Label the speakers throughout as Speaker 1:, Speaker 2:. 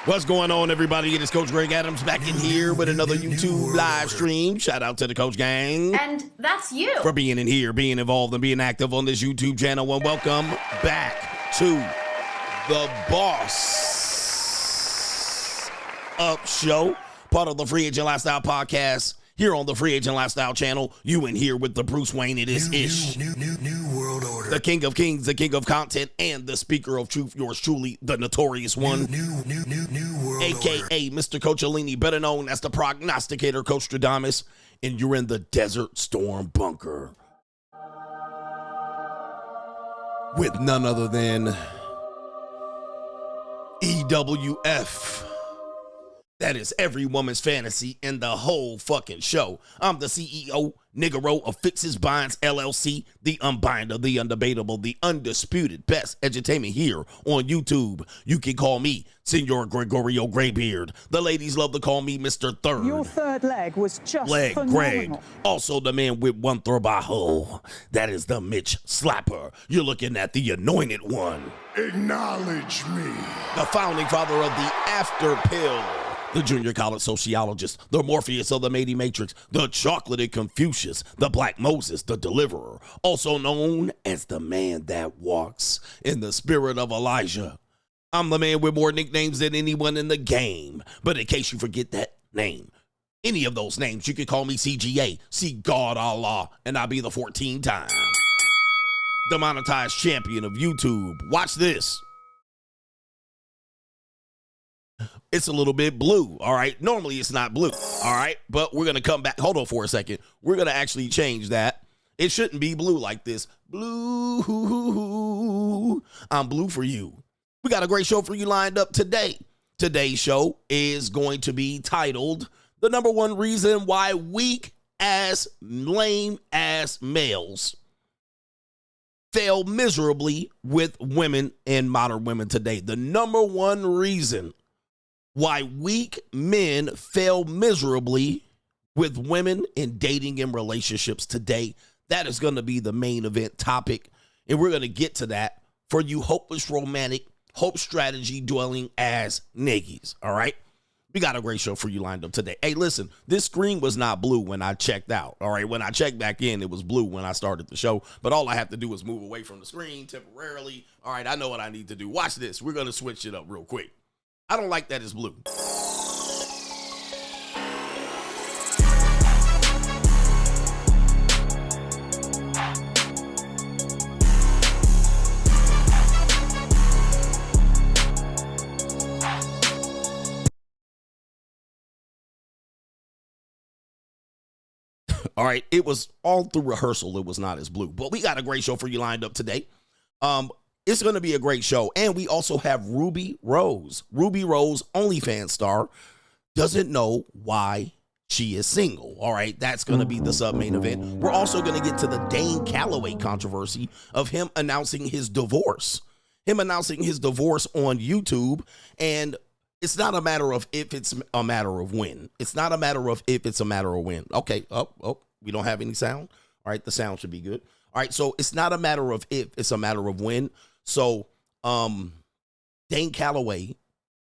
Speaker 1: What's going on, everybody? It is Coach Greg Adams back in here with another YouTube live stream. Shout out to the Coach Gang.
Speaker 2: And that's you.
Speaker 1: For being in here, being involved, and being active on this YouTube channel. And welcome back to the Boss Up Show, part of the Free Agent Lifestyle Podcast. Here on the Free Agent Lifestyle channel, you in here with the Bruce Wayne. It is Ish.
Speaker 3: New world order.
Speaker 1: The King of Kings, the King of Content, and the Speaker of Truth, yours truly, the Notorious One.
Speaker 3: New world
Speaker 1: AKA
Speaker 3: order.
Speaker 1: Mr. Coach Alini, better known as the Prognosticator, Coach Stradamus, and you're in the Desert Storm Bunker with none other than EWF. That is every woman's fantasy in the whole fucking show. I'm the CEO, Niggero of Fixes Binds LLC, the unbinder, the undebatable, the undisputed best entertainment here on YouTube. You can call me Senor Gregorio Graybeard. The ladies love to call me Mr. Third.
Speaker 4: Your third leg was just
Speaker 1: Leg
Speaker 4: phenomenal.
Speaker 1: Greg. Also the man with one trabajo. That is the Mitch Slapper. You're looking at the anointed one.
Speaker 3: Acknowledge me.
Speaker 1: The founding father of the After Pill. The junior college sociologist, the Morpheus of the Matey Matrix, the chocolated Confucius, the Black Moses, the deliverer, also known as the man that walks in the spirit of Elijah. I'm the man with more nicknames than anyone in the game, but in case you forget that name, any of those names, you can call me CGA, see God Allah, and I'll be the 14-time demonetized champion of YouTube. Watch this. It's a little bit blue, all right? Normally, it's not blue, all right? But we're going to come back. Hold on for a second. We're going to actually change that. It shouldn't be blue like this. Blue. I'm blue for you. We got a great show for you lined up today. Today's show is going to be titled, The Number One Reason Why Weak-Ass, Lame-Ass Males Fail Miserably with Women and Modern Women Today. The number one reason why weak men fail miserably with women in dating and relationships today. That is going to be the main event topic, and we're going to get to that for you hopeless romantic, hope strategy dwelling ass niggas, all right? We got a great show for you lined up today. Hey, listen, this screen was not blue when I checked out, all right? When I checked back in, it was blue when I started the show, but all I have to do is move away from the screen temporarily. All right, I know what I need to do. Watch this. We're going to switch it up real quick. I don't like that it's blue. All right, it was all through rehearsal. It was not as blue, but we got a great show for you lined up today. It's going to be a great show. And we also have Rubi Rose. Rubi Rose, OnlyFans star, doesn't know why she is single. All right, that's going to be the sub-main event. We're also going to get to the Dane Calloway controversy of him announcing his divorce. Him announcing his divorce on YouTube. And it's not a matter of if, it's a matter of when. It's not a matter of if, it's a matter of when. Okay, we don't have any sound. All right, the sound should be good. All right, so it's not a matter of if, it's a matter of when. So, Dane Calloway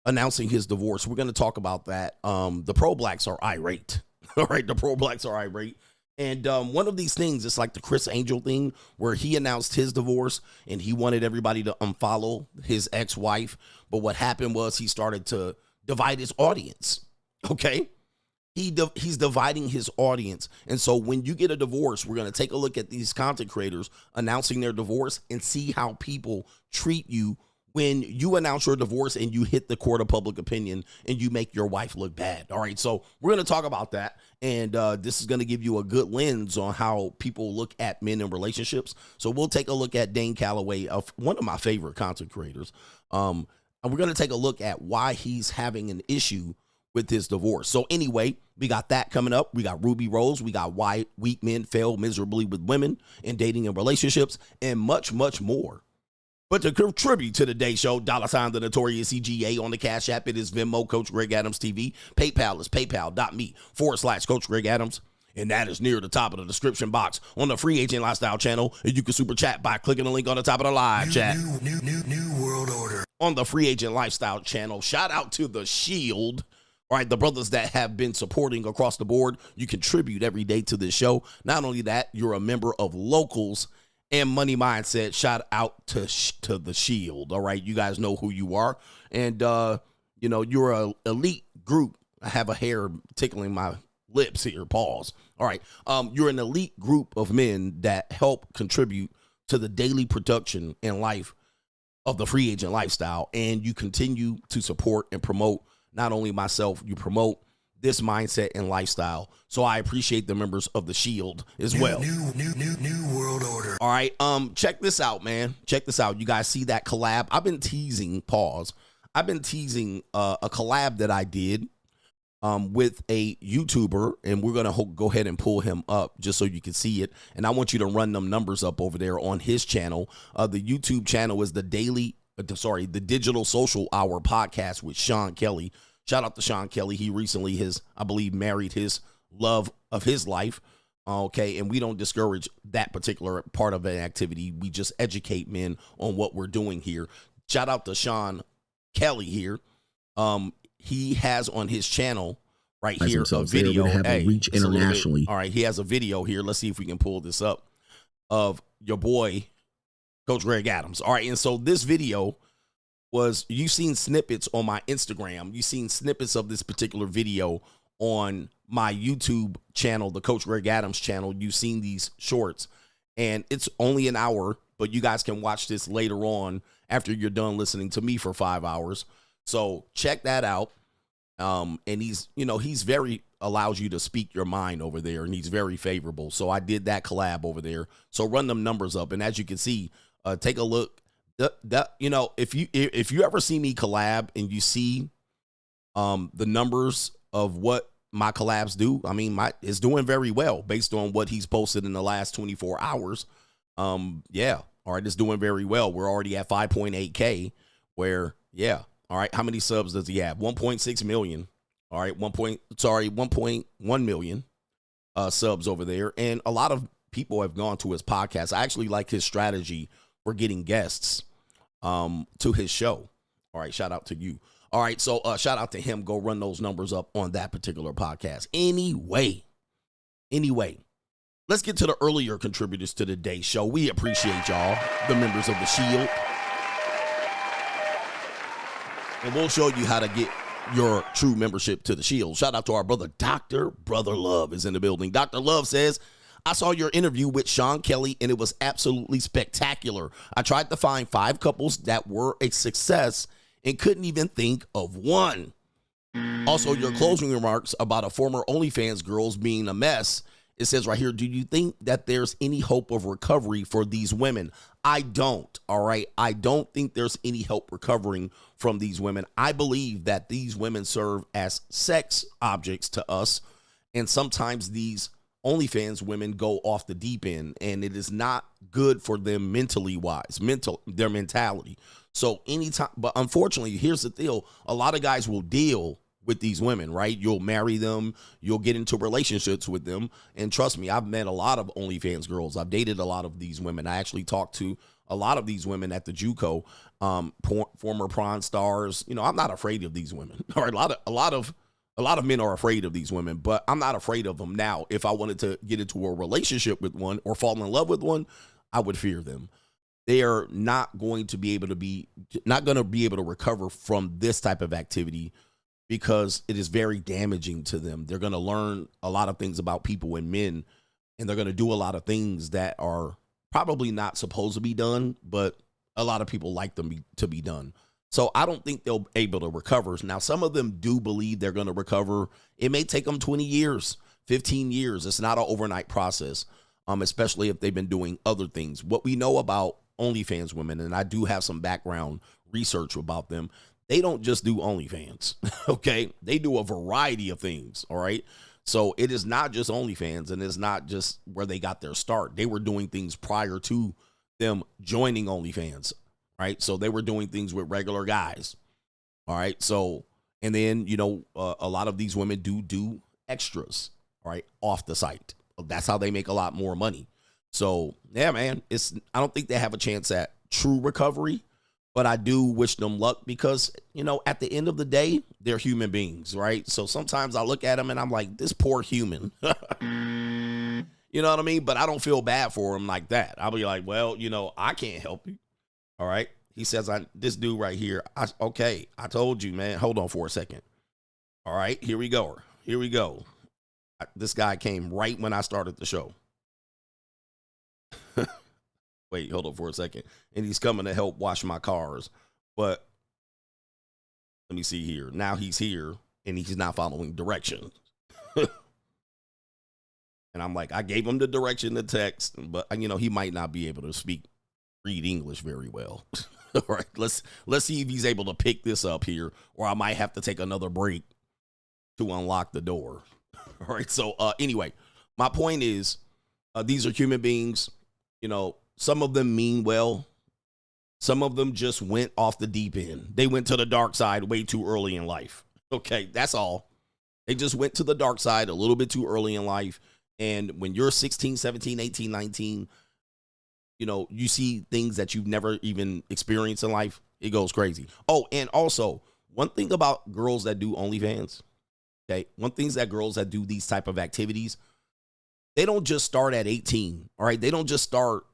Speaker 1: announcing his divorce. We're going to talk about that. The pro-blacks are irate. All right, the pro-blacks are irate. And one of these things, it's like the Chris Angel thing where he announced his divorce and he wanted everybody to unfollow his ex-wife. But what happened was he started to divide his audience. Okay? He's dividing his audience. And so when you get a divorce, we're going to take a look at these content creators announcing their divorce and see how people treat you when you announce your divorce and you hit the court of public opinion and you make your wife look bad. All right, so we're going to talk about that. And this is going to give you a good lens on how people look at men in relationships. So we'll take a look at Dane Calloway, one of my favorite content creators. And we're going to take a look at why he's having an issue with his divorce. So anyway, we got that coming up. We got Rubi Rose. We got why weak men fail miserably with women in dating and relationships, and much, much more. But to contribute to today's show, $ the Notorious CGA on the Cash App. It is Venmo, Coach Greg Adams TV. PayPal is paypal.me/Coach Greg Adams. And that is near the top of the description box on the Free Agent Lifestyle channel. And you can super chat by clicking the link on the top of the live chat.
Speaker 3: New world order.
Speaker 1: on the Free Agent Lifestyle channel. Shout out to the Shield. All right, the brothers that have been supporting across the board. You contribute every day to this show. Not only that, you're a member of Locals and Money Mindset. Shout out to the Shield. All right, you guys know who you are. And, you're an elite group. I have a hair tickling my lips here. Pause. All right. You're an elite group of men that help contribute to the daily production and life of the Free Agent Lifestyle. And you continue to support and promote not only myself, you promote this mindset and lifestyle. So I appreciate the members of the Shield as well.
Speaker 3: New world order.
Speaker 1: All right. Check this out, man. Check this out. You guys see that collab? I've been teasing a collab that I did with a YouTuber, and we're going to go ahead and pull him up just so you can see it. And I want you to run them numbers up over there on his channel. The YouTube channel is the Digital Social Hour podcast with Sean Kelly. Shout out to Sean Kelly. He recently I believe, married his love of his life. Okay. And we don't discourage that particular part of an activity. We just educate men on what we're doing here. Shout out to Sean Kelly here. He has on his channel right here a video.
Speaker 2: Reach internationally.
Speaker 1: All right, he has a video here. Let's see if we can pull this up of your boy, Coach Greg Adams. All right, and so this video you've seen snippets on my Instagram. You've seen snippets of this particular video on my YouTube channel, the Coach Greg Adams channel. You've seen these shorts, and it's only an hour, but you guys can watch this later on after you're done listening to me for 5 hours. So check that out. And he's allows you to speak your mind over there, and he's very favorable. So I did that collab over there. So run them numbers up. And as you can see, take a look. If you ever see me collab and you see the numbers of what my collabs do, I mean, it's doing very well based on what he's posted in the last 24 hours. Yeah. All right. It's doing very well. We're already at 5.8K All right. How many subs does he have? 1.6 million. All right. 1.1 million subs over there. And a lot of people have gone to his podcast. I actually like his strategy for getting guests to his show. All right. Shout out to you. All right. So shout out to him. Go run those numbers up on that particular podcast. Anyway, let's get to the earlier contributors to today's show. We appreciate y'all, the members of the Shield. And we'll show you how to get your true membership to the Shield. Shout out to our brother, Dr. Brother Love is in the building. Dr. Love says, I saw your interview with Sean Kelly, and it was absolutely spectacular. I tried to find 5 couples that were a success and couldn't even think of one. Also, your closing remarks about a former OnlyFans girls being a mess. It says right here, do you think that there's any hope of recovery for these women? I don't, all right? I don't think there's any help recovering from these women. I believe that these women serve as sex objects to us, and sometimes these OnlyFans women go off the deep end, and it is not good for them their mentality. So anytime, but unfortunately, here's the deal. A lot of guys will deal with these women, right? You'll marry them, you'll get into relationships with them. And trust me, I've met a lot of OnlyFans girls. I've dated a lot of these women. I actually talked to a lot of these women at the JUCO, former Prawn stars. I'm not afraid of these women. All right, a lot of men are afraid of these women, but I'm not afraid of them now. If I wanted to get into a relationship with one or fall in love with one, I would fear them. They are not going to be able to recover from this type of activity, because it is very damaging to them. They're going to learn a lot of things about people and men, and they're going to do a lot of things that are probably not supposed to be done, but a lot of people like them to be done. So I don't think they'll be able to recover. Now, some of them do believe they're going to recover. It may take them 20 years, 15 years. It's not an overnight process, especially if they've been doing other things. What we know about OnlyFans women, and I do have some background research about them, they don't just do OnlyFans, okay? They do a variety of things, all right? So it is not just OnlyFans, and it's not just where they got their start. They were doing things prior to them joining OnlyFans, right? So they were doing things with regular guys, all right? So, and then, a lot of these women do extras, all right, off the site. That's how they make a lot more money. So, yeah, man, I don't think they have a chance at true recovery. But I do wish them luck because, at the end of the day, they're human beings, right? So sometimes I look at them and I'm like, this poor human. You know what I mean? But I don't feel bad for him like that. I'll be like, well, I can't help you. All right. He says, this dude right here. Okay, I told you, man. Hold on for a second. All right, here we go. This guy came right when I started the show. Wait, hold on for a second. And he's coming to help wash my cars. But let me see here. Now he's here and he's not following directions. And I'm like, I gave him the direction to text, but he might not be able to read English very well. All right, let's see if he's able to pick this up here, or I might have to take another break to unlock the door. All right, so anyway, my point is, these are human beings. Some of them mean well. Some of them just went off the deep end. They went to the dark side way too early in life. Okay, that's all. They just went to the dark side a little bit too early in life. And when you're 16, 17, 18, 19, you see things that you've never even experienced in life. It goes crazy. Oh, and also, one thing about girls that do OnlyFans, okay, one thing that girls that do these type of activities, they don't just start at 18, all right? They don't just start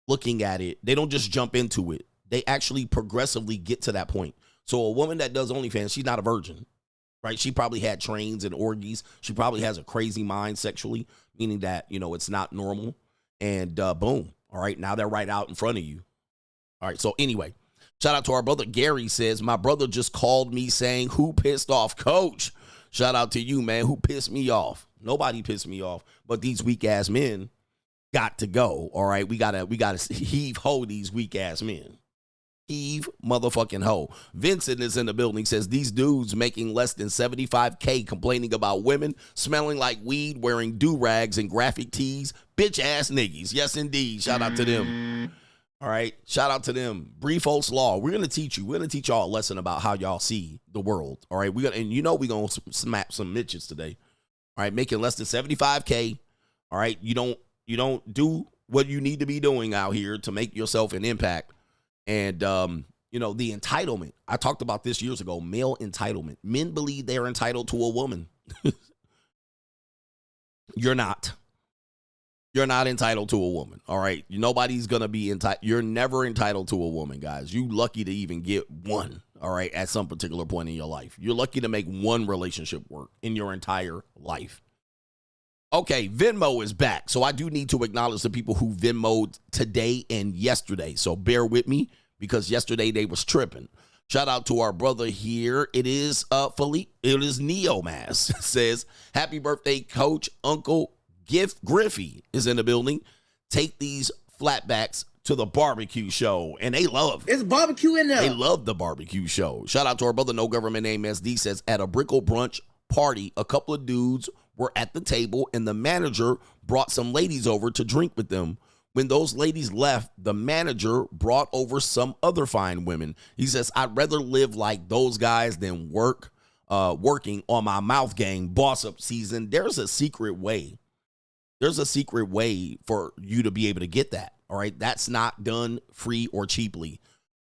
Speaker 1: looking at it. They don't just jump into it. They actually progressively get to that point. So a woman that does OnlyFans, she's not a virgin, right? She probably had trains and orgies. She probably has a crazy mind sexually, meaning that, it's not normal. And boom. All right, now they're right out in front of you. All right, so anyway, shout out to our brother Gary. Says, my brother just called me saying, who pissed off Coach? Shout out to you, man. Who pissed me off? Nobody pissed me off, but these weak-ass men got to go, all right? We gotta heave-ho these weak-ass men. Heave motherfucking ho. Vincent is in the building. He says, these dudes making less than $75K complaining about women smelling like weed, wearing do-rags and graphic tees, bitch-ass niggas. Yes, indeed. Shout out to them. All right? Shout out to them. Briefos Law. We're going to teach you. We're going to teach y'all a lesson about how y'all see the world. All right? We're going to smack some midgets today. All right? Making less than $75K. All right? You don't do what you need to be doing out here to make yourself an impact. And, the entitlement. I talked about this years ago, male entitlement. Men believe they're entitled to a woman. You're not. You're not entitled to a woman, all right? Nobody's going to be entitled. You're never entitled to a woman, guys. You lucky to even get one, all right, at some particular point in your life. You're lucky to make one relationship work in your entire life. Okay, Venmo is back. So I do need to acknowledge the people who Venmo'd today and yesterday. So bear with me because yesterday they was tripping. Shout out to our brother here. It is Philippe. It is Neomass. Says, happy birthday, Coach. Uncle Griffey is in the building. Take these flatbacks to the barbecue show. And they love it.
Speaker 2: It's barbecue in there.
Speaker 1: They love the barbecue show. Shout out to our brother, no government name SD. Says, at a Brickle brunch party, a couple of dudes were at the table and the manager brought some ladies over to drink with them. When those ladies left, the manager brought over some other fine women. He says, I'd rather live like those guys than working on my mouth game, boss up season. There's a secret way. There's a secret way for you to be able to get that. All right. That's not done free or cheaply,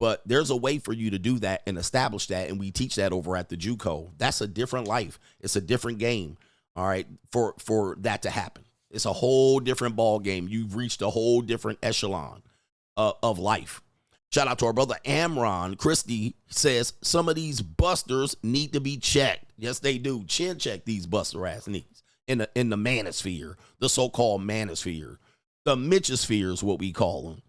Speaker 1: but there's a way for you to do that and establish that. And we teach that over at the JUCO. That's a different life. It's a different game. All right, for that to happen. It's a whole different ball game. You've reached a whole different echelon of life. Shout out to our brother Amron. Christy says some of these busters need to be checked. Yes, they do. Chin check these buster ass niggas in the manosphere, the so-called manosphere. The Mitchosphere is what we call them.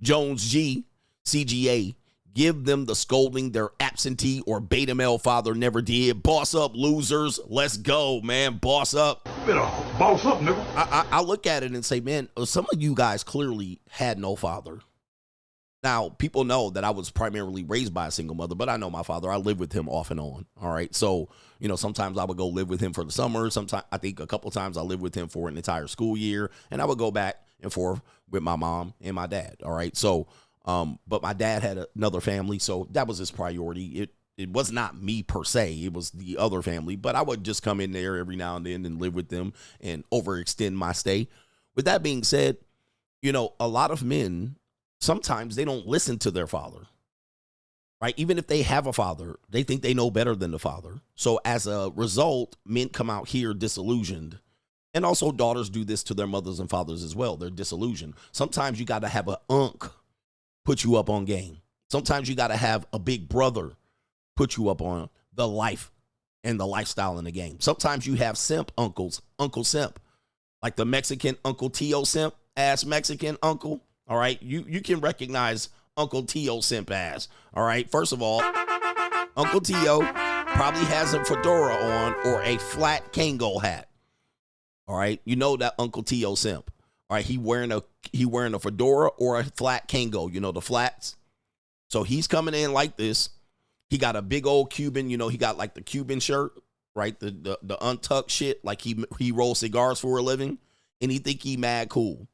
Speaker 1: Jones G, CGA, give them the scolding their absentee or beta male father never did. Boss up, losers. Let's go, man. Boss up.
Speaker 5: Better boss up, nigga.
Speaker 1: I look at it and say, man, some of you guys clearly had no father. Now, people know that I was primarily raised by a single mother, but I know my father. I live with him off and on. All right. So, sometimes I would go live with him for the summer. Sometimes I think a couple of times I lived with him for an entire school year, and I would go back and forth with my mom and my dad. All right. So, but my dad had another family, so that was his priority. It was not me per se. It was the other family, but I would just come in there every now and then and live with them and overextend my stay. With that being said, a lot of men sometimes they don't listen to their father, right? Even if they have a father, they think they know better than the father. So as a result, men come out here disillusioned. And also daughters do this to their mothers and fathers as well. They're disillusioned. Sometimes you got to have an unk put you up on game. Sometimes you got to have a big brother put you up on the life and the lifestyle in the game. Sometimes you have simp uncles, Uncle Simp, like the Mexican Uncle Tio Simp ass Mexican uncle. All right. You can recognize Uncle Tio Simp ass. All right. First of all, Uncle Tio probably has a fedora on or a flat Kango hat. All right. You know that Uncle Tio Simp. All right. He wearing a fedora or a flat Kango, you know, the flats. So he's coming in like this. He got a big old Cuban, you know, he got like the Cuban shirt, right? The untucked shit, like he rolls cigars for a living, and he think he mad cool.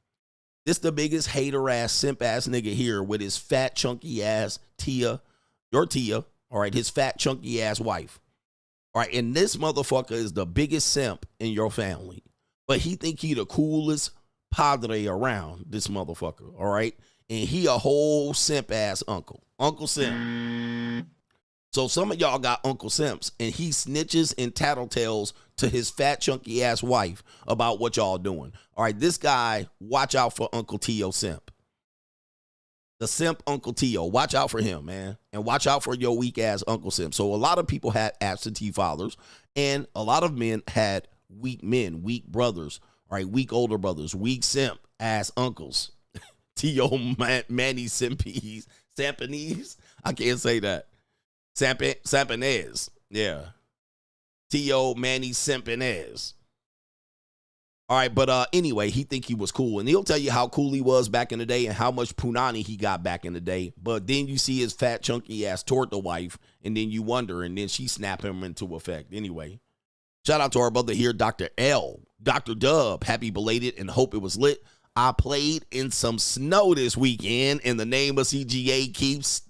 Speaker 1: This the biggest hater ass, simp ass nigga here with his fat, chunky ass Tia, your Tia, all right, his fat, chunky ass wife. All right, and this motherfucker is the biggest simp in your family. But he think he the coolest padre around, this motherfucker, all right? And he a whole simp ass uncle. Uncle Simp. So some of y'all got Uncle Simps, and he snitches and tattletales to his fat, chunky ass wife about what y'all doing. All right, this guy, watch out for Uncle Tio Simp. The simp Uncle Tio, watch out for him, man. And watch out for your weak ass Uncle Simp. So a lot of people had absentee fathers, and a lot of men had weak men, weak brothers, all right, weak older brothers, weak simp ass uncles. Tio Manny Simpies, Sampanese. I can't say that. Sampanese. Yeah. Tio Manny Sampanese. All right, but anyway, he think he was cool. And he'll tell you how cool he was back in the day and how much punani he got back in the day. But then you see his fat, chunky ass toward the wife, and then you wonder, and then she snap him into effect. Anyway, shout out to our brother here, Dr. L. Dr. Dub, happy belated and hope it was lit. I played in some snow this weekend, and the name of CGA keeps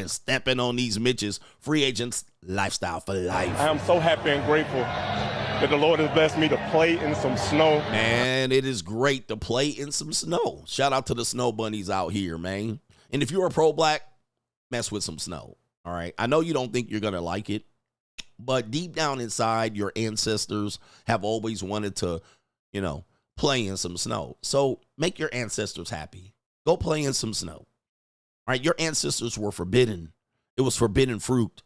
Speaker 1: stepping on these Mitches. Free agents, lifestyle for life.
Speaker 2: I am so happy and grateful that the Lord has blessed me to play in some snow.
Speaker 1: Man, it is great to play in some snow. Shout out to the snow bunnies out here, man. And if you're a pro black, mess with some snow, all right? I know you don't think you're going to like it, but deep down inside, your ancestors have always wanted to, you know, play in some snow. So make your ancestors happy. Go play in some snow. All right, your ancestors were forbidden. It was forbidden fruit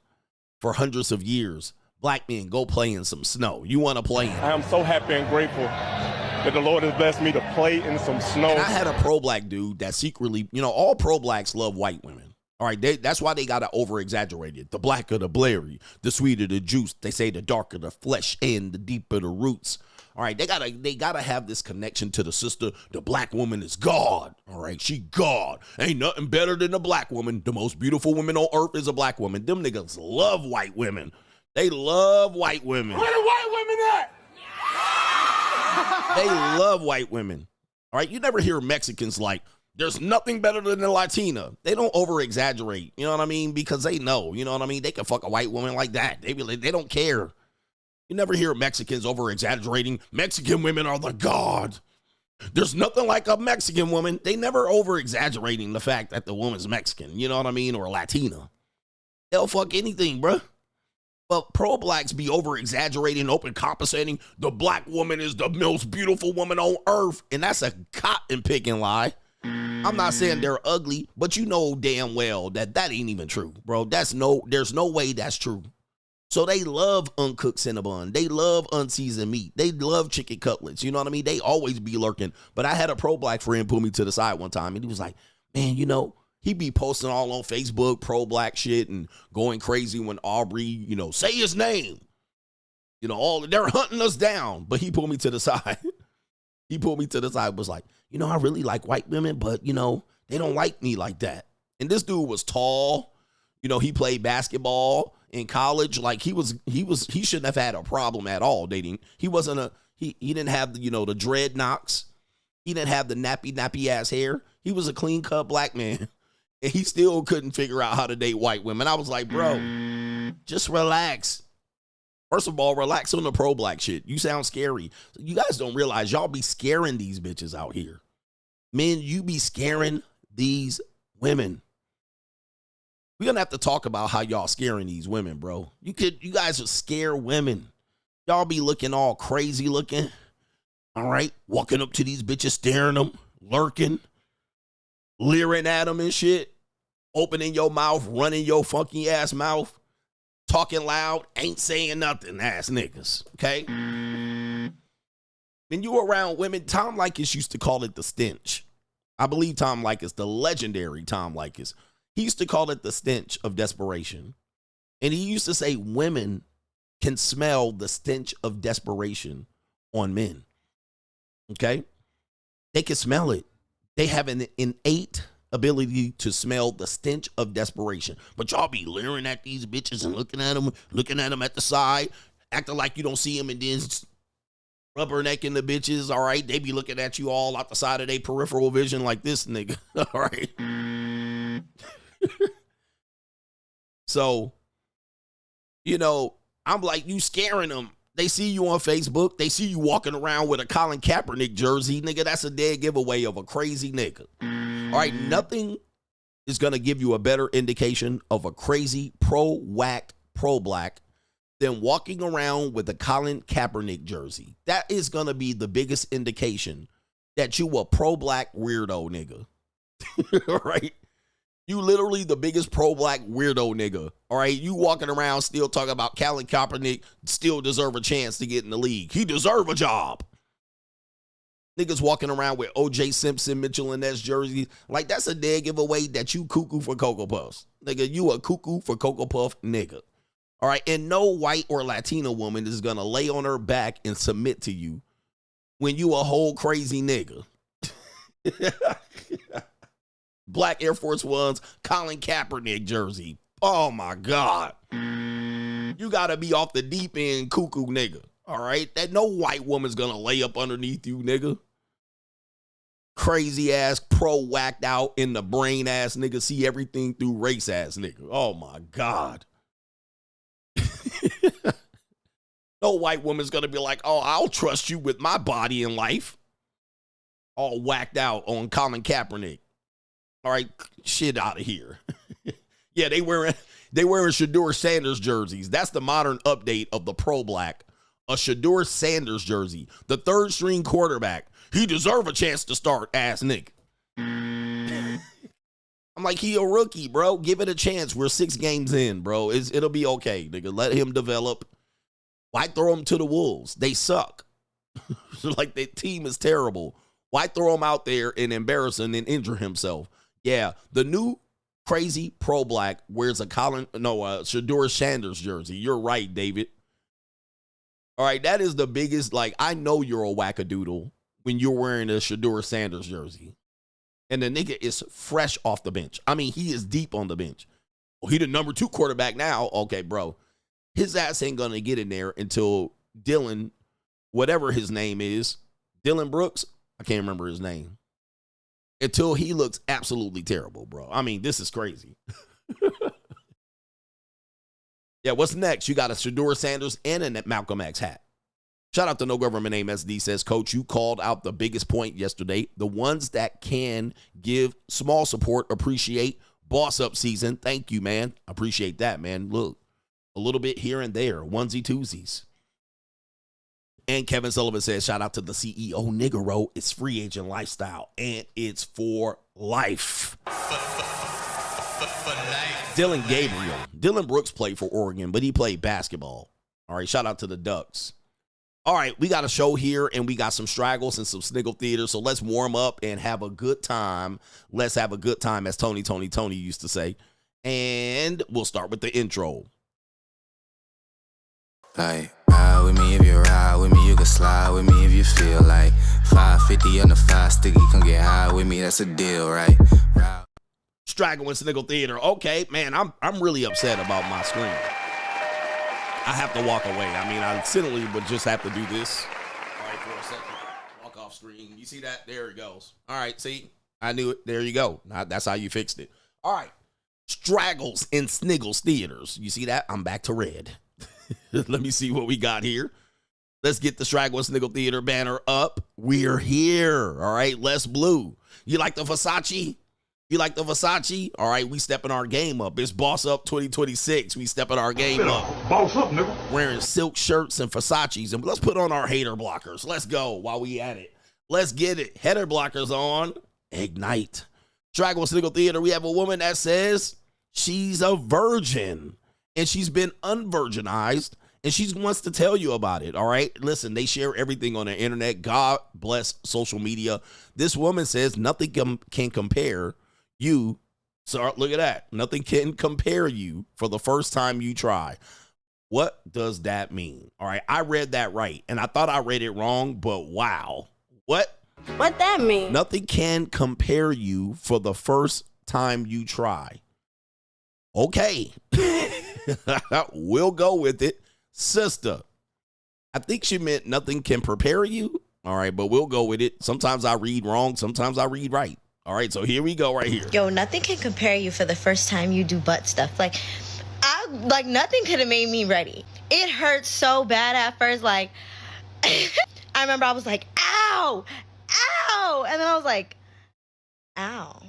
Speaker 1: for hundreds of years. Black men, go play in some snow. You want to play in it.
Speaker 2: I am so happy and grateful that the Lord has blessed me to play in some snow.
Speaker 1: And I had a pro-black dude that secretly, you know, all pro-blacks love white women. All right, that's why they got to over-exaggerate it. The blacker the blairy, the sweeter the juice. They say the darker the flesh and the deeper the roots. All right, they gotta have this connection to the sister. The black woman is God. All right, she God. Ain't nothing better than a black woman. The most beautiful woman on earth is a black woman. Them niggas love white women. They love white women.
Speaker 2: Where the white women at?
Speaker 1: They love white women. All right, you never hear Mexicans like, there's nothing better than a Latina. They don't over-exaggerate, you know what I mean? Because they know, you know what I mean? They can fuck a white woman like that. They don't care. You never hear Mexicans over-exaggerating. Mexican women are the God. There's nothing like a Mexican woman. They never over-exaggerating the fact that the woman's Mexican, you know what I mean, or Latina. They'll fuck anything, bruh. But pro-blacks be over-exaggerating, open-compensating. The black woman is the most beautiful woman on earth. And that's a cotton-picking lie. I'm not saying they're ugly, but you know damn well that ain't even true, bro. There's no way that's true. So they love uncooked Cinnabon. They love unseasoned meat. They love chicken cutlets. You know what I mean? They always be lurking. But I had a pro-black friend pull me to the side one time, and he was like, man, you know, he be posting all on Facebook pro-black shit and going crazy when Aubrey, you know, say his name. You know, they're hunting us down. But he pulled me to the side. He pulled me to the side, was like, you know, I really like white women, but, you know, they don't like me like that. And this dude was tall. You know, he played basketball in college. Like he shouldn't have had a problem at all dating. He didn't have, you know, the dreadlocks. He didn't have the nappy ass hair. He was a clean cut black man. And he still couldn't figure out how to date white women. I was like, bro, just relax. First of all, relax on the pro-black shit. You sound scary. You guys don't realize y'all be scaring these bitches out here. Men, you be scaring these women. We're going to have to talk about how y'all scaring these women, bro. You guys are scare women. Y'all be looking all crazy looking. All right. Walking up to these bitches, staring them, lurking, leering at them and shit. Opening your mouth, running your funky ass mouth, talking loud, ain't saying nothing ass niggas. Okay. When you were around women, Tom Likas used to call it the stench. I believe Tom Likas, the legendary Tom Likas, he used to call it the stench of desperation. And he used to say women can smell the stench of desperation on men. Okay? They can smell it. They have an innate ability to smell the stench of desperation. But y'all be leering at these bitches and looking at them at the side, acting like you don't see them, and then rubbernecking the bitches, all right? They be looking at you all out the side of their peripheral vision like this nigga, all right? So, you know, I'm like, you scaring them. They see you on Facebook. They see you walking around with a Colin Kaepernick jersey. Nigga, that's a dead giveaway of a crazy nigga. All right, nothing is going to give you a better indication of a crazy pro-whack, pro-black than walking around with a Colin Kaepernick jersey. That is going to be the biggest indication that you a pro-black weirdo nigga. All right? You literally the biggest pro-black weirdo nigga. All right? You walking around still talking about Colin Kaepernick still deserve a chance to get in the league. He deserve a job. Niggas walking around with O.J. Simpson, Mitchell and Ness jerseys. Like, that's a dead giveaway that you cuckoo for Cocoa Puffs. Nigga, you a cuckoo for Cocoa Puff nigga. All right? And no white or Latina woman is going to lay on her back and submit to you when you a whole crazy nigga. Black Air Force Ones, Colin Kaepernick jersey. Oh, my God. You got to be off the deep end cuckoo nigga. All right? That no white woman's going to lay up underneath you, nigga. Crazy ass, pro-whacked out in the brain ass nigga, see everything through race ass nigga. Oh, my God. No white woman's going to be like, oh, I'll trust you with my body and life. All whacked out on Colin Kaepernick. All right, shit out of here. Yeah, they wearing Shedeur Sanders jerseys. That's the modern update of the pro-black. A Shedeur Sanders jersey. The third string quarterback. He deserve a chance to start, ass nigga. I'm like, he a rookie, bro. Give it a chance. We're 6 games in, bro. It'll be okay, nigga. Let him develop. Why throw him to the wolves? They suck. Like, their team is terrible. Why throw him out there and embarrass him and injure himself? Yeah, the new crazy pro-black wears a Shedeur Sanders jersey. You're right, David. All right, that is the biggest, like, I know you're a wackadoodle when you're wearing a Shedeur Sanders jersey. And the nigga is fresh off the bench. I mean, he is deep on the bench. Oh, he the number 2 quarterback now. Okay, bro. His ass ain't going to get in there until Dylan, whatever his name is, Dylan Brooks, I can't remember his name. Until he looks absolutely terrible, bro. I mean, this is crazy. Yeah, what's next? You got a Shedeur Sanders and a Malcolm X hat. Shout out to No Government Name SD says, Coach, you called out the biggest point yesterday. The ones that can give small support appreciate boss up season. Thank you, man. Appreciate that, man. Look, a little bit here and there. Onesie twosies. And Kevin Sullivan says, shout out to the CEO Niggero. It's free agent lifestyle, and it's for life. Dylan Gabriel. Dylan Brooks played for Oregon, but he played basketball. All right, shout out to the Ducks. All right, we got a show here, and we got some straggles and some sniggle theater, so let's warm up and have a good time. Let's have a good time, as Tony used to say. And we'll start with the intro.
Speaker 5: Like, ride with me if you ride with me, you can slide with me if you feel like 550 on the 5 sticky, come get high with me, that's a deal, right? Ride.
Speaker 1: Straggle and Sniggle Theater. Okay, man, I'm really upset about my screen. I have to walk away. I mean, I silly would just have to do this. All right, for a second. Walk off screen. You see that? There it goes. All right, see? I knew it. There you go. Now, that's how you fixed it. All right. Straggles and Sniggles Theaters. You see that? I'm back to red. Let me see what we got here. Let's get the Straggle and Sniggle Theater banner up. We're here. All right, less blue. You like the Versace? You like the Versace? All right, we stepping our game up. It's Boss Up 2026. We stepping our game up.
Speaker 3: Boss up, nigga.
Speaker 1: Wearing silk shirts and Versaces. And let's put on our hater blockers. Let's go while we at it. Let's get it. Header blockers on. Ignite. Dragon Single Theater, we have a woman that says she's a virgin. And she's been unvirginized. And she wants to tell you about it, all right? Listen, they share everything on the internet. God bless social media. This woman says nothing can compare you. So look at that. Nothing can compare you for the first time you try. What does that mean? All right, I read that right, and I thought I read it wrong, but wow. What
Speaker 6: that mean?
Speaker 1: Nothing can compare you for the first time you try. Okay. We'll go with it. Sister, I think she meant nothing can prepare you. All right, but we'll go with it. Sometimes I read wrong. Sometimes I read right. All right, so here we go right here.
Speaker 7: Yo, nothing can compare you for the first time you do butt stuff. Like nothing could have made me ready. It hurt so bad at first. Like, I remember I was like, ow, ow. And then I was like, ow.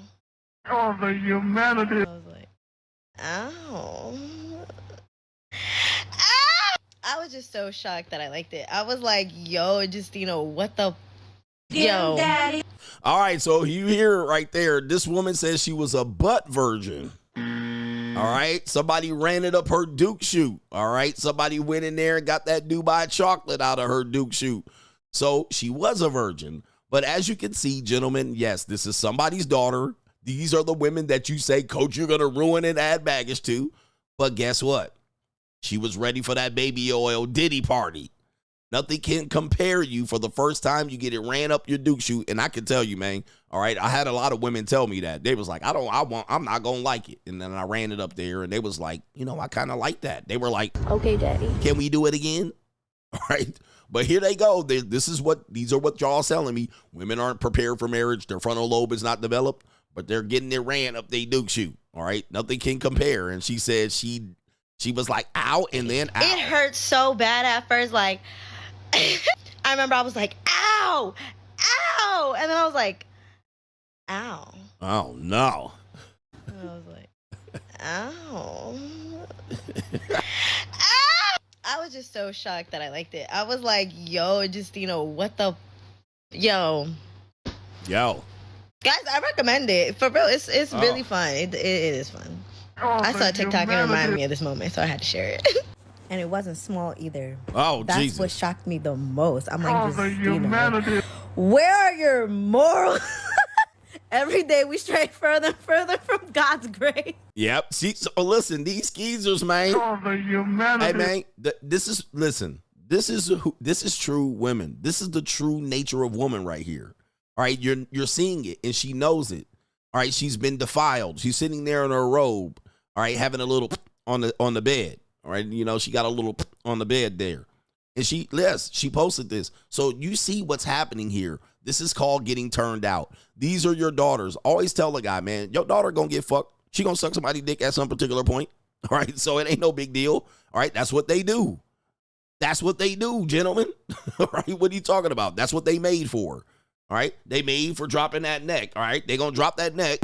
Speaker 3: Oh, the humanity.
Speaker 7: I was like, ow. I was just so shocked that I liked it. I was like, yo, just, what the... Yo. Daddy.
Speaker 1: All right, so you hear it right there. This woman says she was a butt virgin. All right, somebody ranted up her Duke shoot. All right, somebody went in there and got that Dubai chocolate out of her Duke shoot. So she was a virgin. But as you can see, gentlemen, yes, this is somebody's daughter. These are the women that you say, Coach, you're going to ruin and add baggage to. But guess what? She was ready for that baby oil Diddy party. Nothing can compare you for the first time you get it ran up your Duke shoot. And I can tell you, man, all right, I had a lot of women tell me that. They was like, I'm not going to like it. And then I ran it up there and they was like, I kind of like that. They were like,
Speaker 6: okay, Daddy.
Speaker 1: Can we do it again? All right. But here they go. These are what y'all selling me. Women aren't prepared for marriage. Their frontal lobe is not developed, but they're getting it ran up their Duke shoot. All right. Nothing can compare. And she said she was like, ow, and then ow.
Speaker 7: It hurt so bad at first. Like, I remember I was like, ow, ow. And then I was like, ow.
Speaker 1: Oh, no.
Speaker 7: And I was like, ow. I was just so shocked that I liked it. I was like, yo, just, what the... Yo. Guys, I recommend it. For real, it's really fun. It is fun. I saw TikTok and it reminded me of this moment, so I had to share it.
Speaker 8: And it wasn't small either.
Speaker 1: Oh,
Speaker 8: That's
Speaker 1: Jesus.
Speaker 8: what shocked me the most. I'm like,
Speaker 3: the humanity.
Speaker 8: Where are your morals? Every day we stray further and further from God's grace.
Speaker 1: Yep. See, so listen, these skeezers, man.
Speaker 3: Oh, the humanity.
Speaker 1: Hey, man, this is true women. This is the true nature of woman right here. All right, you're seeing it, and she knows it. All right, she's been defiled. She's sitting there in her robe, all right, having a little on the bed. All right, she got a little on the bed there. And she posted this. So you see what's happening here. This is called getting turned out. These are your daughters. Always tell a guy, man, your daughter gonna get fucked. She gonna suck somebody's dick at some particular point. All right, so it ain't no big deal. All right, that's what they do. That's what they do, gentlemen. All right, what are you talking about? That's what they made for. All right, they made for dropping that neck. All right, they gonna drop that neck.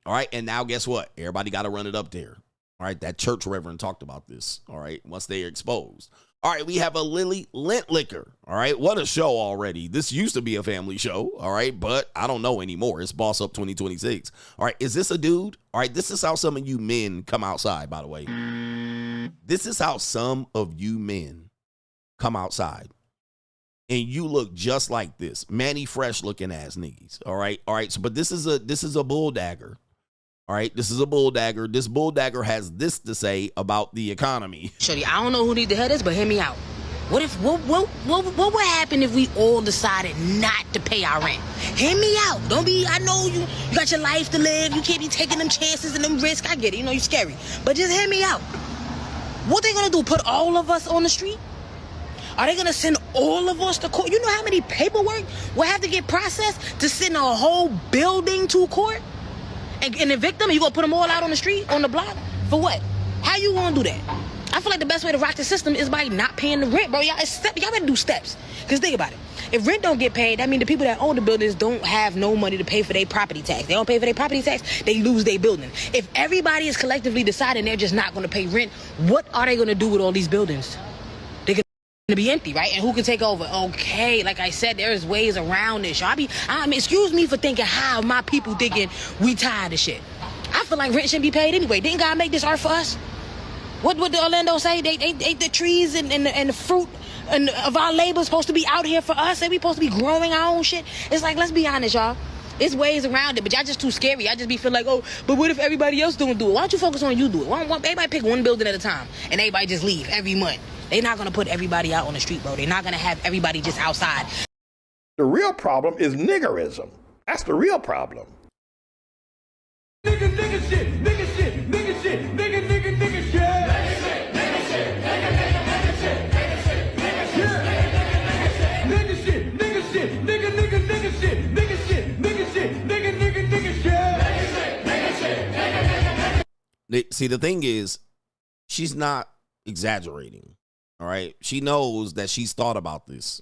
Speaker 1: All right, and now guess what? Everybody got to run it up there. All right, that church reverend talked about this. All right, once they are exposed. All right, we have a Lily Lintlicker. All right, what a show already. This used to be a family show. All right, but I don't know anymore. It's Boss Up 2026. All right, is this a dude? All right, this is how some of you men come outside, by the way. This is how some of you men come outside. And you look just like this. Manny Fresh looking ass niggas. All right, so but this is a bull dagger. All right, this is a bull dagger. This bull dagger has this to say about the economy.
Speaker 9: Shorty, I don't know who need to hear this, but hear me out. What would happen if we all decided not to pay our rent? Hear me out. Don't be, I know you got your life to live. You can't be taking them chances and them risks. I get it. You're scary. But just hear me out. What they gonna do, put all of us on the street? Are they gonna send all of us to court? You know how many paperwork will have to get processed to send a whole building to court? And evict them? You gonna put them all out on the street, on the block? For what? How you gonna do that? I feel like the best way to rock the system is by not paying the rent, bro. Y'all better do steps. Because think about it. If rent don't get paid, that means the people that own the buildings don't have no money to pay for their property tax. They don't pay for their property tax, they lose their building. If everybody is collectively deciding they're just not going to pay rent, what are they going to do with all these buildings? They're going to be empty, right? And who can take over? Okay, like I said, there's ways around this. I mean, excuse me for thinking how my people thinking we tired of shit. I feel like rent shouldn't be paid anyway. Didn't God make this earth for us? What did Orlando say? They the trees and the fruit and of our labor supposed to be out here for us, and we supposed to be growing our own shit. It's like, let's be honest, y'all. It's ways around it, but y'all just too scary. Y'all just be feeling like, oh, but what if everybody else don't do it? Why don't you focus on you do it? Why don't everybody pick one building at a time and everybody just leave every month? They're not gonna put everybody out on the street, bro. They're not gonna have everybody just outside.
Speaker 6: The real problem is niggerism. That's the real problem.
Speaker 3: Nigga shit, nigga shit, nigga shit, nigga shit. Nigga shit, nigga shit, nigga shit, nigga shit, nigga shit, nigga shit, nigga shit, nigga shit, nigga shit, nigga shit, nigga shit.
Speaker 1: See, the thing is, she's not exaggerating. All right. She knows that she's thought about this.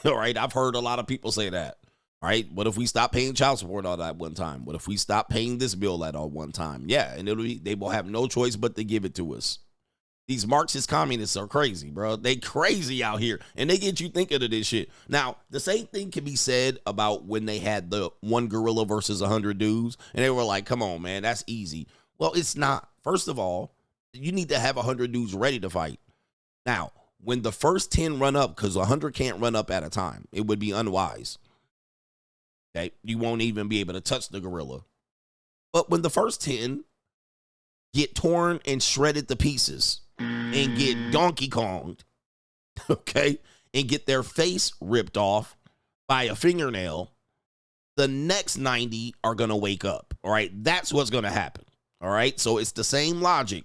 Speaker 1: All right. I've heard a lot of people say that. All right. What if we stop paying child support all that one time? What if we stop paying this bill at all one time? Yeah. And they will have no choice but to give it to us. These Marxist communists are crazy, bro. They crazy out here, and they get you thinking of this shit. Now, the same thing can be said about when they had the one gorilla versus 100 dudes, and they were like, come on, man, that's easy. Well, it's not. First of all, you need to have 100 dudes ready to fight. Now, when the first 10 run up, because 100 can't run up at a time, it would be unwise. Okay? You won't even be able to touch the gorilla. But when the first 10 get torn and shredded to pieces and get Donkey Konged, okay, and get their face ripped off by a fingernail, the next 90 are going to wake up, all right? That's what's going to happen, all right? So it's the same logic.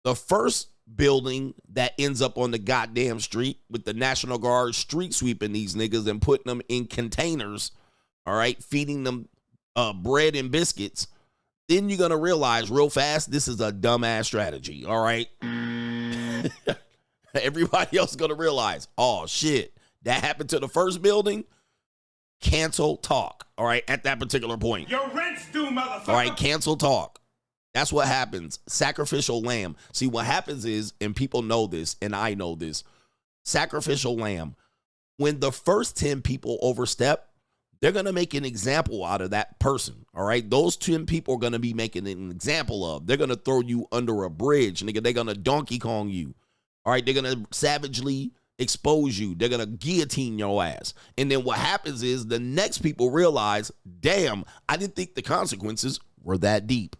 Speaker 1: The first building that ends up on the goddamn street with the National Guard street sweeping these niggas and putting them in containers, all right, feeding them bread and biscuits, then you're going to realize real fast this is a dumbass strategy, all right? Everybody else is going to realize, oh, shit, that happened to the first building? Cancel talk, all right, at that particular point.
Speaker 3: Your rent's due, motherfucker.
Speaker 1: All right, cancel talk. That's what happens. Sacrificial lamb. See, what happens is, and people know this, and I know this, sacrificial lamb. When the first 10 people overstep, they're going to make an example out of that person, all right? Those 10 people are going to be making an example of. They're going to throw you under a bridge, nigga. They're going to Donkey Kong you, all right? They're going to savagely expose you. They're going to guillotine your ass. And then what happens is the next people realize, damn, I didn't think the consequences were that deep.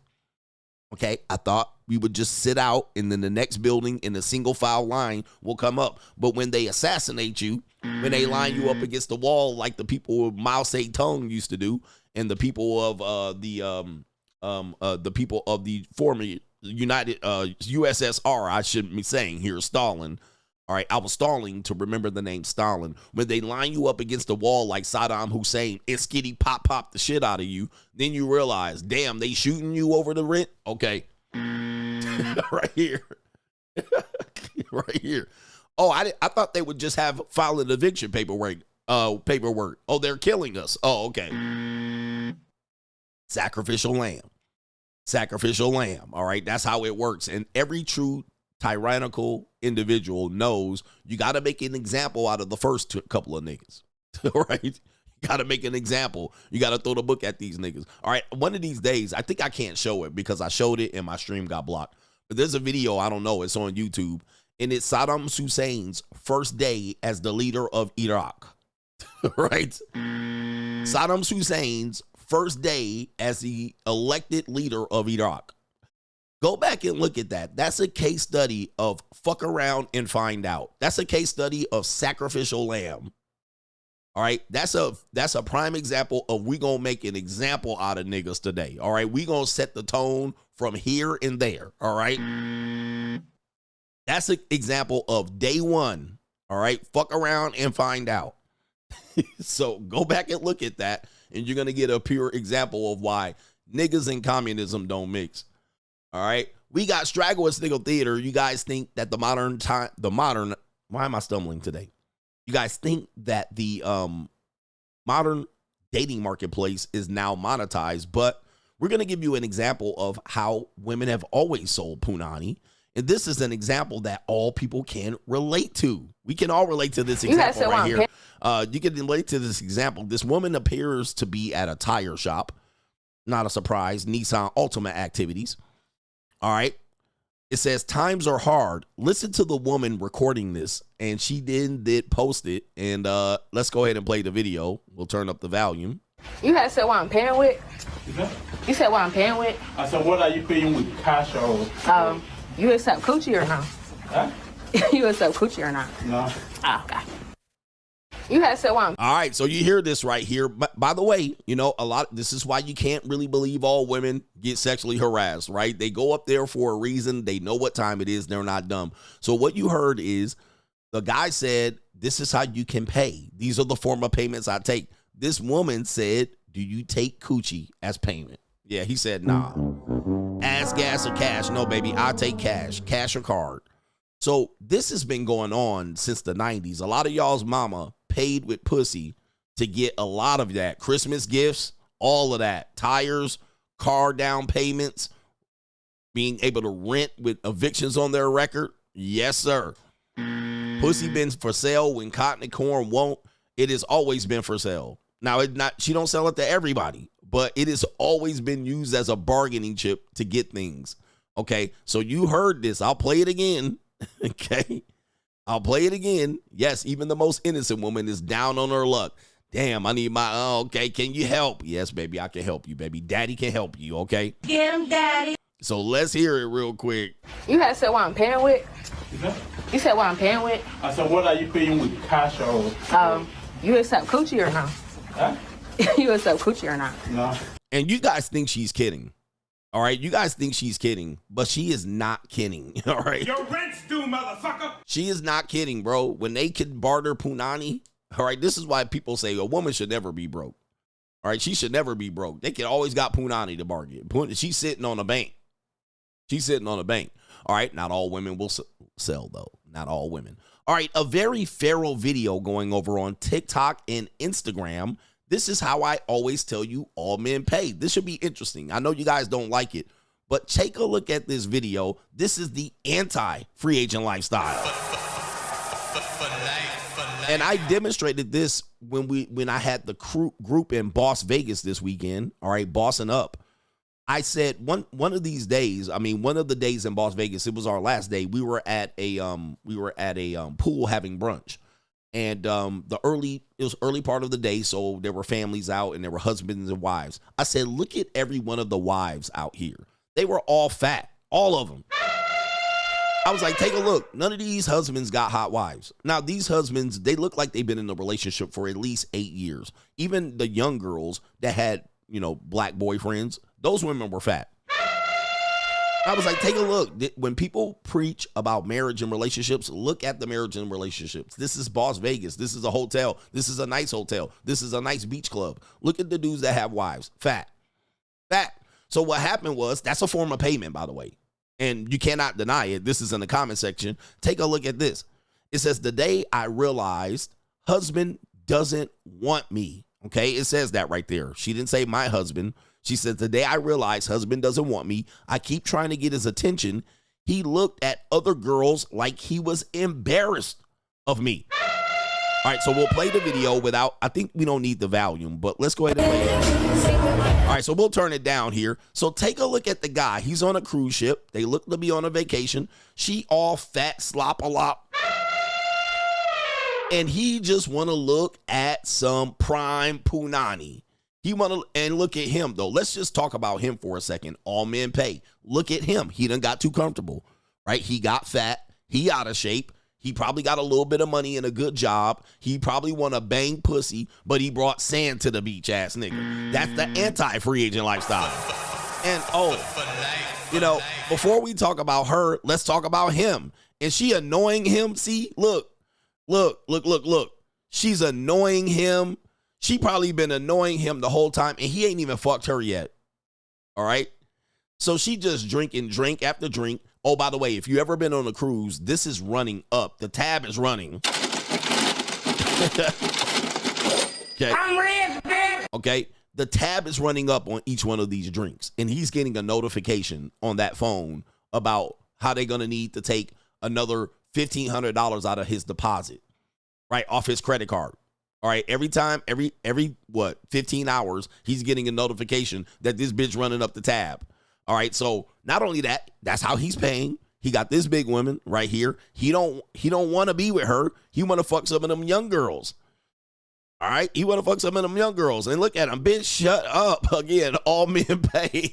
Speaker 1: Okay, I thought we would just sit out and then the next building in a single file line will come up. But when they assassinate you, when they line you up against the wall like the people of Mao Zedong used to do, and the people of the people of the former United USSR, I shouldn't be saying here, Stalin. All right, I was stalling to remember the name Stalin. When they line you up against the wall like Saddam Hussein and skitty pop the shit out of you, then you realize, damn, they shooting you over the rent? Okay. Right here. Right here. Oh, I thought they would just have file an eviction paperwork. Oh, they're killing us. Oh, okay. Sacrificial lamb. Sacrificial lamb. All right, that's how it works. And every true tyrannical individual knows you got to make an example out of the first couple of niggas. Right? You got to make an example. You got to throw the book at these niggas. All right, one of these days, I think I can't show it because I showed it and my stream got blocked. But there's a video, I don't know, it's on YouTube, and it's Saddam Hussein's first day as the leader of Iraq. Right? Saddam Hussein's first day as the elected leader of Iraq. Go back and look at that. That's a case study of fuck around and find out. That's a case study of sacrificial lamb. All right. That's a prime example of we gonna make an example out of niggas today. All right. We gonna set the tone from here and there. All right. That's an example of day one. All right. Fuck around and find out. So go back and look at that, and you're gonna get a pure example of why niggas and communism don't mix. All right. We got Straggle at Sniggle Theater. You guys think that why am I stumbling today? You guys think that the modern dating marketplace is now monetized, but we're going to give you an example of how women have always sold punani. And this is an example that all people can relate to. We can all relate to this example right here. You can relate to this example. This woman appears to be at a tire shop. Not a surprise. Nissan Ultimate Activities. All right. It says, times are hard. Listen to the woman recording this. And she did post it. And let's go ahead and play the video. We'll turn up the volume.
Speaker 10: You had said what I'm paying with? You said what I'm paying with?
Speaker 11: I said, what are you paying with, cash or?
Speaker 10: You accept coochie or no?
Speaker 11: Huh?
Speaker 10: You accept coochie or not?
Speaker 11: No.
Speaker 10: Oh, okay. You had said what I'm...
Speaker 1: All right, so you hear this right here. But by the way, you know, this is why you can't really believe all women get sexually harassed, right? They go up there for a reason. They know what time it is. They're not dumb. So what you heard is the guy said, this is how you can pay. These are the form of payments I take. This woman said, do you take coochie as payment? Yeah, he said, nah. Ass, gas, or cash? No, baby, I take cash. Cash or card. So this has been going on since the 90s. A lot of y'all's mama paid with pussy to get a lot of that. Christmas gifts, all of that. Tires, car down payments, being able to rent with evictions on their record. Yes, sir. Pussy been for sale when cotton and corn won't. It has always been for sale. Now, she don't sell it to everybody, but it has always been used as a bargaining chip to get things. Okay, so you heard this. I'll play it again. Okay, I'll play it again. Yes, even the most innocent woman is down on her luck. Damn, I need okay, can you help? Yes, baby, I can help you, baby. Daddy can help you, okay?
Speaker 10: Get him, daddy.
Speaker 1: So let's hear it real quick.
Speaker 10: You had said what I'm paying with? You said what I'm paying with?
Speaker 11: I said, what are you paying with, cash or?
Speaker 10: You accept coochie or no?
Speaker 11: Huh?
Speaker 10: You accept coochie or not?
Speaker 11: No.
Speaker 1: And you guys think she's kidding. All right, you guys think she's kidding, but she is not kidding. All right.
Speaker 3: Your rent's due, motherfucker.
Speaker 1: She is not kidding, bro. When they can barter punani, all right, this is why people say a woman should never be broke. All right, she should never be broke. They can always got punani to bargain. She's sitting on a bank. She's sitting on a bank. All right, not all women will sell, though. Not all women. All right, a very feral video going over on TikTok and Instagram. This is how I always tell you all men pay. This should be interesting. I know you guys don't like it, but take a look at this video. This is the anti-free agent lifestyle. And I demonstrated this when I had the group in Las Vegas this weekend. All right, bossing up. I said one of these days, one of the days in Las Vegas, it was our last day. We were at a pool having brunch. And it was early part of the day, so there were families out and there were husbands and wives. I said, look at every one of the wives out here. They were all fat, all of them. I was like, take a look. None of these husbands got hot wives. Now, these husbands, they look like they've been in a relationship for at least 8 years. Even the young girls that had, black boyfriends, those women were fat. I was like, take a look. When people preach about marriage and relationships, look at the marriage and relationships. This is Las Vegas. This is a hotel. This is a nice hotel. This is a nice beach club. Look at the dudes that have wives. Fat. So what happened was, that's a form of payment, by the way. And you cannot deny it. This is in the comment section. Take a look at this. It says, the day I realized husband doesn't want me. Okay, it says that right there. She didn't say my husband. She said, the day I realized husband doesn't want me, I keep trying to get his attention. He looked at other girls like he was embarrassed of me. All right, so we'll play the video without, I think we don't need the volume, but let's go ahead and play it. All right, so we'll turn it down here. So take a look at the guy. He's on a cruise ship. They look to be on a vacation. She all fat, slop-a-lop. And he just want to look at some prime punani. He want to, and look at him, though. Let's just talk about him for a second. All men pay. Look at him. He done got too comfortable, right? He got fat. He out of shape. He probably got a little bit of money and a good job. He probably want to bang pussy, but he brought sand to the beach, ass nigga. That's the anti-free agent lifestyle. And, before we talk about her, let's talk about him. Is she annoying him? See, look. She's annoying him. She probably been annoying him the whole time, and he ain't even fucked her yet. All right? So she just drinking drink after drink. Oh, by the way, if you ever been on a cruise, this is running up. The tab is running. Okay. I'm rich, man. Okay. The tab is running up on each one of these drinks, and he's getting a notification on that phone about how they're going to need to take another $1,500 out of his deposit, right, off his credit card. All right, every time, every 15 hours, he's getting a notification that this bitch running up the tab. All right, so not only that, that's how he's paying. He got this big woman right here. He don't want to be with her. He want to fuck some of them young girls. All right, he want to fuck some of them young girls. And look at him, bitch, shut up. Again, all men pay.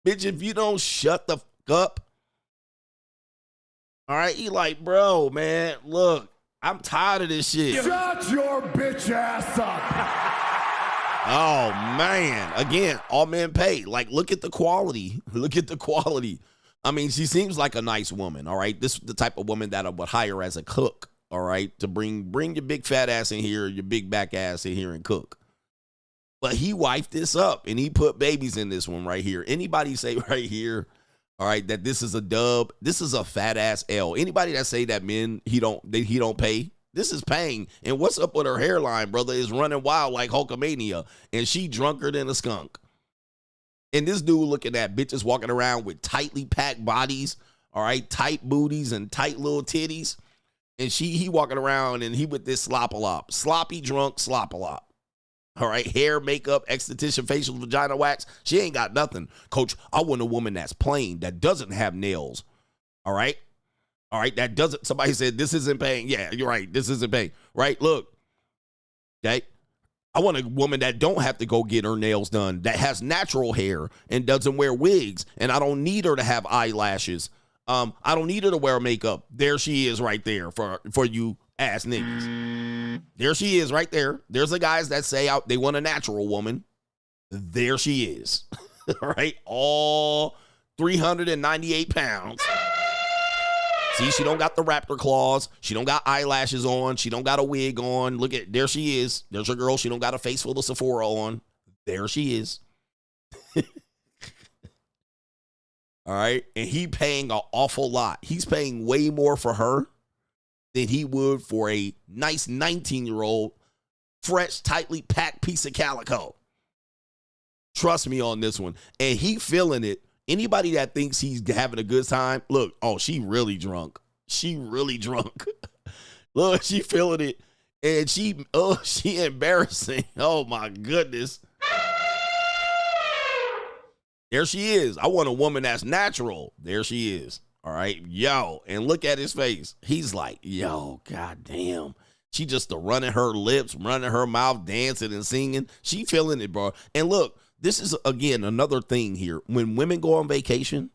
Speaker 1: Bitch, if you don't shut the fuck up. All right, he like, bro, man, look, I'm tired of this shit.
Speaker 3: Shut your bitch ass up.
Speaker 1: Oh, man. Again, all men pay. Like, look at the quality. Look at the quality. I mean, she seems like a nice woman, all right? This is the type of woman that I would hire as a cook, all right? To bring your big fat ass in here, your big back ass in here and cook. But he wifed this up, and he put babies in this one right here. Anybody say right here, all right, that this is a dub, this is a fat ass L. Anybody that say that men, he don't pay, this is paying. And what's up with her hairline, brother, is running wild like Hulkamania. And she drunker than a skunk. And this dude looking at bitches walking around with tightly packed bodies, all right, tight booties and tight little titties. And he walking around and he with this slop-a-lop. Sloppy drunk slop-a-lop. All right, hair, makeup, esthetician, facial, vagina wax. She ain't got nothing. Coach, I want a woman that's plain, that doesn't have nails. All right? All right, that doesn't, somebody said this isn't paying. Yeah, you're right, this isn't paying. Right, look, okay? I want a woman that don't have to go get her nails done, that has natural hair and doesn't wear wigs, and I don't need her to have eyelashes. I don't need her to wear makeup. There she is right there for you ass niggas. There she is right there. There's the guys that say they want a natural woman. There she is. All right, all 398 pounds. See, she don't got the raptor claws. She don't got eyelashes on. She don't got a wig on. Look at, there she is. There's her girl. She don't got a face full of Sephora on. There she is. All right. And he paying an awful lot. He's paying way more for her than he would for a nice 19-year-old, fresh, tightly packed piece of calico. Trust me on this one. And he feeling it. Anybody that thinks he's having a good time, look, oh, she really drunk. She really drunk. Look, she feeling it. And she embarrassing. Oh, my goodness. There she is. I want a woman that's natural. There she is. All right. Yo. And look at his face. He's like, yo, goddamn. She just running her lips, running her mouth, dancing and singing. She feeling it, bro. And look, this is, again, another thing here. When women go on vacation,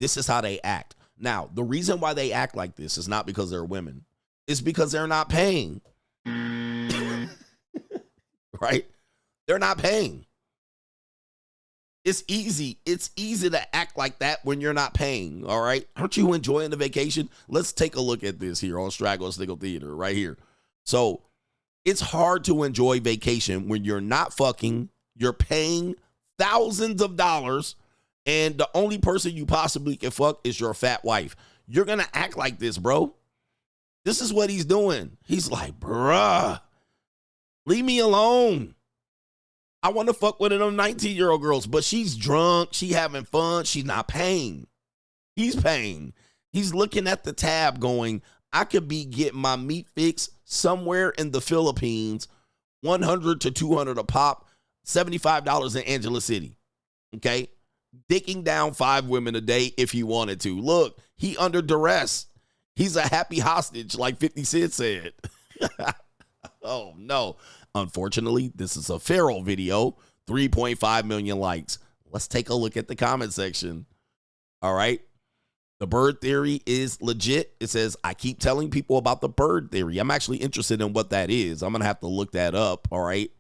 Speaker 1: this is how they act. Now, the reason why they act like this is not because they're women. It's because they're not paying. Right? They're not paying. It's easy. It's easy to act like that when you're not paying, all right? Aren't you enjoying the vacation? Let's take a look at this here on Straggle Sniggle Theater right here. So it's hard to enjoy vacation when you're not fucking, you're paying thousands of dollars, and the only person you possibly can fuck is your fat wife. You're going to act like this, bro. This is what he's doing. He's like, bruh, leave me alone. I want to fuck one of them 19-year-old girls, but she's drunk. She having fun. She's not paying. He's paying. He's looking at the tab going, I could be getting my meat fix somewhere in the Philippines, $100 to $200 a pop, $75 in Angela City. Okay? Dicking down 5 women a day if he wanted to. Look, he under duress. He's a happy hostage, like 50 Cent said. Oh, no. Unfortunately, this is a feral video, 3.5 million likes. Let's take a look at the comment section. All right. The bird theory is legit. It says, I keep telling people about the bird theory. I'm actually interested in what that is. I'm going to have to look that up. All right.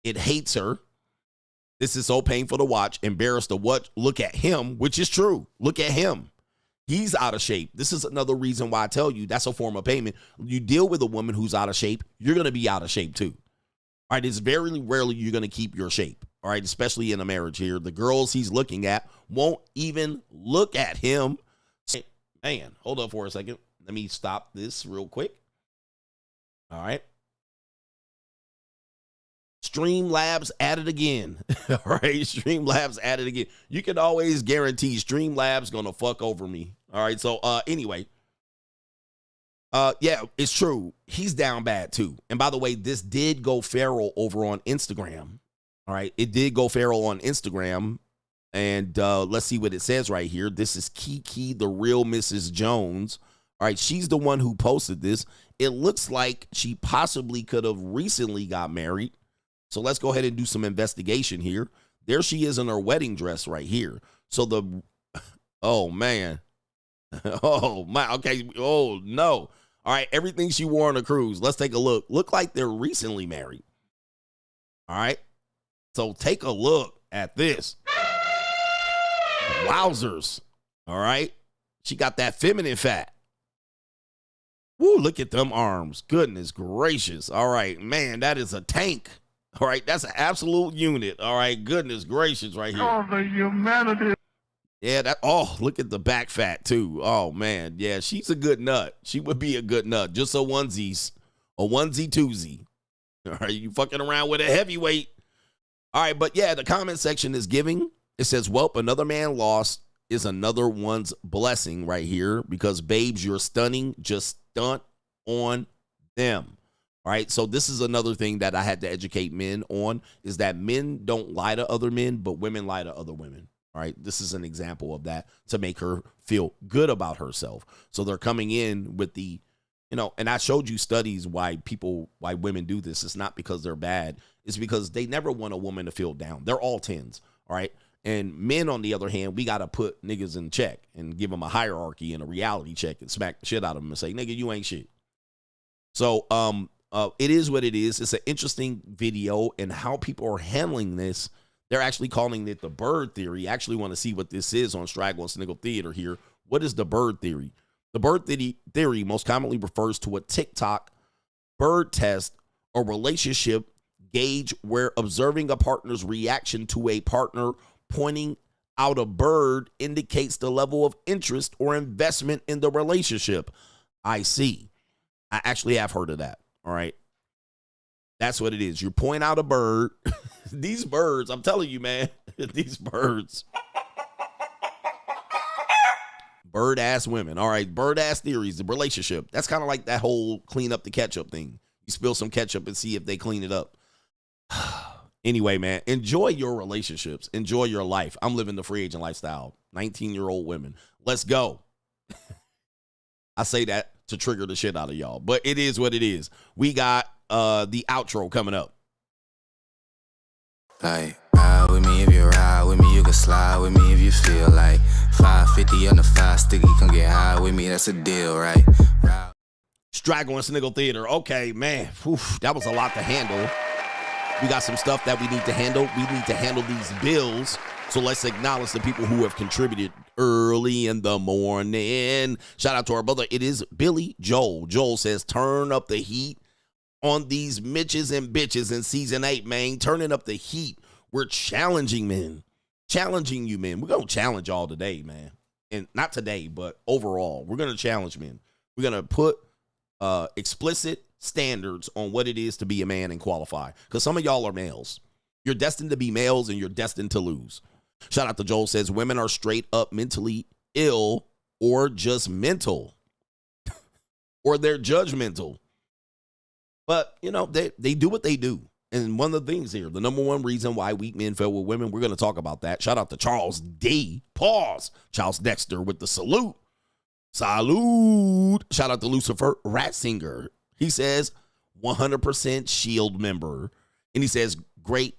Speaker 1: It hates her. This is so painful to watch. Embarrassed to watch. Look at him, which is true. Look at him. He's out of shape. This is another reason why I tell you that's a form of payment. You deal with a woman who's out of shape, you're going to be out of shape too. All right, it's very rarely you're going to keep your shape. all right, especially in a marriage here. The girls he's looking at won't even look at him. Man, hold up for a second. Let me stop this real quick. All right. Streamlabs at it again. All right, Streamlabs at it again. You can always guarantee Streamlabs gonna fuck over me. All right, so anyway. Yeah, it's true. He's down bad too. And by the way, this did go feral over on Instagram. All right, it did go feral on Instagram. And let's see what it says right here. This is Kiki, the real Mrs. Jones. All right, she's the one who posted this. It looks like she possibly could have recently got married. So let's go ahead and do some investigation here. There she is in her wedding dress right here. So oh man. Oh my, okay. Oh no. All right, everything she wore on a cruise. Let's take a look. Look like they're recently married. All right. So take a look at this. Wowzers. All right. She got that feminine fat. Woo, look at them arms. Goodness gracious. All right, man, that is a tank. All right, that's an absolute unit. All right, goodness gracious right here. Oh, the humanity. Yeah, look at the back fat too. Oh, man. Yeah, she's a good nut. She would be a good nut. Just a onesie twosie. All right, you fucking around with a heavyweight. All right, but yeah, the comment section is giving. It says, welp, another man lost is another one's blessing right here because, babes, you're stunning. Just stunt on them. All right, so this is another thing that I had to educate men on is that men don't lie to other men, but women lie to other women. All right, this is an example of that to make her feel good about herself. So they're coming in with the, and I showed you studies why women do this. It's not because they're bad. It's because they never want a woman to feel down. They're all 10s, all right? And men, on the other hand, we got to put niggas in check and give them a hierarchy and a reality check and smack the shit out of them and say, nigga, you ain't shit. So it is what it is. It's an interesting video and how people are handling this. They're actually calling it the bird theory. I actually want to see what this is on Straggle and Sniggle Theater here. What is the bird theory? The bird theory most commonly refers to a TikTok bird test, a relationship gauge where observing a partner's reaction to a partner pointing out a bird indicates the level of interest or investment in the relationship. I see. I actually have heard of that. All right. That's what it is. You point out a bird. These birds, I'm telling you, man, these birds. Bird ass women. All right. Bird ass theories, the relationship. That's kind of like that whole clean up the ketchup thing. You spill some ketchup and see if they clean it up. Anyway, man, enjoy your relationships. Enjoy your life. I'm living the free agent lifestyle. 19-year-old women. Let's go. I say that to trigger the shit out of y'all, but it is what it is. We got the outro coming up.
Speaker 5: Like, ride with me if you ride with me, you can slide with me if you feel like 550 on the 5 sticky, come get high with me, that's a deal, right?
Speaker 1: Straggle and Sniggle Theater. Okay, man, that was a lot to handle. We got some stuff that we need to handle. We need to handle these bills. So let's acknowledge the people who have contributed early in the morning. Shout out to our brother. It is Billy Joel. Joel says, turn up the heat on these Mitches and bitches in season 8, man. Turning up the heat. We're challenging men. Challenging you, men. We're going to challenge y'all today, man. And not today, but overall. We're going to challenge men. We're going to put explicit standards on what it is to be a man and qualify. Because some of y'all are males. You're destined to be males and you're destined to lose. Shout out to Joel says, women are straight up mentally ill or just mental. Or they're judgmental. But, they do what they do. And one of the things here, the number one reason why weak men fail with women, we're going to talk about that. Shout out to Charles D. Pause. Charles Dexter with the salute. Salute. Shout out to Lucifer Ratzinger. He says 100% Shield member. And he says, great.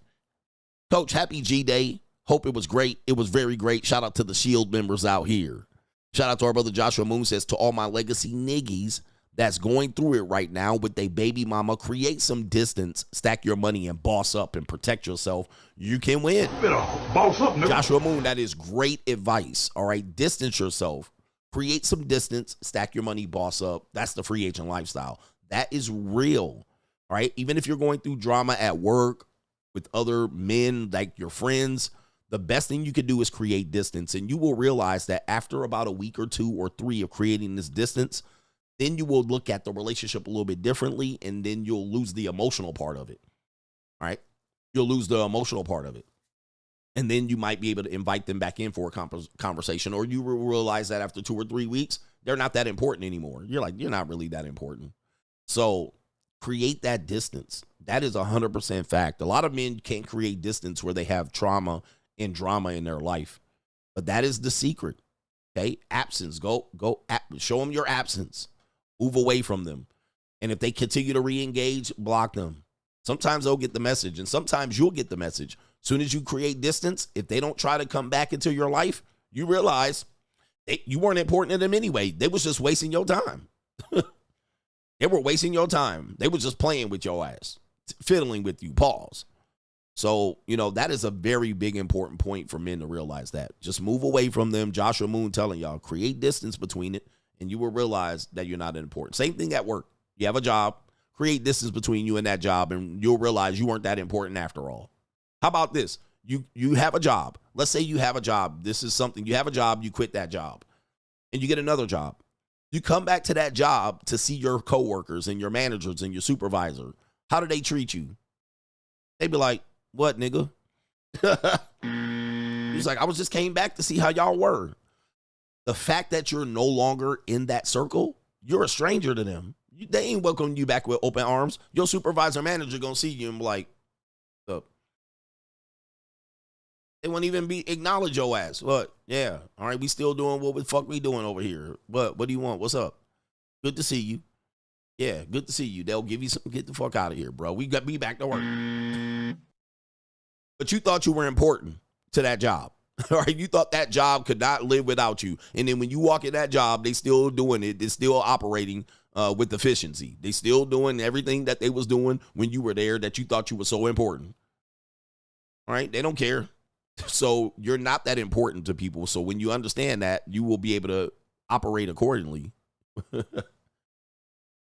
Speaker 1: Coach, happy G-Day. Hope it was great. It was very great. Shout out to the Shield members out here. Shout out to our brother Joshua Moon says, to all my legacy niggies that's going through it right now with their baby mama, create some distance, stack your money, and boss up and protect yourself. You can win.
Speaker 6: Boss up, nigga.
Speaker 1: Joshua Moon, that is great advice. All right, distance yourself. Create some distance, stack your money, boss up. That's the free agent lifestyle. That is real. All right, even if you're going through drama at work, with other men, like your friends, the best thing you could do is create distance. And you will realize that after about a week or 2 or 3 of creating this distance, then you will look at the relationship a little bit differently, and then you'll lose the emotional part of it. All right? You'll lose the emotional part of it. And then you might be able to invite them back in for a conversation, or you will realize that after 2 or 3 weeks, they're not that important anymore. You're like, you're not really that important. So create that distance. That is 100% fact. A lot of men can't create distance where they have trauma and drama in their life. But that is the secret. Okay? Absence. Show them your absence. Move away from them. And if they continue to re-engage, block them. Sometimes they'll get the message, and sometimes you'll get the message. As soon as you create distance, if they don't try to come back into your life, you realize you weren't important to them anyway. They was just wasting your time. They were wasting your time. They were just playing with your ass, fiddling with you. Pause. So, that is a very big, important point for men to realize that. Just move away from them. Joshua Moon telling y'all, create distance between it, and you will realize that you're not important. Same thing at work. You have a job. Create distance between you and that job, and you'll realize you weren't that important after all. How about this? You have a job. Let's say you have a job. This is something. You have a job. You quit that job, and you get another job. You come back to that job to see your coworkers and your managers and your supervisor. How do they treat you? They be like, what, nigga? He's like, I just came back to see how y'all were. The fact that you're no longer in that circle, you're a stranger to them. They ain't welcoming you back with open arms. Your supervisor manager going to see you and be like, up. They won't even acknowledge your ass. What? Yeah. All right. We still doing what the fuck we doing over here. What do you want? What's up? Good to see you. Yeah. Good to see you. They'll give you something. Get the fuck out of here, bro. We got to be back to work. But you thought you were important to that job. All right. You thought that job could not live without you. And then when you walk in that job, they still doing it. They're still operating with efficiency. They still doing everything that they was doing when you were there that you thought you were so important. All right. They don't care. So you're not that important to people. So when you understand that, you will be able to operate accordingly.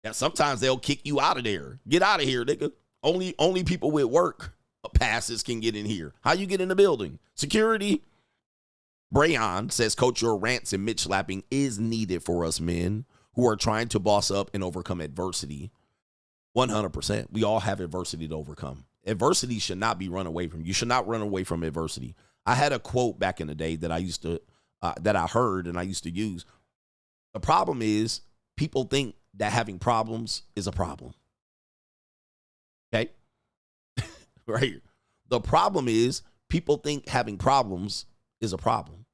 Speaker 1: Yeah, sometimes they'll kick you out of there. Get out of here, nigga. Only people with work passes can get in here. How you get in the building? Security. Brayon says, Coach, your rants and Mitch slapping is needed for us men who are trying to boss up and overcome adversity. 100%. We all have adversity to overcome. Adversity should not be run away from. You should not run away from adversity. I had a quote back in the day that I heard and I used to use. The problem is people think that having problems is a problem. Okay? Right. The problem is people think having problems is a problem.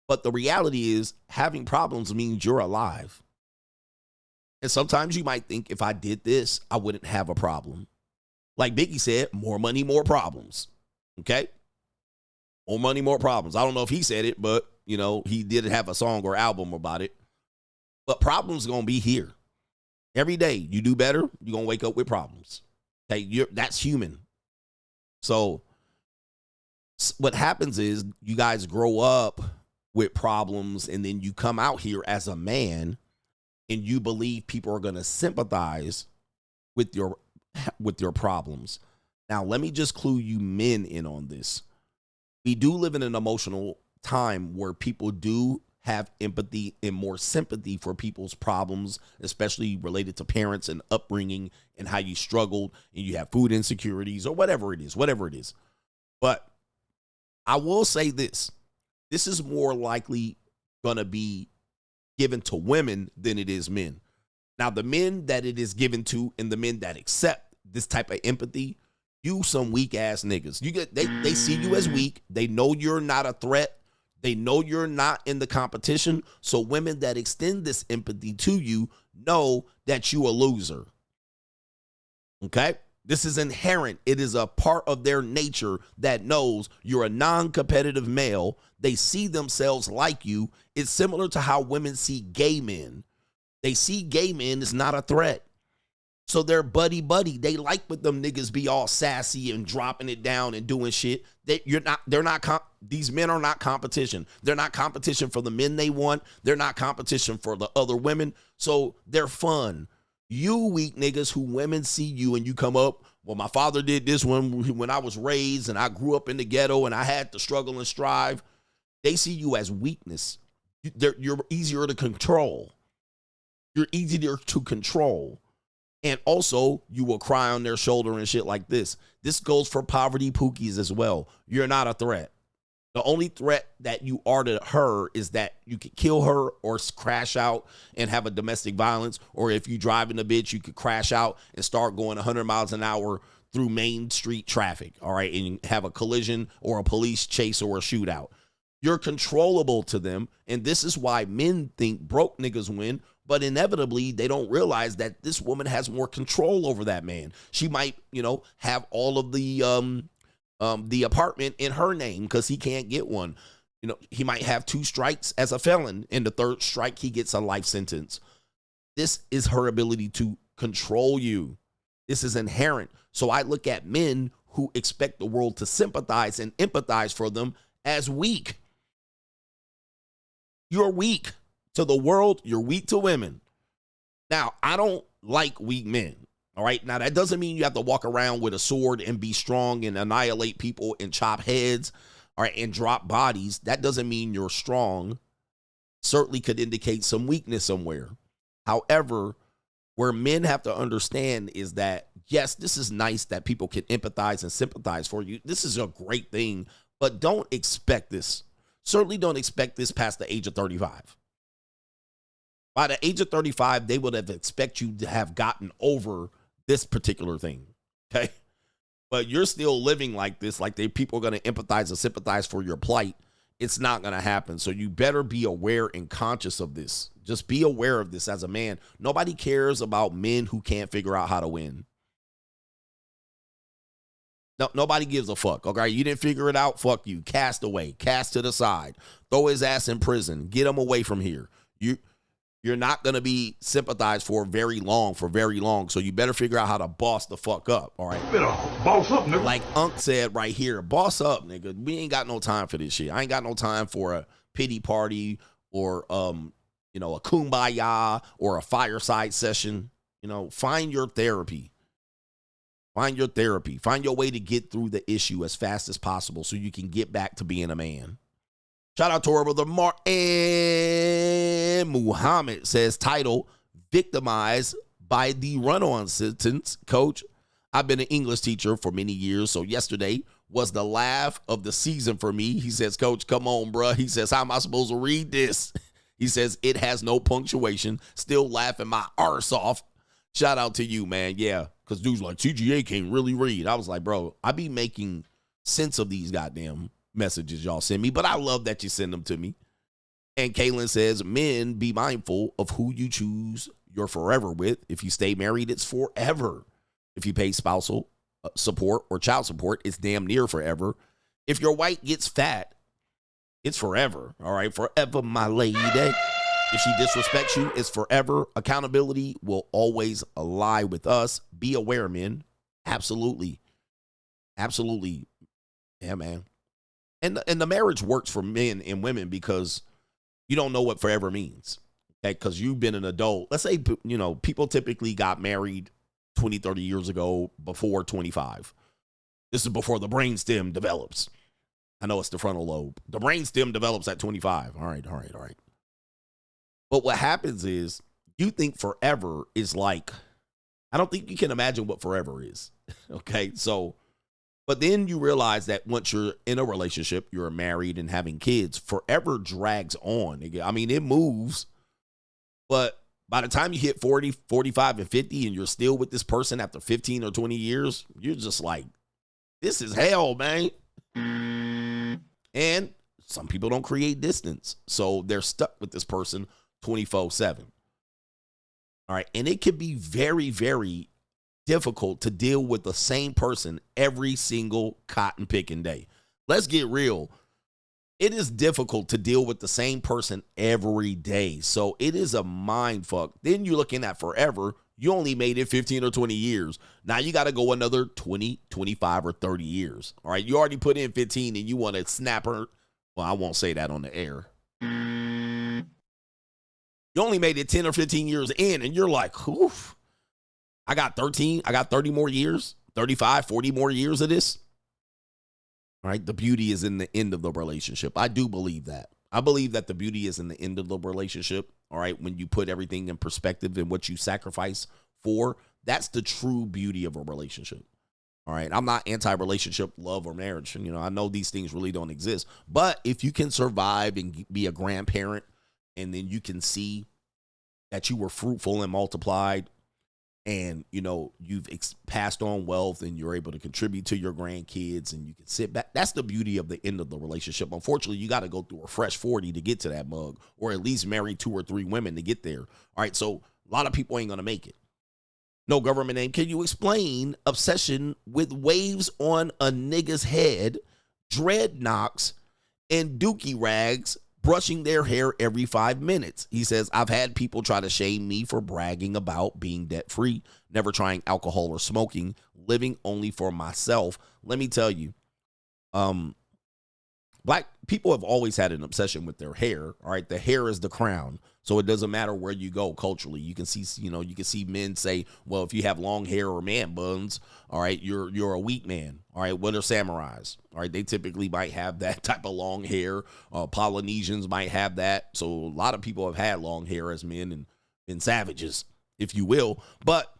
Speaker 1: But the reality is having problems means you're alive. And sometimes you might think if I did this, I wouldn't have a problem. Like Biggie said, more money, more problems. Okay? More money, more problems. I don't know if he said it, but, he did have a song or album about it. But problems are going to be here. Every day you do better, you're going to wake up with problems. Okay? That's human. So what happens is you guys grow up with problems, and then you come out here as a man and you believe people are going to sympathize with your problems. Now, let me just clue you men in on this. We do live in an emotional time where people do have empathy and more sympathy for people's problems, especially related to parents and upbringing and how you struggled and you have food insecurities or whatever it is. But I will say this. This is more likely going to be given to women than it is men. Now, the men that it is given to and the men that accept this type of empathy, you some weak ass niggas. They see you as weak. They know you're not a threat. They know you're not in the competition. So women that extend this empathy to you know that you a loser. Okay? This is inherent. It is a part of their nature that knows you're a non-competitive male. They see themselves like you. It's similar to how women see gay men. They see gay men as not a threat. So they're buddy-buddy. They like when them niggas be all sassy and dropping it down and doing shit. These men are not competition. They're not competition for the men they want. They're not competition for the other women. So they're fun. You weak niggas who women see you and you come up, well, my father did this when I was raised and I grew up in the ghetto and I had to struggle and strive. They see you as weakness. You're easier to control. You're easier to control. And also, you will cry on their shoulder and shit like this. This goes for poverty pookies as well. You're not a threat. The only threat that you are to her is that you could kill her or crash out and have a domestic violence. Or if you driving a bitch, you could crash out and start going 100 miles an hour through main street traffic. All right. And have a collision or a police chase or a shootout. You're controllable to them. And this is why men think broke niggas win. But inevitably, they don't realize that this woman has more control over that man. She might, have all of the apartment in her name because he can't get one. He might have 2 strikes as a felon. And the 3rd strike, he gets a life sentence. This is her ability to control you. This is inherent. So I look at men who expect the world to sympathize and empathize for them as weak. You're weak to the world. You're weak to women. Now, I don't like weak men. All right. Now, that doesn't mean you have to walk around with a sword and be strong and annihilate people and chop heads, all right, and drop bodies. That doesn't mean you're strong. Certainly could indicate some weakness somewhere. However, where men have to understand is that, yes, this is nice that people can empathize and sympathize for you. This is a great thing, but don't expect this. Certainly don't expect this past the age of 35. By the age of 35, they would have expect you to have gotten over this particular thing, okay? But you're still living like this, like people are going to empathize and sympathize for your plight. It's not going to happen. So you better be aware and conscious of this. Just be aware of this as a man. Nobody cares about men who can't figure out how to win. No, nobody gives a fuck, okay? You didn't figure it out, fuck you. Cast away, cast to the side. Throw his ass in prison. Get him away from here. You're not going to be sympathized for very long. So you better figure out how to boss the fuck up, all right?
Speaker 6: Better boss up, nigga.
Speaker 1: Like Unc said right here, boss up, nigga. We ain't got no time for this shit. I ain't got no time for a pity party or, a kumbaya or a fireside session. Find your therapy. Find your therapy. Find your way to get through the issue as fast as possible so you can get back to being a man. Shout out to our brother Martin Muhammad says, title, victimized by the run-on sentence. Coach, I've been an English teacher for many years, so yesterday was the laugh of the season for me. He says, Coach, come on, bruh. He says, how am I supposed to read this? He says, it has no punctuation. Still laughing my arse off. Shout out to you, man. Yeah, because dudes like CGA can't really read. I was like, bro, I be making sense of these goddamn messages y'all send me, but I love that you send them to me. And Kaylin says, men, be mindful of who you choose your forever with. If you stay married, it's forever. If you pay spousal support or child support, it's damn near forever. If your wife gets fat, it's forever. All right, forever, my lady. If she disrespects you, it's forever. Accountability will always lie with us. Be aware, men. Absolutely. Absolutely. Yeah, man. And the marriage works for men and women because you don't know what forever means. Okay, because you've been an adult. Let's say, people typically got married 20, 30 years ago before 25. This is before the brainstem develops. I know it's the frontal lobe. The brainstem develops at 25. All right. But what happens is you think forever is like, I don't think you can imagine what forever is. Okay, so, but then you realize that once you're in a relationship, you're married and having kids, forever drags on. I mean, it moves, but by the time you hit 40, 45, and 50, and you're still with this person after 15 or 20 years, you're just like, this is hell, man. And some people don't create distance, so they're stuck with this person 24/7. All right, and it can be very, very difficult to deal with the same person every single cotton picking day. Let's get real. It is difficult to deal with the same person every day. So it is a mind fuck. Then you're looking at forever. You only made it 15 or 20 years. Now you got to go another 20, 25, or 30 years. All right, you already put in 15 and you want to snap her. Well, I won't say that on the air. You only made it 10 or 15 years in and you're like, oof. I got 13. I got 30 more years 35, 40 more years of this. All right. The beauty is in the end of the relationship. I do believe that. I believe that the beauty is in the end of the relationship. All right. When you put everything in perspective and what you sacrifice for, that's the true beauty of a relationship. All right. I'm not anti-relationship, love, or marriage. You know, I know these things really don't exist. But if you can survive and be a grandparent, and then you can see that you were fruitful and multiplied, and, you know, you've passed on wealth and you're able to contribute to your grandkids and you can sit back. That's the beauty of the end of the relationship. Unfortunately, you got to go through a fresh 40 to get to that mug, or at least marry 2 or 3 women to get there. All right. So a lot of people ain't going to make it. No government name. Can you explain obsession with waves on a nigga's head, dreadlocks, and dookie rags, brushing their hair every 5 minutes? He says, I've had people try to shame me for bragging about being debt-free, never trying alcohol or smoking, living only for myself. Let me tell you, Black people have always had an obsession with their hair. All right. The hair is the crown. So it doesn't matter where you go culturally. You can see, you know, you can see men say, well, if you have long hair or man buns, all right, you're a weak man. All right. What are samurais? All right. They typically might have that type of long hair. Polynesians might have that. So a lot of people have had long hair as men and savages, if you will. But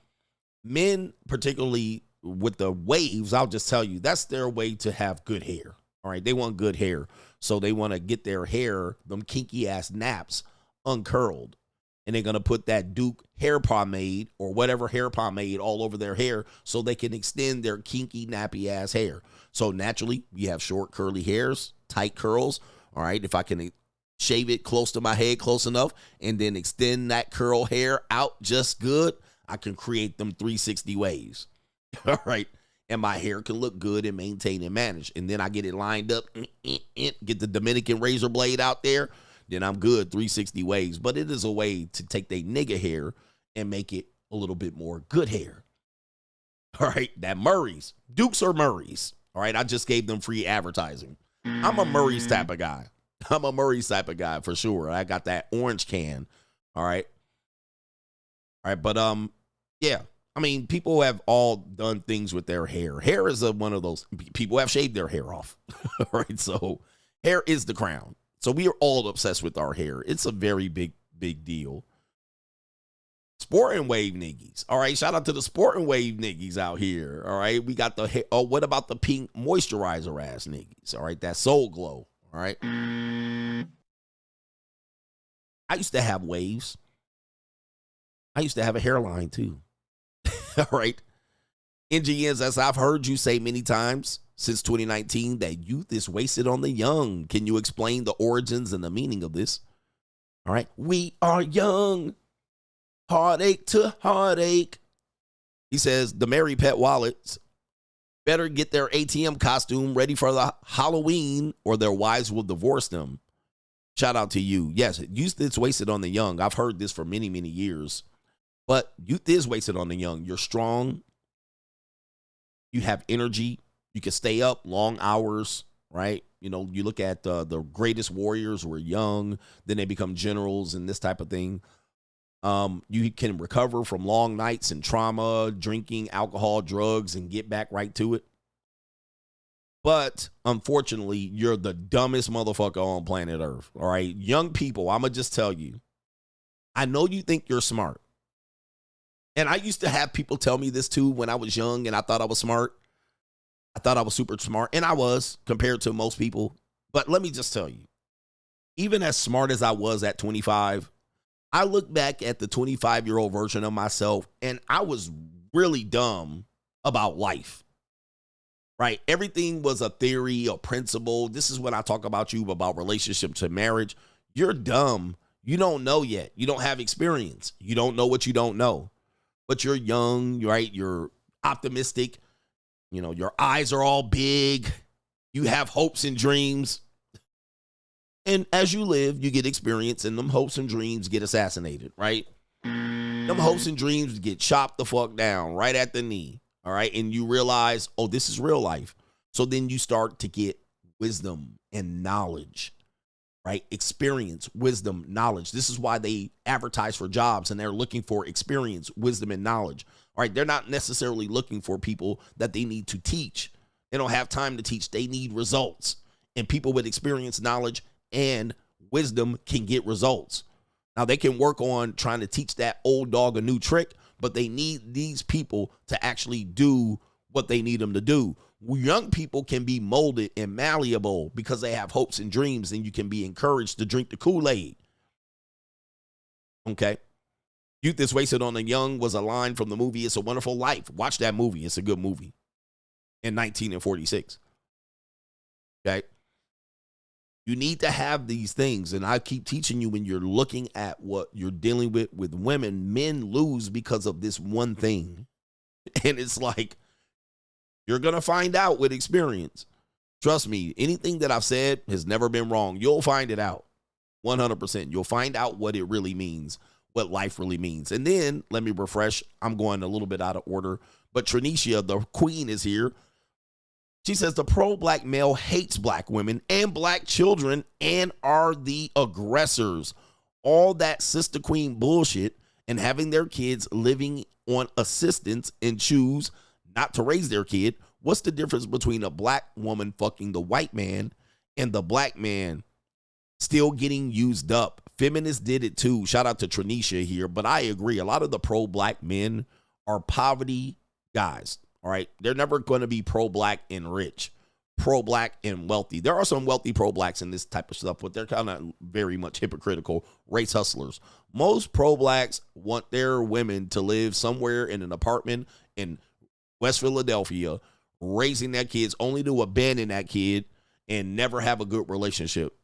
Speaker 1: men, particularly with the waves, I'll just tell you, that's their way to have good hair. All right, they want good hair. So they want to get their hair, them kinky ass naps, uncurled. And they're going to put that Duke hair pomade or whatever hair pomade all over their hair so they can extend their kinky nappy ass hair. So naturally, you have short curly hairs, tight curls. All right, if I can shave it close to my head, close enough, and then extend that curl hair out just good, I can create them 360 waves. All right. And my hair can look good and maintain and manage. And then I get it lined up, get the Dominican razor blade out there, then I'm good 360 waves. But it is a way to take their nigga hair and make it a little bit more good hair. All right, that Murray's. Dukes or Murray's. All right, I just gave them free advertising. I'm a Murray's type of guy. I'm a Murray's type of guy for sure. I got that orange can. All right. All right, but yeah. I mean, people have all done things with their hair. Hair is one of those. People have shaved their hair off. All right, so hair is the crown. So we are all obsessed with our hair. It's a very big deal. Sport and wave niggies. All right, shout out to the sport and wave niggies out here. All right, we got the hair. Oh, what about the pink moisturizer ass niggies? All right, that Soul Glow. All right. I used to have waves. I used to have a hairline too. All right. NGNs, as I've heard you say many times since 2019, that youth is wasted on the young. Can you explain the origins and the meaning of this? All right. We are young. Heartache to heartache. He says the Mary Pet Wallets better get their ATM costume ready for the Halloween or their wives will divorce them. Shout out to you. Yes, youth is wasted on the young. I've heard this for many, many years. But youth is wasted on the young. You're strong. You have energy. You can stay up long hours, right? You know, you look at the greatest warriors who are young, then they become generals and this type of thing. You can recover from long nights and trauma, drinking, alcohol, drugs, and get back right to it. But unfortunately, you're the dumbest motherfucker on planet Earth, all right? Young people, I'm going to just tell you, I know you think you're smart. And I used to have people tell me this too when I was young and I thought I was smart. I thought I was super smart, and I was compared to most people. But let me just tell you, even as smart as I was at 25, I look back at the 25-year-old version of myself and I was really dumb about life, right? Everything was a theory, a principle. This is when I talk about you about relationship to marriage. You're dumb. You don't know yet. You don't have experience. You don't know what you don't know. But you're young, right? You're optimistic. You know, your eyes are all big. You have hopes and dreams. And as you live, you get experience, and them hopes and dreams get assassinated, right? Them hopes and dreams get chopped the fuck down right at the knee, all right? And you realize, oh, this is real life. So then you start to get wisdom and knowledge, right? Experience, wisdom, knowledge. This is why they advertise for jobs and they're looking for experience, wisdom, and knowledge. All right, they're not necessarily looking for people that they need to teach. They don't have time to teach. They need results. And people with experience, knowledge, and wisdom can get results. Now, they can work on trying to teach that old dog a new trick, but they need these people to actually do what they need them to do. Young people can be molded and malleable because they have hopes and dreams, and you can be encouraged to drink the Kool-Aid. Okay? Youth is wasted on the young was a line from the movie It's a Wonderful Life. Watch that movie. It's a good movie. In 1946. Okay? You need to have these things, and I keep teaching you when you're looking at what you're dealing with women, men lose because of this one thing. And it's like, you're going to find out with experience. Trust me, anything that I've said has never been wrong. You'll find it out. 100%. You'll find out what it really means, what life really means. And then, let me refresh. I'm going a little bit out of order. But Trinicia, the queen, is here. She says the pro-black male hates black women and black children and are the aggressors. All that sister queen bullshit and having their kids living on assistance and choose not to raise their kid. What's the difference between a black woman fucking the white man and the black man still getting used up? Feminists did it too. Shout out to Trinicia here. But I agree. A lot of the pro-black men are poverty guys. All right. They're never going to be pro-black and rich, pro-black and wealthy. There are some wealthy pro-blacks in this type of stuff, but they're kind of very much hypocritical race hustlers. Most pro-blacks want their women to live somewhere in an apartment in West Philadelphia, raising their kids only to abandon that kid and never have a good relationship.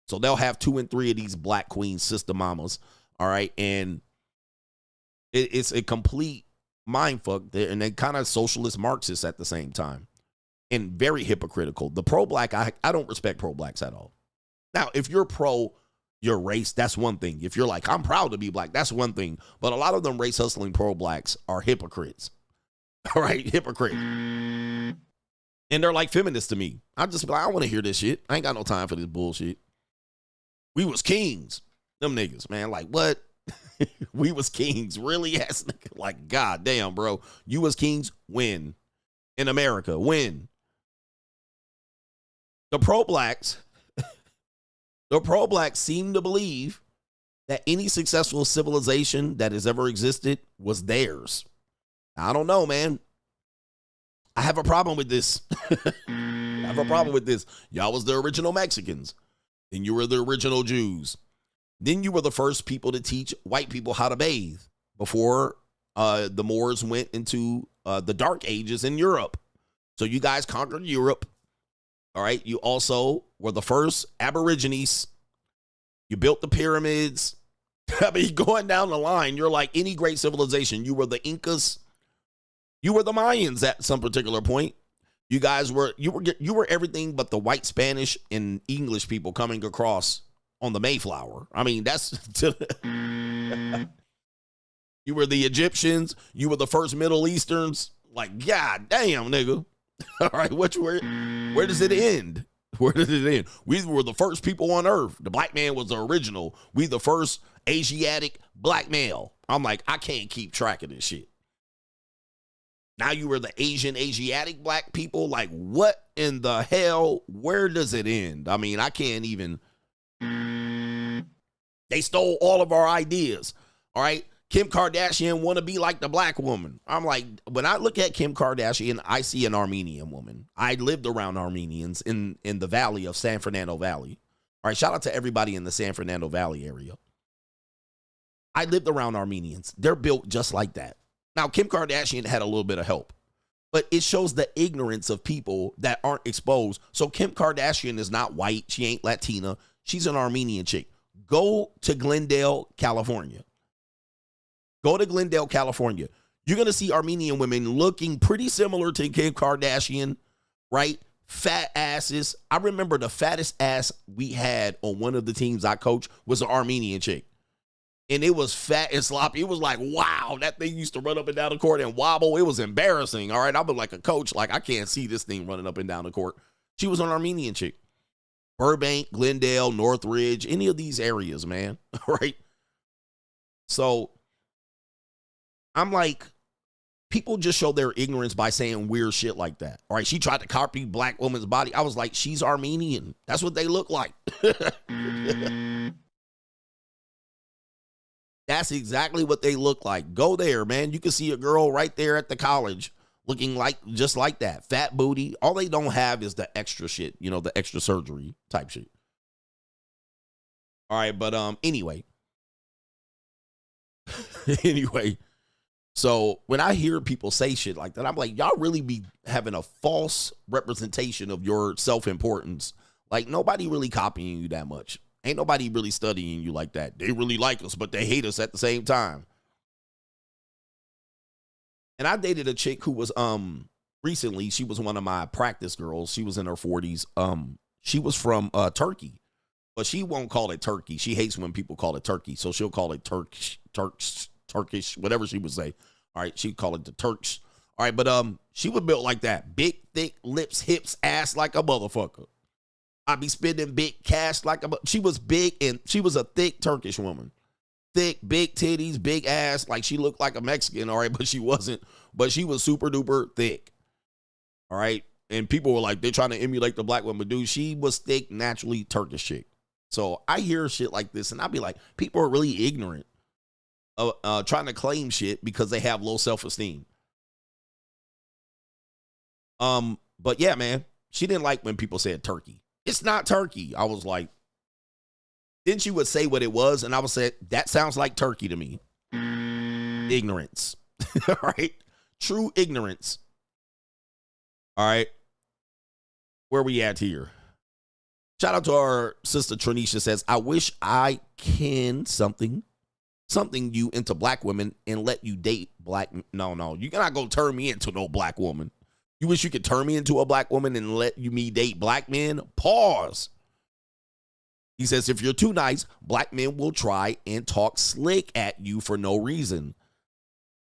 Speaker 1: So they'll have 2 and 3 of these black queen sister mamas. All right. And it's a complete mind fuck there, and they kind of socialist Marxists at the same time, and very hypocritical. The pro-black, I don't respect pro-blacks at all. Now, if you're pro your race, that's one thing. If you're like, I'm proud to be black, that's one thing. But a lot of them race hustling pro-blacks are hypocrites. All right, hypocrite. And they're like feminists to me. I just be like, I don't want to hear this shit. I ain't got no time for this bullshit. We was kings. Them niggas, man. Like, what? We was kings. Really? Yes. Like, god damn, bro. You was kings when? In America. When? The pro-blacks seem to believe that any successful civilization that has ever existed was theirs. I don't know, man. I have a problem with this. I have a problem with this. Y'all was the original Mexicans. Then you were the original Jews. Then you were the first people to teach white people how to bathe before the Moors went into the Dark Ages in Europe. So you guys conquered Europe. All right. You also were the first Aborigines. You built the pyramids. I mean, going down the line, you're like any great civilization. You were the Incas. You were the Mayans at some particular point. You guys were, you were everything but the white Spanish and English people coming across on the Mayflower. I mean, that's you were the Egyptians. You were the first Middle Easterns. Like, god damn, nigga. All right, where does it end? Where did it end? We were the first people on earth. The black man was the original. We the first Asiatic black male. I'm like, I can't keep track of this shit. Now you were the Asiatic black people. Like, what in the hell? Where does it end? I mean, I can't even. They stole all of our ideas. All right. Kim Kardashian want to be like the black woman. I'm like, when I look at Kim Kardashian, I see an Armenian woman. I lived around Armenians in the valley of San Fernando Valley. All right. Shout out to everybody in the San Fernando Valley area. I lived around Armenians. They're built just like that. Now, Kim Kardashian had a little bit of help, but it shows the ignorance of people that aren't exposed. So Kim Kardashian is not white. She ain't Latina. She's an Armenian chick. Go to Glendale, California. Go to Glendale, California. You're going to see Armenian women looking pretty similar to Kim Kardashian, right? Fat asses. I remember the fattest ass we had on one of the teams I coached was an Armenian chick. And it was fat and sloppy. It was like, wow, that thing used to run up and down the court and wobble. It was embarrassing. All right. I was like a coach. Like, I can't see this thing running up and down the court. She was an Armenian chick. Burbank, Glendale, Northridge, any of these areas, man. All right. So I'm like, people just show their ignorance by saying weird shit like that. All right, she tried to copy black woman's body. I was like, she's Armenian. That's what they look like. That's exactly what they look like. Go there, man. You can see a girl right there at the college looking like just like that. Fat booty. All they don't have is the extra shit, you know, the extra surgery type shit. All right, but anyway. Anyway, so when I hear people say shit like that, I'm like, y'all really be having a false representation of your self-importance. Like, nobody really copying you that much. Ain't nobody really studying you like that. They really like us, but they hate us at the same time. And I dated a chick who was recently, she was one of my practice girls. She was in her 40s. She was from Turkey, but she won't call it turkey. She hates when people call it turkey, so she'll call it Turkish, whatever she would say. All right, she'd call it the Turks. All right, but she was built like that. Big, thick lips, hips, ass like a motherfucker. I'd be spending big cash like a... She was big, and she was a thick Turkish woman. Thick, big titties, big ass. Like, she looked like a Mexican, all right, but she wasn't. But she was super duper thick. All right? And people were like, they're trying to emulate the black woman. Dude, she was thick, naturally Turkish chick. So I hear shit like this, and I'd be like, people are really ignorant of trying to claim shit because they have low self-esteem. But yeah, man, she didn't like when people said turkey. It's not turkey. I was like, then she would say what it was, and I would say, that sounds like turkey to me. Ignorance. All right? True ignorance. All right? Where we at here? Shout out to our sister Tranisha says, I wish I can something you into black women and let you date black. No, you're not going to turn me into no black woman. You wish you could turn me into a black woman and let me date black men? Pause. He says, if you're too nice, black men will try and talk slick at you for no reason.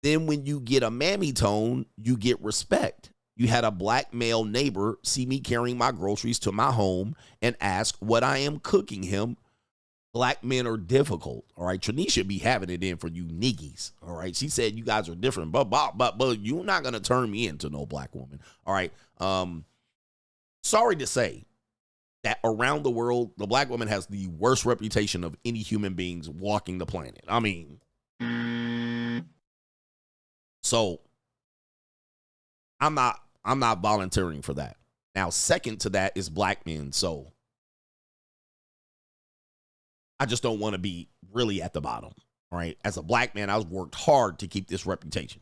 Speaker 1: Then when you get a mammy tone, you get respect. You had a black male neighbor see me carrying my groceries to my home and ask what I am cooking him. Black men are difficult. All right. Tranisha be having it in for you niggies. All right. She said you guys are different, but you're not going to turn me into no black woman. All right. Sorry to say that around the world, the black woman has the worst reputation of any human beings walking the planet. I mean, so I'm not volunteering for that. Now, second to that is black men. So I just don't want to be really at the bottom. All right. As a black man, I've worked hard to keep this reputation.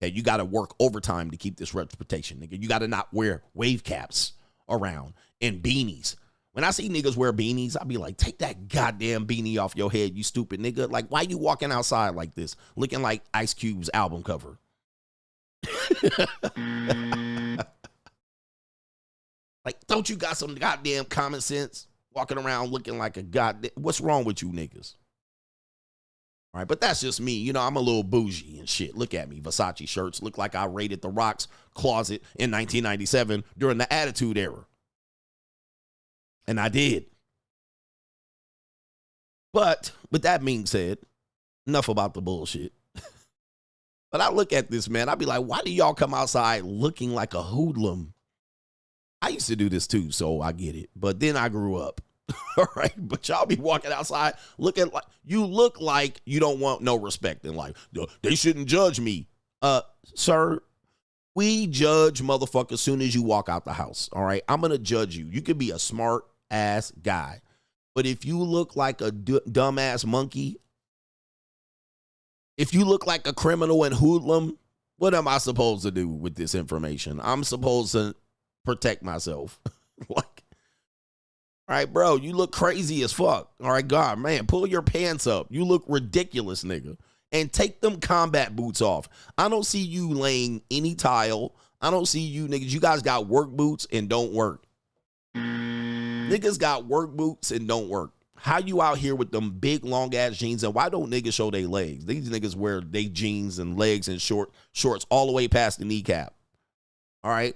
Speaker 1: Okay, you got to work overtime to keep this reputation. Nigga, you got to not wear wave caps around and beanies. When I see niggas wear beanies, I be like, take that goddamn beanie off your head, you stupid nigga. Like, why you walking outside like this, looking like Ice Cube's album cover? Like, don't you got some goddamn common sense? Walking around looking like a goddamn... What's wrong with you niggas? All right, but that's just me. You know, I'm a little bougie and shit. Look at me. Versace shirts look like I raided the Rock's closet in 1997 during the Attitude Era. And I did. But with that being said, enough about the bullshit. But I look at this, man. I be like, why do y'all come outside looking like a hoodlum? I used to do this too, so I get it. But then I grew up. All right. But y'all be walking outside looking like you look like you don't want no respect in life. They shouldn't judge me. Sir, we judge motherfuckers as soon as you walk out the house. All right. I'm going to judge you. You could be a smart ass guy. But if you look like a dumbass monkey, if you look like a criminal and hoodlum, what am I supposed to do with this information? I'm supposed to protect myself. Like, all right, bro, you look crazy as fuck. All right, God, man, pull your pants up. You look ridiculous, nigga. And take them combat boots off. I don't see you laying any tile. I don't see you, niggas. You guys got work boots and don't work. Niggas got work boots and don't work. How you out here with them big, long-ass jeans, and why don't niggas show their legs? These niggas wear they jeans and legs and shorts all the way past the kneecap. All right?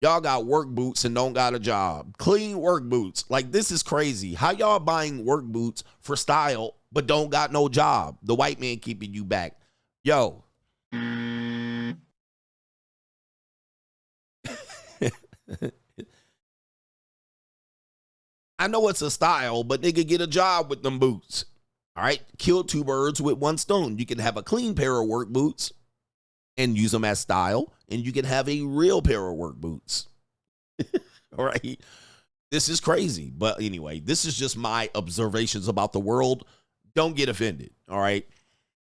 Speaker 1: Y'all got work boots and don't got a job. Clean work boots. Like, this is crazy. How y'all buying work boots for style but don't got no job? The white man keeping you back. Yo, I know it's a style, but nigga, get a job with them boots. All right, kill two birds with one stone. You can have a clean pair of work boots and use them as style, and you can have a real pair of work boots. All right, this is crazy, but anyway, this is just my observations about the world. Don't get offended. All right,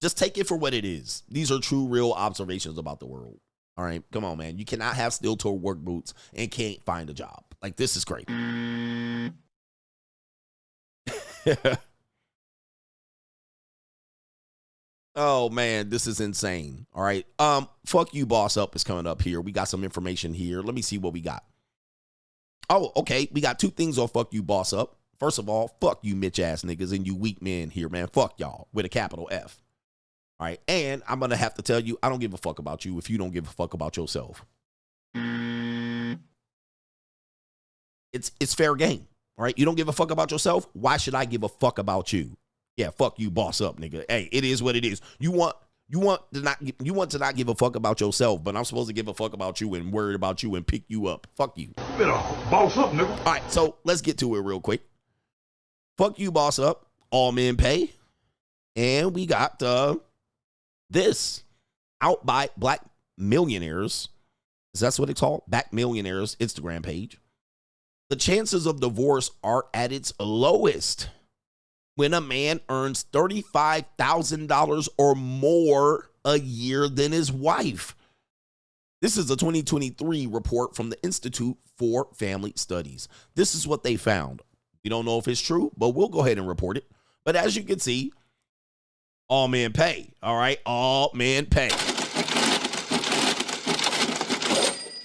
Speaker 1: just take it for what it is. These are true, real observations about the world. All right, come on, man. You cannot have steel-toe work boots and can't find a job. Like, this is crazy. Oh man, this is insane. All right. Fuck You Boss Up is coming up here. We got some information here. Let me see what we got. Oh, okay. We got two things on Fuck You Boss Up. First of all, fuck you bitch ass niggas and you weak men here, man. Fuck y'all with a capital F. All right. And I'm gonna have to tell you, I don't give a fuck about you if you don't give a fuck about yourself. It's fair game. All right. You don't give a fuck about yourself. Why should I give a fuck about you? Yeah, fuck you, boss up, nigga. Hey, it is what it is. You want to not give a fuck about yourself, but I'm supposed to give a fuck about you and worry about you and pick you up. Fuck you.
Speaker 6: Better boss up, nigga.
Speaker 1: All right, so let's get to it real quick. Fuck you, boss up. All men pay, and we got this out by Black Millionaires. That's what it's called, Black Millionaires Instagram page. The chances of divorce are at its lowest when a man earns $35,000 or more a year than his wife. This is a 2023 report from the Institute for Family Studies. This is what they found. We don't know if it's true, but we'll go ahead and report it. But as you can see, all men pay. All right, all men pay.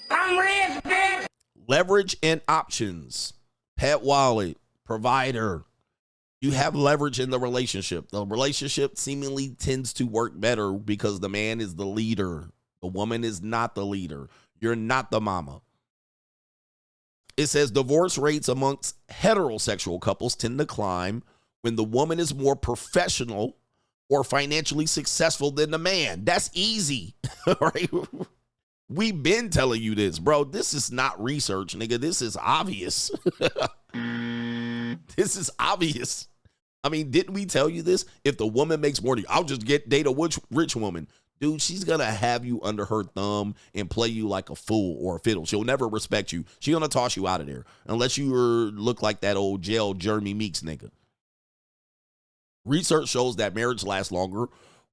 Speaker 1: I'm rich, bitch. Leverage and options. Pet wallet, provider. You have leverage in the relationship. The relationship seemingly tends to work better because the man is the leader. The woman is not the leader. You're not the mama. It says divorce rates amongst heterosexual couples tend to climb when the woman is more professional or financially successful than the man. That's easy. Right? We've been telling you this, bro. This is not research, nigga. This is obvious. This is obvious. I mean, didn't we tell you this? If the woman makes more than you, I'll just date a rich woman. Dude, she's going to have you under her thumb and play you like a fool or a fiddle. She'll never respect you. She's going to toss you out of there unless you look like that old jail Jeremy Meeks nigga. Research shows that marriage lasts longer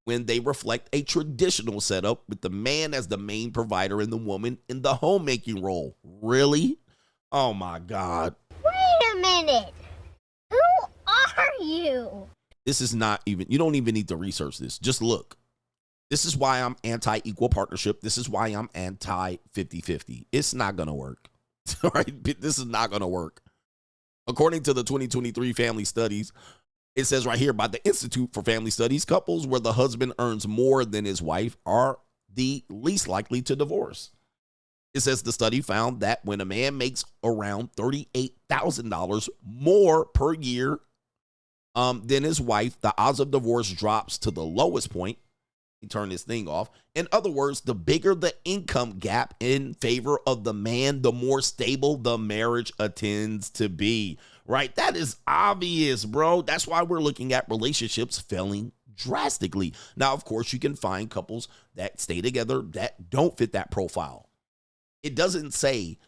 Speaker 1: when they reflect a traditional setup with the man as the main provider and the woman in the homemaking role. Really? Oh, my God.
Speaker 12: Wait a minute. Who are you?
Speaker 1: This is not even, you don't even need to research this. Just look. This is why I'm anti-equal partnership. This is why I'm anti-50-50. It's not going to work. All right? This is not going to work. According to the 2023 family studies, it says right here by the Institute for Family Studies, couples where the husband earns more than his wife are the least likely to divorce. It says the study found that when a man makes around $38,000 more per year than his wife, the odds of divorce drops to the lowest point. He turned this thing off. In other words, the bigger the income gap in favor of the man, the more stable the marriage tends to be. Right? That is obvious, bro. That's why we're looking at relationships failing drastically. Now, of course, you can find couples that stay together that don't fit that profile. It doesn't say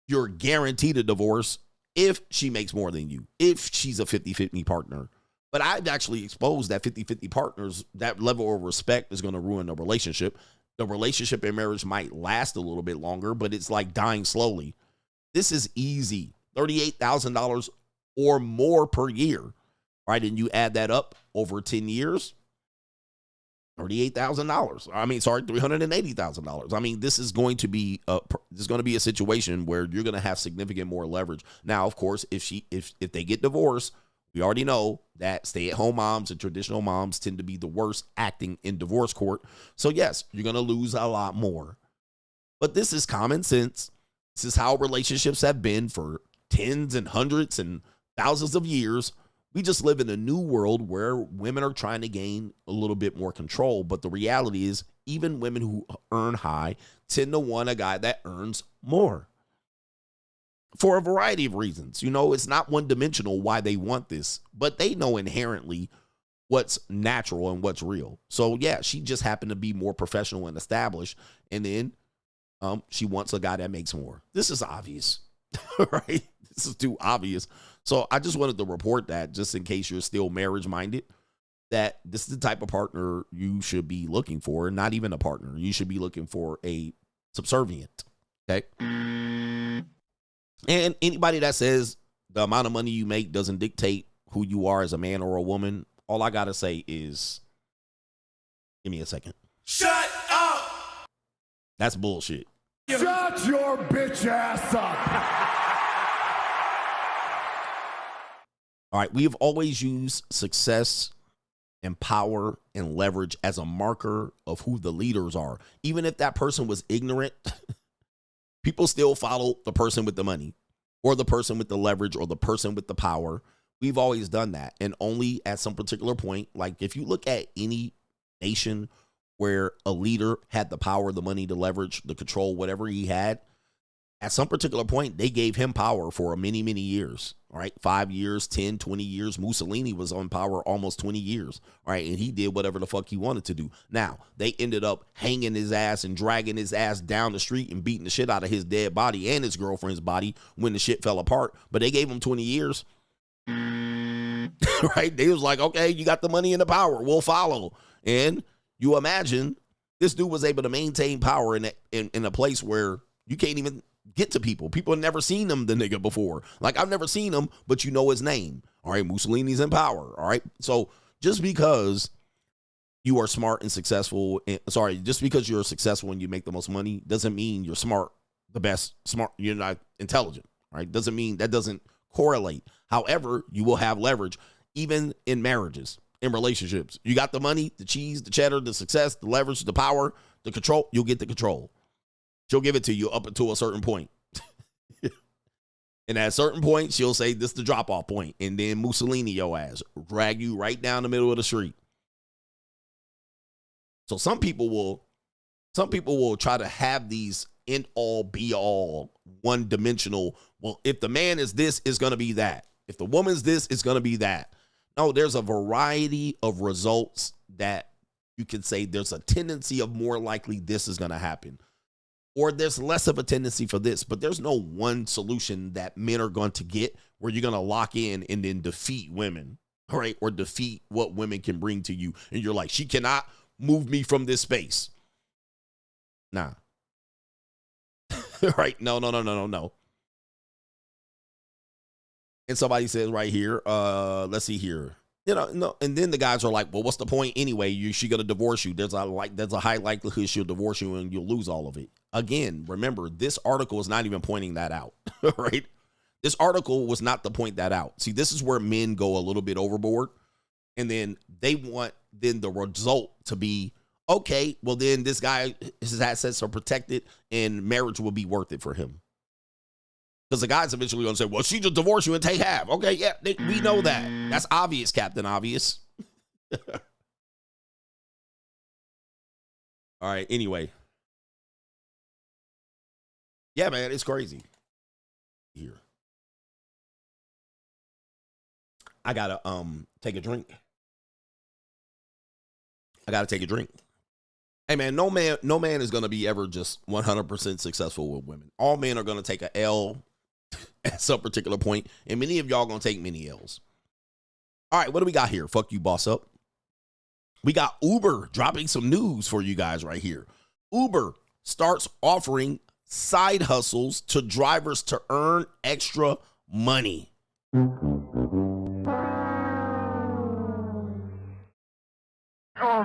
Speaker 1: you're guaranteed a divorce if she makes more than you, if she's a 50-50 partner. But I've actually exposed that 50-50 partners, that level of respect is going to ruin the relationship. The relationship and marriage might last a little bit longer, but it's like dying slowly. This is easy. $38,000 or more per year, right? And you add that up over 10 years, $38,000. I mean, sorry, $380,000. I mean, this is going to be a situation where you're going to have significant more leverage. Now, of course, if they get divorced, we already know that stay-at-home moms and traditional moms tend to be the worst acting in divorce court. So yes, you're going to lose a lot more. But this is common sense. This is how relationships have been for tens and hundreds and thousands of years. We just live in a new world where women are trying to gain a little bit more control. But the reality is, even women who earn high tend to want a guy that earns more for a variety of reasons. You know, it's not one dimensional why they want this, but they know inherently what's natural and what's real. So yeah, she just happened to be more professional and established. And then she wants a guy that makes more. This is obvious, right? This is too obvious. So I just wanted to report that, just in case you're still marriage minded, that this is the type of partner you should be looking for. Not even a partner. You should be looking for a subservient. Okay. And anybody that says the amount of money you make doesn't dictate who you are as a man or a woman, all I got to say is, give me a second.
Speaker 3: Shut up!
Speaker 1: That's bullshit.
Speaker 3: Shut your bitch ass up!
Speaker 1: All right, we have always used success and power and leverage as a marker of who the leaders are. Even if that person was ignorant, people still follow the person with the money or the person with the leverage or the person with the power. We've always done that. And only at some particular point, like if you look at any nation where a leader had the power, the money, the leverage, the control, whatever he had, at some particular point, they gave him power for many, many years, all right? 5 years, 10, 20 years. Mussolini was on power almost 20 years, all right? And he did whatever the fuck he wanted to do. Now, they ended up hanging his ass and dragging his ass down the street and beating the shit out of his dead body and his girlfriend's body when the shit fell apart. But they gave him 20 years, right? They was like, okay, you got the money and the power. We'll follow. And you imagine this dude was able to maintain power in a place where you can't even get to people. People have never seen him, the nigga, before. Like, I've never seen him, but you know his name. All right, Mussolini's in power. All right. So just because you are smart and successful, just because you're successful and you make the most money doesn't mean you're smart, you're not intelligent. All right. Doesn't mean that doesn't correlate. However, you will have leverage even in marriages, in relationships. You got the money, the cheese, the cheddar, the success, the leverage, the power, the control. You'll get the control. She'll give it to you up until a certain point. And at a certain point, she'll say, this is the drop-off point. And then Mussolini, your ass, drag you right down the middle of the street. So some people will try to have these end-all, be-all, one-dimensional, well, if the man is this, it's going to be that. If the woman's this, it's going to be that. No, there's a variety of results that you can say there's a tendency of more likely this is going to happen. Or there's less of a tendency for this, but there's no one solution that men are going to get where you're going to lock in and then defeat women, all right? Or defeat what women can bring to you. And you're like, she cannot move me from this space. Nah. Right? No. And somebody says right here, let's see here. No, and then the guys are like, well, what's the point anyway? She gonna divorce you. There's a high likelihood she'll divorce you and you'll lose all of it. Again, remember, this article is not even pointing that out, right? This article was not to point that out. See, this is where men go a little bit overboard, and then they want then the result to be, okay, well then this guy, his assets are protected and marriage will be worth it for him. Because the guy's eventually going to say, well, she just divorced you and take half. Okay, yeah, we know that. That's obvious, Captain Obvious. All right, anyway. Yeah, man, it's crazy. Here. I got to take a drink. Hey, man, no man is going to be ever just 100% successful with women. All men are going to take a L at some particular point, and many of y'all going to take many L's. All right, what do we got here? Fuck you, boss up. We got Uber dropping some news for you guys right here. Uber starts offering side hustles to drivers to earn extra money.
Speaker 3: Oh,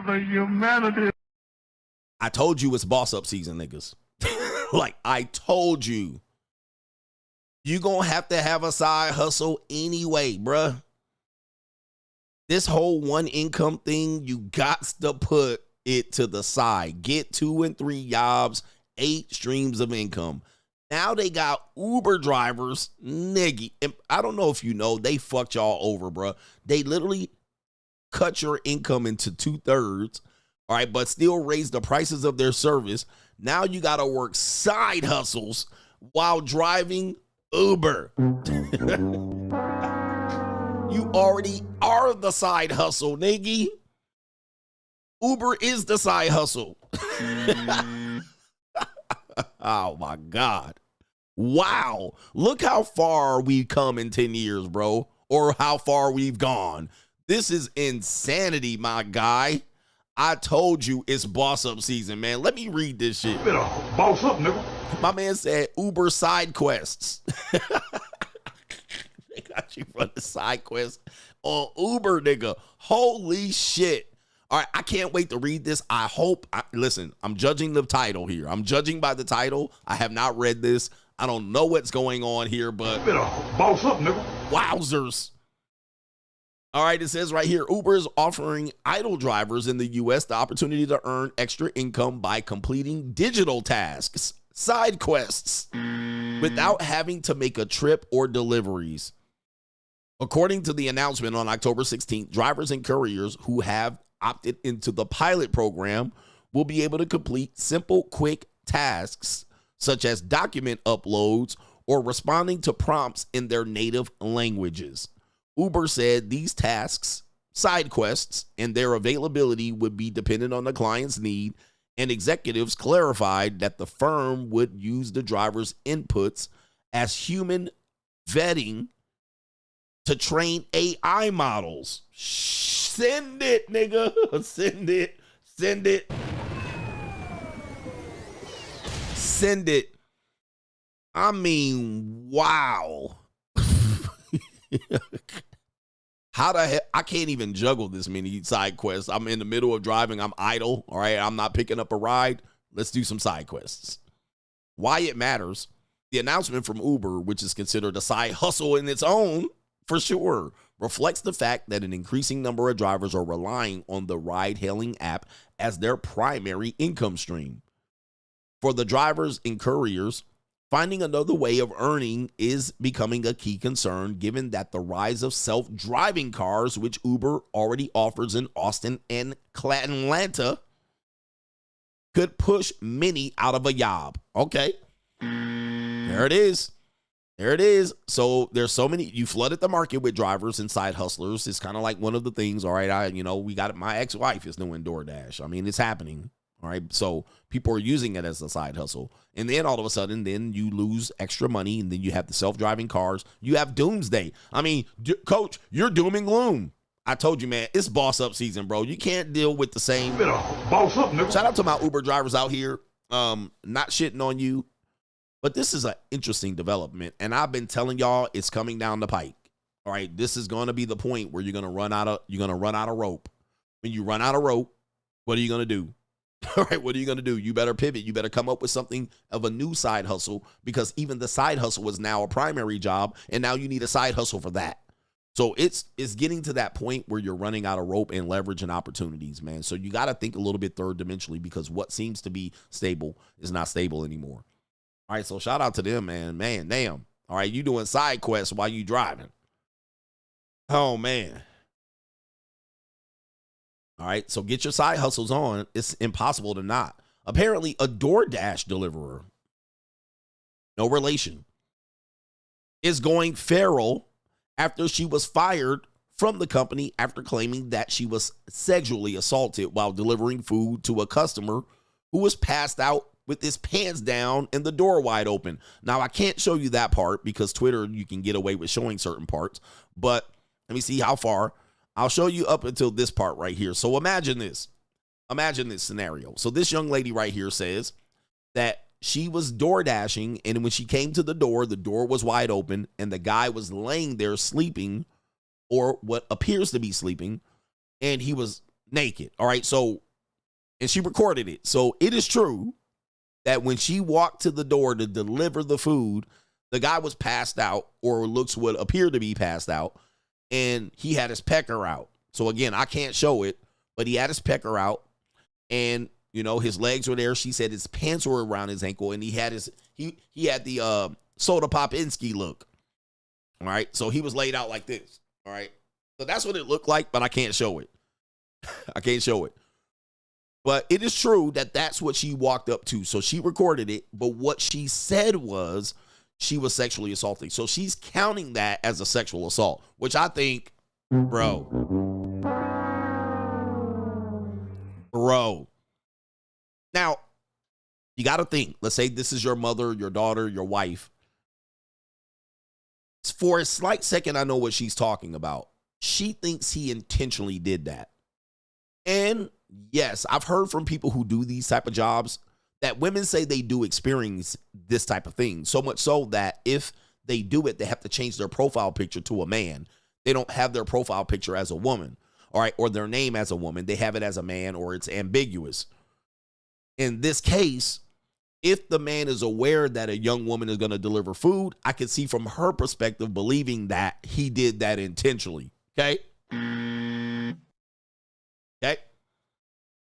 Speaker 3: the humanity.
Speaker 1: I told you it's boss up season, niggas. Like, I told you. You gonna have to have a side hustle anyway, bruh. This whole one income thing, you got to put it to the side. Get 2 and 3 jobs, 8 streams of income. Now they got Uber drivers, nigga. And I don't know if you know, they fucked y'all over, bro. They literally cut your income into 2/3, all right, but still raise the prices of their service. Now you got to work side hustles while driving Uber. You already are the side hustle, nigga. Uber is the side hustle. Oh, my God. Wow. Look how far we've come in 10 years, bro, or how far we've gone. This is insanity, my guy. I told you it's boss up season, man. Let me read this shit.
Speaker 6: You better boss up, nigga.
Speaker 1: My man said Uber side quests. They got you running side quests on Uber, nigga. Holy shit. All right, I can't wait to read this. Listen, I'm judging the title here. I'm judging by the title. I have not read this. I don't know what's going on here, but
Speaker 6: you better boss up, nigga.
Speaker 1: Wowzers. All right, it says right here, Uber is offering idle drivers in the U.S. the opportunity to earn extra income by completing digital tasks, side quests, without having to make a trip or deliveries. According to the announcement on October 16th, drivers and couriers who have opted into the pilot program will be able to complete simple, quick tasks such as document uploads or responding to prompts in their native languages. Uber said these tasks, side quests, and their availability would be dependent on the client's need, and executives clarified that the firm would use the driver's inputs as human vetting to train AI models. Send it, nigga. Send it. Send it. Send it. I mean, wow. How the heck? I can't even juggle this many side quests. I'm in the middle of driving. I'm idle. All right. I'm not picking up a ride. Let's do some side quests. Why it matters. The announcement from Uber, which is considered a side hustle in its own, for sure, reflects the fact that an increasing number of drivers are relying on the ride-hailing app as their primary income stream. For the drivers and couriers, finding another way of earning is becoming a key concern, given that the rise of self-driving cars, which Uber already offers in Austin and Atlanta, could push many out of a job. Okay, there it is. There it is. So there's so many, you flooded the market with drivers and side hustlers. It's kind of like one of the things, all right, we got it. My ex-wife is doing DoorDash. I mean, it's happening. All right. So people are using it as a side hustle. And then all of a sudden, then you lose extra money. And then you have the self-driving cars. You have doomsday. I mean, coach, you're doom and gloom. I told you, man, it's boss up season, bro. You can't deal with the same.
Speaker 6: Boss up, nigga.
Speaker 1: Shout out to my Uber drivers out here. Not shitting on you. But this is an interesting development. And I've been telling y'all it's coming down the pike. All right. This is going to be the point where you're going to run out of rope. When you run out of rope, what are you going to do? All right, what are you going to do? You better pivot. You better come up with something of a new side hustle, because even the side hustle is now a primary job, and now you need a side hustle for that. So it's getting to that point where you're running out of rope and leverage and opportunities, man. So you got to think a little bit third dimensionally, because what seems to be stable is not stable anymore. All right, so shout out to them, man. Man, damn. All right, you doing side quests while you driving. Oh, man. All right, so get your side hustles on. It's impossible to not. Apparently, a DoorDash deliverer, no relation, is going feral after she was fired from the company after claiming that she was sexually assaulted while delivering food to a customer who was passed out with his pants down and the door wide open. Now, I can't show you that part because Twitter, you can get away with showing certain parts, but let me see how far. I'll show you up until this part right here. So imagine this. Imagine this scenario. So this young lady right here says that she was door dashing, and when she came to the door was wide open, and the guy was laying there sleeping, or what appears to be sleeping, and he was naked. All right. So, and she recorded it. So it is true that when she walked to the door to deliver the food, the guy was passed out, or looks what appeared to be passed out, and he had his pecker out. So again, I can't show it, but he had his pecker out, and You know, his legs were there. She said his pants were around his ankle, and he had the Soda Popinski look. All right, so he was laid out like this. All right, so that's what it looked like, but I can't show it. I can't show it. But it is true that that's what she walked up to. So she recorded it, but what she said was she was sexually assaulted. So she's counting that as a sexual assault, which I think, bro. Now, you got to think, let's say this is your mother, your daughter, your wife. For a slight second, I know what she's talking about. She thinks he intentionally did that. And yes, I've heard from people who do these type of jobs that women say they do experience this type of thing. So much so that if they do it, they have to change their profile picture to a man. They don't have their profile picture as a woman, all right, or their name as a woman. They have it as a man, or it's ambiguous. In this case, if the man is aware that a young woman is going to deliver food, I can see from her perspective believing that he did that intentionally. Okay?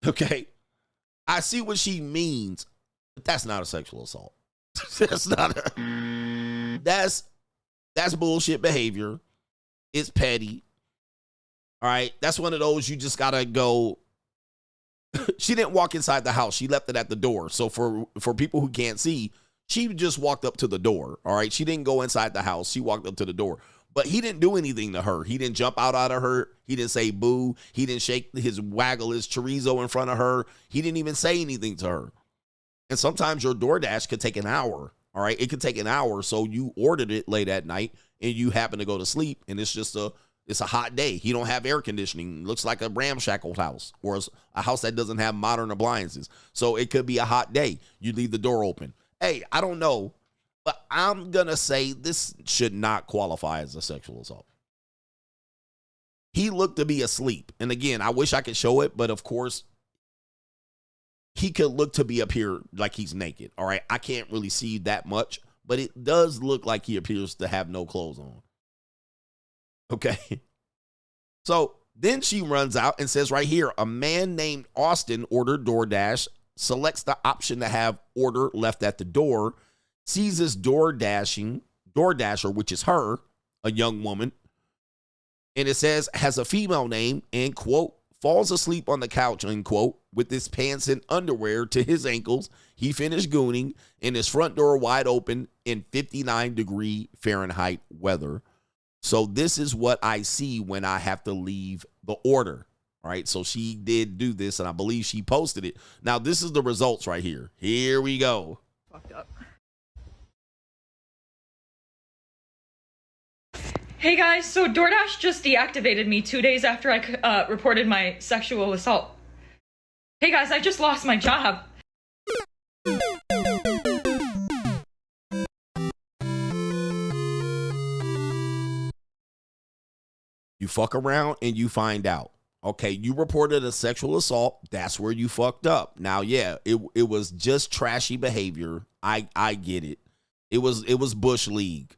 Speaker 1: Okay. I see what she means, but that's not a sexual assault. That's bullshit behavior. It's petty. All right. That's one of those you just gotta go. She didn't walk inside the house. She left it at the door. So for people who can't see, she just walked up to the door. All right. She didn't go inside the house. She walked up to the door. But he didn't do anything to her. He didn't jump out of her. He didn't say boo. He didn't waggle his chorizo in front of her. He didn't even say anything to her. And sometimes your DoorDash could take an hour. All right. It could take an hour. So you ordered it late at night and you happen to go to sleep and it's just it's a hot day. He don't have air conditioning. It looks like a ramshackle house or a house that doesn't have modern appliances. So it could be a hot day. You leave the door open. Hey, I don't know. But I'm going to say this should not qualify as a sexual assault. He looked to be asleep. And again, I wish I could show it, but of course, he could look to be appear like he's naked. All right. I can't really see that much, but it does look like he appears to have no clothes on. Okay. So then she runs out and says right here, a man named Austin ordered DoorDash, selects the option to have order left at the door, sees this DoorDasher, which is her, a young woman, and it says has a female name and, quote, falls asleep on the couch, unquote, with his pants and underwear to his ankles. He finished gooning and his front door wide open in 59-degree Fahrenheit weather. So this is what I see when I have to leave the order. All right, so she did do this, and I believe she posted it. Now, this is the results right here. Here we go.
Speaker 13: Fucked up. Hey guys, so DoorDash just deactivated me 2 days after I reported my sexual assault. Hey guys, I just lost my job.
Speaker 1: You fuck around and you find out. Okay, you reported a sexual assault. That's where you fucked up. Now, yeah, it was just trashy behavior. I get it. It was Bush League.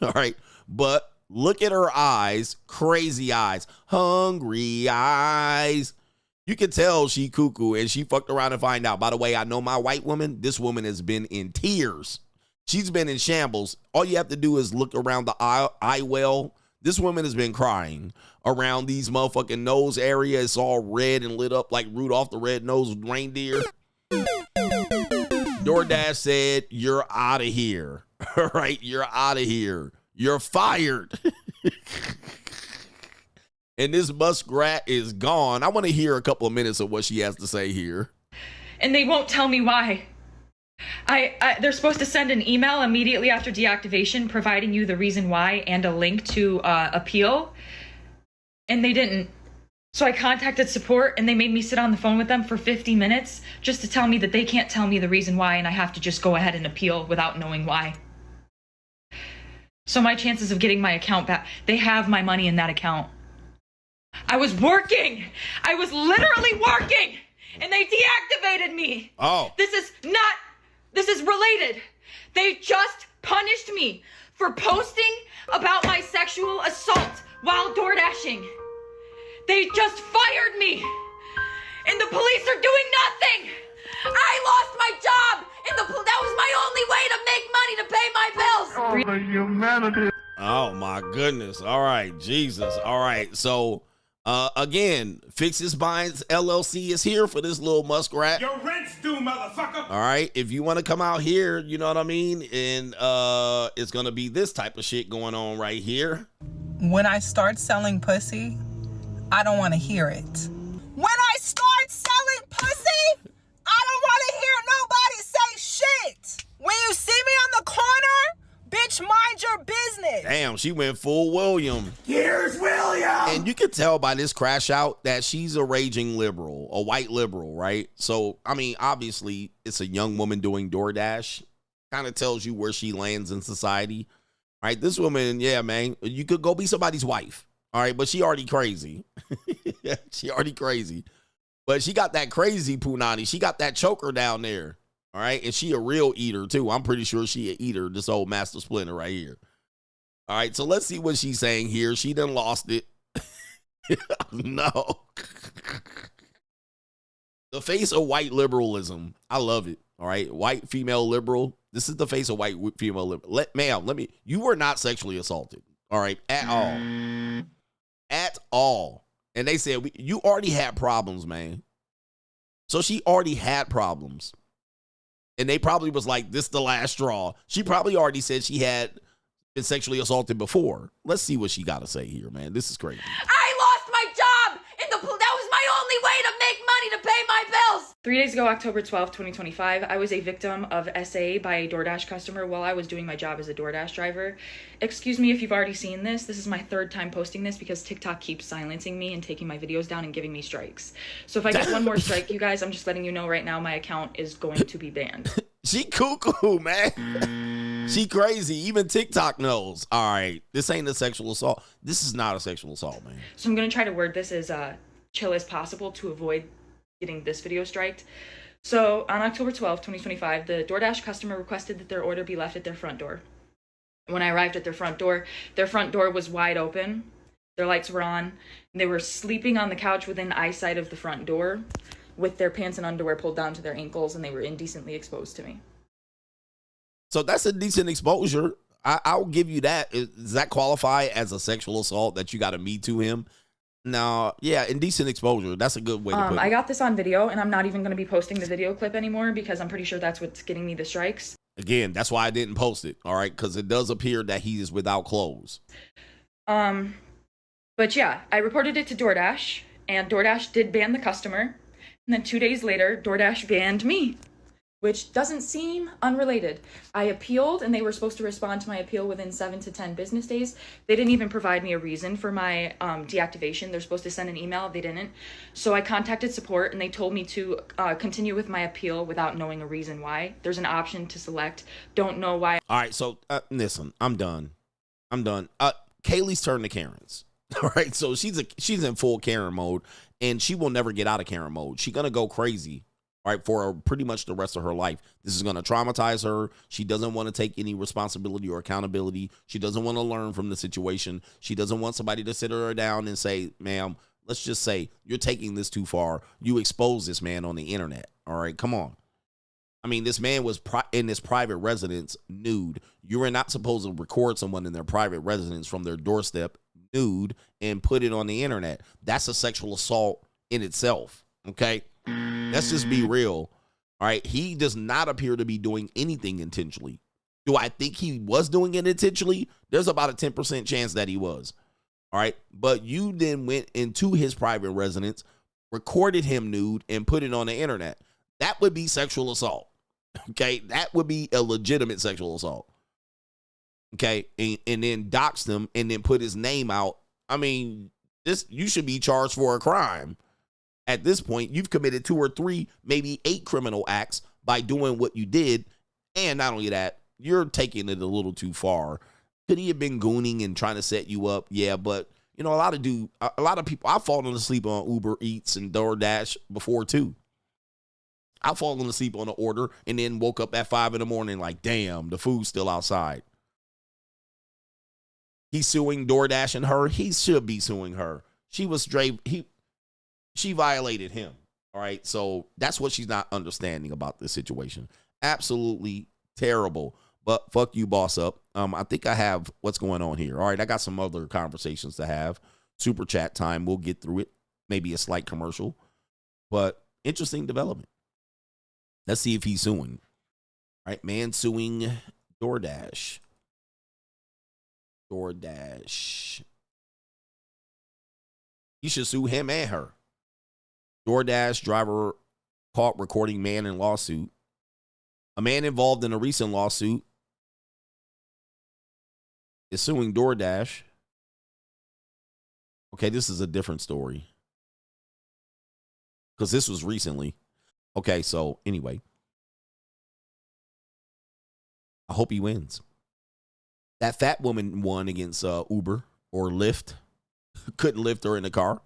Speaker 1: All right, but look at her eyes, crazy eyes, hungry eyes. You can tell she cuckoo and she fucked around and find out. By the way, I know my white woman. This woman has been in tears. She's been in shambles. All you have to do is look around the eye well. This woman has been crying around these motherfucking nose area. It's all red and lit up like Rudolph the Red-Nosed Reindeer. DoorDash said, you're out of here. All right, you're out of here. You're fired. And this muskrat is gone. I want to hear a couple of minutes of what she has to say here.
Speaker 13: And they won't tell me why. They're supposed to send an email immediately after deactivation providing you the reason why and a link to appeal. And they didn't. So I contacted support and they made me sit on the phone with them for 50 minutes just to tell me that they can't tell me the reason why and I have to just go ahead and appeal without knowing why. So my chances of getting my account back, they have my money in that account. I was working. I was literally working and they deactivated me.
Speaker 1: Oh.
Speaker 13: This is related. They just punished me for posting about my sexual assault while DoorDashing. They just fired me. and the police are doing nothing. I lost my job, and that was my only way to make money to pay my bills.
Speaker 3: Oh, the humanity.
Speaker 1: Oh my goodness. All right, Jesus. All right. So again, Fix His Binds LLC is here for this little muskrat.
Speaker 3: Your rent's due, motherfucker.
Speaker 1: All right. If you want to come out here, you know what I mean? And it's gonna be this type of shit going on right here.
Speaker 14: When I start selling pussy, I don't want to hear it. When I start selling pussy, I don't want to hear nobody say shit. When you see me on the corner, bitch, mind your business.
Speaker 1: Damn, she went full William.
Speaker 3: Here's William.
Speaker 1: And you can tell by this crash out that she's a raging liberal, a white liberal, right? So, I mean, obviously, it's a young woman doing DoorDash. Kind of tells you where she lands in society. All right, this woman, yeah, man, you could go be somebody's wife. All right, but she already crazy. She already crazy. But she got that crazy punani. She got that choker down there. All right, and she a real eater, too. I'm pretty sure she a eater, this old Master Splinter right here. All right, so let's see what she's saying here. She done lost it. No. The face of white liberalism. I love it. All right, white female liberal. This is the face of white female liberal. Ma'am, you were not sexually assaulted. All right, at all. At all. And they said, you already had problems, man. So she already had problems. And they probably was like, this the last straw. She probably already said she had been sexually assaulted before. Let's see what she got to say here, man. This is crazy.
Speaker 13: I lost my job, and that was my only way to make money to pay my bills. 3 days ago, October 12th, 2025, I was a victim of SA by a DoorDash customer while I was doing my job as a DoorDash driver. Excuse me if you've already seen this. This is my third time posting this because TikTok keeps silencing me and taking my videos down and giving me strikes. So if I get one more strike, you guys, I'm just letting you know right now my account is going to be banned.
Speaker 1: She cuckoo, man. She crazy. Even TikTok knows. All right, this ain't a sexual assault. This is not a sexual assault, man.
Speaker 13: So I'm going to try to word this as chill as possible to avoid getting this video striked. So on October 12th, 2025, the DoorDash customer requested that their order be left at their front door. When I arrived at their front door was wide open. Their lights were on. And they were sleeping on the couch within eyesight of the front door with their pants and underwear pulled down to their ankles, and they were indecently exposed to me.
Speaker 1: So that's a decent exposure. I'll give you that. Does that qualify as a sexual assault that you got to Me Too him? No, yeah, indecent exposure. That's a good way to put it.
Speaker 13: I got this on video, and I'm not even going to be posting the video clip anymore because I'm pretty sure that's what's getting me the strikes.
Speaker 1: Again, that's why I didn't post it, all right? Because it does appear that he is without clothes.
Speaker 13: But yeah, I reported it to DoorDash, and DoorDash did ban the customer. And then 2 days later, DoorDash banned me, which doesn't seem unrelated. I appealed, and they were supposed to respond to my appeal within 7 to 10 business days. They didn't even provide me a reason for my deactivation. They're supposed to send an email. They didn't. So I contacted support, and they told me to continue with my appeal without knowing a reason why. There's an option to select. Don't know why.
Speaker 1: All right, so listen, I'm done. Kaylee's turned to Karen's. All right, so she's in full Karen mode, and she will never get out of Karen mode. She's gonna go crazy, all right, for pretty much the rest of her life. This is gonna traumatize her. She doesn't want to take any responsibility or accountability. She doesn't want to learn from the situation. She doesn't want somebody to sit her down and say, "Ma'am, let's just say you're taking this too far. You expose this man on the internet. All right, come on." I mean, this man was in his private residence nude. You are not supposed to record someone in their private residence from their doorstep nude and put it on the internet. That's a sexual assault in itself. Okay, let's just be real. All right, he does not appear to be doing anything intentionally. Do I think he was doing it intentionally? There's about a 10% chance that he was. All right, but you then went into his private residence, recorded him nude, and put it on the internet. That would be sexual assault. Okay, that would be a legitimate sexual assault. Okay, and then doxed him and then put his name out. I mean, you should be charged for a crime. At this point, you've committed 2 or 3, maybe 8 criminal acts by doing what you did. And not only that, you're taking it a little too far. Could he have been gooning and trying to set you up? Yeah, but you know, a lot of people, I've fallen asleep on Uber Eats and DoorDash before too. I've fallen asleep on an order and then woke up at 5 in the morning like, damn, the food's still outside. He's suing DoorDash and her. He should be suing her. She violated him. All right. So that's what she's not understanding about this situation. Absolutely terrible. But fuck you, boss up. I think I have what's going on here. All right. I got some other conversations to have. Super chat time. We'll get through it. Maybe a slight commercial. But interesting development. Let's see if he's suing. All right. Man suing DoorDash. DoorDash. He should sue him and her. DoorDash driver caught recording man in lawsuit. A man involved in a recent lawsuit is suing DoorDash. Okay, this is a different story. Because this was recently. Okay, so anyway. I hope he wins. That fat woman won against Uber or Lyft. Couldn't lift her in the car.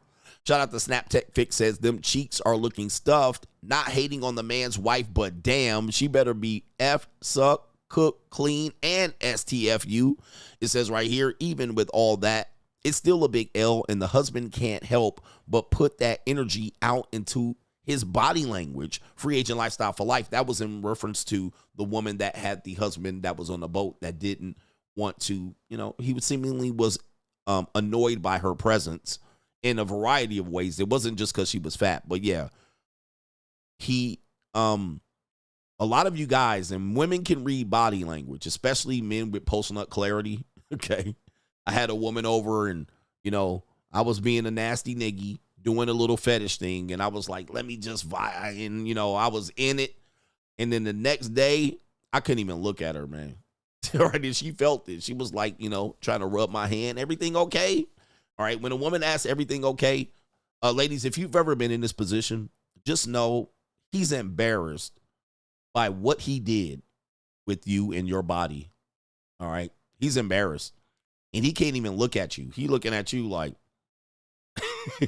Speaker 1: Shout out to SnapTech Fix says them cheeks are looking stuffed. Not hating on the man's wife, but damn, she better be F, suck, cook, clean, and STFU. It says right here, even with all that, it's still a big L, and the husband can't help but put that energy out into his body language. Free agent lifestyle for life. That was in reference to the woman that had the husband that was on the boat that didn't want to, he seemingly was annoyed by her presence in a variety of ways. It wasn't just because she was fat, but yeah, a lot of you guys and women can read body language, especially men with post-nut clarity. Okay. I had a woman over and, I was being a nasty niggy doing a little fetish thing. And I was like, let me just vibe. And, I was in it. And then the next day I couldn't even look at her, man. All right. And she felt it. She was like, trying to rub my hand. Everything okay? All right. When a woman asks everything okay, ladies, if you've ever been in this position, just know he's embarrassed by what he did with you and your body. All right. He's embarrassed and he can't even look at you. He looking at you like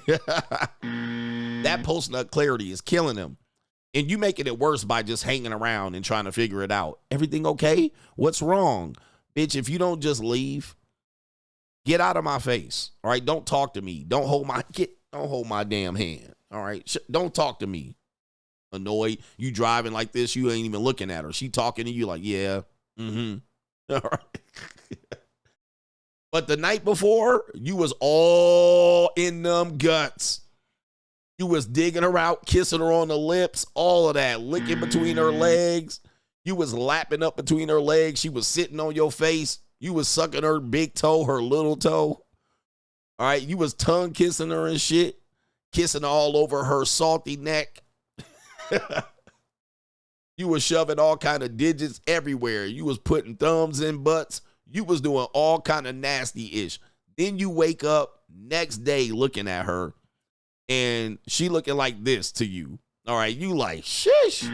Speaker 1: that post-nut clarity is killing him. And you making it worse by just hanging around and trying to figure it out. Everything okay? What's wrong? Bitch, if you don't just leave, get out of my face. All right. Don't talk to me. Don't hold my damn hand. All right. Don't talk to me. Annoyed. You driving like this. You ain't even looking at her. She talking to you like, yeah. Mm-hmm. All right. But the night before, you was all in them guts. You was digging her out, kissing her on the lips, all of that, licking between her legs. You was lapping up between her legs. She was sitting on your face. You was sucking her big toe, her little toe. All right. You was tongue kissing her and shit, kissing all over her salty neck. You was shoving all kind of digits everywhere. You was putting thumbs in butts. You was doing all kind of nasty-ish. Then you wake up next day looking at her and she looking like this to you. All right. You like, shish.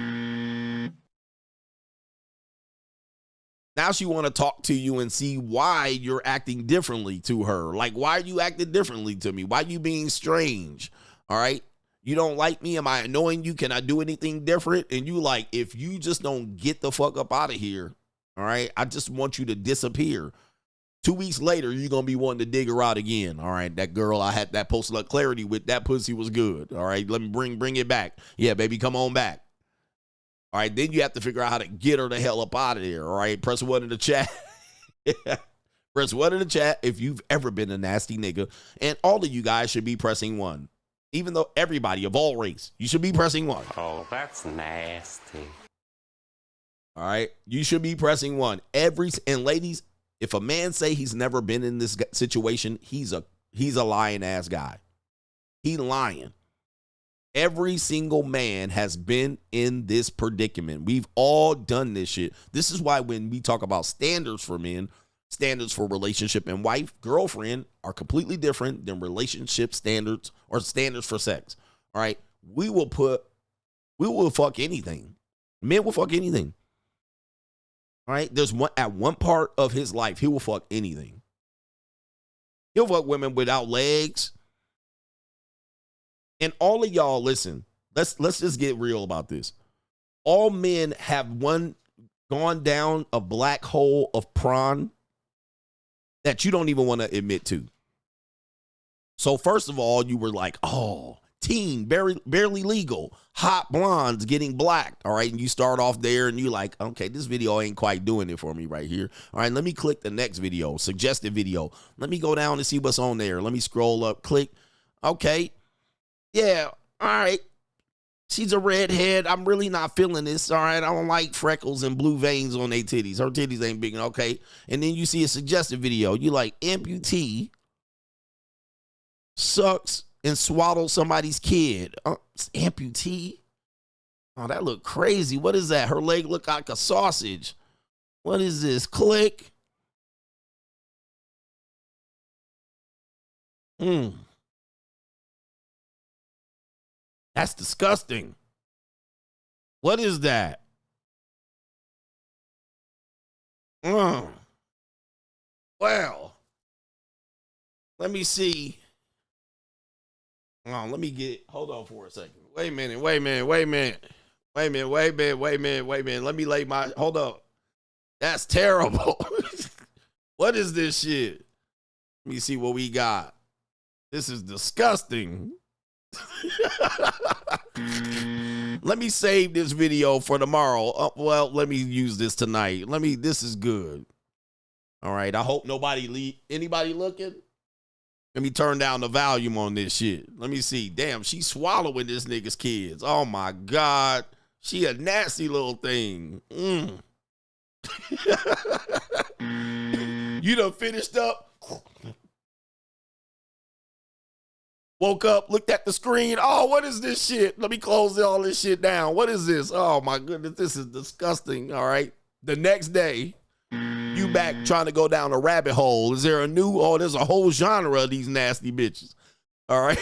Speaker 1: Now she want to talk to you and see why you're acting differently to her. Like, why are you acting differently to me? Why are you being strange? All right. You don't like me? Am I annoying you? Can I do anything different? And you like, if you just don't get the fuck up out of here, all right, I just want you to disappear. 2 weeks later, you're going to be wanting to dig her out again. All right, that girl I had that post-nut clarity with, that pussy was good. All right, let me bring it back. Yeah, baby, come on back. All right, then you have to figure out how to get her the hell up out of there. All right, press 1 in the chat. Press 1 in the chat if you've ever been a nasty nigga. And all of you guys should be pressing 1. Even though everybody of all race, you should be pressing 1.
Speaker 15: Oh, that's nasty.
Speaker 1: All right. You should be pressing 1. And ladies, if a man say he's never been in this situation, he's a lying ass guy. He lying. Every single man has been in this predicament. We've all done this shit. This is why when we talk about standards for men, standards for relationship and wife, girlfriend are completely different than relationship standards or standards for sex. All right. We will fuck anything. Men will fuck anything. All right. There's one part of his life, he will fuck anything. He'll fuck women without legs. And all of y'all, listen, let's just get real about this. All men have gone down a black hole of prawn that you don't even want to admit to. So first of all, you were like, oh, teen, barely legal, hot blondes getting blacked, all right? And you start off there and you like, okay, this video ain't quite doing it for me right here. All right, let me click the next video, suggested video. Let me go down and see what's on there. Let me scroll up, click. Okay, yeah, all right. She's a redhead. I'm really not feeling this, all right? I don't like freckles and blue veins on their titties. Her titties ain't big, okay? And then you see a suggested video. You like, amputee sucks and swaddle somebody's kid. Amputee? Oh, that look crazy. What is that? Her leg look like a sausage. What is this? Click. That's disgusting. What is that? Well, let me see. Let me get, hold on for a second. Wait a minute. Let me lay my, hold up. That's terrible. What is this shit? Let me see what we got. This is disgusting. Let me save this video for tomorrow. Well, let me use this tonight. This is good. All right. I hope anybody looking? Let me turn down the volume on this shit. Let me see. Damn, she's swallowing this nigga's kids. Oh my God. She a nasty little thing. You done finished up? Woke up, looked at the screen. Oh, what is this shit? Let me close all this shit down. What is this? Oh my goodness, this is disgusting. All right. The next day, you back trying to go down a rabbit hole. Is there there's a whole genre of these nasty bitches. All right.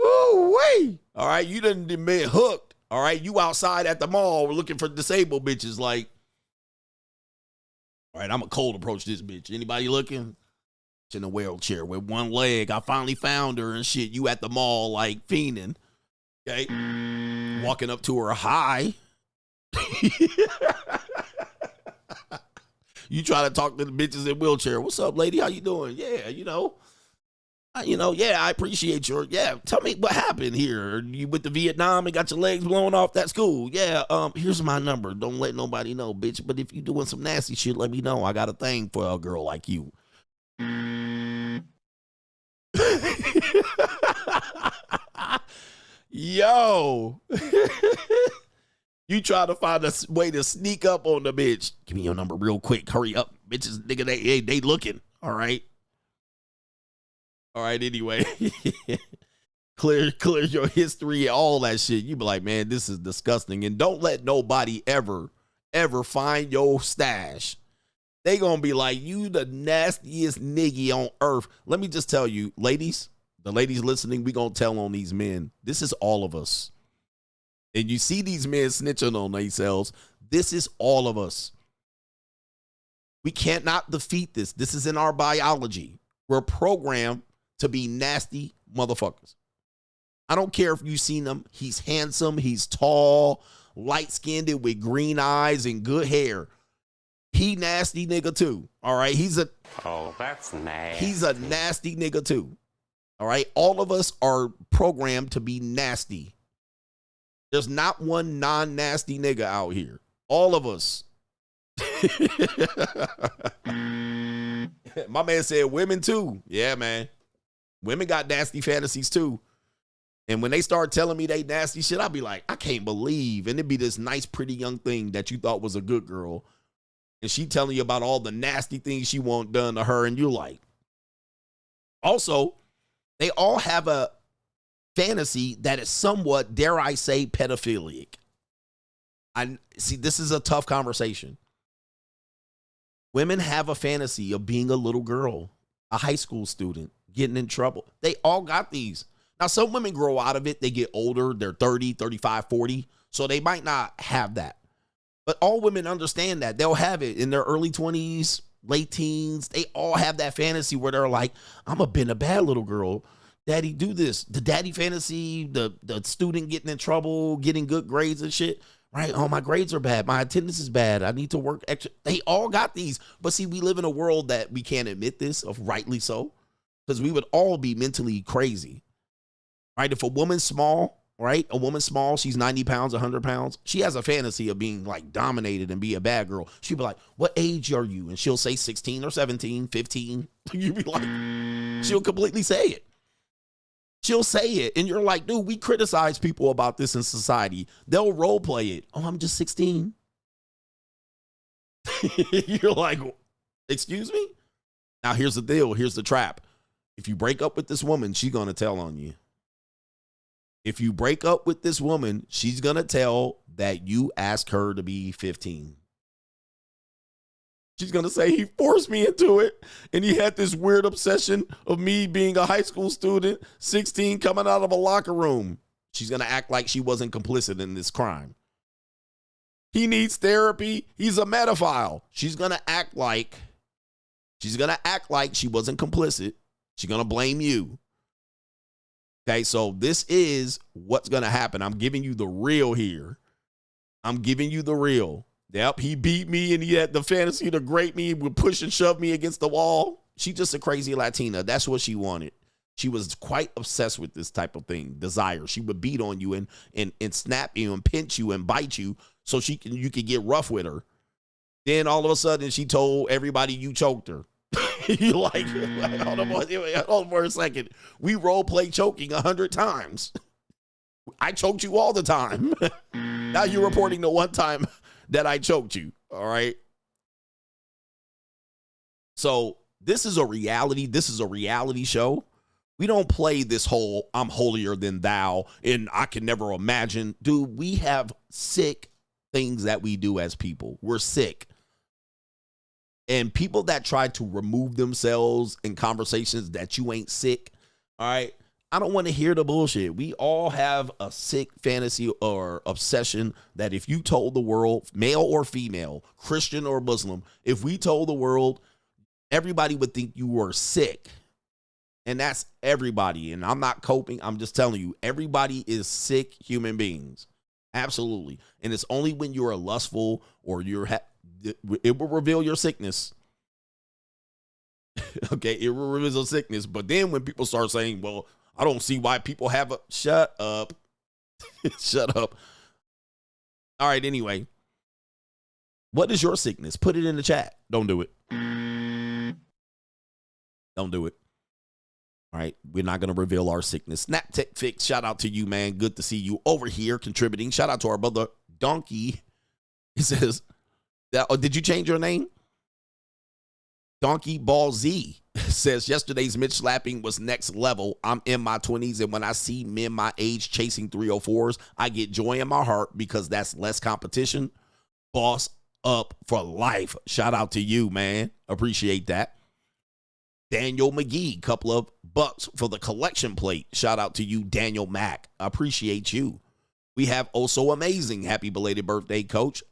Speaker 1: Ooh, wait. All right. You done been hooked. All right. You outside at the mall looking for disabled bitches like, all right, I'm a cold approach this bitch. Anybody looking? She's in a wheelchair with one leg. I finally found her and shit. You at the mall like fiending. Okay. Walking up to her. Hi. You try to talk to the bitches in wheelchair. What's up, lady? How you doing? Yeah, yeah, I appreciate tell me what happened here. You with the Vietnam and got your legs blown off? That's cool. Yeah, here's my number. Don't let nobody know, bitch. But if you doing some nasty shit, let me know. I got a thing for a girl like you. Yo. You try to find a way to sneak up on the bitch. Give me your number real quick. Hurry up. Bitches, nigga, they looking. All right. All right, anyway. clear your history, all that shit. You be like, man, this is disgusting. And don't let nobody ever find your stash. They gonna be like, you the nastiest nigga on earth. Let me just tell you, ladies, the ladies listening, we gonna tell on these men. This is all of us. And you see these men snitching on themselves. This is all of us. We can't not defeat this. This is in our biology. We're programmed to be nasty motherfuckers. I don't care if you've seen him. He's handsome. He's tall, light-skinned with green eyes and good hair. He nasty nigga too. All right.
Speaker 15: Oh, that's nasty.
Speaker 1: He's a nasty nigga too. All right. All of us are programmed to be nasty. There's not one non-nasty nigga out here. All of us. My man said women too. Yeah, man. Women got nasty fantasies too. And when they start telling me they nasty shit, I'll be like, I can't believe. And it'd be this nice, pretty young thing that you thought was a good girl. And she telling you about all the nasty things she want done to her. And you're like, also, they all have a fantasy that is somewhat, dare I say, pedophilic. I see, this is a tough conversation. Women have a fantasy of being a little girl, a high school student, getting in trouble. They all got these. Now, some women grow out of it. They get older. They're 30, 35, 40. So they might not have that. But all women understand that. They'll have it in their early 20s, late teens. They all have that fantasy where they're like, I'm a been a bad little girl. Daddy, do this. The daddy fantasy, the student getting in trouble, getting good grades and shit. right? Oh, my grades are bad. My attendance is bad. I need to work extra. They all got these. But see, we live in a world that we can't admit this, of rightly so, because we would all be mentally crazy, right? If a woman's small, right? A woman's small, she's 90 pounds, 100 pounds. She has a fantasy of being like dominated and be a bad girl. She'll be like, what age are you? And she'll say 16 or 17, 15. You'd be like, she'll completely say it. She'll say it. And you're like, dude, we criticize people about this in society. They'll role play it. Oh, I'm just 16. You're like, excuse me? Now, here's the deal. Here's the trap. If you break up with this woman, she's going to tell on you. If you break up with this woman, she's going to tell that you asked her to be 15. She's going to say, he forced me into it, and he had this weird obsession of me being a high school student, 16, coming out of a locker room. She's going to act like she wasn't complicit in this crime. He needs therapy. He's a pedophile. She's going to act like she wasn't complicit. She's going to blame you. Okay, so this is what's going to happen. I'm giving you the real here. I'm giving you the real. Yep, he beat me and he had the fantasy to grape me, would push and shove me against the wall. She's just a crazy Latina. That's what she wanted. She was quite obsessed with this type of thing, desire. She would beat on you and snap you and pinch you and bite you so you could get rough with her. Then all of a sudden she told everybody you choked her. You're like, hold on for a second. We role play choking 100 times. I choked you all the time. Now you're reporting the one time that I choked you. All right. So this is a reality. This is a reality show. We don't play this whole I'm holier than thou and I can never imagine. Dude, we have sick things that we do as people. We're sick. And people that try to remove themselves in conversations that you ain't sick, all right, I don't want to hear the bullshit. We all have a sick fantasy or obsession that if you told the world, male or female, Christian or Muslim, if we told the world, everybody would think you were sick. And that's everybody. And I'm not coping. I'm just telling you, everybody is sick human beings. Absolutely. And it's only when you're lustful or it will reveal your sickness. Okay, it will reveal your sickness. But then when people start saying, well, I don't see why people have a... Shut up. Shut up. All right, anyway. What is your sickness? Put it in the chat. Don't do it. Don't do it. All right, we're not going to reveal our sickness. Snap Tech Fix, shout out to you, man. Good to see you over here contributing. Shout out to our brother, Donkey. He says... did you change your name? Donkey Ball Z says, yesterday's Mitch slapping was next level. I'm in my 20s, and when I see men my age chasing 304s, I get joy in my heart because that's less competition. Boss up for life. Shout out to you, man. Appreciate that. Daniel McGee, couple of bucks for the collection plate. Shout out to you, Daniel Mack. Appreciate you. We have Oh So Amazing. Happy belated birthday, Coach.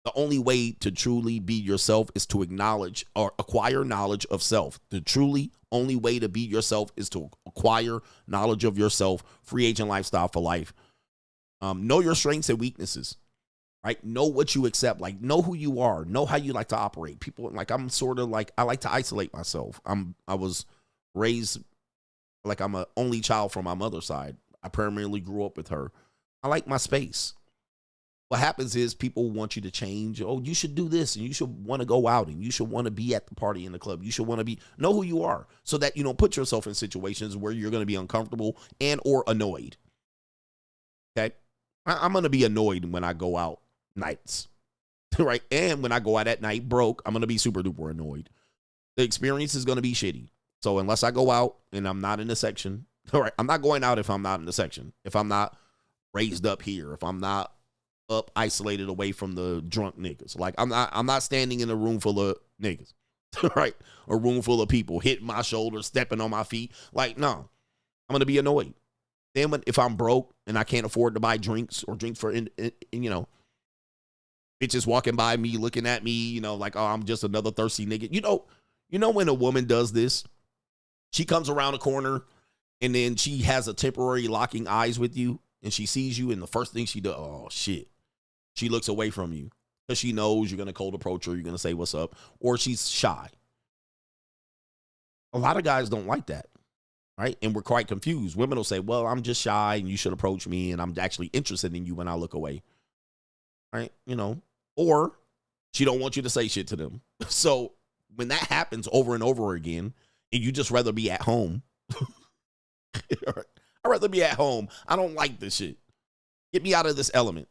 Speaker 1: The only way to truly be yourself is to acknowledge or acquire knowledge of self. The truly only way to be yourself is to acquire knowledge of yourself. Free agent lifestyle for life. Know your strengths and weaknesses, right? Know what you accept. Like, know who you are. Know how you like to operate. People, like, I'm sort of like, I like to isolate myself. I was raised like I'm an only child from my mother's side. I primarily grew up with her. I like my space. What happens is people want you to change. Oh, you should do this, and you should want to go out, and you should want to be at the party in the club. You should want to know who you are so that you don't put yourself in situations where you're going to be uncomfortable and or annoyed. Okay? I'm going to be annoyed when I go out nights, right? And when I go out at night broke, I'm going to be super duper annoyed. The experience is going to be shitty. So unless I go out and I'm not in the section, all right, I'm not going out if I'm not in the section. If I'm not raised up here, if I'm not up isolated away from the drunk niggas. Like I'm not standing in a room full of niggas, right? A room full of people hitting my shoulders, stepping on my feet. Like, no, I'm going to be annoyed. Then if I'm broke and I can't afford to buy drinks or drinks for, bitches walking by me, looking at me, like, oh, I'm just another thirsty nigga. You know, when a woman does this, she comes around a corner and then she has a temporary locking eyes with you and she sees you. And the first thing she does, oh shit. She looks away from you because she knows you're going to cold approach her, you're going to say what's up, or she's shy. A lot of guys don't like that, right? And we're quite confused. Women will say, well, I'm just shy and you should approach me and I'm actually interested in you when I look away, right? You know, or she don't want you to say shit to them. So when that happens over and over again and you just rather be at home, I'd rather be at home. I don't like this shit. Get me out of this element.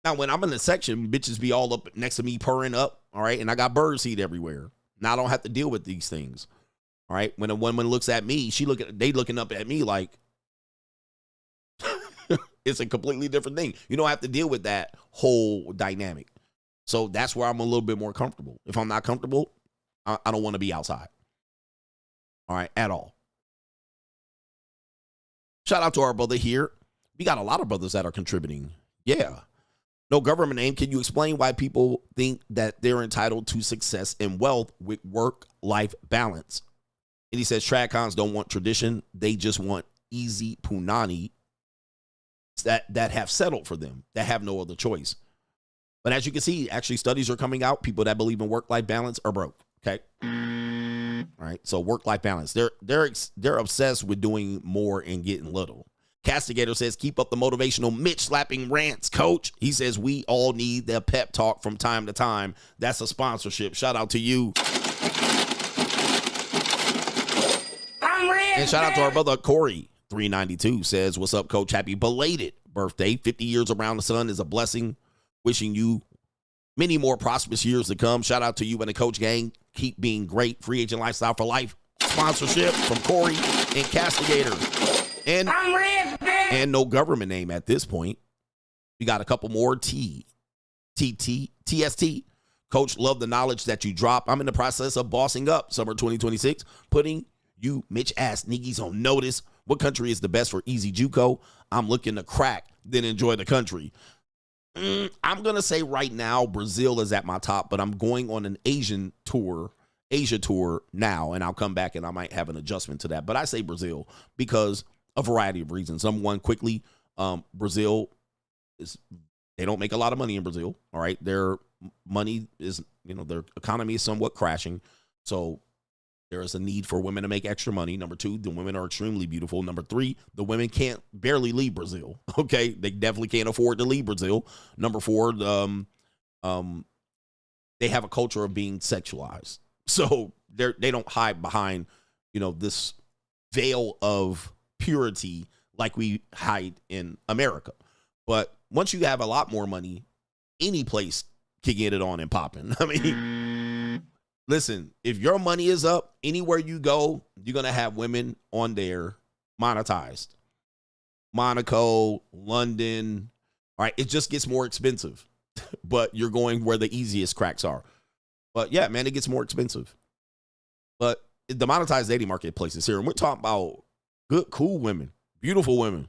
Speaker 1: Now, when I'm in the section, bitches be all up next to me purring up, all right? And I got bird seed everywhere. Now I don't have to deal with these things. All right, when a woman looks at me, they looking up at me like it's a completely different thing. You don't have to deal with that whole dynamic. So that's where I'm a little bit more comfortable. If I'm not comfortable, I don't want to be outside. All right, at all. Shout out to our brother here. We got a lot of brothers that are contributing. Yeah. No government name. Can you explain why people think that they're entitled to success and wealth with work-life balance? And he says tradcons don't want tradition. They just want easy punani that have settled for them, that have no other choice. But as you can see, actually studies are coming out. People that believe in work-life balance are broke. Okay. All right. So work-life balance. They're obsessed with doing more and getting little. Castigator says, keep up the motivational Mitch slapping rants, coach. He says, we all need the pep talk from time to time. That's a sponsorship. Shout out to you. And shout out to our brother Corey, 392, says, what's up, coach? Happy belated birthday. 50 years around the sun is a blessing. Wishing you many more prosperous years to come. Shout out to you and the coach gang. Keep being great. Free agent lifestyle for life. Sponsorship from Corey and Castigator. And no government name at this point. We got a couple more. TST. Coach, love the knowledge that you drop. I'm in the process of bossing up summer 2026, putting you Mitch ass niggas on notice. What country is the best for easy JUCO? I'm looking to crack, then enjoy the country. I'm going to say right now, Brazil is at my top, but I'm going on an Asia tour now, and I'll come back and I might have an adjustment to that. But I say Brazil because a variety of reasons. Number one, quickly, Brazil they don't make a lot of money in Brazil. All right. Their money is, their economy is somewhat crashing. So there is a need for women to make extra money. Number two, the women are extremely beautiful. Number three, the women can't barely leave Brazil. Okay. They definitely can't afford to leave Brazil. Number four, they have a culture of being sexualized. So they don't hide behind, this veil of purity like we hide in America. But once you have a lot more money, any place can get it on and popping. I mean, listen, if your money is up, anywhere you go, you're going to have women on there monetized. Monaco, London, all right, it just gets more expensive. But you're going where the easiest cracks are. But yeah, man, it gets more expensive. But the monetized dating marketplace is here. And we're talking about good, cool women, beautiful women.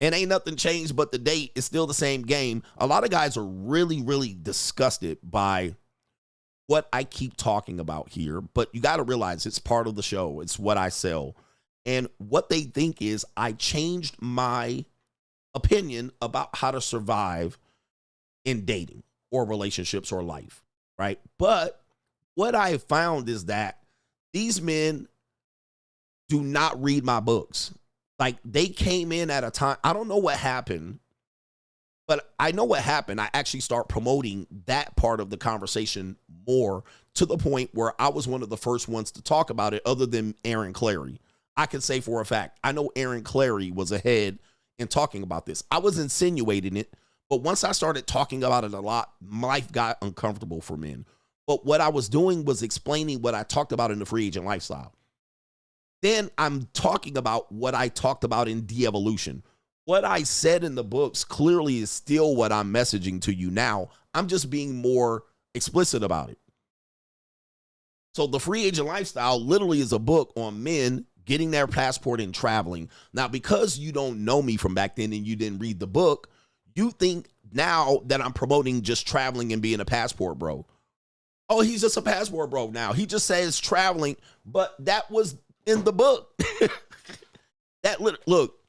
Speaker 1: And ain't nothing changed but the date. It's still the same game. A lot of guys are really, really disgusted by what I keep talking about here. But you got to realize it's part of the show. It's what I sell. And what they think is I changed my opinion about how to survive in dating or relationships or life, right? But what I have found is that these men do not read my books. Like, they came in at a time, I don't know what happened, but I know what happened. I actually start promoting that part of the conversation more to the point where I was one of the first ones to talk about it other than Aaron Clary. I can say for a fact, I know Aaron Clary was ahead in talking about this. I was insinuating it, but once I started talking about it a lot, life got uncomfortable for men. But what I was doing was explaining what I talked about in the free agent lifestyle. Then I'm talking about what I talked about in de-evolution. What I said in the books clearly is still what I'm messaging to you now. I'm just being more explicit about it. So the free agent lifestyle literally is a book on men getting their passport and traveling. Now, because you don't know me from back then and you didn't read the book, you think now that I'm promoting just traveling and being a passport bro. Oh, he's just a passport bro now. He just says traveling, but that was in the book. Look,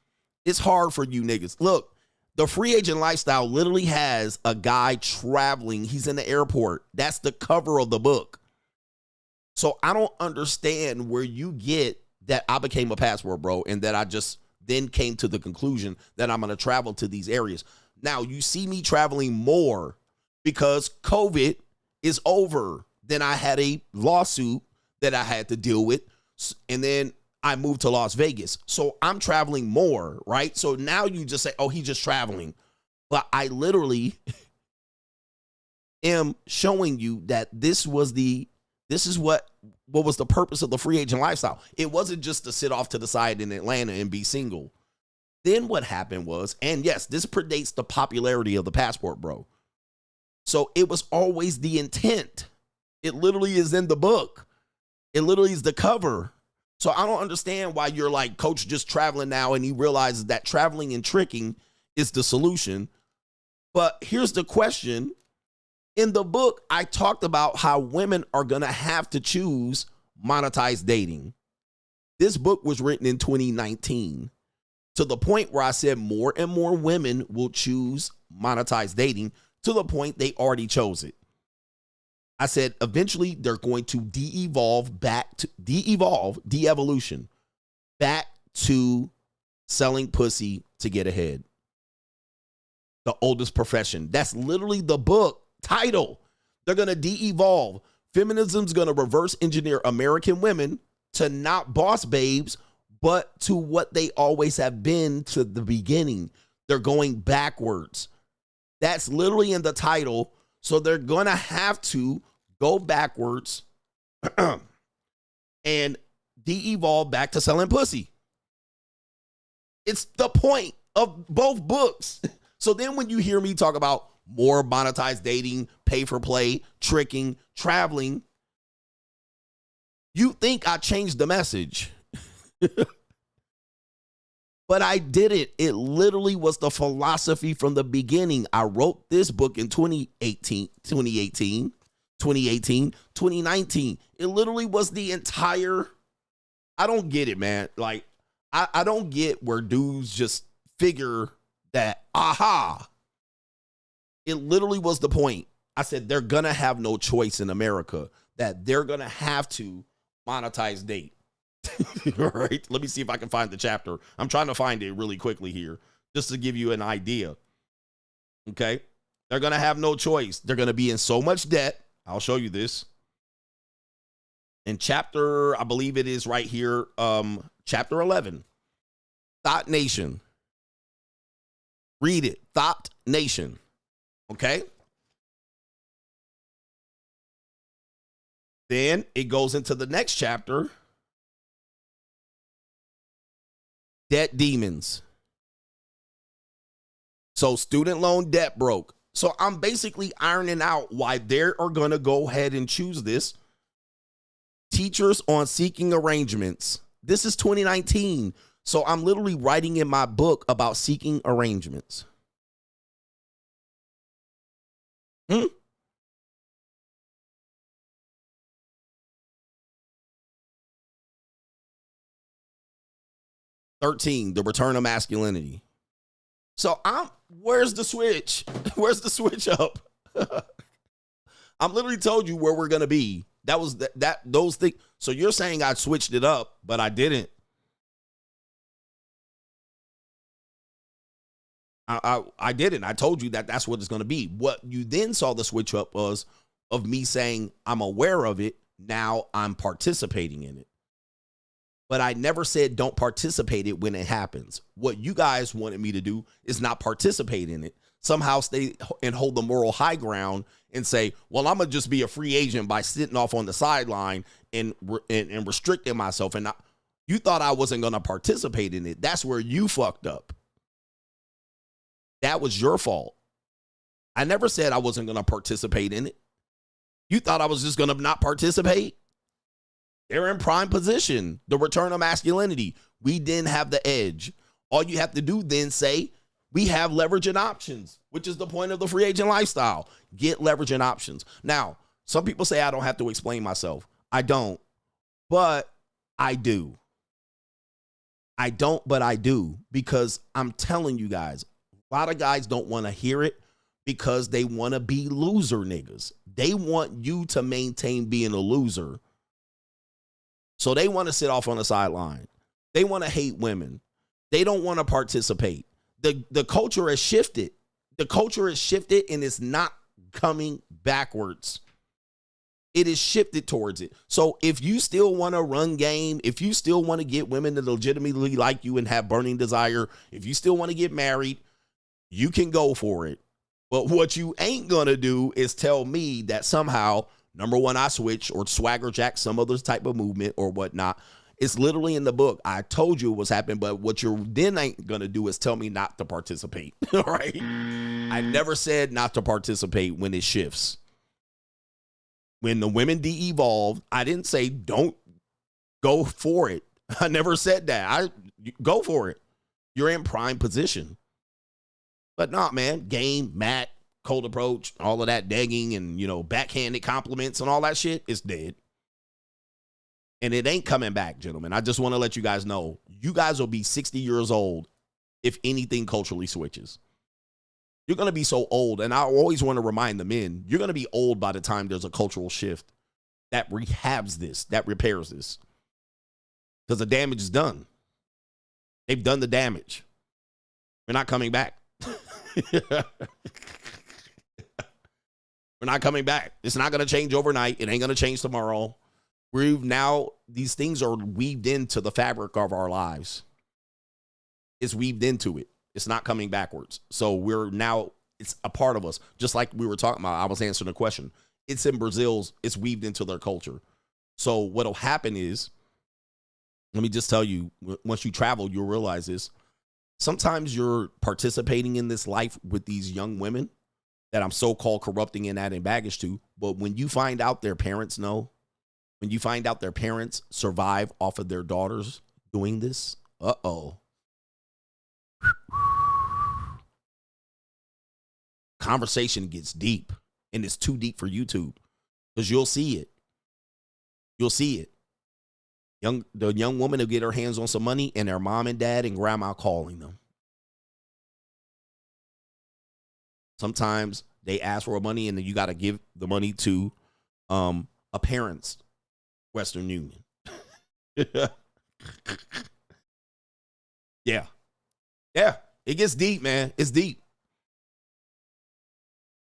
Speaker 1: it's hard for you niggas. Look, The free agent lifestyle literally has a guy traveling. He's in the airport. That's the cover of the book. So I don't understand where you get that I became a passport bro and that I just then came to the conclusion that I'm going to travel to these areas. Now, you see me traveling more because COVID is over. Then I had a lawsuit that I had to deal with. And then I moved to Las Vegas. So I'm traveling more, right? So now you just say, oh, he's just traveling. But I literally am showing you that this is what was the purpose of the free agent lifestyle. It wasn't just to sit off to the side in Atlanta and be single. Then what happened was, and yes, this predates the popularity of the passport bro. So it was always the intent. It literally is in the book. It literally is the cover. So I don't understand why you're like, Coach just traveling now, and he realizes that traveling and tricking is the solution. But here's the question. In the book, I talked about how women are going to have to choose monetized dating. This book was written in 2019 to the point where I said more and more women will choose monetized dating to the point they already chose it. I said eventually they're going to de-evolution back to selling pussy to get ahead. The oldest profession. That's literally the book title. They're going to de-evolve. Feminism's going to reverse engineer American women to not boss babes, but to what they always have been to the beginning. They're going backwards. That's literally in the title. So they're going to have to go backwards and de-evolve back to selling pussy. It's the point of both books. So then when you hear me talk about more monetized dating, pay for play, tricking, traveling, you think I changed the message. But I didn't. It literally was the philosophy from the beginning. I wrote this book in 2018, 2019. It literally was the entire, I don't get it, man. Like, I don't get where dudes just figure that, aha. It literally was the point. I said, they're going to have no choice in America, that they're going to have to monetize date. All right. Let me see if I can find the chapter. I'm trying to find it really quickly here, just to give you an idea. Okay. They're going to have no choice. They're going to be in so much debt. I'll show you this. In chapter, I believe it is right here, chapter 11, Thought Nation. Read it, Thought Nation. Okay? Then it goes into the next chapter, Debt Demons. So student loan debt broke. So I'm basically ironing out why they are going to go ahead and choose this. Teachers on seeking arrangements. This is 2019. So I'm literally writing in my book about seeking arrangements. 13, the return of masculinity. So where's the switch? Where's the switch up? I'm literally told you where we're going to be. That was those things. So you're saying I switched it up, but I didn't. I didn't. I told you that that's what it's going to be. What you then saw the switch up was of me saying I'm aware of it. Now I'm participating in it. But I never said don't participate it when it happens. What you guys wanted me to do is not participate in it. Somehow stay and hold the moral high ground and say, well, I'm going to just be a free agent by sitting off on the sideline and restricting myself. And you thought I wasn't going to participate in it. That's where you fucked up. That was your fault. I never said I wasn't going to participate in it. You thought I was just going to not participate? They're in prime position. The return of masculinity. We didn't have the edge. All you have to do then say, we have leverage and options, which is the point of the free agent lifestyle. Get leverage and options. Now, some people say I don't have to explain myself. I don't, but I do. I don't, but I do, because I'm telling you guys, A lot of guys don't want to hear it because they want to be loser niggas. They want you to maintain being a loser. So they want to sit off on the sideline. They want to hate women. They don't want to participate. The culture has shifted. The culture has shifted and it's not coming backwards. It is shifted towards it. So if you still want to run game, if you still want to get women to legitimately like you and have burning desire, if you still want to get married, you can go for it. But what you ain't going to do is tell me that somehow, number one, I switch or swagger jack some other type of movement or whatnot. It's literally in the book. I told you it was happening, but what you then ain't going to do is tell me not to participate. All right? I never said not to participate when it shifts. When the women de-evolved, I didn't say don't go for it. I never said that. Go for it. You're in prime position. But not, man. Game, mat, cold approach, all of that degging and, backhanded compliments and all that shit is dead. And it ain't coming back, gentlemen. I just want to let you guys know. You guys will be 60 years old if anything culturally switches. You're going to be so old, and I always want to remind the men, you're going to be old by the time there's a cultural shift that rehabs this, that repairs this. Because the damage is done. They've done the damage. We're not coming back. We're not coming back. It's not going to change overnight. It ain't going to change tomorrow. These things are weaved into the fabric of our lives. It's weaved into it. It's not coming backwards. So it's a part of us. Just like we were talking about, I was answering a question. It's in Brazil's, it's weaved into their culture. So what'll happen is, let me just tell you, once you travel, you'll realize this. Sometimes you're participating in this life with these young women that I'm so-called corrupting and adding baggage to. But when you find out their parents know, when you find out their parents survive off of their daughters doing this, conversation gets deep, and it's too deep for YouTube because you'll see it. You'll see it. The young woman will get her hands on some money and their mom and dad and grandma calling them. Sometimes they ask for money and then you got to give the money to a parent's Western Union. Yeah. It gets deep, man. It's deep.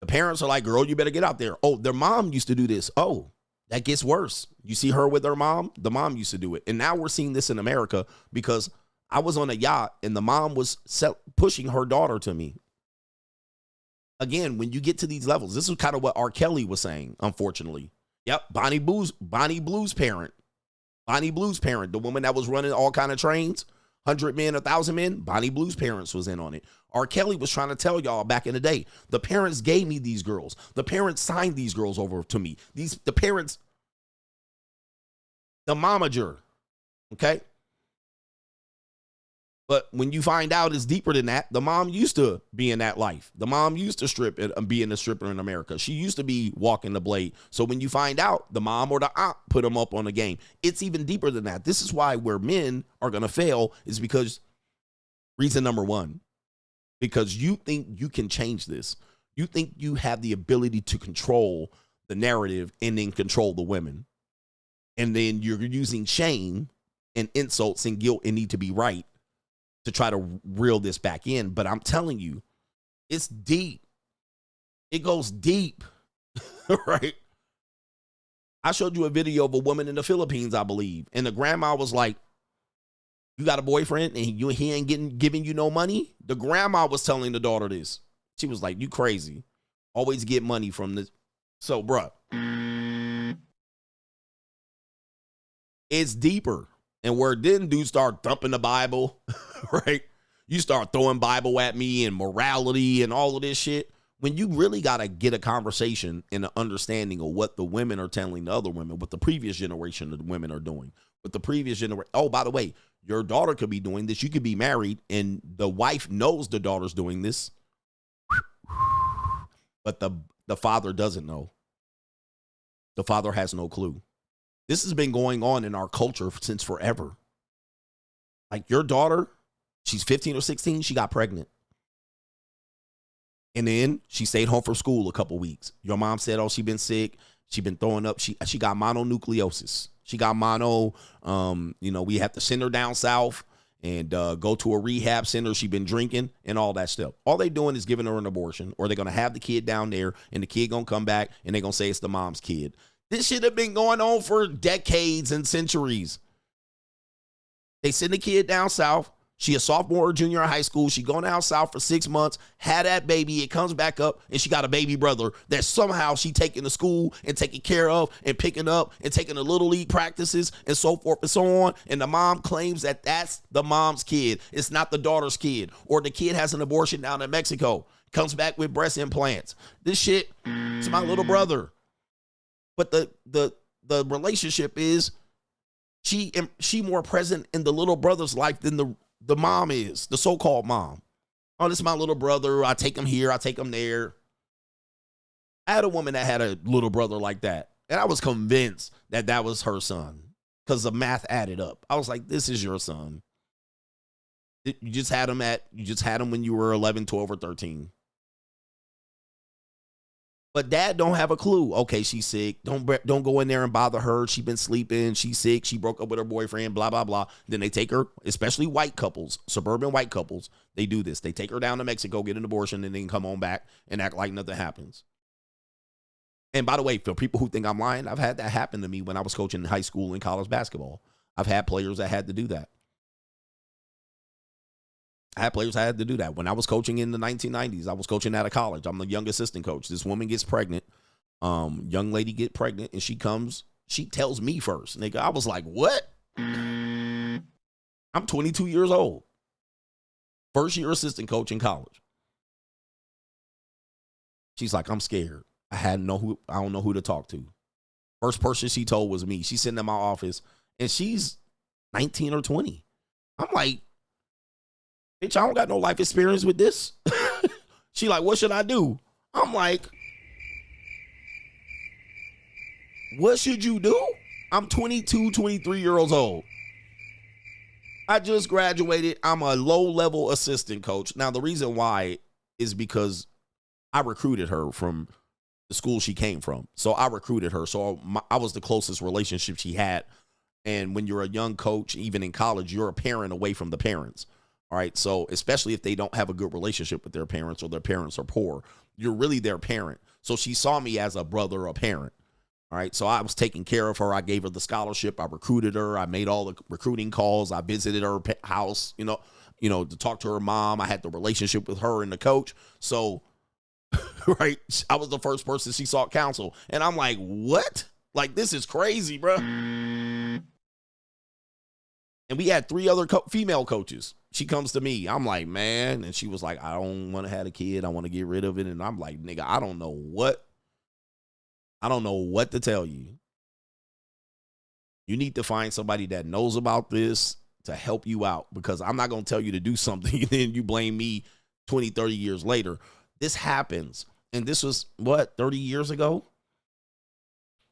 Speaker 1: The parents are like, girl, you better get out there. Oh, their mom used to do this. Oh, that gets worse. You see her with her mom? The mom used to do it. And now we're seeing this in America because I was on a yacht and the mom was pushing her daughter to me. Again, when you get to these levels, this is kind of what R. Kelly was saying, unfortunately. Yep, Bonnie Blue's parent. Bonnie Blue's parent, the woman that was running all kind of trains, 100 men, 1,000 men, Bonnie Blue's parents was in on it. R. Kelly was trying to tell y'all back in the day, the parents gave me these girls. The parents signed these girls over to me. The parents, the momager, okay? But when you find out it's deeper than that, the mom used to be in that life. The mom used to strip and be a stripper in America. She used to be walking the blade. So when you find out, the mom or the aunt put them up on the game. It's even deeper than that. This is why where men are going to fail is because, reason number one, because you think you can change this. You think you have the ability to control the narrative and then control the women. And then you're using shame and insults and guilt and need to be right to try to reel this back in. But I'm telling you, it's deep. It goes deep, right? I showed you a video of a woman in the Philippines, I believe. And the grandma was like, you got a boyfriend and he ain't giving you no money? The grandma was telling the daughter this. She was like, you crazy. Always get money from this. So, bruh, it's deeper. And where then dudes start thumping the Bible, right? You start throwing Bible at me and morality and all of this shit. When you really got to get a conversation and an understanding of what the women are telling the other women, what the previous generation of the women are doing, what the previous generation. Oh, by the way, your daughter could be doing this. You could be married and the wife knows the daughter's doing this. But the father doesn't know. The father has no clue. This has been going on in our culture since forever. Like your daughter, she's 15 or 16, she got pregnant. And then she stayed home from school a couple weeks. Your mom said, oh, she been sick. She been throwing up. She got mononucleosis. She got mono. We have to send her down south and go to a rehab center. She been drinking and all that stuff. All they doing is giving her an abortion, or they're going to have the kid down there and the kid going to come back and they're going to say it's the mom's kid. This shit have been going on for decades and centuries. They send the kid down south. She a sophomore or junior in high school. She going down south for 6 months, had that baby. It comes back up, and she got a baby brother that somehow she taking to school and taking care of and picking up and taking the little league practices and so forth and so on. And the mom claims that that's the mom's kid. It's not the daughter's kid. Or the kid has an abortion down in Mexico, comes back with breast implants. This shit is my little brother. But the relationship is she more present in the little brother's life than the mom is, the so-called mom. Oh, this is my little brother. I take him here. I take him there. I had a woman that had a little brother like that. And I was convinced that that was her son because the math added up. I was like, this is your son. You just had him when you were 11, 12, or 13. But dad don't have a clue. Okay, she's sick. Don't go in there and bother her. She been sleeping. She's sick. She broke up with her boyfriend, blah, blah, blah. Then they take her, especially white couples, suburban white couples. They do this. They take her down to Mexico, get an abortion, and then come on back and act like nothing happens. And by the way, for people who think I'm lying, I've had that happen to me when I was coaching high school and college basketball. I've had players that had to do that. I had players that had to do that. When I was coaching in the 1990s, I was coaching out of college. I'm the young assistant coach. This woman gets pregnant. Young lady get pregnant, and she tells me first. Nigga, I was like, what? I'm 22 years old. First year assistant coach in college. She's like, I'm scared. I don't know who to talk to. First person she told was me. She's sitting in my office, and she's 19 or 20. I'm like, bitch, I don't got no life experience with this. She like, what should I do? I'm like, what should you do? I'm 22, 23 years old. I just graduated. I'm a low-level assistant coach. Now, the reason why is because I recruited her from the school she came from. So I recruited her. So I was the closest relationship she had. And when you're a young coach, even in college, you're a parent away from the parents. All right, so especially if they don't have a good relationship with their parents or their parents are poor, you're really their parent. So she saw me as a brother, a parent. All right, so I was taking care of her. I gave her the scholarship. I recruited her. I made all the recruiting calls. I visited her house, you know, to talk to her mom. I had the relationship with her and the coach. So, right, I was the first person she sought counsel. And I'm like, what? Like, this is crazy, bro. And we had 3 other female coaches. She comes to me. I'm like, man. And she was like, I don't want to have a kid. I want to get rid of it. And I'm like, nigga, I don't know what to tell you. You need to find somebody that knows about this to help you out, because I'm not going to tell you to do something and then you blame me 20, 30 years later. This happens. And this was, 30 years ago?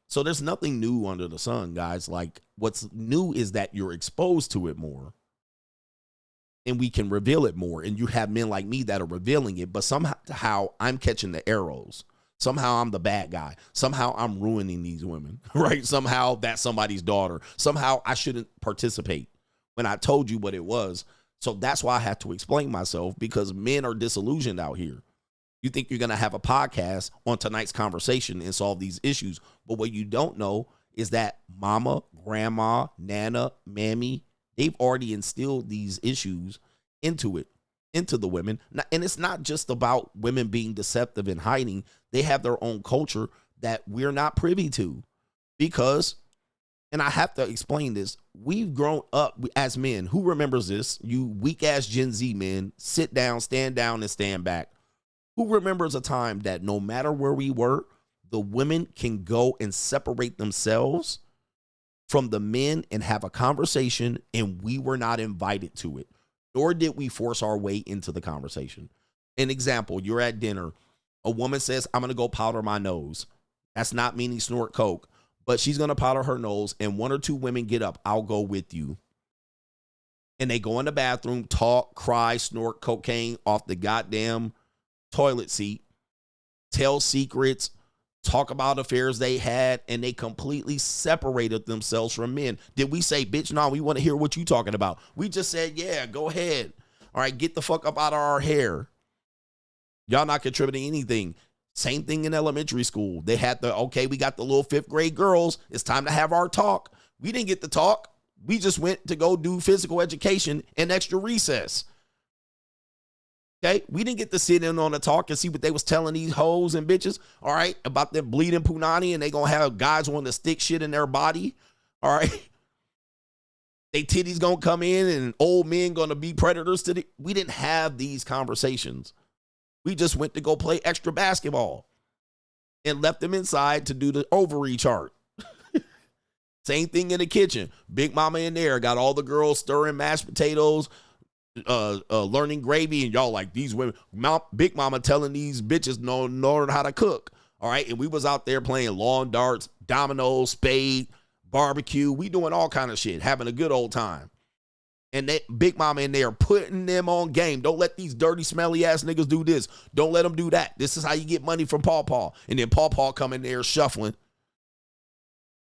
Speaker 1: So there's nothing new under the sun, guys. Like, what's new is that you're exposed to it more. And we can reveal it more. And you have men like me that are revealing it, but somehow I'm catching the arrows. Somehow I'm the bad guy. Somehow I'm ruining these women, right? Somehow that's somebody's daughter. Somehow I shouldn't participate when I told you what it was. So that's why I have to explain myself, because men are disillusioned out here. You think you're going to have a podcast on tonight's conversation and solve these issues. But what you don't know is that mama, grandma, nana, mammy, they've already instilled these issues into the women. And it's not just about women being deceptive and hiding. They have their own culture that we're not privy to, because, and I have to explain this, we've grown up as men. Who remembers this? You weak ass Gen Z men, sit down, and stand back. Who remembers a time that no matter where we were, the women can go and separate themselves from the men and have a conversation, and we were not invited to it, nor did we force our way into the conversation. An example, you're at dinner. A woman says, I'm going to go powder my nose. That's not meaning snort coke, but she's going to powder her nose, and 1 or 2 women get up. I'll go with you. And they go in the bathroom, talk, cry, snort cocaine off the goddamn toilet seat, tell secrets, talk about affairs they had, and they completely separated themselves from men. Did we say, bitch, no, we want to hear what you talking about? We just said, yeah, go ahead. All right, get the fuck up out of our hair. Y'all not contributing anything. Same thing in elementary school. They had okay, we got the little 5th grade girls. It's time to have our talk. We didn't get to talk. We just went to go do physical education and extra recess. Okay, we didn't get to sit in on the talk and see what they was telling these hoes and bitches, all right, about them bleeding punani, and they gonna have guys wanting to stick shit in their body, all right? They titties gonna come in and old men gonna be predators to we didn't have these conversations. We just went to go play extra basketball and left them inside to do the ovary chart. Same thing in the kitchen. Big mama in there got all the girls stirring mashed potatoes, learning gravy, and y'all like these women. Big mama telling these bitches know how to cook. All right, and we was out there playing lawn darts, dominoes, spade, barbecue. We doing all kind of shit, having a good old time. And that Big mama in there putting them on game. Don't let these dirty, smelly ass niggas do this. Don't let them do that. This is how you get money from Paw Paw. And then Paw Paw come in there shuffling.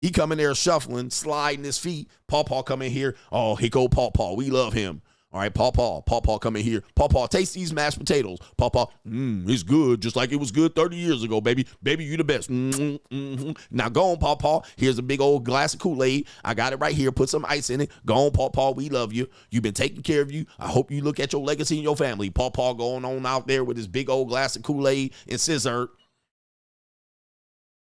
Speaker 1: He come in there shuffling, sliding his feet. Paw Paw come in here. Oh, here go Paw Paw. We love him. All right, Paw Paw come in here. Paw Paw, taste these mashed potatoes. Paw Paw, it's good, just like it was good 30 years ago, baby. Baby, you the best. Now go on, Paw Paw. Here's a big old glass of Kool-Aid. I got it right here. Put some ice in it. Go on, Paw Paw. We love you. You've been taking care of you. I hope you look at your legacy and your family. Paw Paw going on out there with his big old glass of Kool-Aid and scissor.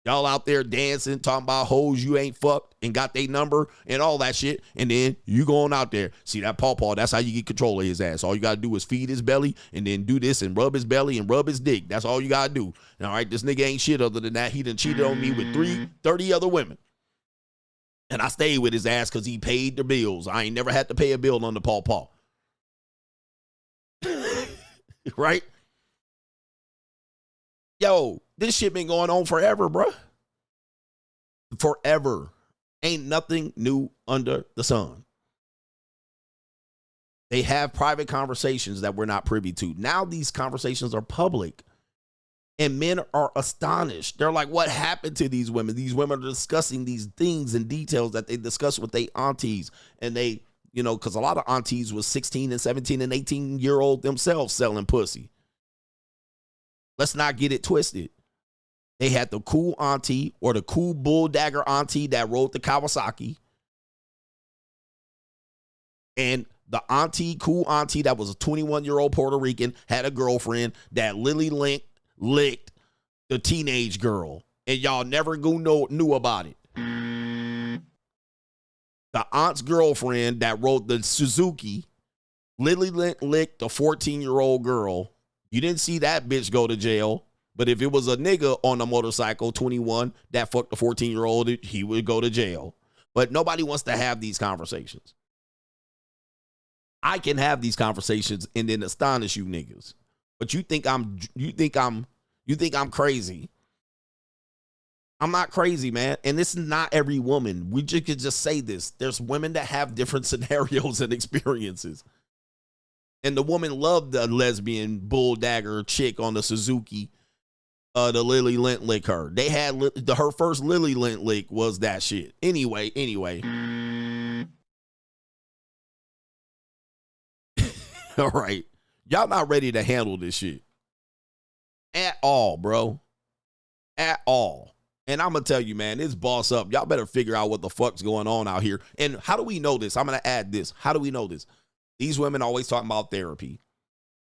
Speaker 1: Y'all out there dancing, talking about hoes you ain't fucked and got their number and all that shit. And then you going out there. See that Paw Paw, that's how you get control of his ass. All you got to do is feed his belly and then do this and rub his belly and rub his dick. That's all you got to do. All right, this nigga ain't shit other than that. He done cheated on me with 30 other women. And I stayed with his ass because he paid the bills. I ain't never had to pay a bill on the Paw Paw. Right? Yo, this shit been going on forever, bro. Forever. Ain't nothing new under the sun. They have private conversations that we're not privy to. Now these conversations are public. And men are astonished. They're like, what happened to these women? These women are discussing these things and details that they discuss with their aunties. And they, because a lot of aunties was 16 and 17 and 18-year-old themselves selling pussy. Let's not get it twisted. They had the cool auntie or the cool bull dagger auntie that rode the Kawasaki. And the cool auntie that was a 21-year-old Puerto Rican had a girlfriend that licked the teenage girl. And y'all never knew about it. The aunt's girlfriend that rode the Suzuki licked the 14-year-old girl. You didn't see that bitch go to jail. But if it was a nigga on a motorcycle, 21, that fucked the 14-year-old, he would go to jail. But nobody wants to have these conversations. I can have these conversations and then astonish you niggas. But you think I'm crazy. I'm not crazy, man. And this is not every woman. We could just say this. There's women that have different scenarios and experiences. And the woman loved the lesbian bull dagger chick on the Suzuki. The Lily Lint lick her. They had her first Lily Lint lick was that shit. Anyway. All right. Y'all not ready to handle this shit. At all, bro. At all. And I'm going to tell you, man, it's boss up. Y'all better figure out what the fuck's going on out here. And how do we know this? I'm going to add this. How do we know this? These women always talking about therapy.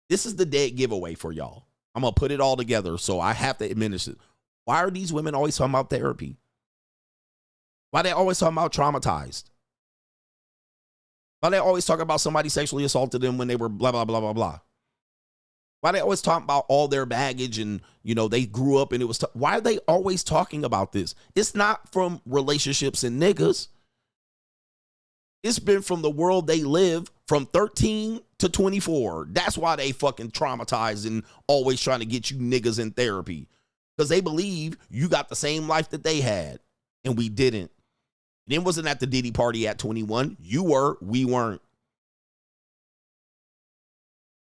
Speaker 1: This is the dead giveaway for y'all. I'm going to put it all together, so I have to admit it. Why are these women always talking about therapy? Why they always talking about traumatized? Why they always talking about somebody sexually assaulted them when they were blah, blah, blah, blah, blah? Why they always talking about all their baggage and, they grew up and it was... Why are they always talking about this? It's not from relationships and niggas. It's been from the world they live from 13 to 24. That's why they fucking traumatized and always trying to get you niggas in therapy. Because they believe you got the same life that they had. And we didn't. And it wasn't at the Diddy party at 21. You were, we weren't.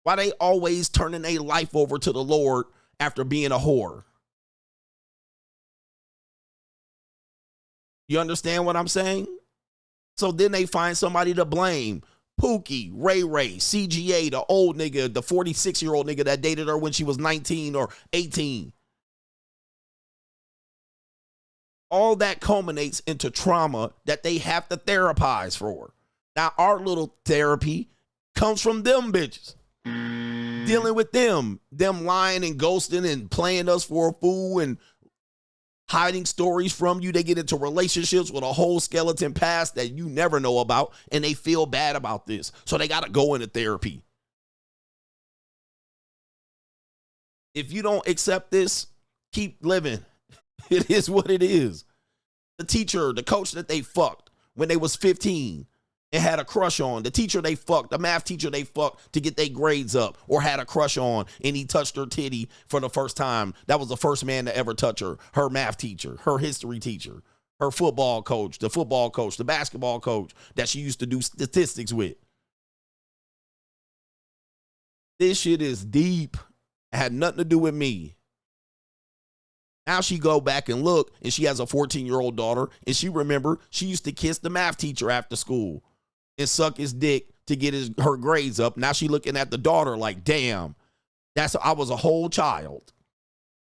Speaker 1: Why they always turning their life over to the Lord after being a whore. You understand what I'm saying? So then they find somebody to blame. Pookie, Ray Ray, CGA, the old nigga, the 46-year-old nigga that dated her when she was 19 or 18. All that culminates into trauma that they have to therapize for. Now, our little therapy comes from them bitches. Dealing with them lying and ghosting and playing us for a fool and hiding stories from you. They get into relationships with a whole skeleton past that you never know about, and they feel bad about this. So they got to go into therapy. If you don't accept this, keep living. It is what it is. The teacher, the coach that they fucked when they was 15 and had a crush on, the teacher they fucked, the math teacher they fucked to get their grades up or had a crush on, and he touched her titty for the first time. That was the first man to ever touch her. Her math teacher, her history teacher, her football coach, the basketball coach that she used to do statistics with. This shit is deep. It had nothing to do with me. Now she go back and look, and she has a 14-year-old daughter, and she remember she used to kiss the math teacher after school and suck his dick to get her grades up. Now she looking at the daughter like, damn, I was a whole child.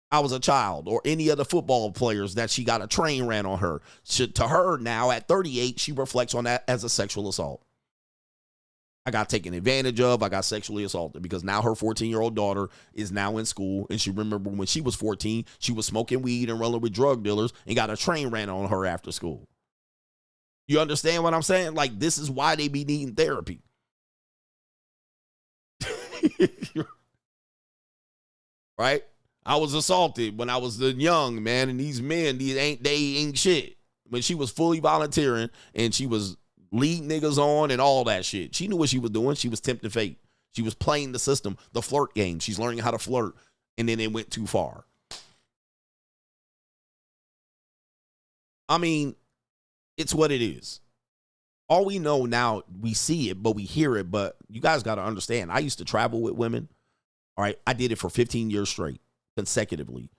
Speaker 1: I was a child, or any of the football players that she got a train ran on her. To her now at 38, she reflects on that as a sexual assault. I got taken advantage of. I got sexually assaulted because now her 14-year-old daughter is now in school. And she remember when she was 14, she was smoking weed and rolling with drug dealers and got a train ran on her after school. You understand what I'm saying? Like, this is why they be needing therapy. Right? I was assaulted when I was young, man. And these men, they ain't shit. When she was fully volunteering and she was lead niggas on and all that shit. She knew what she was doing. She was tempting fate. She was playing the system, the flirt game. She's learning how to flirt, and then it went too far. I mean, it's what it is. All we know now, we see it, but we hear it, but you guys got to understand, I used to travel with women. All right, I did it for 15 years straight, consecutively.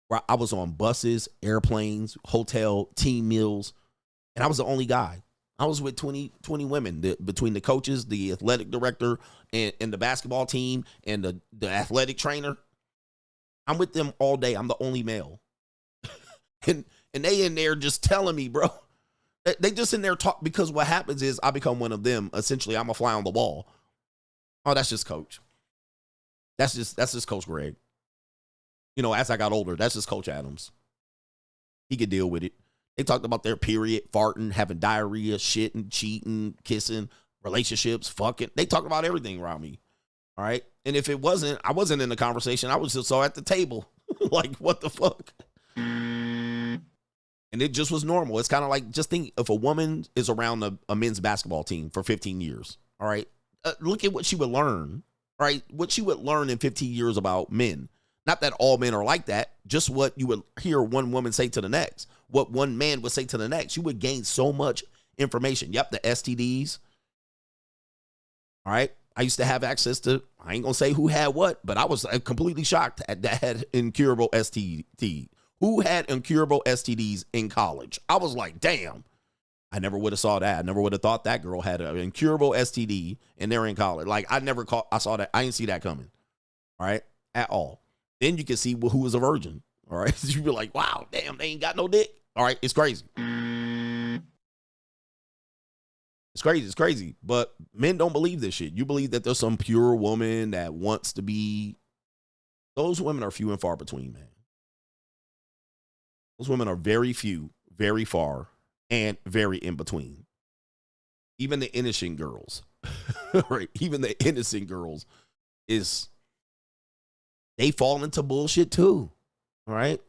Speaker 1: Where I was on buses, airplanes, hotel, team meals, and I was the only guy. I was with 20 women between the coaches, the athletic director, and the basketball team, and the athletic trainer. I'm with them all day. I'm the only male. and they in there just telling me, bro. They just in there talk, because what happens is I become one of them. Essentially, I'm a fly on the wall. Oh, that's just coach. That's just Coach Greg. You know, as I got older, that's just Coach Adams. He could deal with it. They talked about their period, farting, having diarrhea, shitting, cheating, kissing, relationships, fucking. They talked about everything around me. All right. And if it wasn't, I wasn't in the conversation. I was just so at the table. Like, what the fuck? And it just was normal. It's kind of like, just think if a woman is around a men's basketball team for 15 years. All right. Look at what she would learn. All right. What she would learn in 15 years about men. Not that all men are like that. Just what you would hear one woman say to the next. What one man would say to the next. You would gain so much information. Yep, the STDs. All right. I used to have access to, I ain't going to say who had what, but I was completely shocked at that had incurable STD. Who had incurable STDs in college? I was like, damn. I never would have saw that. I never would have thought that girl had an incurable STD and they're in college. Like, I saw that. I didn't see that coming. All right. At all. Then you can see who was a virgin. All right. You be like, wow, damn, they ain't got no dick. All right. It's crazy. It's crazy. It's crazy. But men don't believe this shit. You believe that there's some pure woman that wants to be. Those women are few and far between, man. Those women are very few, very far, and very in between. Even the innocent girls, right? Even the innocent girls they fall into bullshit too. All right.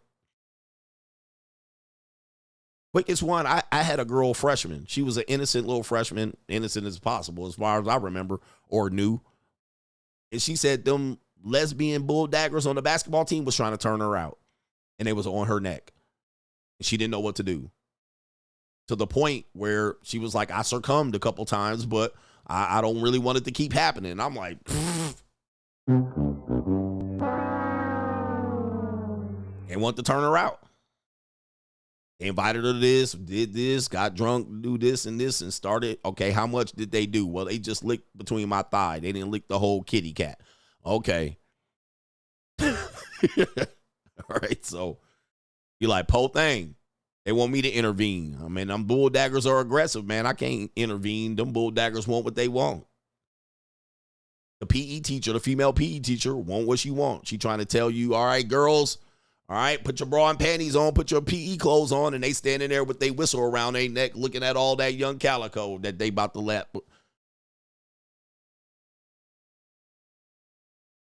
Speaker 1: Quickest one, I had a girl freshman. She was an innocent little freshman, innocent as possible, as far as I remember or knew. And she said them lesbian bulldaggers on the basketball team was trying to turn her out. And they was on her neck. And she didn't know what to do. To the point where she was like, I succumbed a couple times, but I don't really want it to keep happening. And I'm like, want to turn her out. They invited her to this, did this, got drunk, do this and this, and started. Okay, how much did they do? Well, they just licked between my thigh. They didn't lick the whole kitty cat. Okay. All right, so you're like, po thing. They want me to intervene. I mean, them bull daggers are aggressive, man. I can't intervene. Them bull daggers want what they want. The PE teacher, the female PE teacher, want what she wants. She trying to tell you, all right, girls, all right, put your bra and panties on, put your PE clothes on, and they standing there with their whistle around their neck looking at all that young calico that they about to let.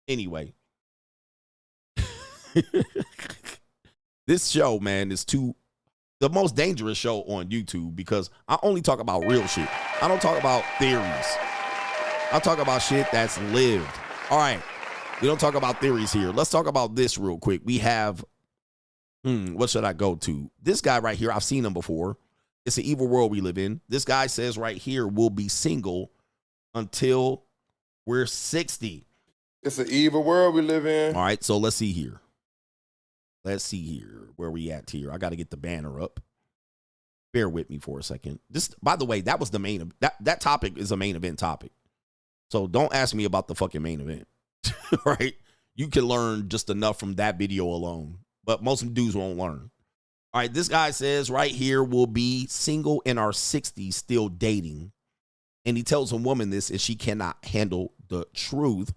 Speaker 1: Anyway. This show, man, is the most dangerous show on YouTube because I only talk about real shit. I don't talk about theories. I talk about shit that's lived. All right. We don't talk about theories here. Let's talk about this real quick. We have, what should I go to? This guy right here, I've seen him before. It's an evil world we live in. This guy says right here, we'll be single until we're 60.
Speaker 16: It's an evil world we live in.
Speaker 1: All right, so let's see here. Let's see here. Where we at here? I got to get the banner up. Bear with me for a second. This, by the way, that was the main, that topic is a main event topic. So don't ask me about the fucking main event. Right? You can learn just enough from that video alone. But most dudes won't learn. All right, this guy says right here, we'll be single in our 60s, still dating. And he tells a woman this and she cannot handle the truth.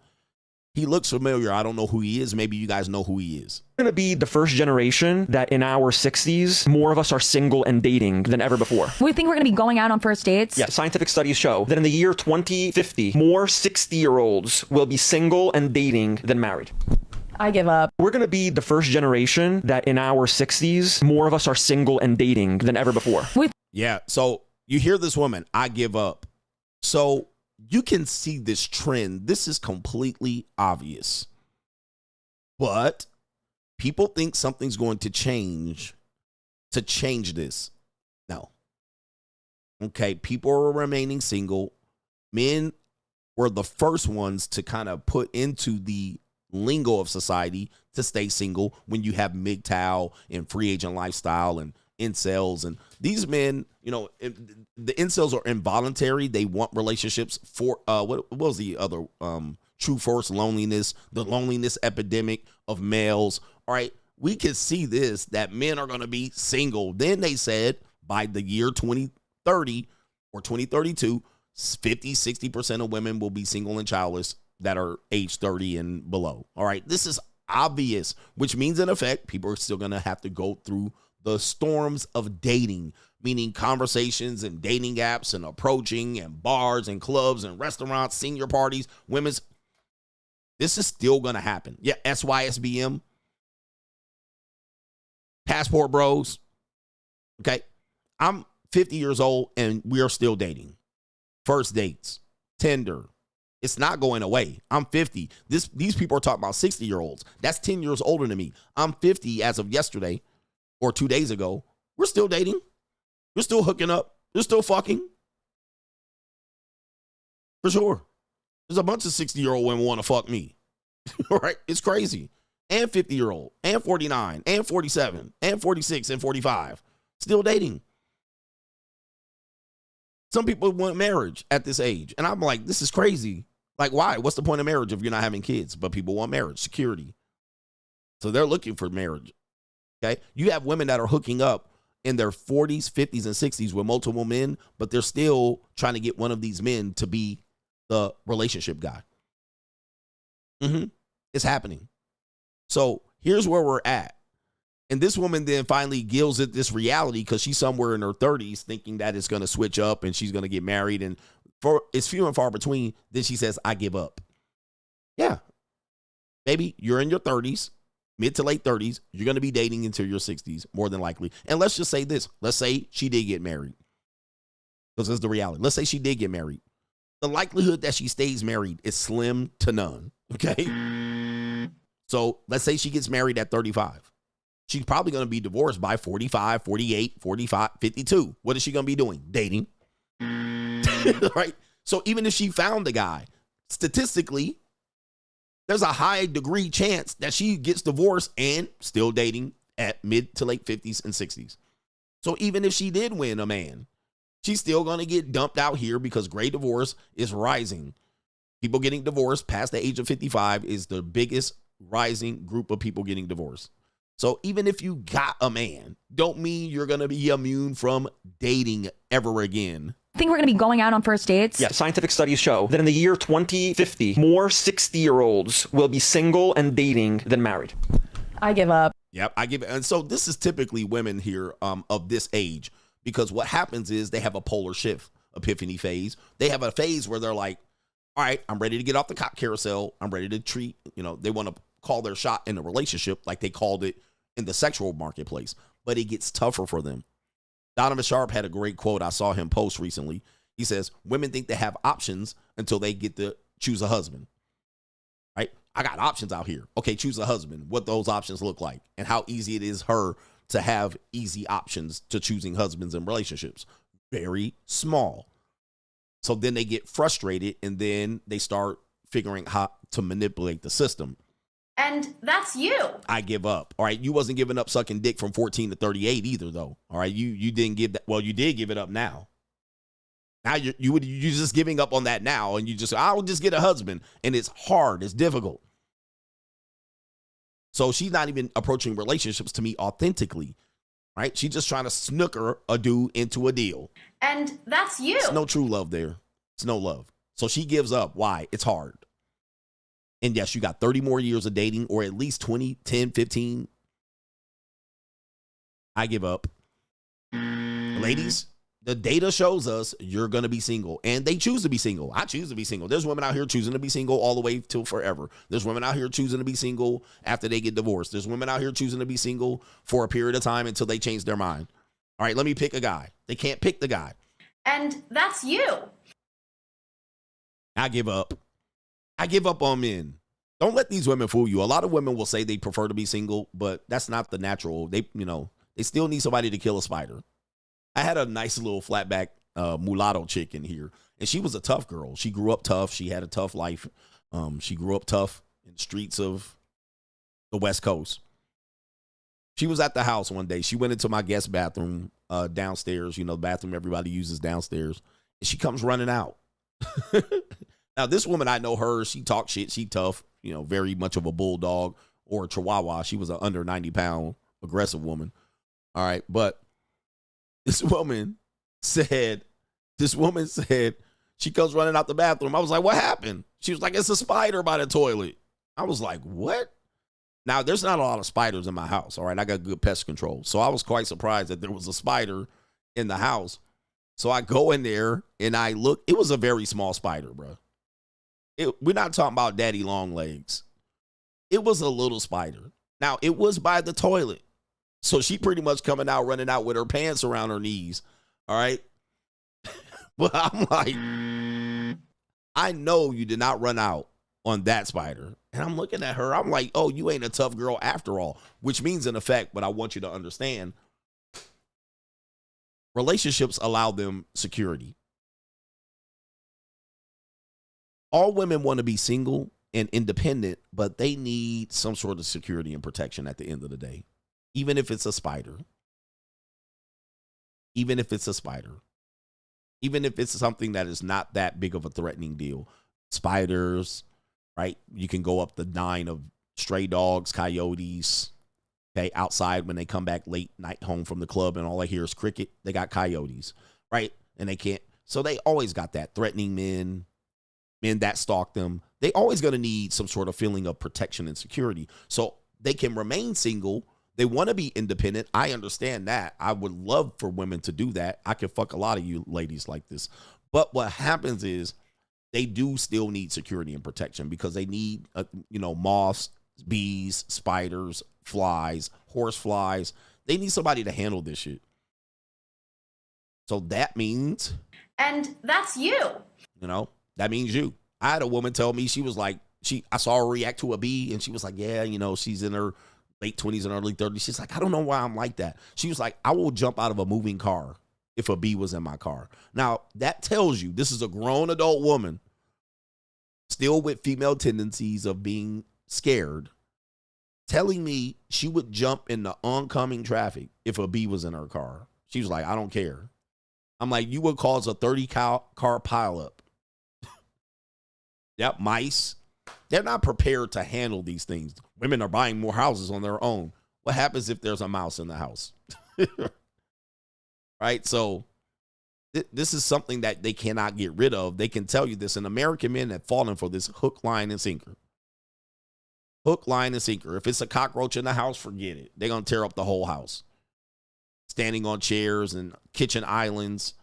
Speaker 1: He looks familiar. I don't know who he is. Maybe you guys know who he is.
Speaker 17: We're going to be the first generation that in our 60s, more of us are single and dating than ever before.
Speaker 18: We think we're going to be going out on first dates?
Speaker 17: Yeah, scientific studies show that in the year 2050, more 60-year-olds will be single and dating than married.
Speaker 18: I give up.
Speaker 17: We're going to be the first generation that in our 60s, more of us are single and dating than ever before.
Speaker 1: Yeah, so you hear this woman, I give up. So you can see this trend. This is completely obvious. But people think something's going to change this. No. Okay, people are remaining single. Men were the first ones to kind of put into the lingo of society to stay single when you have MGTOW and free agent lifestyle and incels. And these men, you know, the incels are involuntary. They want relationships for what was the other true force loneliness, the loneliness epidemic of males. All right, we can see this, that men are going to be single. Then they said by the year 2030 or 2032, 50-60% of women will be single and childless that are age 30 and below. All right, this is obvious, which means in effect people are still going to have to go through the storms of dating, meaning conversations and dating apps and approaching and bars and clubs and restaurants, senior parties, women's. This is still going to happen. Yeah, SYSBM, passport bros. Okay, I'm 50 years old and we are still dating. First dates, Tinder. It's not going away. I'm 50. These people are talking about 60-year-olds. That's 10 years older than me. I'm 50 as of yesterday or 2 days ago. We're still dating. We're still hooking up. We're still fucking. For sure. There's a bunch of 60-year-old women want to fuck me. All right? It's crazy. And 50-year-old. And 49. And 47. And 46. And 45. Still dating. Some people want marriage at this age. And I'm like, this is crazy. Like, why? What's the point of marriage if you're not having kids? But people want marriage, security. So they're looking for marriage. Okay? You have women that are hooking up in their 40s, 50s, and 60s with multiple men, but they're still trying to get one of these men to be the relationship guy. It's happening. So here's where we're at. And this woman then finally gives it this reality because she's somewhere in her 30s thinking that it's going to switch up and she's going to get married. And it's few and far between. Then she says, I give up. Yeah. Baby, you're in your 30s, mid to late 30s. You're going to be dating until your 60s, more than likely. And let's just say this. Let's say she did get married. Because this is the reality. Let's say she did get married. The likelihood that she stays married is slim to none. Okay? So let's say she gets married at 35. She's probably going to be divorced by 45, 48, 45, 52. What is she going to be doing? Dating. Right? So even if she found the guy, statistically, there's a high degree chance that she gets divorced and still dating at mid to late 50s and 60s. So even if she did win a man, she's still going to get dumped out here because gray divorce is rising. People getting divorced past the age of 55 is the biggest rising group of people getting divorced. So even if you got a man, don't mean you're going to be immune from dating ever again.
Speaker 18: Think we're going to be going out on first dates?
Speaker 17: Yeah, scientific studies show that in the year 2050, more 60-year-olds will be single and dating than married.
Speaker 18: I give up.
Speaker 1: Yep, I give it. And so this is typically women here of this age, because what happens is they have a polar shift, epiphany phase. They have a phase where they're like, all right, I'm ready to get off the cop carousel. I'm ready to treat, they want to call their shot in a relationship like they called it in the sexual marketplace, but it gets tougher for them. Donovan Sharp had a great quote. I saw him post recently. He says, women think they have options until they get to choose a husband, right? I got options out here. Okay, choose a husband, what those options look like, and how easy it is her to have easy options to choosing husbands and relationships. Very small. So then they get frustrated, and then they start figuring how to manipulate the system.
Speaker 13: And that's you.
Speaker 1: I give up. All right. You wasn't giving up sucking dick from 14 to 38 either, though. All right. You didn't give that. Well, you did give it up now. Now you're just giving up on that now. And I'll just get a husband. And it's hard. It's difficult. So she's not even approaching relationships to me authentically. Right. She's just trying to snooker a dude into a deal.
Speaker 13: And that's you.
Speaker 1: It's no true love there. It's no love. So she gives up. Why? It's hard. And yes, you got 30 more years of dating, or at least 20, 10, 15. I give up. Ladies, the data shows us you're going to be single, and they choose to be single. I choose to be single. There's women out here choosing to be single all the way till forever. There's women out here choosing to be single after they get divorced. There's women out here choosing to be single for a period of time until they change their mind. All right, let me pick a guy. They can't pick the guy.
Speaker 13: And that's you.
Speaker 1: I give up. I give up on men. Don't let these women fool you. A lot of women will say they prefer to be single, but that's not the natural. They still need somebody to kill a spider. I had a nice little flatback mulatto chick in here, and she was a tough girl. She grew up tough. She had a tough life. She grew up tough in the streets of the West Coast. She was at the house one day. She went into my guest bathroom downstairs, the bathroom everybody uses downstairs, and she comes running out. Now, this woman, I know her. She talks shit. She tough, very much of a bulldog or a chihuahua. She was an under 90-pound aggressive woman. All right. But this woman said she comes running out the bathroom. I was like, what happened? She was like, it's a spider by the toilet. I was like, what? Now, there's not a lot of spiders in my house. All right. I got good pest control. So I was quite surprised that there was a spider in the house. So I go in there and I look. It was a very small spider, bro. We're not talking about daddy long legs. It was a little spider. Now, it was by the toilet. So she pretty much running out with her pants around her knees. All right. But I'm like, I know you did not run out on that spider. And I'm looking at her. I'm like, oh, you ain't a tough girl after all, which means in effect, but I want you to understand, relationships allow them security. All women want to be single and independent, but they need some sort of security and protection at the end of the day. Even if it's a spider. Even if it's a spider. Even if it's something that is not that big of a threatening deal. Spiders, right? You can go up the 9 of stray dogs, coyotes. Okay, outside when they come back late night home from the club and all I hear is cricket, they got coyotes, right? And they can't. So they always got that. Threatening men that stalk them. They always going to need some sort of feeling of protection and security. So they can remain single. They want to be independent. I understand that. I would love for women to do that. I could fuck a lot of you ladies like this. But what happens is they do still need security and protection because they need, moths, bees, spiders, flies, horse flies. They need somebody to handle this shit. So that means.
Speaker 13: And that's you.
Speaker 1: That means you. I had a woman tell me, she was like, I saw her react to a bee and she was like, yeah, she's in her late 20s and early 30s. She's like, I don't know why I'm like that. She was like, I will jump out of a moving car if a bee was in my car. Now, that tells you this is a grown adult woman still with female tendencies of being scared. telling me she would jump in the oncoming traffic if a bee was in her car. She was like, I don't care. I'm like, you would cause a 30-car pileup. Yep, mice. They're not prepared to handle these things. Women are buying more houses on their own. What happens if there's a mouse in the house? Right? So this is something that they cannot get rid of. They can tell you this. And American men have fallen for this hook, line, and sinker. Hook, line, and sinker. If it's a cockroach in the house, forget it. They're going to tear up the whole house. Standing on chairs and kitchen islands.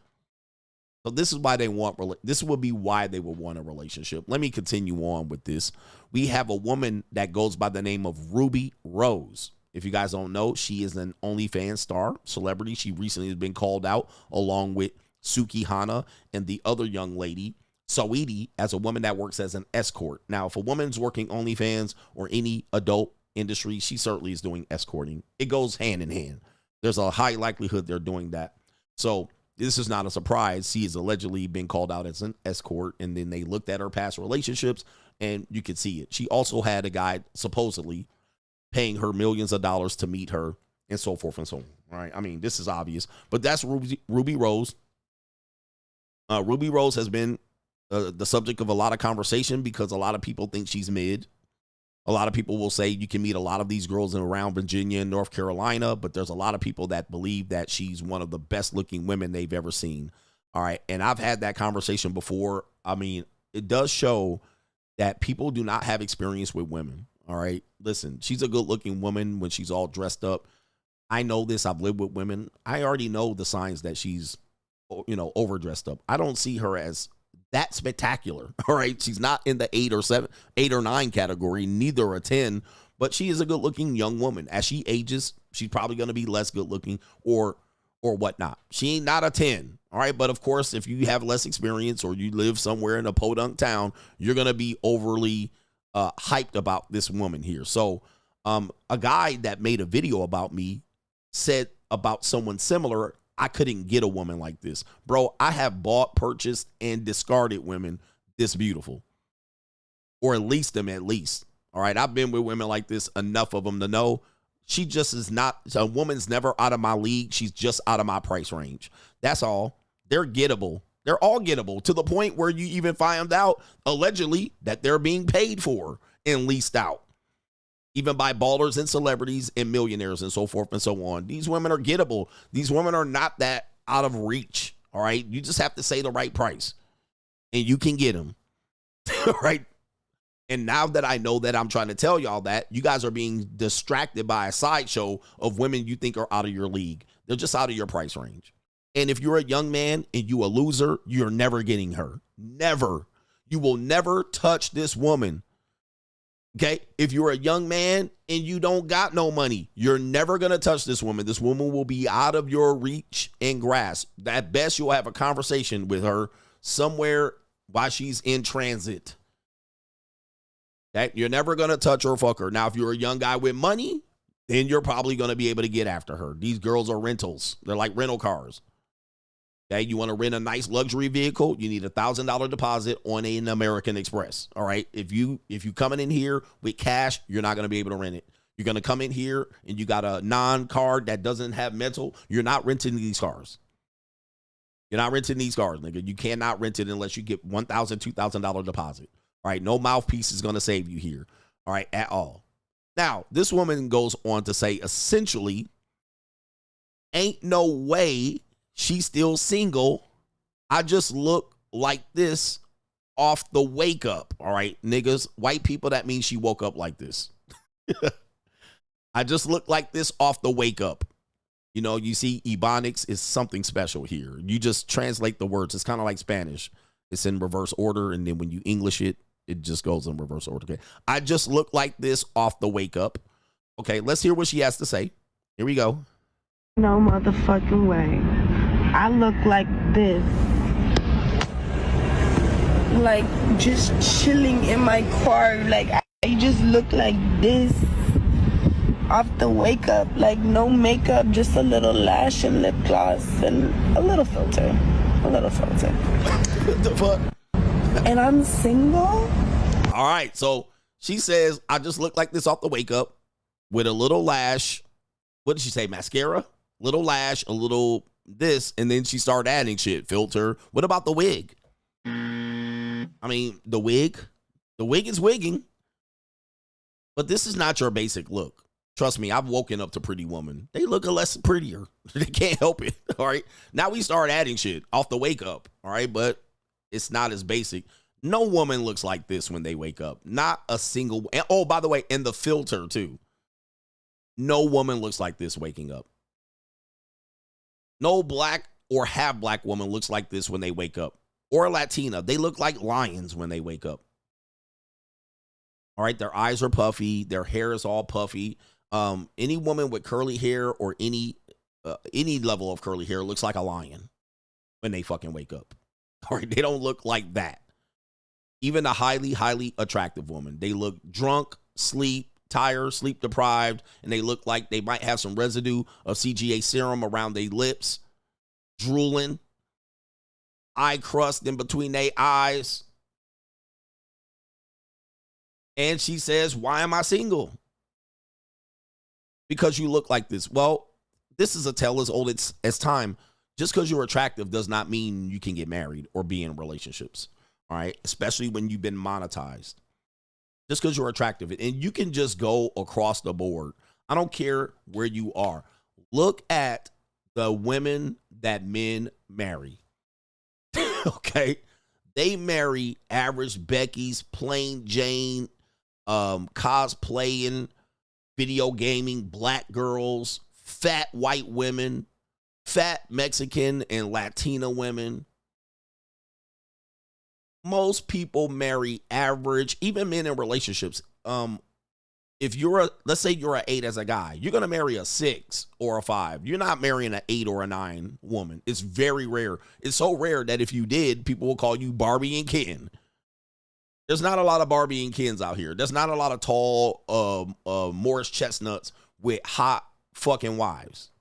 Speaker 1: So this is why they want, this would be why they would want a relationship. Let me continue on with this. We have a woman that goes by the name of Rubi Rose. If you guys don't know, she is an OnlyFans star, celebrity. She recently has been called out along with Suki Hana and the other young lady, Saweetie, as a woman that works as an escort. Now, if a woman's working OnlyFans or any adult industry, she certainly is doing escorting. It goes hand in hand. There's a high likelihood they're doing that. So this is not a surprise. She has allegedly been called out as an escort, and then they looked at her past relationships, and you could see it. She also had a guy supposedly paying her millions of dollars to meet her, and so forth and so on. Right? I mean, this is obvious, but that's Rubi Rose. Rubi Rose has been the subject of a lot of conversation because a lot of people think she's mid. A lot of people will say you can meet a lot of these girls in around Virginia and North Carolina, but there's a lot of people that believe that she's one of the best looking women they've ever seen. All right. And I've had that conversation before. I mean, it does show that people do not have experience with women. All right. Listen, she's a good looking woman when she's all dressed up. I know this. I've lived with women. I already know the signs that she's, overdressed up. I don't see her as that spectacular. All right. She's not in the 8 or 9 category, neither a 10, but she is a good looking young woman. As she ages, she's probably going to be less good looking or whatnot. She ain't not a 10. All right. But of course, if you have less experience or you live somewhere in a podunk town, you're going to be overly hyped about this woman here. So a guy that made a video about me said about someone similar, I couldn't get a woman like this. Bro, I have bought, purchased, and discarded women this beautiful. Or at least them at least. All right, I've been with women like this, enough of them to know she just is not, a woman's never out of my league. She's just out of my price range. That's all. They're gettable. They're all gettable to the point where you even find out, allegedly, that they're being paid for and leased out. Even by ballers and celebrities and millionaires and so forth and so on. These women are gettable. These women are not that out of reach. All right. You just have to say the right price and you can get them. All right. And now that I know that, I'm trying to tell y'all that you guys are being distracted by a sideshow of women you think are out of your league. They're just out of your price range. And if you're a young man and you a loser, you're never getting her. Never. You will never touch this woman. Okay, if you're a young man and you don't got no money, you're never going to touch this woman. This woman will be out of your reach and grasp. At best, you'll have a conversation with her somewhere while she's in transit. That you're never going to touch or fuck her. Now, if you're a young guy with money, then you're probably going to be able to get after her. These girls are rentals. They're like rental cars. Okay, you want to rent a nice luxury vehicle, you need $1,000 deposit on an American Express. All right. If you coming in here with cash, you're not going to be able to rent it. You're going to come in here and you got a non-card that doesn't have mental. You're not renting these cars. You're not renting these cars, nigga. You cannot rent it unless you get $1,000, $2,000 deposit. All right. No mouthpiece is going to save you here. All right. At all. Now, this woman goes on to say, essentially, ain't no way she's still single. I just look like this off the wake up. All right, niggas, white people, that means she woke up like this. I just look like this off the wake up. You see, Ebonics is something special here. You just translate the words. It's kind of like Spanish. It's in reverse order. And then when you English it, it just goes in reverse order. Okay. I just look like this off the wake up. Okay. Let's hear what she has to say. Here we go.
Speaker 19: No motherfucking way. I look like this. Like just chilling in my car. Like I just look like this off the wake up. Like no makeup, just a little lash and lip gloss and a little filter. A little filter.
Speaker 1: What the fuck?
Speaker 19: And I'm single?
Speaker 1: All right. So she says, I just look like this off the wake up. with a little lash. What did she say? Mascara, little lash, a little this, and then she started adding shit. Filter. What about the wig? I mean, the wig is wigging, but this is not your basic look. Trust me, I've woken up to Pretty Woman. They look less prettier. They can't help it. All right. Now we start adding shit off the wake up. All right. But it's not as basic. No woman looks like this when they wake up. Not a single. Oh, by the way, and the filter too. No woman looks like this waking up. No black or half black woman looks like this when they wake up. Or Latina. They look like lions when they wake up. All right. Their eyes are puffy. Their hair is all puffy. Any woman with curly hair or any level of curly hair looks like a lion when they fucking wake up. All right. They don't look like that. Even a highly, highly attractive woman. They look drunk, tired, sleep deprived, and they look like they might have some residue of CGA serum around their lips, drooling, eye crust in between their eyes. And she says, why am I single? Because you look like this. Well, this is a tale as old as time. Just because you're attractive does not mean you can get married or be in relationships. All right. Especially when you've been monetized. Just because you're attractive. And you can just go across the board. I don't care where you are. Look at the women that men marry. Okay. They marry average Becky's, plain Jane, cosplaying, video gaming, black girls, fat white women, fat Mexican and Latina women. Most people marry average, even men in relationships. If let's say you're an 8 as a guy, you're going to marry a 6 or a 5. You're not marrying an 8 or a 9 woman. It's very rare. It's so rare that if you did, people will call you Barbie and Ken. There's not a lot of Barbie and Kens out here. There's not a lot of tall Morris chestnuts with hot fucking wives.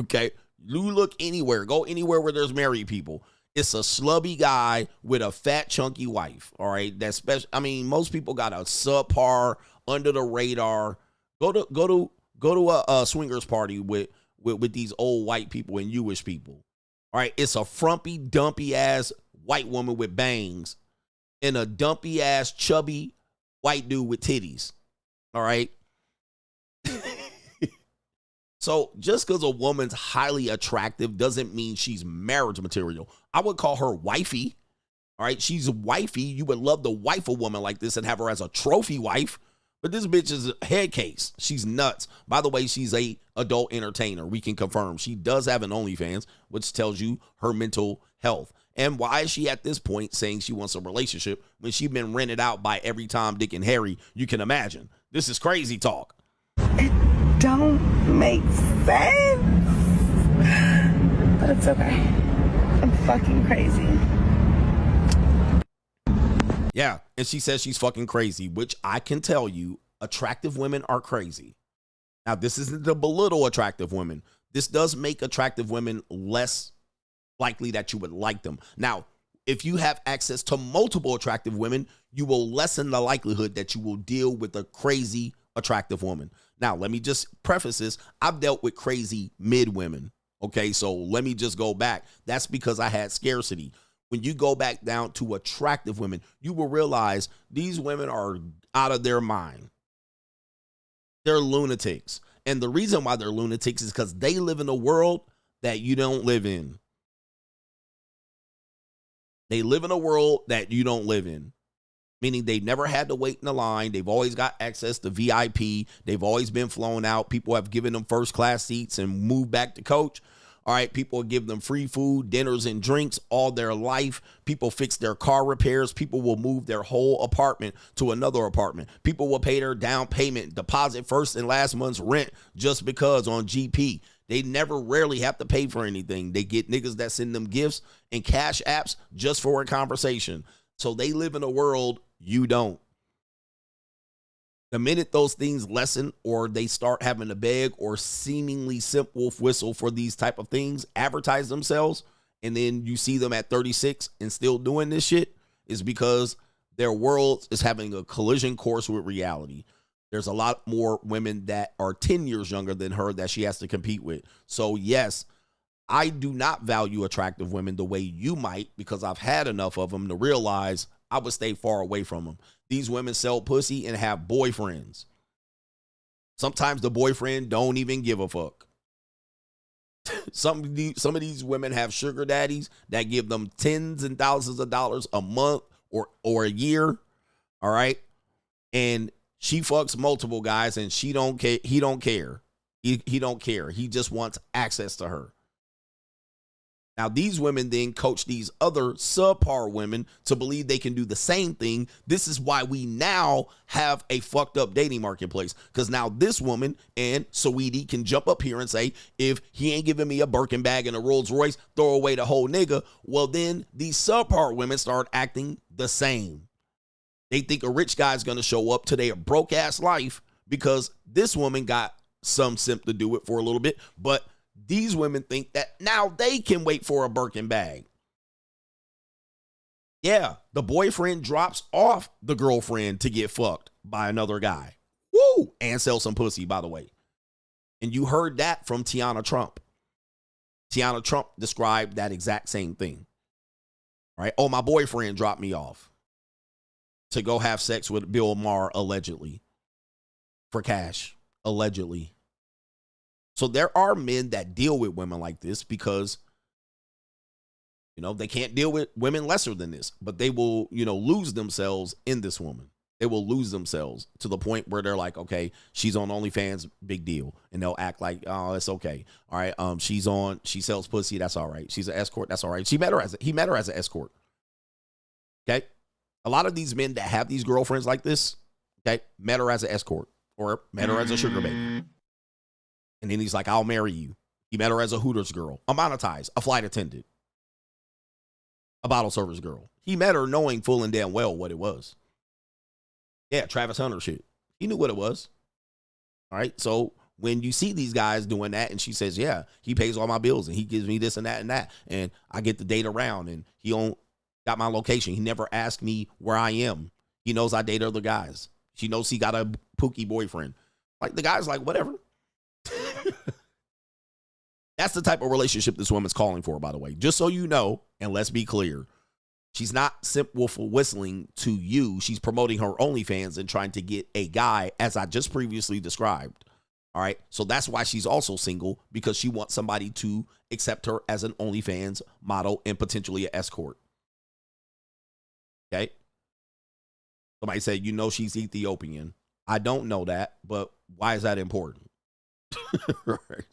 Speaker 1: Okay? You look anywhere. Go anywhere where there's married people. It's a slubby guy with a fat, chunky wife. All right? That's special. I mean, most people got a subpar, under the radar. Go to a swingers party with these old white people and Jewish people. All right? It's a frumpy, dumpy ass white woman with bangs and a dumpy ass chubby white dude with titties. All right. So just because a woman's highly attractive doesn't mean she's marriage material. I would call her wifey. All right. She's wifey. You would love to wife a woman like this and have her as a trophy wife. But this bitch is a head case. She's nuts. By the way, she's a adult entertainer. We can confirm she does have an OnlyFans, which tells you her mental health. And why is she at this point saying she wants a relationship when she's been rented out by every Tom, Dick, and Harry you can imagine? This is crazy talk.
Speaker 19: It don't make sense. But it's okay. I'm fucking crazy.
Speaker 1: Yeah, and she says she's fucking crazy, which I can tell you, attractive women are crazy. Now, this isn't to belittle attractive women. This does make attractive women less likely that you would like them. Now, if you have access to multiple attractive women, you will lessen the likelihood that you will deal with a crazy attractive woman. Now, let me just preface this. I've dealt with crazy mid women. Okay, so let me just go back. That's because I had scarcity. When you go back down to attractive women, you will realize these women are out of their mind. They're lunatics. And the reason why they're lunatics is because they live in a world that you don't live in. They live in a world that you don't live in. Meaning they've never had to wait in the line. They've always got access to VIP. They've always been flown out. People have given them first class seats and moved back to coach. All right, people give them free food, dinners, and drinks all their life. People fix their car repairs. People will move their whole apartment to another apartment. People will pay their down payment, deposit first and last month's rent just because on GP. They rarely have to pay for anything. They get niggas that send them gifts and cash apps just for a conversation. So they live in a world you don't. The minute those things lessen or they start having to beg or seemingly simple whistle for these type of things, advertise themselves, and then you see them at 36 and still doing this shit, is because their world is having a collision course with reality. There's a lot more women that are 10 years younger than her that she has to compete with. So yes, I do not value attractive women the way you might, because I've had enough of them to realize I would stay far away from them. These women sell pussy and have boyfriends. Sometimes the boyfriend don't even give a fuck. Some of these women have sugar daddies that give them tens and thousands of dollars a month or a year. All right. And she fucks multiple guys and she don't care. He don't care. He don't care. He just wants access to her. Now, these women then coach these other subpar women to believe they can do the same thing. This is why we now have a fucked up dating marketplace. Because now this woman and Saweetie can jump up here and say, if he ain't giving me a Birkin bag and a Rolls Royce, throw away the whole nigga. Well, then these subpar women start acting the same. They think a rich guy's going to show up to their broke ass life because this woman got some simp to do it for a little bit. But these women think that now they can wait for a Birkin bag. Yeah, the boyfriend drops off the girlfriend to get fucked by another guy. Woo! And sell some pussy, by the way. And you heard that from Tiana Trump. Tiana Trump described that exact same thing. Right? Oh, my boyfriend dropped me off to go have sex with Bill Maher, allegedly. For cash, allegedly. So there are men that deal with women like this because, you know, they can't deal with women lesser than this, but they will, you know, lose themselves in this woman. They will lose themselves to the point where they're like, okay, she's on OnlyFans, big deal. And they'll act like, oh, it's okay. All right. She sells pussy. That's all right. She's an escort. That's all right. He met her as an escort. Okay. A lot of these men that have these girlfriends like this, okay, met her as an escort or met her as a sugar baby. And then he's like, I'll marry you. He met her as a Hooters girl, a monetized, a flight attendant, a bottle service girl. He met her knowing full and damn well what it was. Yeah, Travis Hunter shit. He knew what it was. All right. So when you see these guys doing that and she says, yeah, he pays all my bills and he gives me this and that and that. And I get the date around and he got my location. He never asked me where I am. He knows I date other guys. She knows he got a pookie boyfriend. Like the guy's like, whatever. That's the type of relationship this woman's calling for, by the way. Just so you know, and let's be clear, she's not simp wolf whistling to you. She's promoting her OnlyFans and trying to get a guy, as I just previously described. All right. So that's why she's also single, because she wants somebody to accept her as an OnlyFans model and potentially an escort. Okay. Somebody said, you know, she's Ethiopian. I don't know that, but why is that important? Right.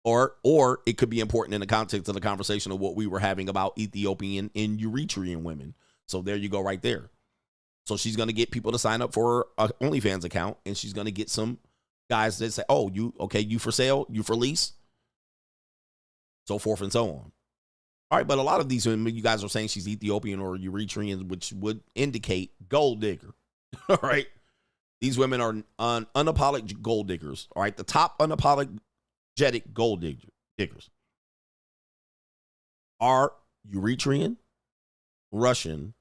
Speaker 1: Or it could be important in the context of the conversation of what we were having about Ethiopian and Eritrean women. So there you go right there. So she's going to get people to sign up for her OnlyFans account, and she's going to get some guys that say, oh, you for sale, you for lease, so forth and so on. All right, but a lot of these women, you guys are saying she's Ethiopian or Eritrean, which would indicate gold digger. All right. These women are unapologetic gold diggers. All right. The top unapologetic gold diggers are Eritrean, Russian,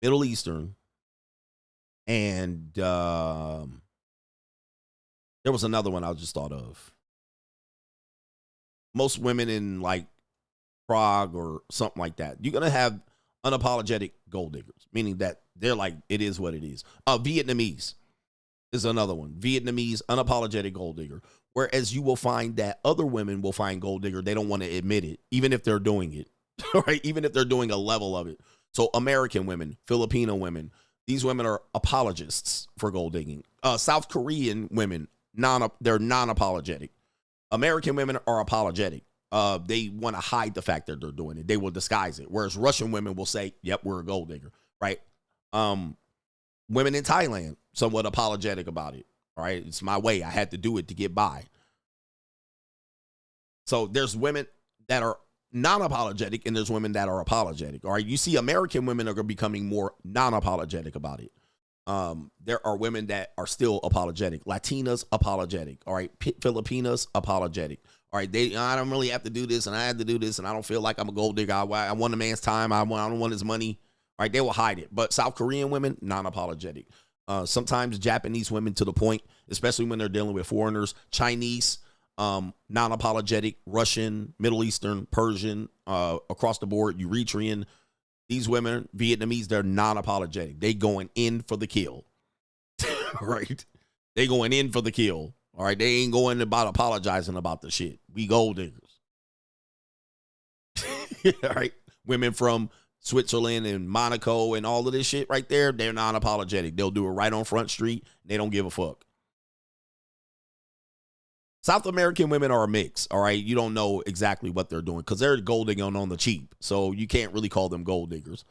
Speaker 1: Middle Eastern, and there was another one I just thought of. Most women in like Prague or something like that. You're going to have unapologetic gold diggers, meaning that they're like, it is what it is. Vietnamese is another one. Vietnamese unapologetic gold digger. Whereas you will find that other women will find gold digger. They don't want to admit it, even if they're doing it, right? Even if they're doing a level of it. So American women, Filipino women, these women are apologists for gold digging. South Korean women, they're non-apologetic. American women are apologetic. They want to hide the fact that they're doing it. They will disguise it. Whereas Russian women will say, yep, we're a gold digger, right? Women in Thailand, somewhat apologetic about it. All right, it's my way. I had to do it to get by. So there's women that are non-apologetic and there's women that are apologetic. All right, you see American women are becoming more non-apologetic about it. There are women that are still apologetic. Latinas, apologetic. All right, Filipinas, apologetic. All right, I don't really have to do this and I had to do this and I don't feel like I'm a gold digger. I want a man's time. I don't want his money. All right, they will hide it. But South Korean women, non-apologetic. Sometimes Japanese women, to the point, especially when they're dealing with foreigners, Chinese, non-apologetic, Russian, Middle Eastern, Persian, across the board, Eritrean. These women, Vietnamese, they're non-apologetic. They going in for the kill. Right? They going in for the kill. All right? They ain't going about apologizing about the shit. We gold diggers. All right? Women from Switzerland and Monaco and all of this shit right there, they're non-apologetic. They'll do it right on Front Street. They don't give a fuck. South American women are a mix, all right? You don't know exactly what they're doing because they're gold digging on the cheap. So you can't really call them gold diggers,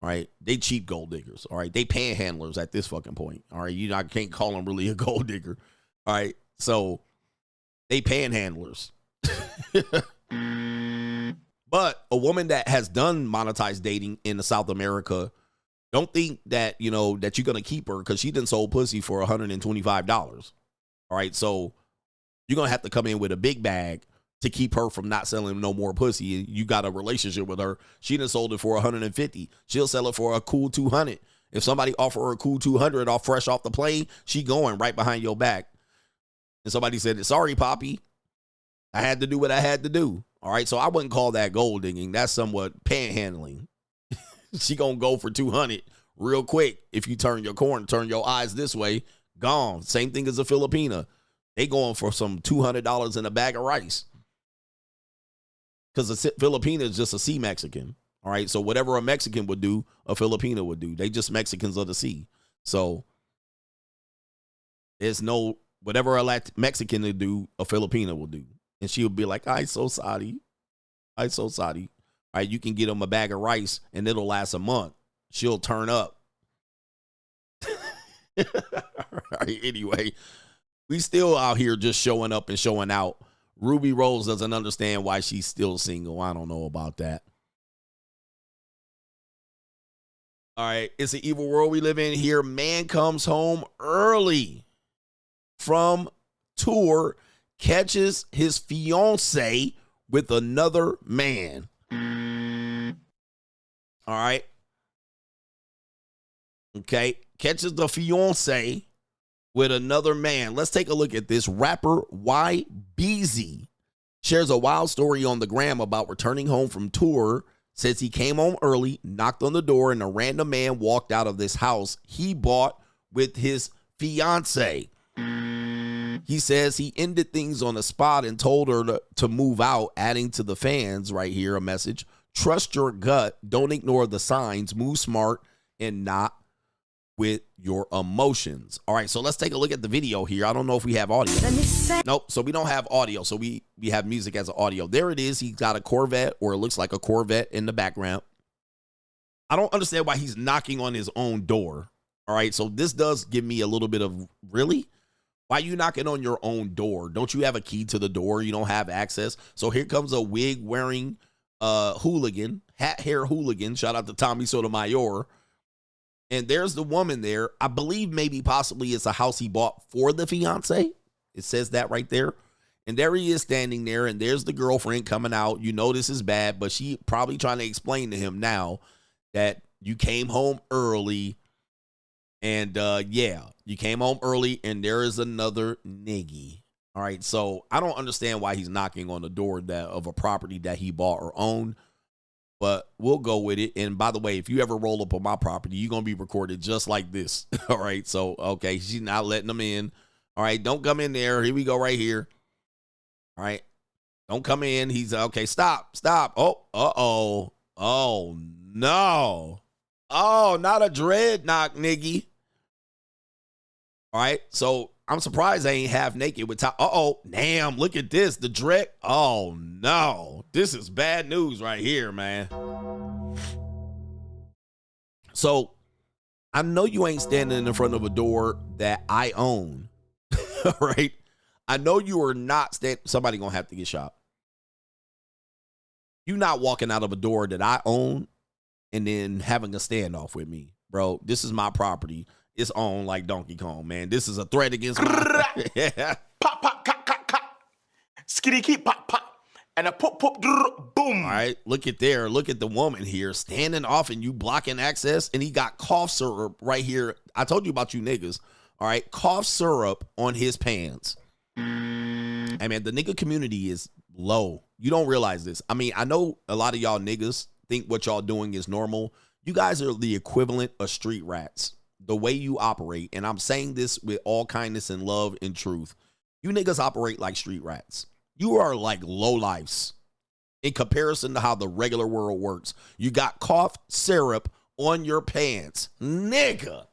Speaker 1: all right? They cheap gold diggers, all right? They panhandlers at this fucking point, all right? I can't call them really a gold digger, all right? So they panhandlers. But a woman that has done monetized dating in South America, don't think that, you know, that you're going to keep her because she done sold pussy for $125. All right, so you're going to have to come in with a big bag to keep her from not selling no more pussy. You got a relationship with her. She done sold it for $150. She'll sell it for a cool $200. If somebody offer her a cool $200 off fresh off the plane, she going right behind your back. And somebody said, sorry, Poppy. I had to do what I had to do. All right, so I wouldn't call that gold digging. That's somewhat panhandling. She gonna go for $200 real quick. If you turn your eyes this way, gone. Same thing as a Filipina. They going for some $200 in a bag of rice. Because a Filipina is just a sea Mexican. All right, so whatever a Mexican would do, a Filipina would do. They just Mexicans of the sea. So there's no, whatever a Mexican would do, a Filipina will do. And she'll be like, I'm so sorry. I'm so sorry. All right, you can get them a bag of rice and it'll last a month. She'll turn up. All right, anyway, we still out here just showing up and showing out. Ruby Rose doesn't understand why she's still single. I don't know about that. All right, it's an evil world we live in here. Man comes home early from tour, catches his fiance with another man. All right. Okay. Catches the fiance with another man. Let's take a look at this. Rapper YBZ shares a wild story on the gram about returning home from tour. Says he came home early, knocked on the door, and a random man walked out of this house he bought with his fiance. He says he ended things on the spot and told her to move out, adding to the fans right here a message. Trust your gut. Don't ignore the signs. Move smart and not with your emotions. All right, so let's take a look at the video here. I don't know if we have audio. Nope, so we don't have audio. So we have music as an audio. There it is. He's got a Corvette, or it looks like a Corvette in the background. I don't understand why he's knocking on his own door. All right, so this does give me a little bit of, really? Why you knocking on your own door? Don't you have a key to the door? You don't have access. So here comes a wig wearing hooligan, hat hair hooligan. Shout out to Tommy Sotomayor. And there's the woman there. I believe maybe possibly it's a house he bought for the fiance. It says that right there. And there he is standing there, and there's the girlfriend coming out. You know this is bad, but she probably trying to explain to him now that you came home early. And yeah, you came home early, and there is another niggy. All right, so I don't understand why he's knocking on the door of a property that he bought or owned, but we'll go with it. And by the way, if you ever roll up on my property, you're going to be recorded just like this. All right, so, okay, she's not letting them in. All right, don't come in there. Here we go right here. All right, don't come in. He's, okay, stop. Oh, uh-oh. Oh, no. Oh, not a dreadnought, niggy. All right, so I'm surprised I ain't half naked with top. Uh-oh, damn, look at this. The dread. Oh, no. This is bad news right here, man. So I know you ain't standing in front of a door that I own. All right? I know you are not standing. Somebody going to have to get shot. You not walking out of a door that I own and then having a standoff with me. Bro, this is my property. It's on like Donkey Kong, man. This is a threat against my... Yeah.
Speaker 20: Pop, pop, cop, cop, cop. Skitty, keep, pop, pop.
Speaker 6: and a boom.
Speaker 1: All right, look at there. Look at the woman here standing off and you blocking access, and he got cough syrup right here. I told you about you niggas. All right, cough syrup on his pants. I mean, the nigga community is low. You don't realize this. I mean, I know a lot of y'all niggas think what y'all doing is normal. You guys are the equivalent of street rats. The way you operate, and I'm saying this with all kindness and love and truth, you niggas operate like street rats. You are like lowlifes in comparison to how the regular world works. You got cough syrup on your pants. Nigga.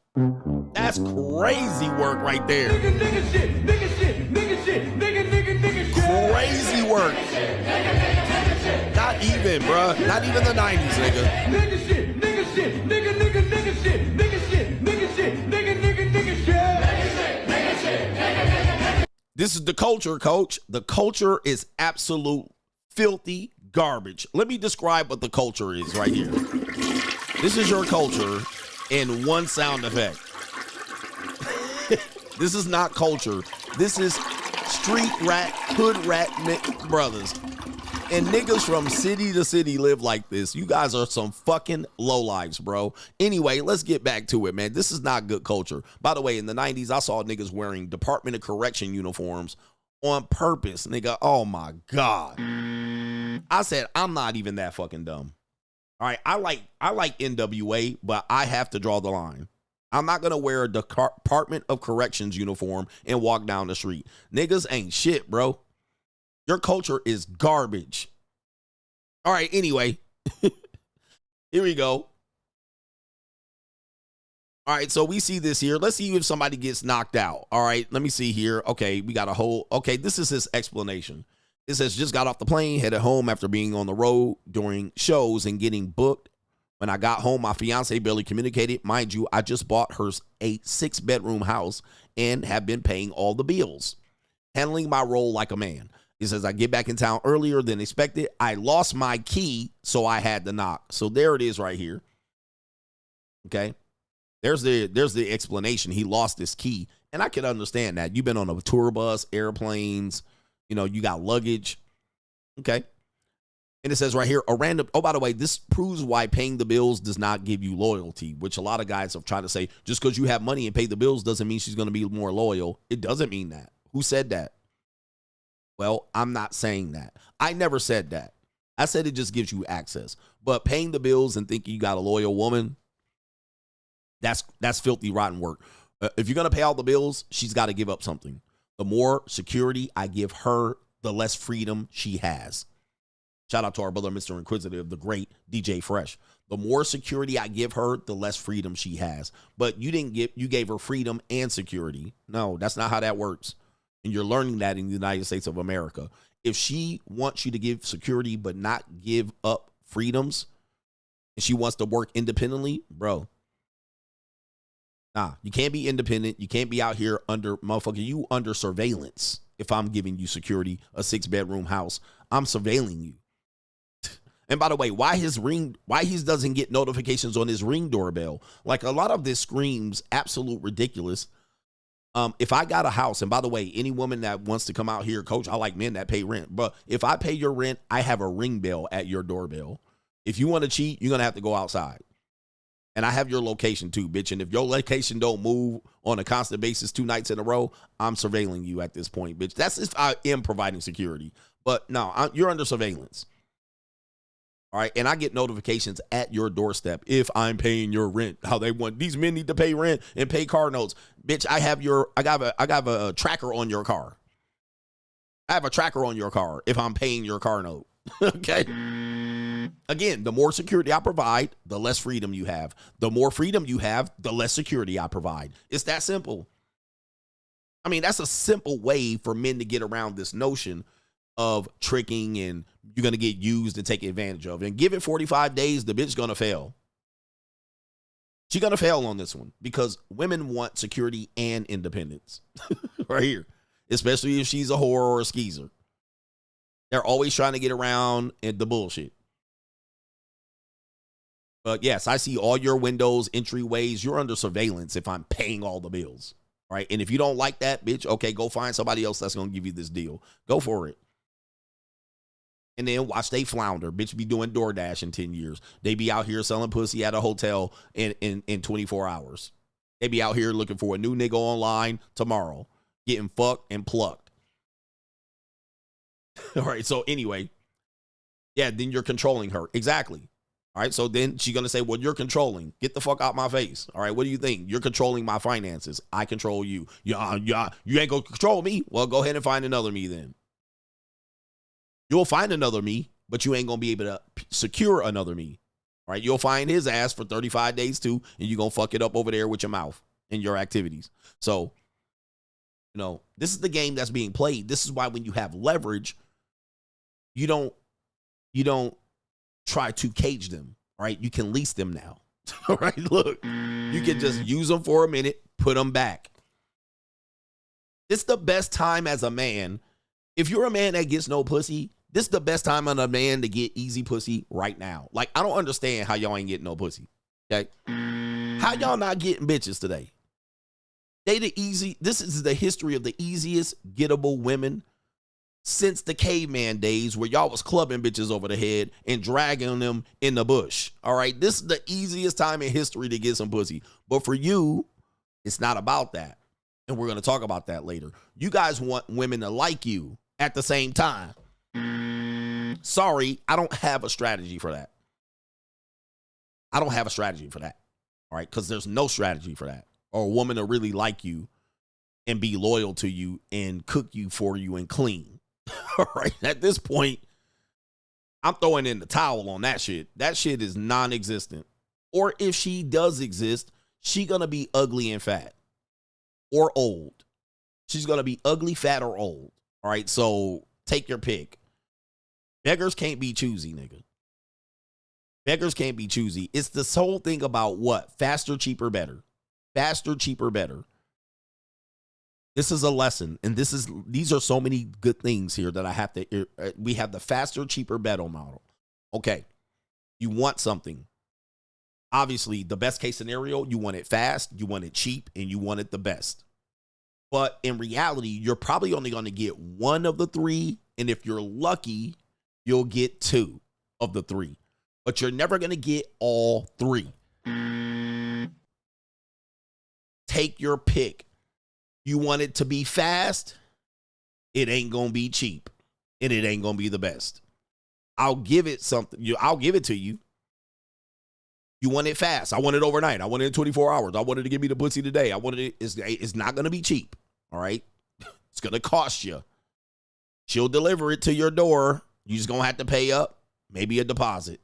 Speaker 1: That's crazy work right there.
Speaker 3: Nigga shit, nigga shit, nigga shit, nigga shit.
Speaker 1: Crazy work. Not even, bruh. Not even the 90s, nigga.
Speaker 3: Nigga shit, nigga shit, nigga shit, nigga shit, nigga shit, nigga shit.
Speaker 1: This is the culture, coach. The culture is absolute filthy garbage. Let me describe what the culture is right here. This is your culture in one sound effect. This is not culture. This is street rat, hood rat brothers. And niggas from city to city live like this. You guys are some fucking lowlifes, bro. Anyway, let's get back to it, man. This is not good culture. By the way, in the 90s, I saw niggas wearing Department of Correction uniforms on purpose, nigga. Oh, my God. I said, I'm not even that fucking dumb. All right, I like NWA, but I have to draw the line. I'm not going to wear a Department of Corrections uniform and walk down the street. Niggas ain't shit, bro. Your culture is garbage. All right, anyway. Here we go. All right, so we see this here. Let's see if somebody gets knocked out. All right, let me see here. Okay, we got a whole... Okay, this is his explanation. It says, just got off the plane, headed home after being on the road during shows and getting booked. When I got home, my fiance barely communicated. Mind you, I just bought her a 6-bedroom house and have been paying all the bills. Handling my role like a man. He says, I get back in town earlier than expected. I lost my key, so I had to knock. So there it is right here. Okay. There's the explanation. He lost his key. And I can understand that. You've been on a tour bus, airplanes, you know, you got luggage. Okay. And it says right here, a random, oh, by the way, this proves why paying the bills does not give you loyalty, which a lot of guys have tried to say, just because you have money and pay the bills doesn't mean she's going to be more loyal. It doesn't mean that. Who said that? Well, I'm not saying that. I never said that. I said it just gives you access. But paying the bills and thinking you got a loyal woman, that's filthy, rotten work. If you're going to pay all the bills, she's got to give up something. The more security I give her, the less freedom she has. Shout out to our brother, Mr. Inquisitive, the great DJ Fresh. The more security I give her, the less freedom she has. But you gave her freedom and security. No, that's not how that works. And you're learning that in the United States of America. If she wants you to give security but not give up freedoms, and she wants to work independently, bro, nah, you can't be independent. You can't be out here under, motherfucker, you under surveillance. If I'm giving you security, a 6-bedroom house, I'm surveilling you. And by the way, why he doesn't get notifications on his Ring doorbell? Like, a lot of this screams absolute ridiculous. If I got a house, and by the way, any woman that wants to come out here, coach, I like men that pay rent. But if I pay your rent, I have a Ring bell at your doorbell. If you want to cheat, you're going to have to go outside. And I have your location too, bitch. And if your location don't move on a constant basis 2 nights in a row, I'm surveilling you at this point, bitch. That's if I am providing security. But no, you're under surveillance. All right. And I get notifications at your doorstep if I'm paying your rent. How they want. These men need to pay rent and pay car notes. Bitch, I have a tracker on your car. I have a tracker on your car if I'm paying your car note. Okay. Again, the more security I provide, the less freedom you have. The more freedom you have, the less security I provide. It's that simple. I mean, that's a simple way for men to get around this notion of tricking and you're going to get used and taken advantage of. And give it 45 days, the bitch is going to fail. She's going to fail on this one because women want security and independence right here, especially if she's a whore or a skeezer. They're always trying to get around the bullshit. But yes, I see all your windows, entryways. You're under surveillance if I'm paying all the bills. Right. And if you don't like that, bitch, okay, go find somebody else that's going to give you this deal. Go for it. And then watch they flounder. Bitch be doing DoorDash in 10 years. They be out here selling pussy at a hotel in 24 hours. They be out here looking for a new nigga online tomorrow, getting fucked and plucked. All right, so anyway, yeah, then you're controlling her. Exactly. All right, so then she's going to say, well, you're controlling. Get the fuck out my face. All right, what do you think? You're controlling my finances. I control you. You ain't going to control me. Well, go ahead and find another me then. You'll find another me, but you ain't going to be able to secure another me. All right, you'll find his ass for 35 days too, and you're going to fuck it up over there with your mouth and your activities. So, you know, this is the game that's being played. This is why when you have leverage, you don't try to cage them, right? You can lease them now, all right? Look, you can just use them for a minute, put them back. It's the best time as a man. If you're a man that gets no pussy, this is the best time on a man to get easy pussy right now. Like, I don't understand how y'all ain't getting no pussy, okay? How y'all not getting bitches today? This is the history of the easiest gettable women since the caveman days where y'all was clubbing bitches over the head and dragging them in the bush. All right, this is the easiest time in history to get some pussy. But for you, it's not about that. And we're going to talk about that later. You guys want women to like you at the same time. Sorry, I don't have a strategy for that. I don't have a strategy for that. All right, because there's no strategy for that. Or a woman to really like you and be loyal to you and cook you for you and clean. All right, at this point, I'm throwing in the towel on that shit. That shit is non-existent. Or if she does exist, she gonna be ugly and fat. Or old. She's gonna be ugly, fat, or old. All right, so take your pick. Beggars can't be choosy, nigga. Beggars can't be choosy. It's this whole thing about what? Faster, cheaper, better. Faster, cheaper, better. This is a lesson, and these are so many good things here that I have to. We have the faster, cheaper, better model. Okay, you want something. Obviously, the best case scenario, you want it fast, you want it cheap, and you want it the best. But in reality, you're probably only going to get one of the three, and if you're lucky, you'll get two of the three. But you're never going to get all three. Take your pick. You want it to be fast, it ain't going to be cheap, and it ain't going to be the best. I'll give it something. I'll give it to you. You want it fast. I want it overnight. I want it in 24 hours. I wanted to give me the pussy today. I wanted it. It's not going to be cheap, all right? It's going to cost you. She'll deliver it to your door. You just going to have to pay up, maybe a deposit.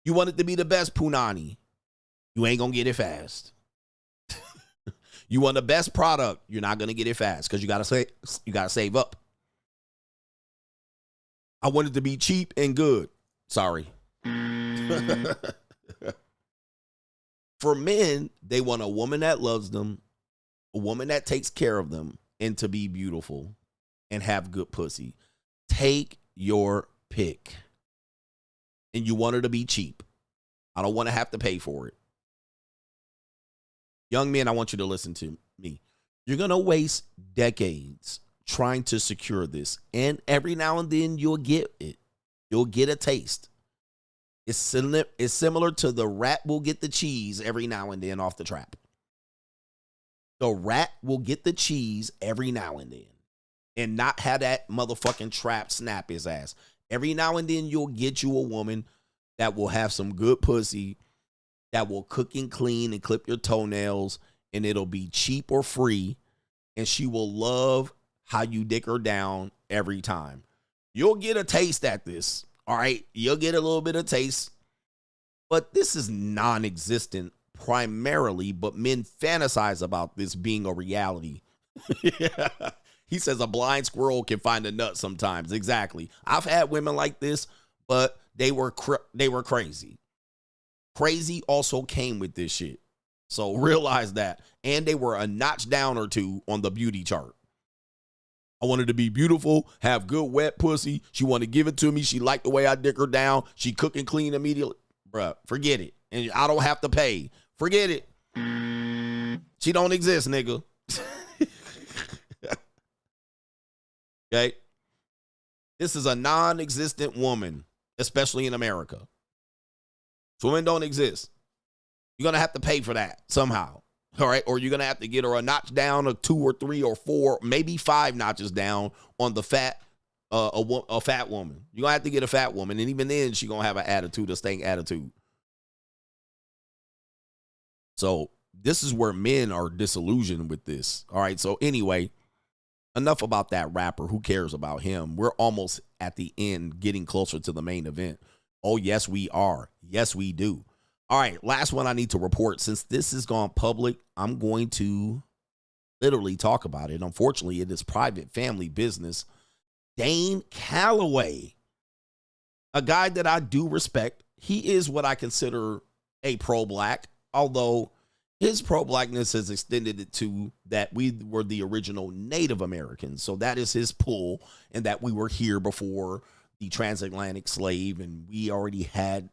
Speaker 1: You want it to be the best punani. You ain't going to get it fast. You want the best product, you're not going to get it fast because you got to save up. I want it to be cheap and good. Sorry. For men, they want a woman that loves them, a woman that takes care of them, and to be beautiful and have good pussy. Take your pick. And you want her to be cheap. I don't want to have to pay for it. Young men, I want you to listen to me. You're going to waste decades trying to secure this. And every now and then you'll get it. You'll get a taste. It's similar to the rat will get the cheese every now and then off the trap. The rat will get the cheese every now and then and not have that motherfucking trap snap his ass. Every now and then you'll get you a woman that will have some good pussy, that will cook and clean and clip your toenails, and it'll be cheap or free, and she will love how you dick her down every time. You'll get a taste at this, all right? You'll get a little bit of taste, but this is non-existent primarily, but men fantasize about this being a reality. Yeah. He says a blind squirrel can find a nut sometimes. Exactly. I've had women like this, but they were crazy. Crazy also came with this shit. So realize that. And they were a notch down or two on the beauty chart. I wanted to be beautiful, have good wet pussy. She wanted to give it to me. She liked the way I dick her down. She cook and clean immediately. Bruh, forget it. And I don't have to pay. Forget it. She don't exist, nigga. Okay? This is a non-existent woman, especially in America. Women don't exist. You're going to have to pay for that somehow. All right. Or you're going to have to get her a notch down, a 2 or 3 or 4, maybe 5 notches down on the fat, a fat woman. You're going to have to get a fat woman. And even then, she's going to have an attitude, a stank attitude. So this is where men are disillusioned with this. All right. So anyway, enough about that rapper. Who cares about him? We're almost at the end, getting closer to the main event. Oh, yes, we are. Yes, we do. All right, last one I need to report. Since this has gone public, I'm going to literally talk about it. Unfortunately, it is private family business. Dane Calloway, a guy that I do respect. He is what I consider a pro-black, although his pro-blackness has extended it to that we were the original Native Americans. So that is his pull, and that we were here before the transatlantic slave, and we already had,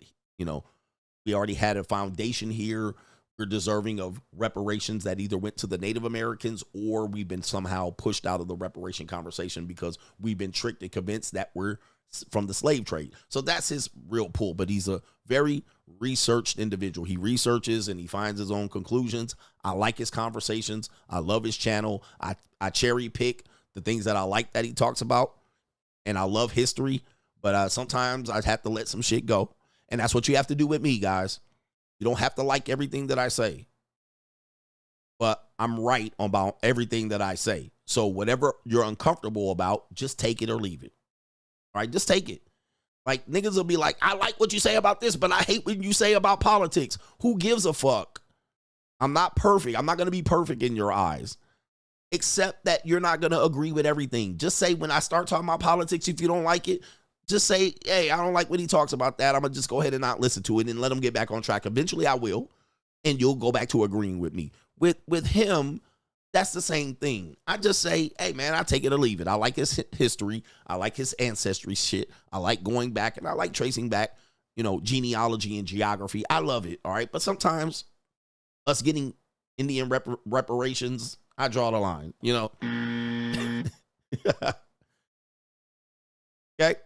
Speaker 1: a foundation here. We're deserving of reparations that either went to the Native Americans or we've been somehow pushed out of the reparation conversation because we've been tricked and convinced that we're from the slave trade. So that's his real pull, but he's a very researched individual. He researches and he finds his own conclusions. I like his conversations. I love his channel. I cherry pick the things that I like that he talks about, and I love history, but sometimes I have to let some shit go. And that's what you have to do with me, guys. You don't have to like everything that I say, but I'm right about everything that I say. So whatever you're uncomfortable about, just take it or leave it. All right, just take it. Like, niggas will be like, I like what you say about this, but I hate what you say about politics. Who gives a fuck? I'm not perfect. I'm not going to be perfect in your eyes, except that you're not going to agree with everything. Just say, when I start talking about politics, if you don't like it, just say, hey, I don't like when he talks about that. I'm going to just go ahead and not listen to it and let him get back on track. Eventually I will, and you'll go back to agreeing with me. With him, that's the same thing. I just say, hey, man, I take it or leave it. I like his history. I like his ancestry shit. I like going back, and I like tracing back, genealogy and geography. I love it, all right? But sometimes us getting Indian reparations, I draw the line, Okay?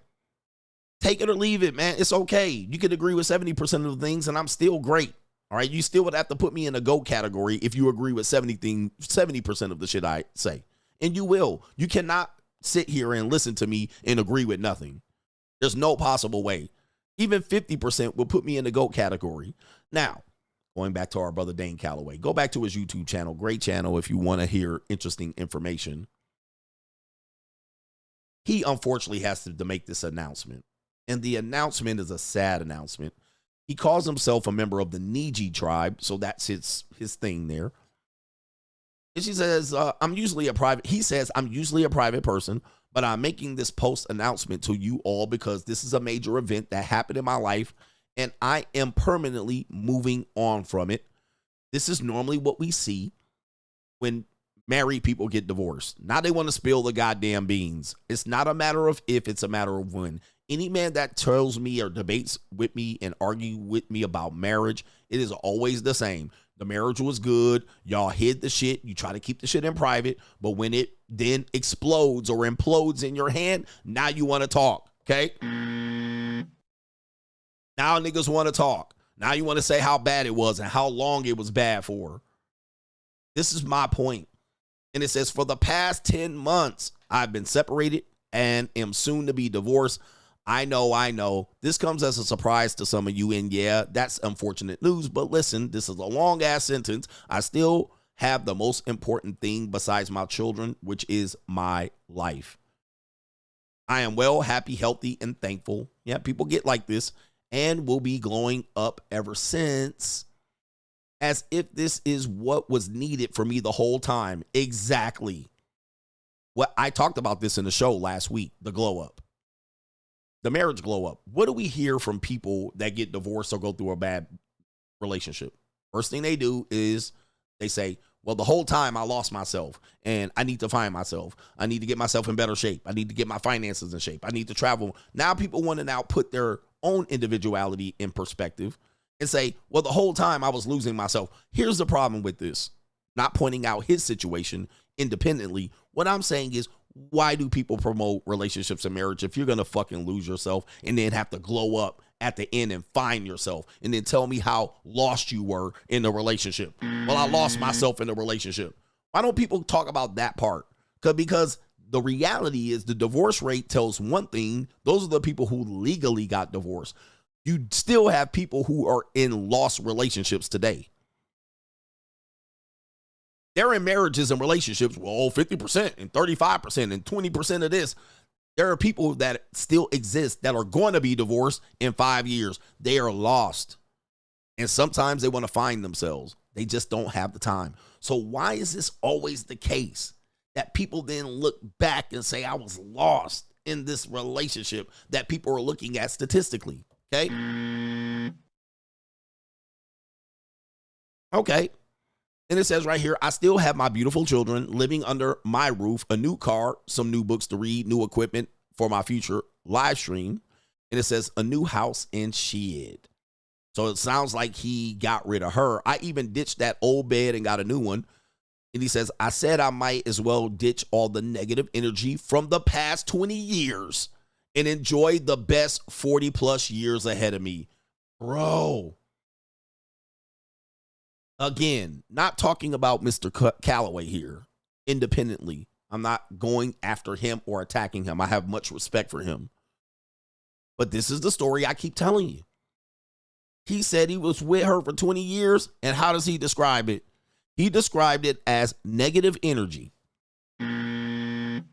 Speaker 1: Take it or leave it, man. It's okay. You could agree with 70% of the things, and I'm still great. All right. You still would have to put me in a GOAT category if you agree with 70% of the shit I say. And you will. You cannot sit here and listen to me and agree with nothing. There's no possible way. Even 50% will put me in the GOAT category. Now, going back to our brother Dane Calloway, go back to his YouTube channel. Great channel if you want to hear interesting information. He unfortunately has to make this announcement. And the announcement is a sad announcement. He calls himself a member of the Niji tribe, so that's his thing there. And he says, I'm usually a private person, but I'm making this post announcement to you all because this is a major event that happened in my life, and I am permanently moving on from it. This is normally what we see when married people get divorced. Now they want to spill the goddamn beans. It's not a matter of if, it's a matter of when. Any man that tells me or debates with me and argue with me about marriage, it is always the same. The marriage was good. Y'all hid the shit. You try to keep the shit in private. But when it then explodes or implodes in your hand, now you want to talk. Okay? Now niggas want to talk. Now you want to say how bad it was and how long it was bad for. This is my point. And it says, for the past 10 months, I've been separated and am soon to be divorced. I know. This comes as a surprise to some of you, and yeah, that's unfortunate news, but listen, this is a long-ass sentence. I still have the most important thing besides my children, which is my life. I am well, happy, healthy, and thankful. Yeah, people get like this, and will be glowing up ever since, as if this is what was needed for me the whole time. Exactly. What I talked about this in the show last week, the glow up. The marriage glow up. What do we hear from people that get divorced or go through a bad relationship? First thing they do is they say, well, the whole time I lost myself and I need to find myself. I need to get myself in better shape. I need to get my finances in shape. I need to travel. Now people want to now put their own individuality in perspective and say, well, the whole time I was losing myself. Here's the problem with this. Not pointing out his situation independently. What I'm saying is, why do people promote relationships and marriage if you're going to fucking lose yourself and then have to glow up at the end and find yourself and then tell me how lost you were in the relationship? Well, I lost myself in the relationship. Why don't people talk about that part? Because the reality is the divorce rate tells one thing. Those are the people who legally got divorced. You still have people who are in lost relationships today. They're in marriages and relationships, well, 50% and 35% and 20% of this. There are people that still exist that are going to be divorced in 5 years. They are lost. And sometimes they want to find themselves. They just don't have the time. So why is this always the case that people then look back and say, I was lost in this relationship that people are looking at statistically? Okay. Okay. And it says right here, I still have my beautiful children living under my roof, a new car, some new books to read, new equipment for my future live stream. And it says a new house and shit. So it sounds like he got rid of her. I even ditched that old bed and got a new one. And he says, I said I might as well ditch all the negative energy from the past 20 years and enjoy the best 40 plus years ahead of me. Bro. Again, not talking about Mr. Calloway here independently. I'm not going after him or attacking him. I have much respect for him. But this is the story I keep telling you. He said he was with her for 20 years. And how does he describe it? He described it as negative energy and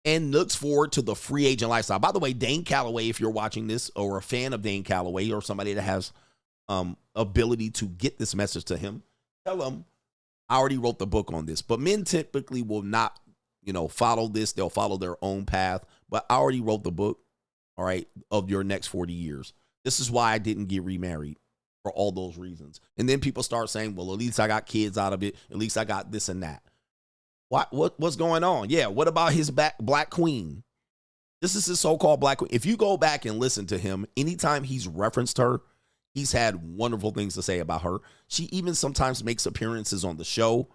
Speaker 1: looks forward to the free agent lifestyle. By the way, Dane Calloway, if you're watching this or a fan of Dane Calloway or somebody that has ability to get this message to him, tell him I already wrote the book on this. But men typically will not, follow this. They'll follow their own path. But I already wrote the book, all right, of your next 40 years. This is why I didn't get remarried, for all those reasons. And then people start saying, well, at least I got kids out of it. At least I got this and that. What's going on? Yeah, what about his black queen? This is his so-called black queen. If you go back and listen to him, anytime he's referenced her, he's had wonderful things to say about her. She even sometimes makes appearances on the show,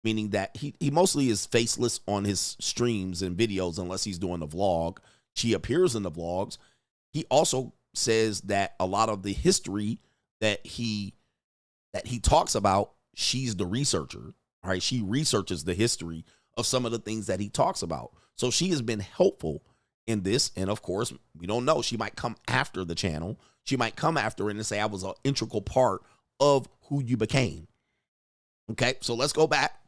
Speaker 1: meaning that he mostly is faceless on his streams and videos unless he's doing a vlog. She appears in the vlogs. He also says that a lot of the history that he talks about, she's the researcher. All right, she researches the history of some of the things that he talks about. So she has been helpful in this. And of course, we don't know. She might come after the channel. She might come after it and say, I was an integral part of who you became. Okay, so let's go back.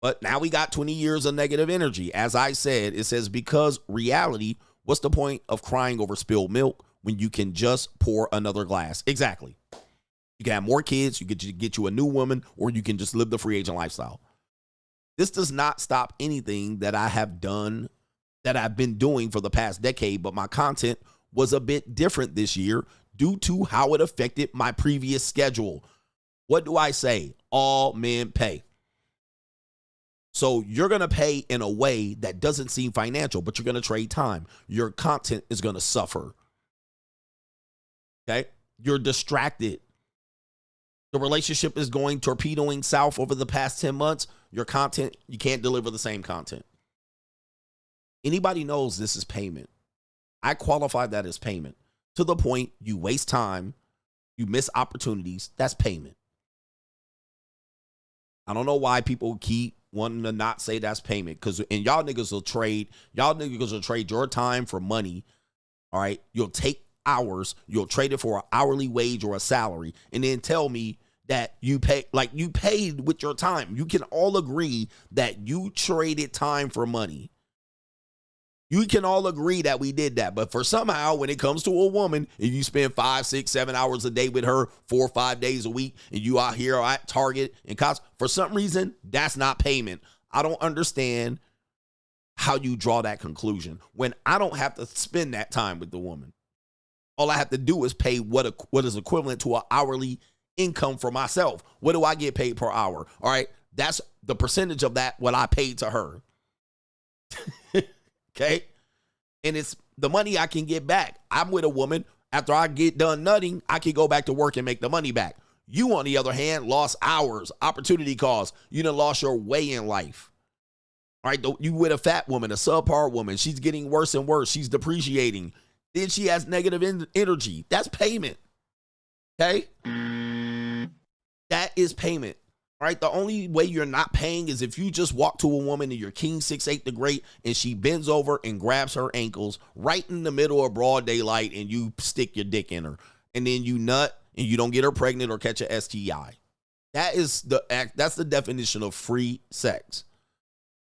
Speaker 1: But now we got 20 years of negative energy. As I said, it says, because reality, what's the point of crying over spilled milk when you can just pour another glass? Exactly. You can have more kids, you could get you a new woman, or you can just live the free agent lifestyle. This does not stop anything that I have done, that I've been doing for the past decade, but my content was a bit different this year due to how it affected my previous schedule. What do I say? All men pay. So you're going to pay in a way that doesn't seem financial, but you're going to trade time. Your content is going to suffer. Okay? You're distracted. The relationship is going torpedoing south over the past 10 months. Your content, you can't deliver the same content. Anybody knows this is payment. I qualify that as payment. To the point you waste time, you miss opportunities, that's payment. I don't know why people keep wanting to not say that's payment, and y'all niggas will trade your time for money. All right, you'll take hours, you'll trade it for an hourly wage or a salary, and then tell me that you paid with your time. You can all agree that you traded time for money. You can all agree that we did that. But for somehow, when it comes to a woman, and you spend 5, 6, 7 hours a day with her 4 or 5 days a week, and you out here at Target and Costco, for some reason, that's not payment. I don't understand how you draw that conclusion when I don't have to spend that time with the woman. All I have to do is pay what is equivalent to an hourly income for myself. What do I get paid per hour? All right, that's the percentage of that what I paid to her. Okay, and it's the money I can get back. I'm with a woman. After I get done nutting, I can go back to work and make the money back. You, on the other hand, lost hours, opportunity costs. You done lost your way in life. All right, you with a fat woman, a subpar woman. She's getting worse and worse. She's depreciating. Then she has negative energy. That's payment. Okay? That is payment. All right, the only way you're not paying is if you just walk to a woman and you're king 6'8" the great, and she bends over and grabs her ankles right in the middle of broad daylight, and you stick your dick in her, and then you nut and you don't get her pregnant or catch a STI. That's the definition of free sex.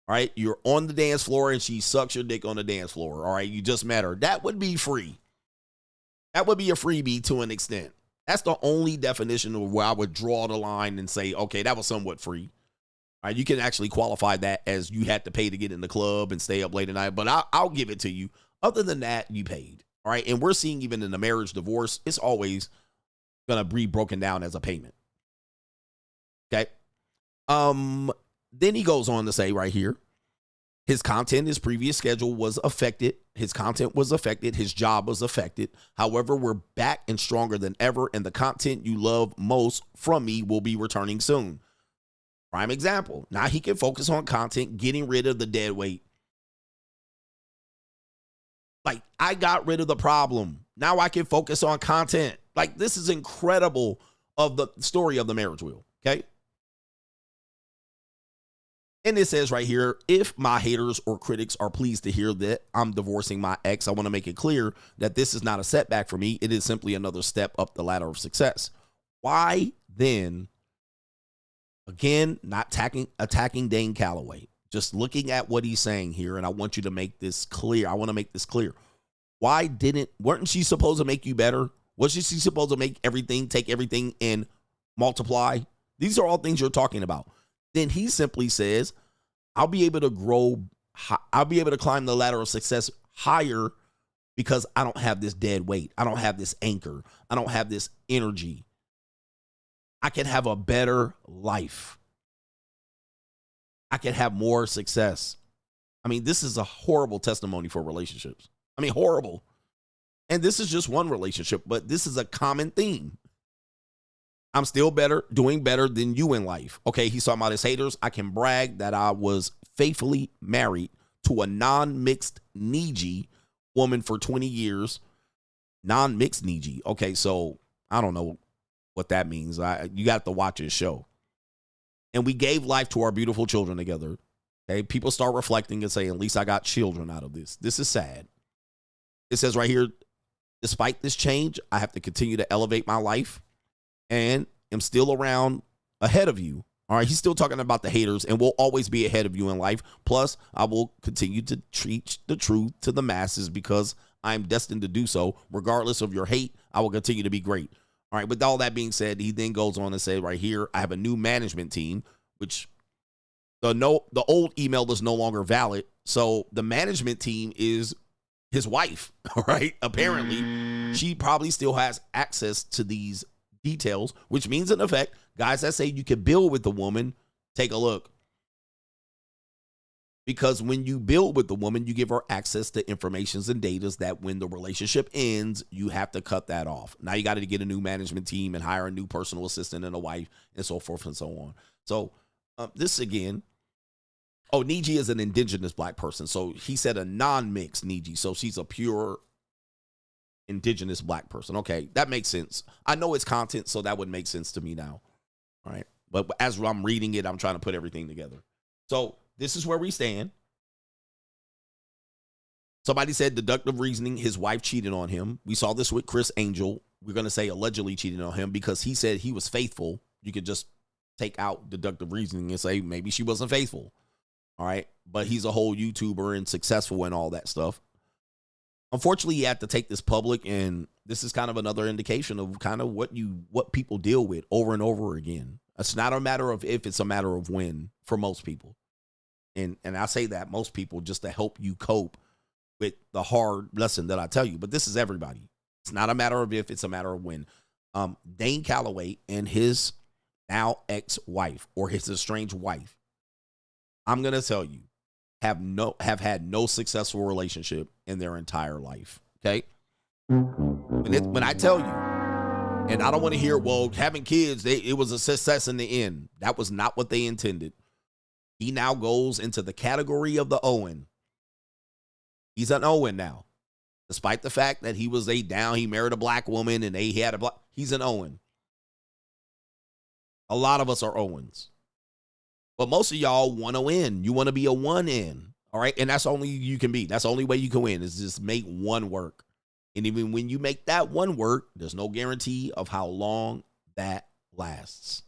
Speaker 1: All right, you're on the dance floor and she sucks your dick on the dance floor. All right, you just met her. That would be free. That would be a freebie to an extent. That's the only definition of where I would draw the line and say, okay, that was somewhat free. All right, you can actually qualify that as you had to pay to get in the club and stay up late at night, but I'll give it to you. Other than that, you paid. All right, and we're seeing even in the marriage divorce, it's always going to be broken down as a payment. Okay. Then he goes on to say right here, his content, his previous schedule was affected. His content was affected. His job was affected. However, we're back and stronger than ever, and the content you love most from me will be returning soon. Prime example. Now he can focus on content, getting rid of the dead weight. Like, I got rid of the problem. Now I can focus on content. Like, this is incredible of the story of the marriage wheel. Okay. And it says right here, if my haters or critics are pleased to hear that I'm divorcing my ex, I want to make it clear that this is not a setback for me. It is simply another step up the ladder of success. Why then, again, not attacking Dane Calloway, just looking at what he's saying here, and I want you to make this clear. I want to make this clear. Why weren't she supposed to make you better? Wasn't she supposed to take everything and multiply? These are all things you're talking about. Then he simply says, I'll be able to grow. I'll be able to climb the ladder of success higher because I don't have this dead weight. I don't have this anchor. I don't have this energy. I can have a better life. I can have more success. I mean, this is a horrible testimony for relationships. I mean, horrible. And this is just one relationship, but this is a common theme. I'm still doing better than you in life. Okay, he's talking about his haters. I can brag that I was faithfully married to a non-mixed Niji woman for 20 years. Non-mixed Niji. Okay, so I don't know what that means. You got to watch his show. And we gave life to our beautiful children together. Okay, people start reflecting and saying, at least I got children out of this. This is sad. It says right here, despite this change, I have to continue to elevate my life. And am still around ahead of you. All right, he's still talking about the haters and will always be ahead of you in life. Plus, I will continue to preach the truth to the masses because I'm destined to do so. Regardless of your hate, I will continue to be great. All right, with all that being said, he then goes on to say right here, I have a new management team, which the old email is no longer valid. So the management team is his wife, all right? Apparently, she probably still has access to these details, which means in effect, guys that say you can build with the woman, take a look. Because when you build with the woman, you give her access to informations and data that when the relationship ends, you have to cut that off. Now you got to get a new management team and hire a new personal assistant and a wife and so forth and so on. So this again, Niji is an indigenous black person. So he said a non-mixed Niji. So she's a pure indigenous black person. Okay, that makes sense. I know it's content, so that would make sense to me now. All right. But as I'm reading it, I'm trying to put everything together. So this is where we stand. Somebody said deductive reasoning, his wife cheated on him. We saw this with Chris Angel. We're going to say allegedly cheated on him because he said he was faithful. You could just take out deductive reasoning and say maybe she wasn't faithful. All right. But he's a whole YouTuber and successful and all that stuff. Unfortunately, you have to take this public, and this is kind of another indication of kind of what people deal with over and over again. It's not a matter of if, it's a matter of when for most people. And I say that most people just to help you cope with the hard lesson that I tell you. But this is everybody. It's not a matter of if, it's a matter of when. Dane Calloway and his now ex-wife or his estranged wife, I'm going to tell you, have had no successful relationship in their entire life. Okay. When I tell you, and I don't want to hear, well, having kids, it was a success in the end. That was not what they intended. He now goes into the category of the Owen. He's an Owen now. Despite the fact that he was he married a black woman and he had he's an Owen. A lot of us are Owens. But most of y'all want to win. You want to be a 1N. All right. And that's only you can be. That's the only way you can win is just make one work. And even when you make that one work, there's no guarantee of how long that lasts.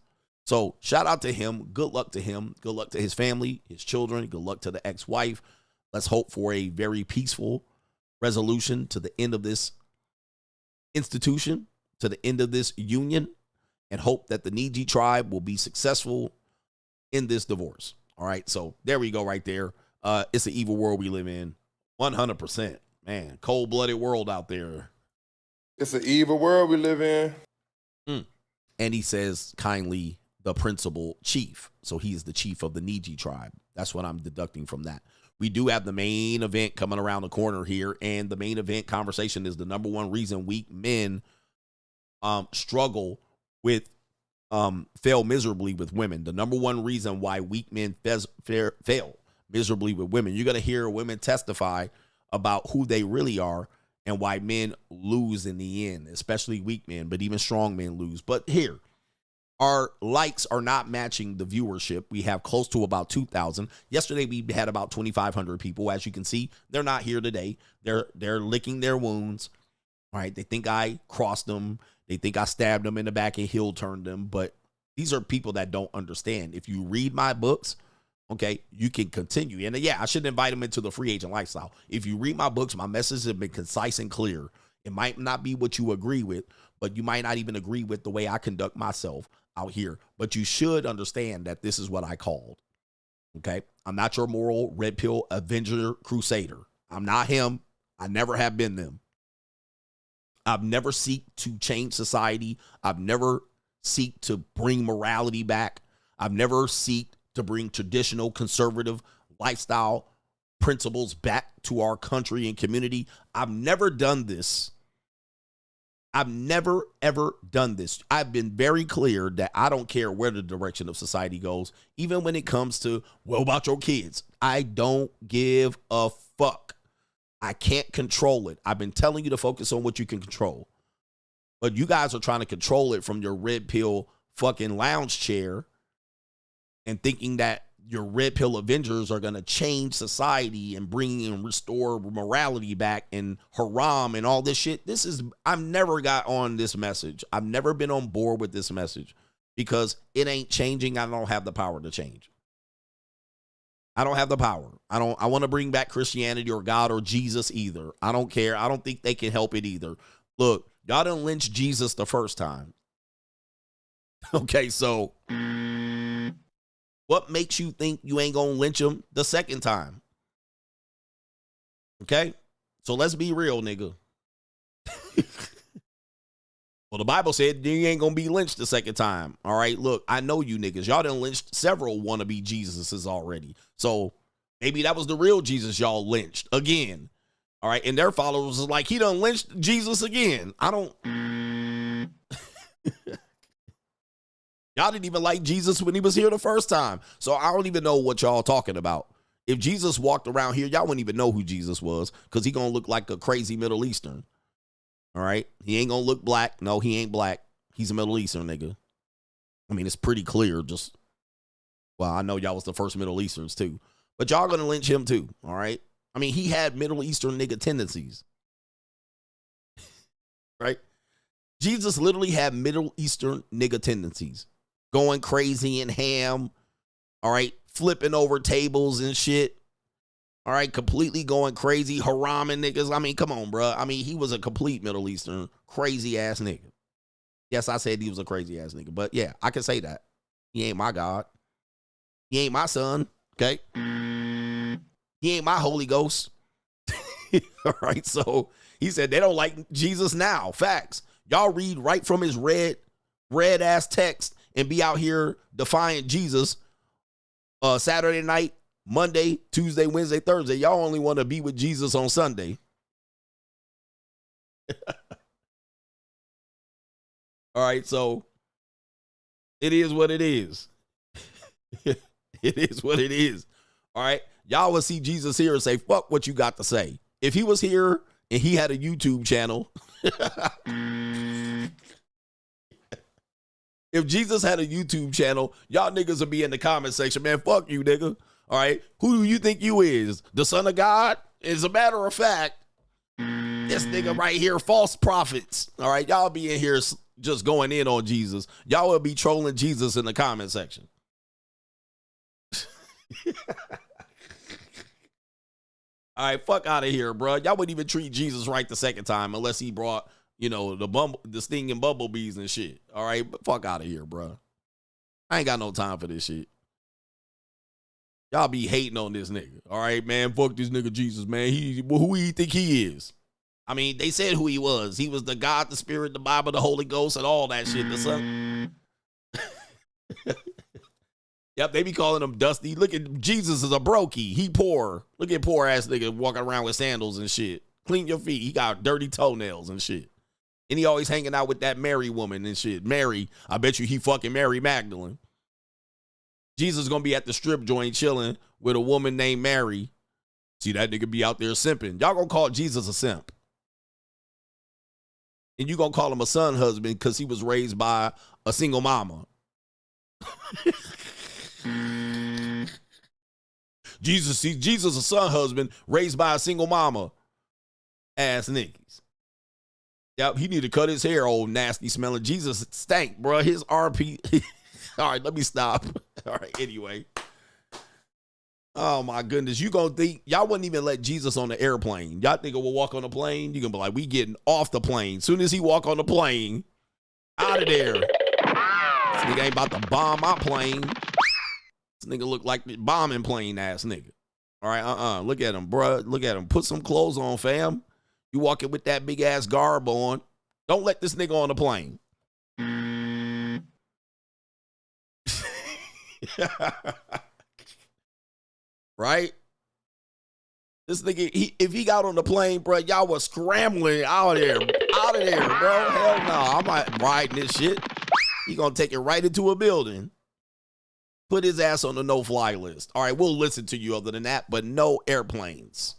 Speaker 1: So shout out to him. Good luck to him. Good luck to his family, his children. Good luck to the ex-wife. Let's hope for a very peaceful resolution to the end of this institution, to the end of this union, and hope that the Niji tribe will be successful in this divorce. All right. So there we go right there. It's an evil world we live in. 100%. Man, cold-blooded world out there.
Speaker 16: It's an evil world we live in.
Speaker 1: And he says kindly the principal chief. So he is the chief of the Niji tribe. That's what I'm deducting from that. We do have the main event coming around the corner here. And the main event conversation is the number one reason weak men struggle with fail miserably with women. The number one reason why weak men fail miserably with women. You're going to hear women testify about who they really are and why men lose in the end, especially weak men, but even strong men lose. But here, our likes are not matching the viewership. We have close to about 2,000. Yesterday, we had about 2,500 people. As you can see, they're not here today. They're licking their wounds. All right, they think I crossed them. They think I stabbed them in the back and heel turned them. But these are people that don't understand. If you read my books, okay, you can continue. And yeah, I should invite them into the free agent lifestyle. If you read my books, my messages have been concise and clear. It might not be what you agree with, but you might not even agree with the way I conduct myself out here. But you should understand that this is what I called. Okay, I'm not your moral red pill Avenger crusader. I'm not him. I never have been them. I've never seek to change society. I've never seek to bring morality back. I've never seek to bring traditional conservative lifestyle principles back to our country and community. I've never done this. I've never, ever done this. I've been very clear that I don't care where the direction of society goes, even when it comes to, what about your kids? I don't give a fuck. I can't control it. I've been telling you to focus on what you can control. But you guys are trying to control it from your red pill fucking lounge chair and thinking that your red pill Avengers are going to change society and bring and restore morality back and haram and all this shit. I've never got on this message. I've never been on board with this message because it ain't changing. I don't have the power to change. I don't have the power. I want to bring back Christianity or God or Jesus either. I don't care. I don't think they can help it either. Look, y'all done lynched Jesus the first time. Okay, so what makes you think you ain't gonna lynch him the second time? Okay, so let's be real, nigga. Well, the Bible said you ain't gonna be lynched the second time. All right, look, I know you niggas. Y'all done lynched several wannabe Jesuses already. So maybe that was the real Jesus y'all lynched again. All right, and their followers is like, he done lynched Jesus again. I don't. Y'all didn't even like Jesus when he was here the first time. So I don't even know what y'all talking about. If Jesus walked around here, y'all wouldn't even know who Jesus was because he gonna look like a crazy Middle Eastern. All right. He ain't gonna look black. No, he ain't black. He's a Middle Eastern nigga. I mean, it's pretty clear. Well, I know y'all was the first Middle Easterns too, but y'all gonna lynch him too. All right. I mean, he had Middle Eastern nigga tendencies. Right? Jesus literally had Middle Eastern nigga tendencies. Going crazy and ham. All right. Flipping over tables and shit. All right, completely going crazy, haraming niggas. I mean, come on, bro. I mean, he was a complete Middle Eastern crazy ass nigga. Yes, I said he was a crazy ass nigga, but yeah, I can say that. He ain't my God. He ain't my son. Okay. He ain't my Holy Ghost. All right. So he said they don't like Jesus now. Facts. Y'all read right from his red ass text and be out here defying Jesus Saturday night, Monday, Tuesday, Wednesday, Thursday. Y'all only want to be with Jesus on Sunday. All right, so it is what it is. It is what it is. All right. Y'all will see Jesus here and say, fuck what you got to say. If he was here and he had a YouTube channel, if Jesus had a YouTube channel, y'all niggas would be in the comment section, man, fuck you, nigga. All right. Who do you think you is? The son of God? As a matter of fact, this nigga right here, false prophets. All right. Y'all be in here just going in on Jesus. Y'all will be trolling Jesus in the comment section. All right, fuck out of here, bro. Y'all wouldn't even treat Jesus right the second time unless he brought, you know, the stinging bumblebees and shit. All right, but fuck out of here, bro. I ain't got no time for this shit. Y'all be hating on this nigga. All right, man. Fuck this nigga Jesus, man. Who he think he is? I mean, they said who he was. He was the God, the Spirit, the Bible, the Holy Ghost, and all that shit. The son. Yep, they be calling him Dusty. Look at Jesus is a brokey. He poor. Look at poor ass nigga walking around with sandals and shit. Clean your feet. He got dirty toenails and shit. And he always hanging out with that Mary woman and shit. Mary, I bet you he fucking Mary Magdalene. Jesus is gonna be at the strip joint chilling with a woman named Mary. See that nigga be out there simping. Y'all gonna call Jesus a simp. And you gonna call him a son husband because he was raised by a single mama. Jesus a son husband raised by a single mama. Ass niggas. Yep, he need to cut his hair, old nasty smelling. Jesus stank, bro. His RP. All right, let me stop. All right, anyway. Oh my goodness. You gonna think y'all wouldn't even let Jesus on the airplane. Y'all think will walk on the plane? You gonna be like, we getting off the plane. Soon as he walk on the plane, out of there. This nigga ain't about to bomb my plane. This nigga look like the bombing plane ass nigga. All right, look at him, bruh. Look at him. Put some clothes on, fam. You walking with that big ass garb on. Don't let this nigga on the plane. Right? This nigga, if he got on the plane, bro, y'all was scrambling out of there, bro. Hell no, I'm not riding this shit. He gonna take it right into a building. Put his ass on the no-fly list. All right, we'll listen to you other than that, but no airplanes.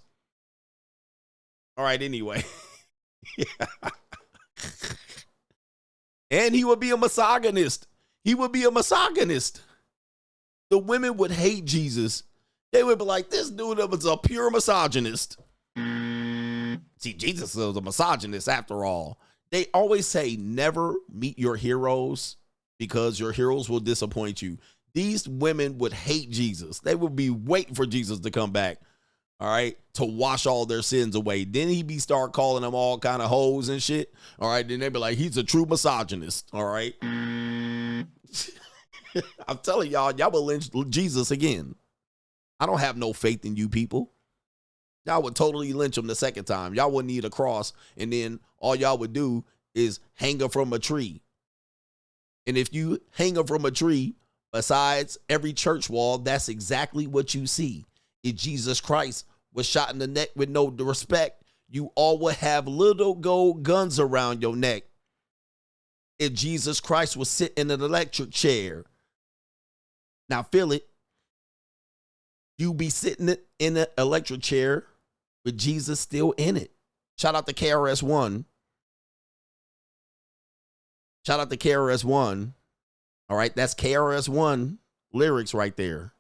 Speaker 1: All right, anyway. And he would be a misogynist. He would be a misogynist. The women would hate Jesus. They would be like, this dude was a pure misogynist. See, Jesus was a misogynist after all. They always say never meet your heroes because your heroes will disappoint you. These women would hate Jesus. They would be waiting for Jesus to come back, all right, to wash all their sins away. Then he'd be start calling them all kind of hoes and shit. All right, then they'd be like, he's a true misogynist, all right? I'm telling y'all will lynch Jesus again. I don't have no faith in you people. Y'all would totally lynch him the second time. Y'all wouldn't need a cross, and then all y'all would do is hang him from a tree. And if you hang him from a tree, besides every church wall, that's exactly what you see. If Jesus Christ was shot in the neck with no respect, you all would have little gold guns around your neck. If Jesus Christ was sitting in an electric chair, now feel it, you be sitting in an electric chair with Jesus still in it. Shout out to KRS-One. Shout out to KRS-One. All right, that's KRS-One lyrics right there.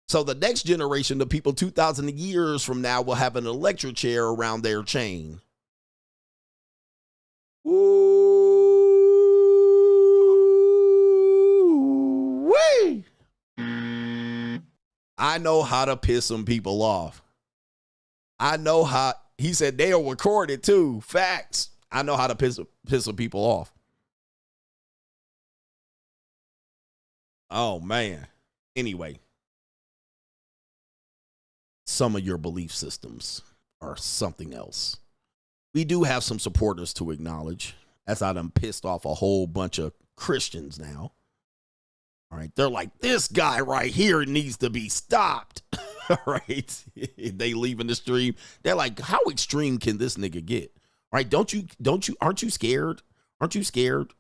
Speaker 1: So the next generation of people 2,000 years from now will have an electric chair around their chain. Ooh-wee. I know how to piss some people off. I know how, he said they'll record it too. Facts. I know how to piss some people off. Oh, man. Anyway, some of your belief systems are something else. We do have some supporters to acknowledge, as I done pissed off a whole bunch of Christians now. All right. They're like, this guy right here needs to be stopped. All right. They leaving the stream. They're like, how extreme can this nigga get? All right. Aren't you scared? Aren't you scared?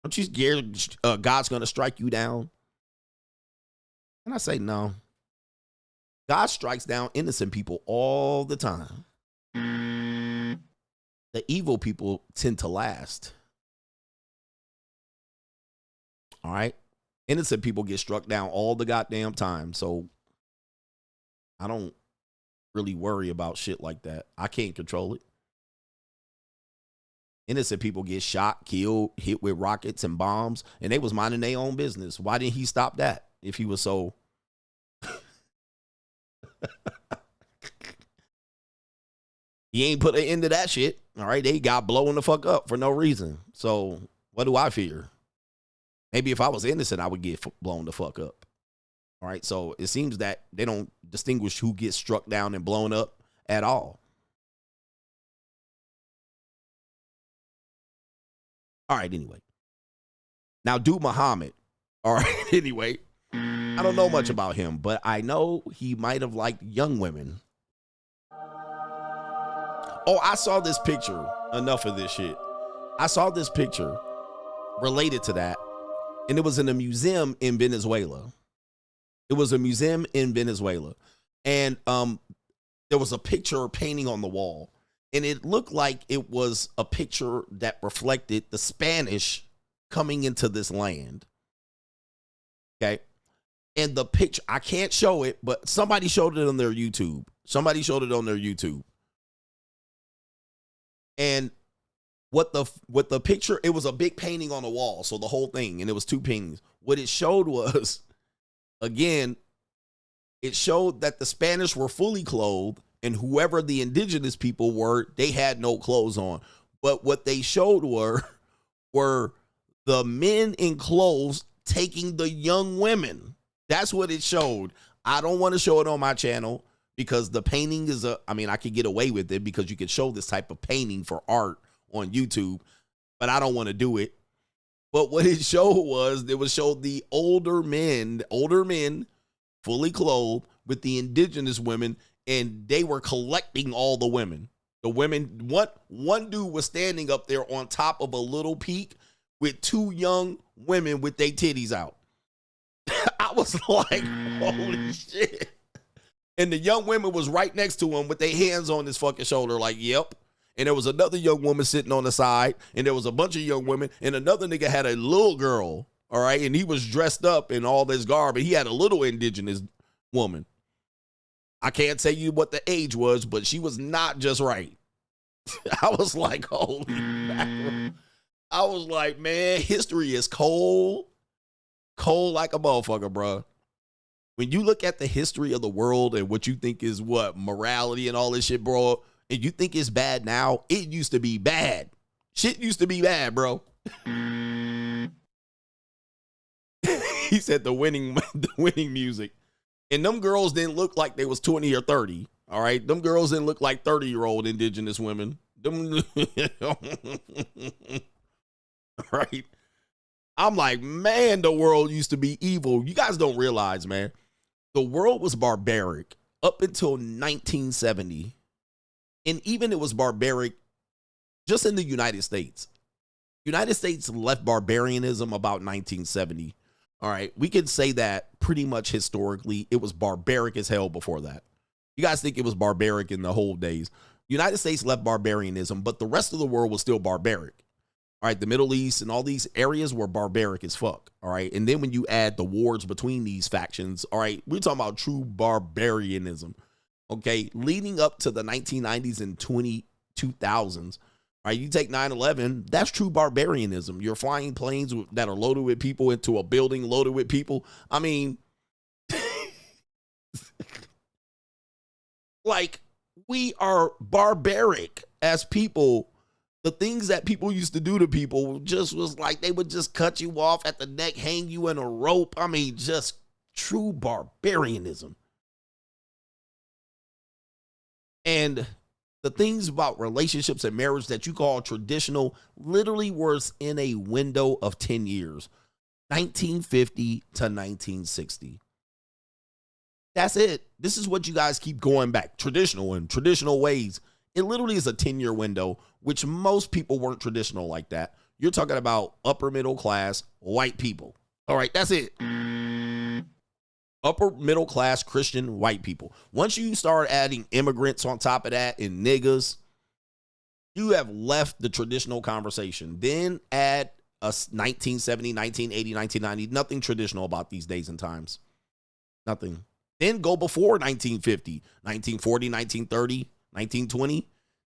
Speaker 1: Aren't you scared God's going to strike you down? And I say, no. God strikes down innocent people all the time. The evil people tend to last. All right? Innocent people get struck down all the goddamn time. So I don't really worry about shit like that. I can't control it. Innocent people get shot, killed, hit with rockets and bombs, and they was minding their own business. Why didn't he stop that if he was so... He ain't put an end to that shit. All right, they got blown the fuck up for no reason. So what do I fear? Maybe if I was innocent, I would get blown the fuck up. All right, so it seems that they don't distinguish who gets struck down and blown up at all. All right, anyway. Now, dude Muhammad. All right, anyway. I don't know much about him, but I know he might have liked young women. Oh, I saw this picture. Enough of this shit. I saw this picture related to that, and it was in a museum in Venezuela. It was a museum in Venezuela, and there was a picture painting on the wall, and it looked like it was a picture that reflected the Spanish coming into this land. Okay. And the picture, I can't show it, but somebody showed it on their YouTube. Somebody showed it on their YouTube. And what the picture, it was a big painting on the wall. So the whole thing, and it was two paintings. What it showed was, again, it showed that the Spanish were fully clothed, and whoever the indigenous people were, they had no clothes on. But what they showed were the men in clothes taking the young women. That's what it showed. I don't want to show it on my channel because the painting is I could get away with it because you could show this type of painting for art on YouTube, but I don't want to do it. But what it showed showed the older men fully clothed with the indigenous women, and they were collecting all the women. The women, one dude was standing up there on top of a little peak with two young women with their titties out. I was like, holy shit. And the young woman was right next to him with their hands on his fucking shoulder, like, yep. And there was another young woman sitting on the side, and there was a bunch of young women, and another nigga had a little girl, all right, and he was dressed up in all this garb, and he had a little indigenous woman. I can't tell you what the age was, but she was not just right. I was like, holy mackerel. I was like, man, history is cold like a motherfucker, bro. When you look at the history of the world and what you think is what morality and all this shit, bro, and you think it's bad now, it used to be bad. Shit used to be bad, bro. He said the winning music. And them girls didn't look like they was 20 or 30. All right. Them girls didn't look like 30-year-old indigenous women. Them right. I'm like, man, the world used to be evil. You guys don't realize, man. The world was barbaric up until 1970. And even it was barbaric just in the United States. United States left barbarianism about 1970. All right. We could say that pretty much historically it was barbaric as hell before that. You guys think it was barbaric in the whole days. United States left barbarianism, but the rest of the world was still barbaric. All right, the Middle East and all these areas were barbaric as fuck. All right, and then when you add the wars between these factions, all right, we're talking about true barbarianism. Okay, leading up to the 1990s and 2000s, all right, you take 9/11, that's true barbarianism. You're flying planes that are loaded with people into a building loaded with people. I mean, like, we are barbaric as people. The things that people used to do to people just was like they would just cut you off at the neck, hang you in a rope. I mean, just true barbarianism. And the things about relationships and marriage that you call traditional literally was in a window of 10 years, 1950 to 1960. That's it. This is what you guys keep going back. Traditional and traditional ways. It literally is a 10-year window, which most people weren't traditional like that. you're talking about upper middle class white people. All right, that's it. Upper middle class Christian white people. Once you start adding immigrants on top of that and niggas, you have left the traditional conversation. Then add a 1970, 1980, 1990. Nothing traditional about these days and times. Nothing. Then go before 1950, 1940, 1930, 1920.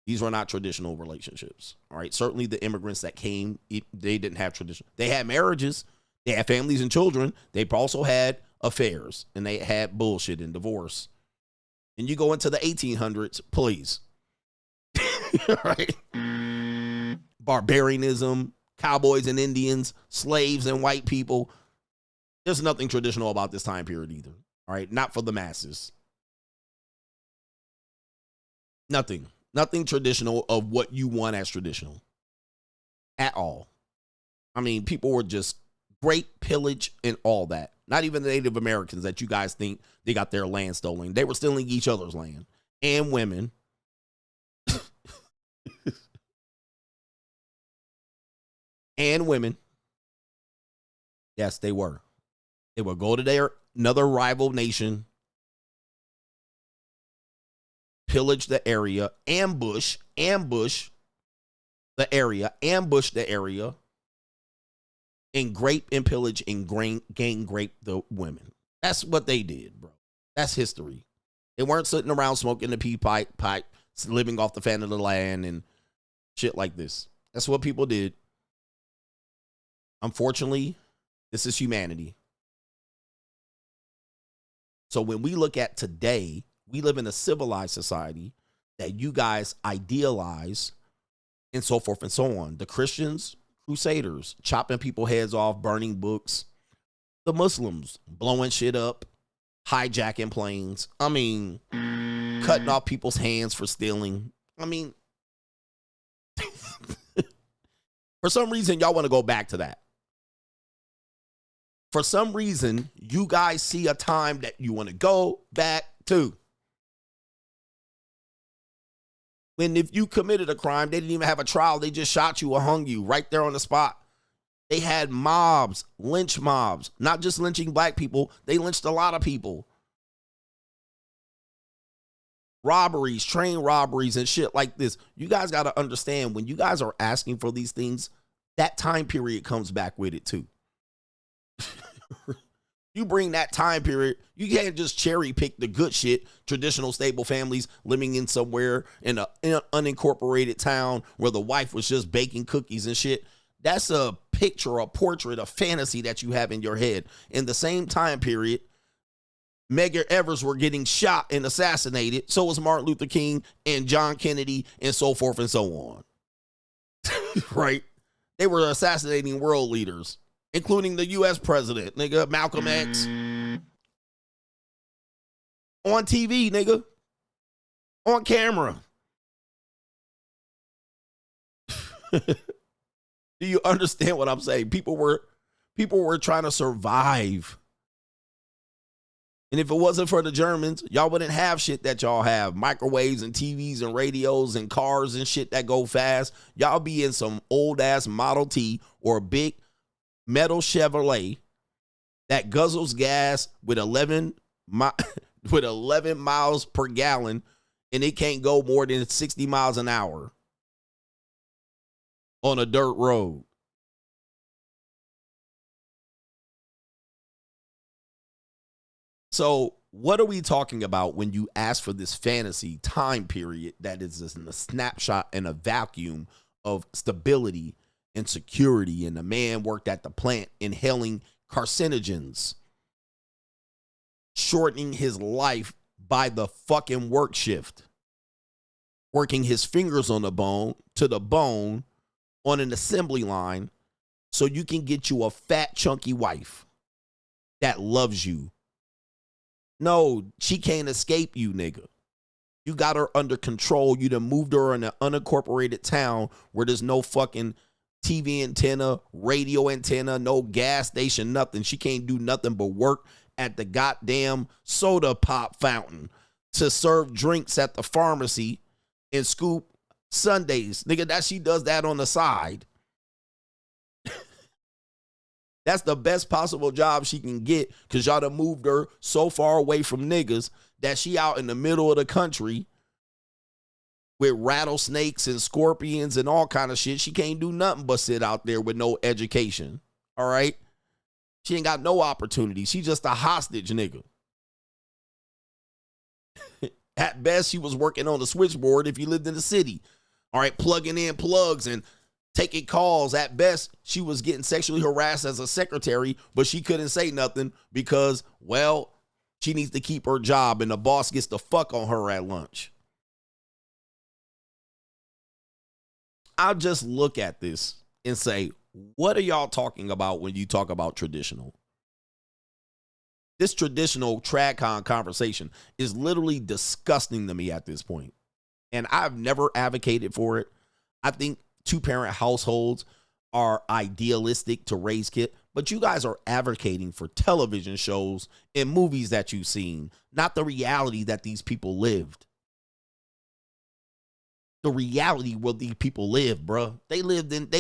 Speaker 1: These were not traditional relationships. All right. Certainly the immigrants that came, they didn't have tradition. They had marriages. They had families and children. They also had affairs, and they had bullshit and divorce. And you go into the 1800s, please. Right? Barbarianism, cowboys and Indians, slaves and white people. There's nothing traditional about this time period either. All right. Not for the masses. Nothing traditional of what you want as traditional at all. I mean, people were just great pillage and all that. Not even the Native Americans that you guys think they got their land stolen. They were stealing each other's land and women. And women. Yes, they were. They would go to another rival nation, pillage the area, ambush the area, and grape and pillage and gang grape the women. That's what they did, bro. That's history. They weren't sitting around smoking the pea pipe, living off the fan of the land and shit like this. That's what people did. Unfortunately, this is humanity. So when we look at today, we live in a civilized society that you guys idealize and so forth and so on. The Christians, crusaders, chopping people's heads off, burning books. The Muslims, blowing shit up, hijacking planes. I mean, cutting off people's hands for stealing. I mean, for some reason, y'all want to go back to that. For some reason, you guys see a time that you want to go back to. When if you committed a crime, they didn't even have a trial. They just shot you or hung you right there on the spot. They had mobs, lynch mobs, not just lynching black people. They lynched a lot of people. Robberies, train robberies and shit like this. You guys got to understand when you guys are asking for these things, that time period comes back with it too. You bring that time period, you can't just cherry pick the good shit. Traditional stable families living in somewhere in an unincorporated town where the wife was just baking cookies and shit. That's a picture, a portrait, a fantasy that you have in your head. In the same time period, Medgar Evers were getting shot and assassinated. So was Martin Luther King and John Kennedy and so forth and so on. Right? They were assassinating world leaders, including the U.S. president, nigga, Malcolm X. On TV, nigga. On camera. Do you understand what I'm saying? People were trying to survive. And if it wasn't for the Germans, y'all wouldn't have shit that y'all have. Microwaves and TVs and radios and cars and shit that go fast. Y'all be in some old-ass Model T or a big metal Chevrolet that guzzles gas with 11 miles per gallon, and it can't go more than 60 miles an hour on a dirt road. So what are we talking about when you ask for this fantasy time period that is in a snapshot and a vacuum of stability and security, and the man worked at the plant inhaling carcinogens, shortening his life by the fucking work shift, working his fingers on the bone on an assembly line so you can get you a fat, chunky wife that loves you. No, she can't escape you, nigga. You got her under control. You done moved her in an unincorporated town where there's no fucking TV antenna, radio antenna, no gas station, nothing. She can't do nothing but work at the goddamn soda pop fountain to serve drinks at the pharmacy and scoop Sundays. Nigga, that she does that on the side. That's the best possible job she can get because y'all done moved her so far away from niggas that she out in the middle of the country with rattlesnakes and scorpions and all kind of shit. She can't do nothing but sit out there with no education. All right? She ain't got no opportunity. She just a hostage nigga. At best, she was working on the switchboard if you lived in the city. All right, plugging in plugs and taking calls. At best, she was getting sexually harassed as a secretary, but she couldn't say nothing because, well, she needs to keep her job and the boss gets to fuck on her at lunch. I'll just look at this and say, what are y'all talking about when you talk about traditional? This traditional TradCon conversation is literally disgusting to me at this point. And I've never advocated for it. I think two-parent households are idealistic to raise kids, but you guys are advocating for television shows and movies that you've seen, not the reality that these people lived. The reality where these people lived, bro. They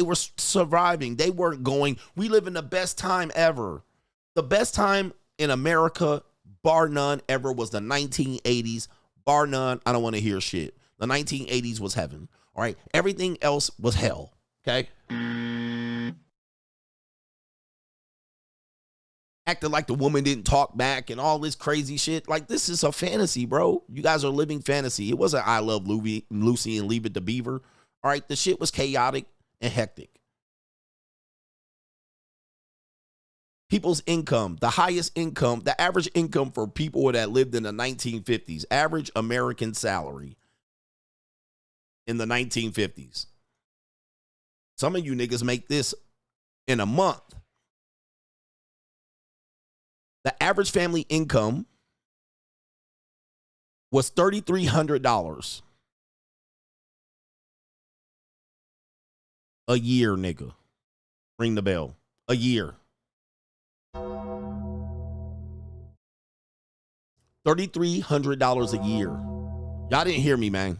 Speaker 1: were surviving. They weren't going, we live in the best time ever. The best time in America, bar none, ever was the 1980s. Bar none, I don't want to hear shit. The 1980s was heaven. All right. Everything else was hell. Okay. Acting like the woman didn't talk back and all this crazy shit. Like, this is a fantasy, bro. You guys are living fantasy. It wasn't I Love Lucy and Leave It to Beaver. All right. The shit was chaotic and hectic. People's income, the highest income, the average income for people that lived in the 1950s, average American salary in the 1950s. Some of you niggas make this in a month. The average family income was $3,300 a year, nigga. Ring the bell. A year. $3,300 a year. Y'all didn't hear me, man.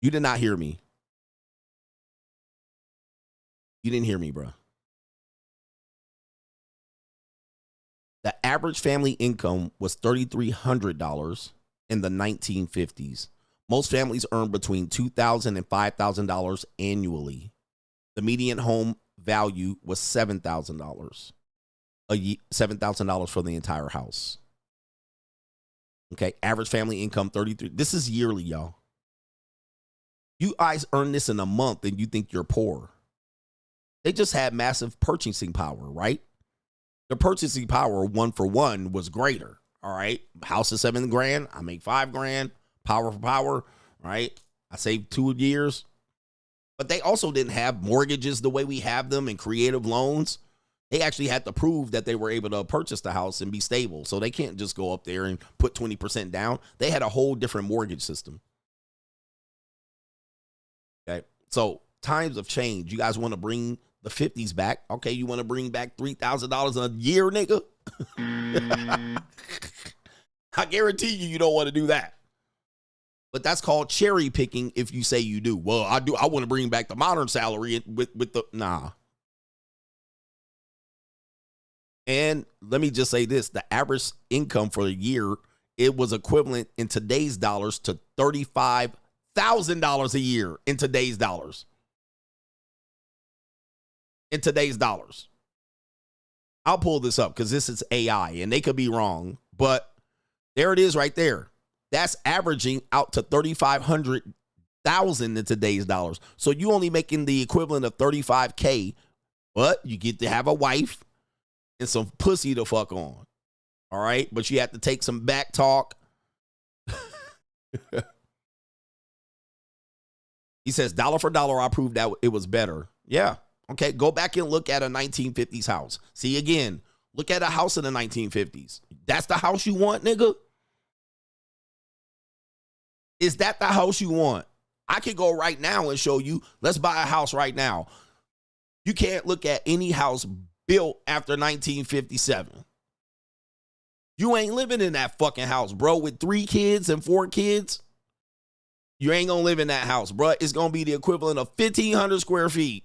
Speaker 1: You did not hear me. You didn't hear me, bro. The average family income was $3,300 in the 1950s. Most families earned between $2,000 and $5,000 annually. The median home value was $7,000. $7,000 for the entire house. Okay, average family income 33. This is yearly, y'all. You guys earn this in a month and you think you're poor. They just had massive purchasing power, right? The purchasing power 1 for 1 was greater. All right. House is $7,000. I make $5,000. Power for power. Right. I saved 2 years. But they also didn't have mortgages the way we have them and creative loans. They actually had to prove that they were able to purchase the house and be stable. So they can't just go up there and put 20% down. They had a whole different mortgage system. Okay. So times have changed. You guys want to bring the 50s back? Okay. You want to bring back $3,000 a year, nigga? I guarantee you don't want to do that. But that's called cherry picking if you say you do. Well, I do. I want to bring back the modern salary with the, nah. And let me just say this, the average income for a year, it was equivalent in today's dollars to $35,000 a year in today's dollars. In today's dollars. I'll pull this up because this is AI and they could be wrong, but there it is right there. That's averaging out to $3,500,000 in today's dollars. So you only making the equivalent of $35K, but you get to have a wife and some pussy to fuck on. All right. But you have to take some back talk. He says, dollar for dollar, I proved that it was better. Yeah. Okay. Go back and look at a 1950s house. See, again, look at a house in the 1950s. That's the house you want, nigga? Is that the house you want? I could go right now and show you. Let's buy a house right now. You can't look at any house built after 1957. You ain't living in that fucking house, bro, with 3 kids and 4 kids. You ain't gonna live in that house, bro. It's gonna be the equivalent of 1,500 square feet.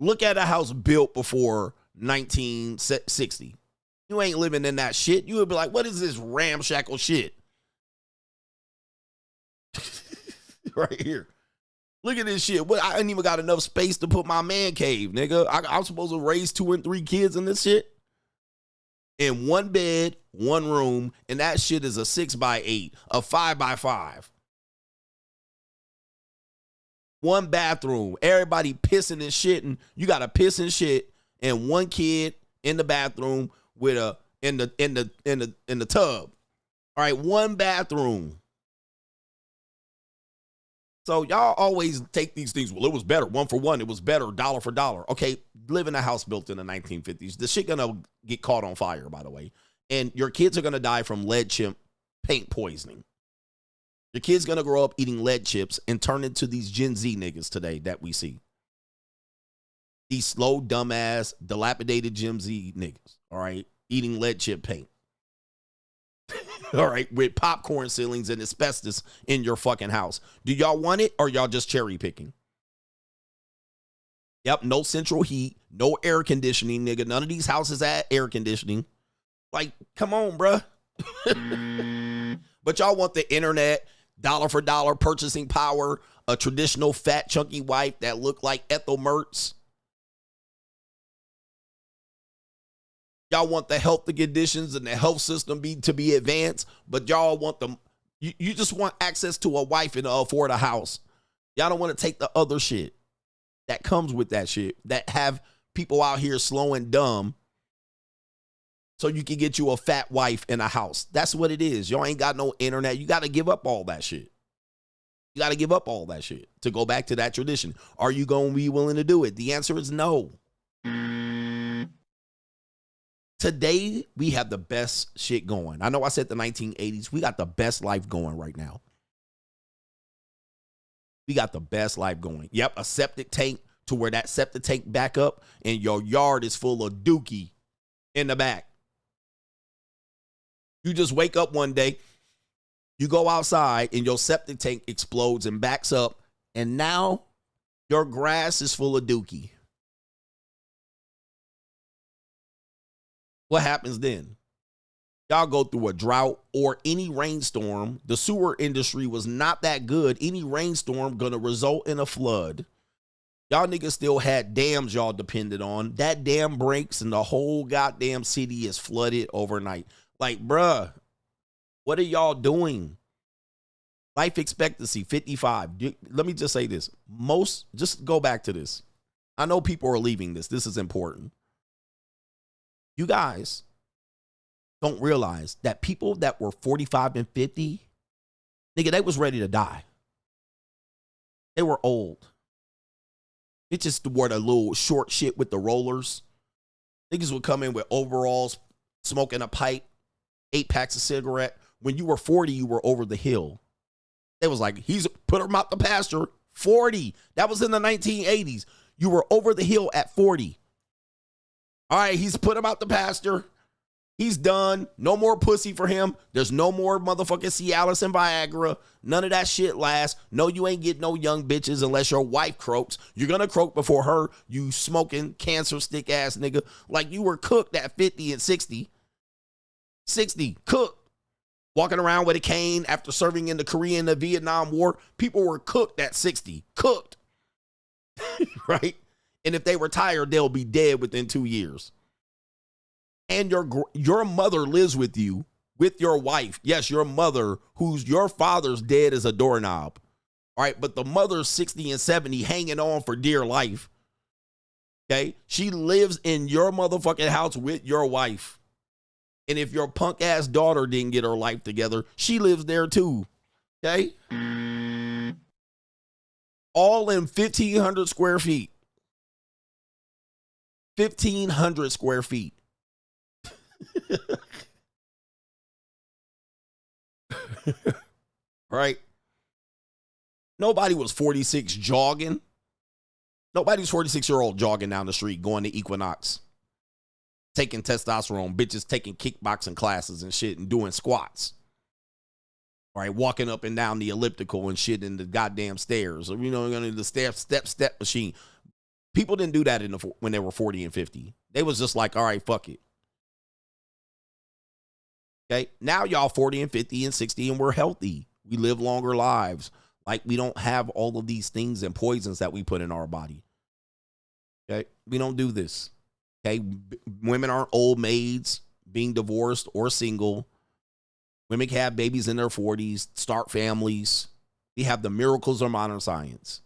Speaker 1: Look at a house built before 1960. You ain't living in that shit. You would be like, what is this ramshackle shit? Right here. Look at this shit. What, I ain't even got enough space to put my man cave, nigga. I'm supposed to raise 2 and 3 kids in this shit. In one bed, one room, and that shit is a 6x8, a 5x5. One bathroom. Everybody pissing and shitting. You got to piss and shit, and one kid in the bathroom with a in the tub. All right, one bathroom. So y'all always take these things. Well, it was better. 1 for 1. It was better. Dollar for dollar. Okay, live in a house built in the 1950s. The shit gonna get caught on fire, by the way. And your kids are gonna die from lead chip paint poisoning. Your kids gonna grow up eating lead chips and turn into these Gen Z niggas today that we see. These slow, dumbass, dilapidated Gen Z niggas. All right, eating lead chip paint. All right, with popcorn ceilings and asbestos in your fucking house. Do y'all want it or y'all just cherry picking? Yep, no central heat, no air conditioning, nigga. None of these houses have air conditioning. Like, come on, bruh. But y'all want the internet, dollar for dollar purchasing power, a traditional fat chunky wife that look like Ethel Mertz. Y'all want the health conditions and the health system to be advanced, but y'all want them. You just want access to a wife and afford a house. Y'all don't want to take the other shit that comes with that shit, that have people out here slow and dumb so you can get you a fat wife and a house. That's what it is. Y'all ain't got no internet. You got to give up all that shit. You got to give up all that shit to go back to that tradition. Are you going to be willing to do it? The answer is no. Today, we have the best shit going. I know I said the 1980s. We got the best life going right now. We got the best life going. Yep, a septic tank to where that septic tank back up and your yard is full of dookie in the back. You just wake up one day, you go outside and your septic tank explodes and backs up, and now your grass is full of dookie. What happens then? Y'all go through a drought or any rainstorm. The sewer industry was not that good. Any rainstorm gonna result in a flood. Y'all niggas still had dams y'all depended on. That dam breaks and the whole goddamn city is flooded overnight. Like, bruh, what are y'all doing? Life expectancy, 55. Let me just say this. Just go back to this. I know people are leaving this. This is important. You guys don't realize that people that were 45 and 50, nigga, they was ready to die. They were old. It just wore the little short shit with the rollers. Niggas would come in with overalls, smoking a pipe, 8 packs of cigarette. When you were 40, you were over the hill. They was like, he's put him out the pasture. 40. That was in the 1980s. You were over the hill at 40. All right, he's put him out the pasture. He's done. No more pussy for him. There's no more motherfucking Cialis and Viagra. None of that shit lasts. No, you ain't getting no young bitches unless your wife croaks. You're going to croak before her, you smoking cancer stick ass nigga. Like you were cooked at 50 and 60. 60, cooked. Walking around with a cane after serving in the Korean and the Vietnam War. People were cooked at 60. Cooked. Right? And if they retire, they'll be dead within 2 years. And your mother lives with you, with your wife. Yes, your mother, who's your father's dead as a doorknob. All right, but the mother's 60 and 70 hanging on for dear life. Okay? She lives in your motherfucking house with your wife. And if your punk ass daughter didn't get her life together, she lives there too. Okay? All in 1,500 square feet. 1,500 square feet. Right? Nobody was 46 jogging. Nobody's 46-year-old jogging down the street going to Equinox. Taking testosterone, bitches taking kickboxing classes and shit and doing squats. All right, walking up and down the elliptical and shit in the goddamn stairs. You know, the step machine. People didn't do that when they were 40 and 50. They was just like, all right, fuck it. Okay, now y'all 40 and 50 and 60 and we're healthy. We live longer lives. Like, we don't have all of these things and poisons that we put in our body. Okay, we don't do this. Okay, women aren't old maids being divorced or single. Women can have babies in their 40s, start families. We have the miracles of modern science.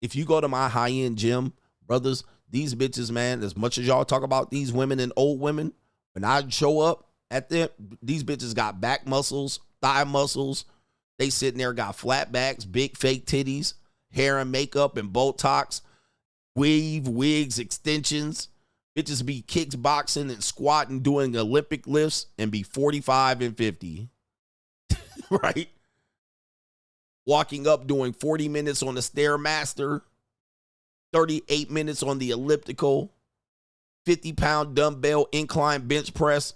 Speaker 1: If you go to my high-end gym, brothers, these bitches, man, as much as y'all talk about these women and old women, when I show up at them, these bitches got back muscles, thigh muscles. They sitting there, got flat backs, big fake titties, hair and makeup and Botox, wigs, extensions. Bitches be kickboxing and squatting, doing Olympic lifts, and be 45 and 50. Right? Walking up, doing 40 minutes on the Stairmaster, 38 minutes on the elliptical, 50-pound dumbbell incline bench press.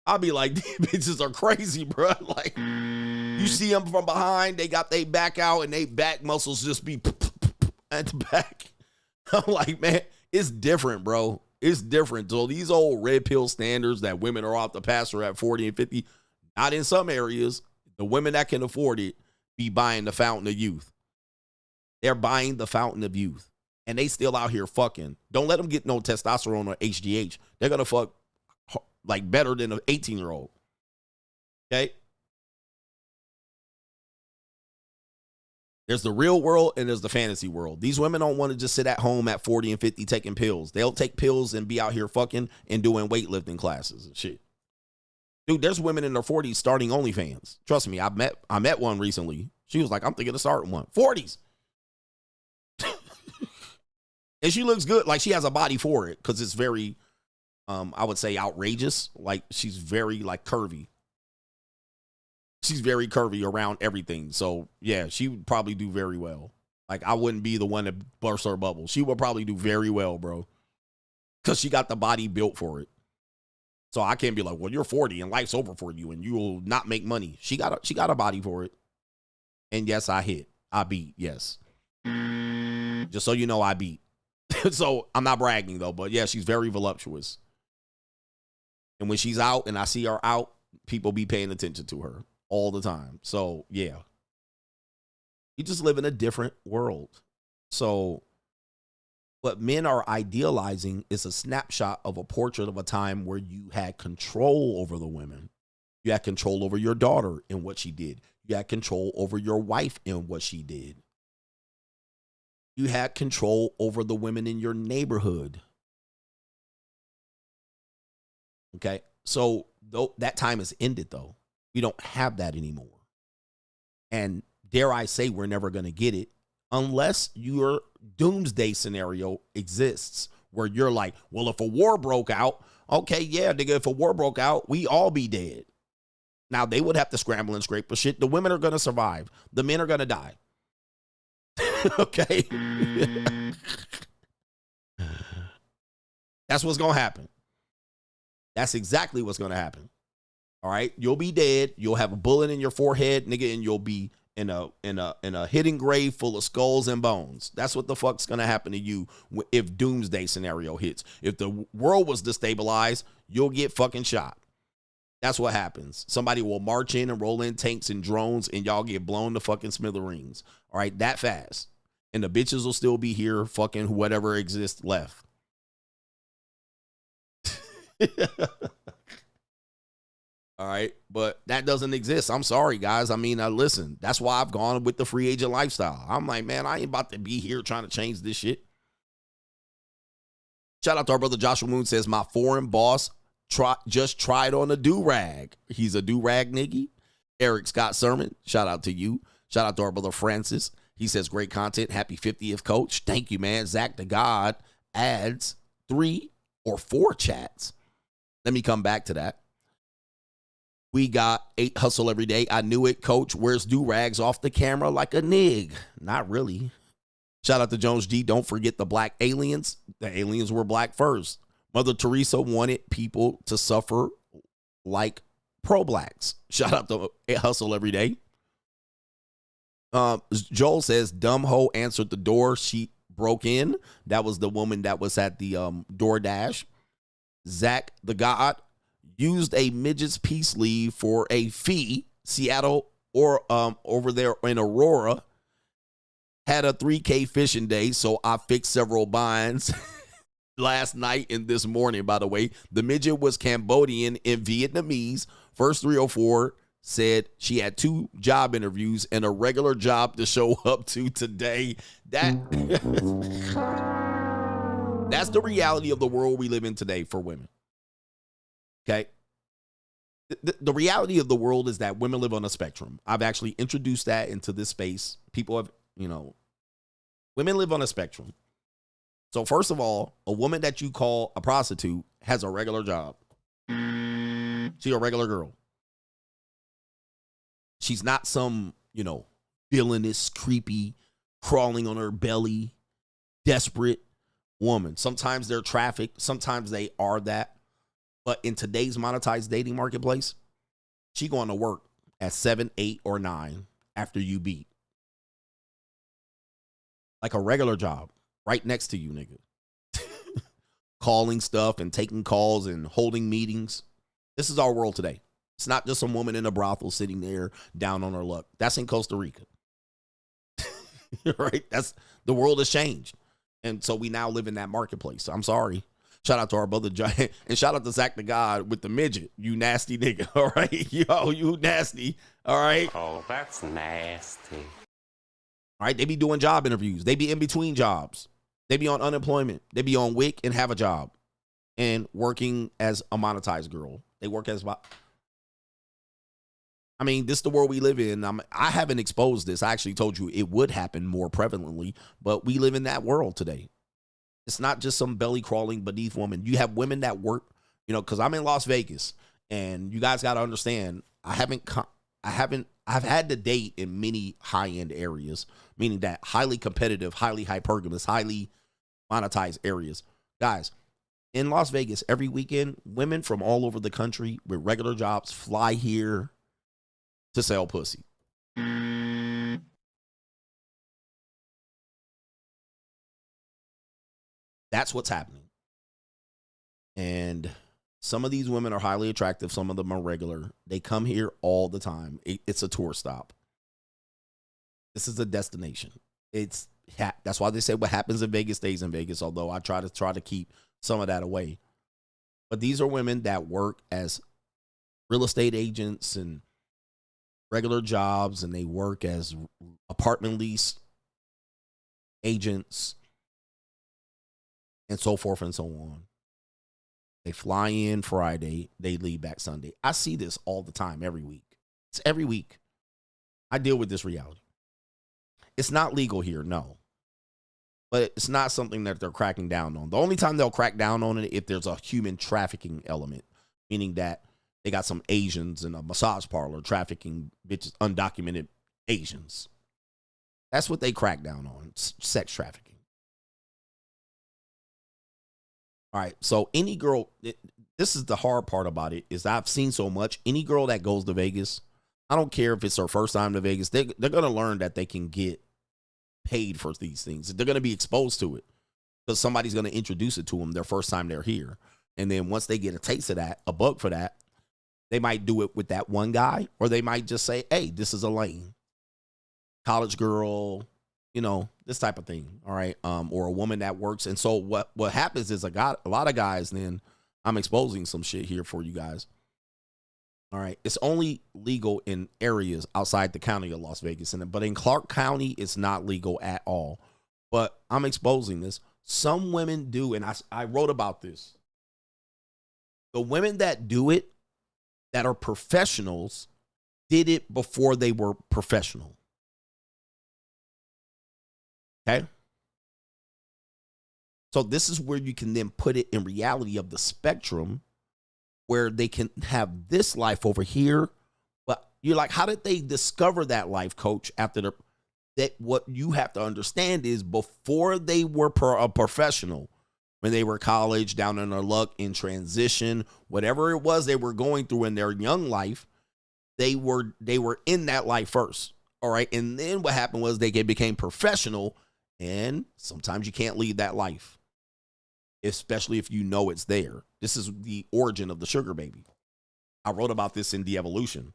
Speaker 1: I'll be like, these bitches are crazy, bro. Like, you see them from behind, they got their back out, and they back muscles just be at the back. I'm like, man, it's different, bro. It's different. So these old red pill standards that women are off the pasture at 40 and 50, not in some areas. The women that can afford it be buying the fountain of youth. They're buying the fountain of youth. And they still out here fucking. Don't let them get no testosterone or HGH. They're going to fuck like better than an 18-year-old. Okay? There's the real world and there's the fantasy world. These women don't want to just sit at home at 40 and 50 taking pills. They'll take pills and be out here fucking and doing weightlifting classes and shit. Dude, there's women in their 40s starting OnlyFans. Trust me, I met one recently. She was like, I'm thinking of starting one. 40s. And she looks good. Like, she has a body for it because it's very, I would say, outrageous. Like, she's very, like, curvy. She's very curvy around everything. So, yeah, she would probably do very well. Like, I wouldn't be the one to burst her bubble. She would probably do very well, bro. Because she got the body built for it. So I can't be like, well, you're 40 and life's over for you and you will not make money. She got a body for it. And yes, I beat, yes. Just so you know, I beat. So I'm not bragging though, but yeah, she's very voluptuous. And when she's out and I see her out, people be paying attention to her all the time. So yeah, you just live in a different world. So what men are idealizing is a snapshot of a portrait of a time where you had control over the women. You had control over your daughter and what she did. You had control over your wife and what she did. You had control over the women in your neighborhood. Okay, so that time has ended, though. We don't have that anymore. And dare I say, we're never going to get it unless your doomsday scenario exists where you're like, well, if a war broke out, okay, yeah, nigga, if a war broke out, we all be dead. Now, they would have to scramble and scrape for shit. The women are going to survive. The men are going to die. Okay? That's what's going to happen. That's exactly what's going to happen. All right? You'll be dead. You'll have a bullet in your forehead, nigga, and you'll be in a hidden grave full of skulls and bones. That's what the fuck's going to happen to you if doomsday scenario hits. If the world was destabilized, you'll get fucking shot. That's what happens. Somebody will march in and roll in tanks and drones and y'all get blown to fucking smithereens. All right, that fast. And the bitches will still be here fucking whatever exists left. All right, but that doesn't exist. I'm sorry, guys. I mean, listen, that's why I've gone with the free agent lifestyle. I'm like, man, I ain't about to be here trying to change this shit. Shout out to our brother Joshua Moon says, my foreign boss just tried on a do-rag. He's a do-rag nigga. Eric Scott Sermon, shout out to you. Shout out to our brother Francis. He says, great content. Happy 50th, coach. Thank you, man. Zach the God adds 3 or 4 chats. Let me come back to that. We got 8 hustle every day. I knew it, coach. Wears do-rags off the camera like a nig. Not really. Shout out to Jones G. Don't forget the black aliens. The aliens were black first. Mother Teresa wanted people to suffer like pro-blacks. Shout out to hustle every day. Joel says, dumb hoe answered the door. She broke in. That was the woman that was at the DoorDash. Zach the God used a midget's peace leave for a fee. Seattle or over there in Aurora had a 3K fishing day, so I fixed several binds last night and this morning, by the way. The midget was Cambodian and Vietnamese. First 304 said she had 2 job interviews and a regular job to show up to today. That's the reality of the world we live in today for women. Okay? The reality of the world is that women live on a spectrum. I've actually introduced that into this space. People have, women live on a spectrum. So first of all, a woman that you call a prostitute has a regular job. She's a regular girl. She's not some, villainous, creepy, crawling on her belly, desperate woman. Sometimes they're trafficked. Sometimes they are that. But in today's monetized dating marketplace, she going to work at 7, 8, or 9 after you beat. Like a regular job right next to you, nigga. Calling stuff and taking calls and holding meetings. This is our world today. It's not just some woman in a brothel sitting there down on her luck. That's in Costa Rica. Right? That's the world has changed. And so we now live in that marketplace. I'm sorry. Shout out to our brother Giant. And shout out to Zach the God with the midget. You nasty nigga. All right. Yo, you nasty. All right.
Speaker 15: Oh, that's nasty.
Speaker 1: All right. They be doing job interviews. They be in between jobs. They be on unemployment. They be on WIC and have a job. And working as a monetized girl. They work as... I mean, this is the world we live in. I haven't exposed this. I actually told you it would happen more prevalently. But we live in that world today. It's not just some belly crawling beneath woman. You have women that work, because I'm in Las Vegas, and you guys got to understand, I've had to date in many high-end areas, meaning that highly competitive, highly hypergamous, highly monetized areas. Guys, in Las Vegas, every weekend, women from all over the country with regular jobs fly here to sell pussy. That's what's happening. And some of these women are highly attractive. Some of them are regular. They come here all the time. It's a tour stop. This is a destination. That's why they say what happens in Vegas stays in Vegas, although I try to keep some of that away. But these are women that work as real estate agents and regular jobs, and they work as apartment lease agents, and so forth and so on. They fly in Friday, they leave back Sunday. I see this all the time, every week. It's every week. I deal with this reality. It's not legal here, no. But it's not something that they're cracking down on. The only time they'll crack down on it if there's a human trafficking element, meaning that they got some Asians in a massage parlor trafficking bitches, undocumented Asians. That's what they crack down on, sex trafficking. All right, so any girl, this is the hard part about it, is I've seen so much. Any girl that goes to Vegas, I don't care if it's her first time to Vegas, they're going to learn that they can get paid for these things. They're going to be exposed to it because somebody's going to introduce it to them their first time they're here. And then once they get a taste of that, a bug for that, they might do it with that one guy, or they might just say, hey, this is a lane. College girl, this type of thing, all right, or a woman that works. And so what happens is a lot of guys, then I'm exposing some shit here for you guys. All right, it's only legal in areas outside the county of Las Vegas, but in Clark County, it's not legal at all. But I'm exposing this. Some women do, and I wrote about this. The women that do it, that are professionals, did it before they were professional. Okay? So this is where you can then put it in reality of the spectrum, where they can have this life over here, but you're like, how did they discover that life, coach? After that, what you have to understand is before they were a professional, when they were college, down in their luck, in transition, whatever it was they were going through in their young life, they were in that life first. All right. And then what happened was they became professional, And sometimes you can't lead that life, especially if you know it's there. This is the origin of the sugar baby. I wrote about this in De-Evolution,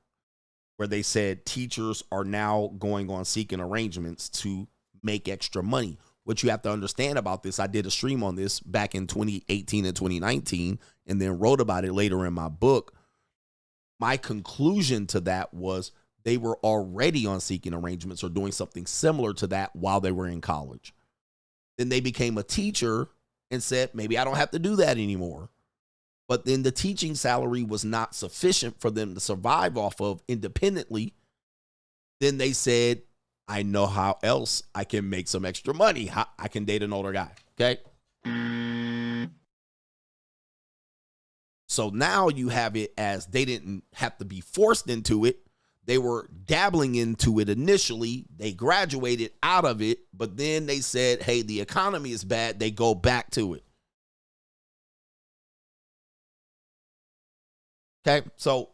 Speaker 1: where they said teachers are now going on seeking arrangements to make extra money. What you have to understand about this, I did a stream on this back in 2018 and 2019, and then wrote about it later in my book. My conclusion to that was they were already on seeking arrangements or doing something similar to that while they were in college. Then they became a teacher and said, maybe I don't have to do that anymore. But then the teaching salary was not sufficient for them to survive off of independently. Then they said, I know how else I can make some extra money. I can date an older guy. Okay. So now you have it as they didn't have to be forced into it. They were dabbling into it initially. They graduated out of it, but then they said, hey, the economy is bad. They go back to it. Okay, so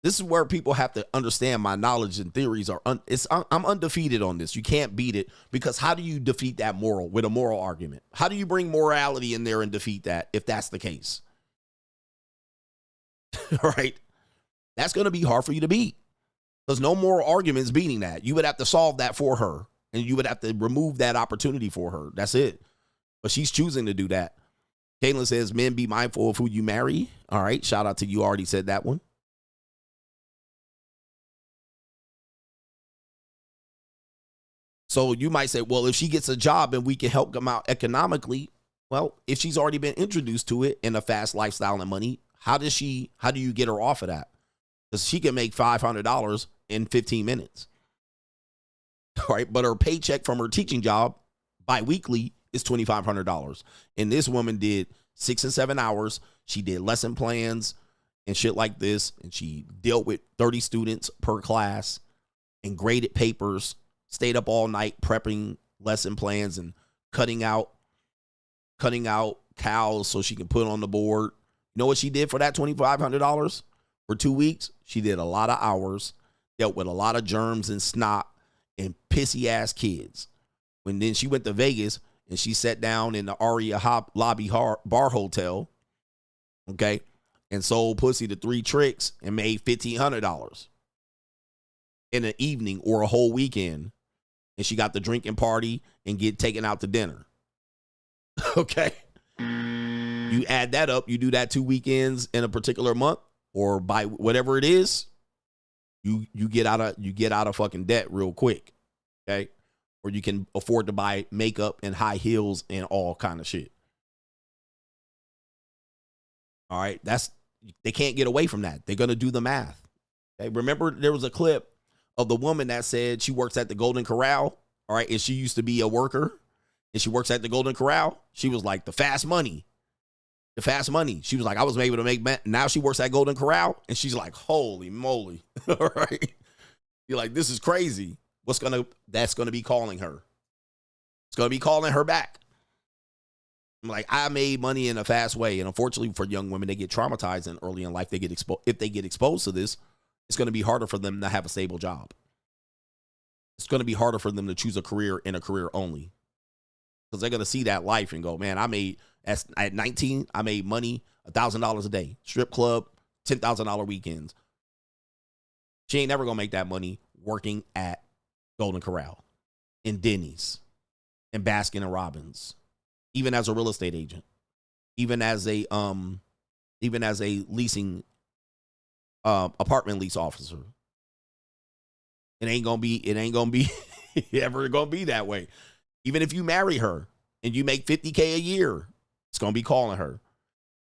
Speaker 1: this is where people have to understand my knowledge and theories are. I'm undefeated on this. You can't beat it, because how do you defeat that moral with a moral argument? How do you bring morality in there and defeat that if that's the case? Right? That's going to be hard for you to beat. There's no moral arguments beating that. You would have to solve that for her, and you would have to remove that opportunity for her. That's it. But she's choosing to do that. Caitlin says, men, be mindful of who you marry. All right. Shout out to you. Already said that one. So you might say, well, if she gets a job and we can help them out economically, well, if she's already been introduced to it in a fast lifestyle and money, how do you get her off of that? Because she can make $500 in 15 minutes. All right. But her paycheck from her teaching job bi-weekly is $2,500. And this woman did 6 and 7 hours. She did lesson plans and shit like this. And she dealt with 30 students per class and graded papers, stayed up all night prepping lesson plans and cutting out cows so she can put on the board. You know what she did for that $2,500 for 2 weeks? She did a lot of hours, dealt with a lot of germs and snot and pissy ass kids. When then she went to Vegas and she sat down in the Aria Lobby Bar Hotel, okay, and sold pussy to 3 tricks and made $1,500 in an evening or a whole weekend. And she got the drinking party and get taken out to dinner. Okay. You add that up, you do that 2 weekends in a particular month, or by whatever it is, you get out of fucking debt real quick. Okay. Or you can afford to buy makeup and high heels and all kind of shit. All right. They can't get away from that. They're going to do the math. Okay. Remember, there was a clip of the woman that said she works at the Golden Corral. All right. And she used to be a worker and she works at the Golden Corral. She was like, the fast money. She was like, I was able to make, now she works at Golden Corral. And she's like, holy moly. All right. You're like, this is crazy. That's going to be calling her. It's going to be calling her back. I'm like, I made money in a fast way. And unfortunately for young women, they get traumatized and early in life, if they get exposed to this, it's going to be harder for them to have a stable job. It's going to be harder for them to choose a career and a career only. Because they're going to see that life and go, man, at 19, I made money, $1,000 a day. Strip club, $10,000 weekends. She ain't never going to make that money working at Golden Corral, and Denny's, and Baskin and Robbins, even as a real estate agent, even as a leasing apartment lease officer. It ain't gonna be ever gonna be that way. Even if you marry her and you make $50K a year, it's gonna be calling her.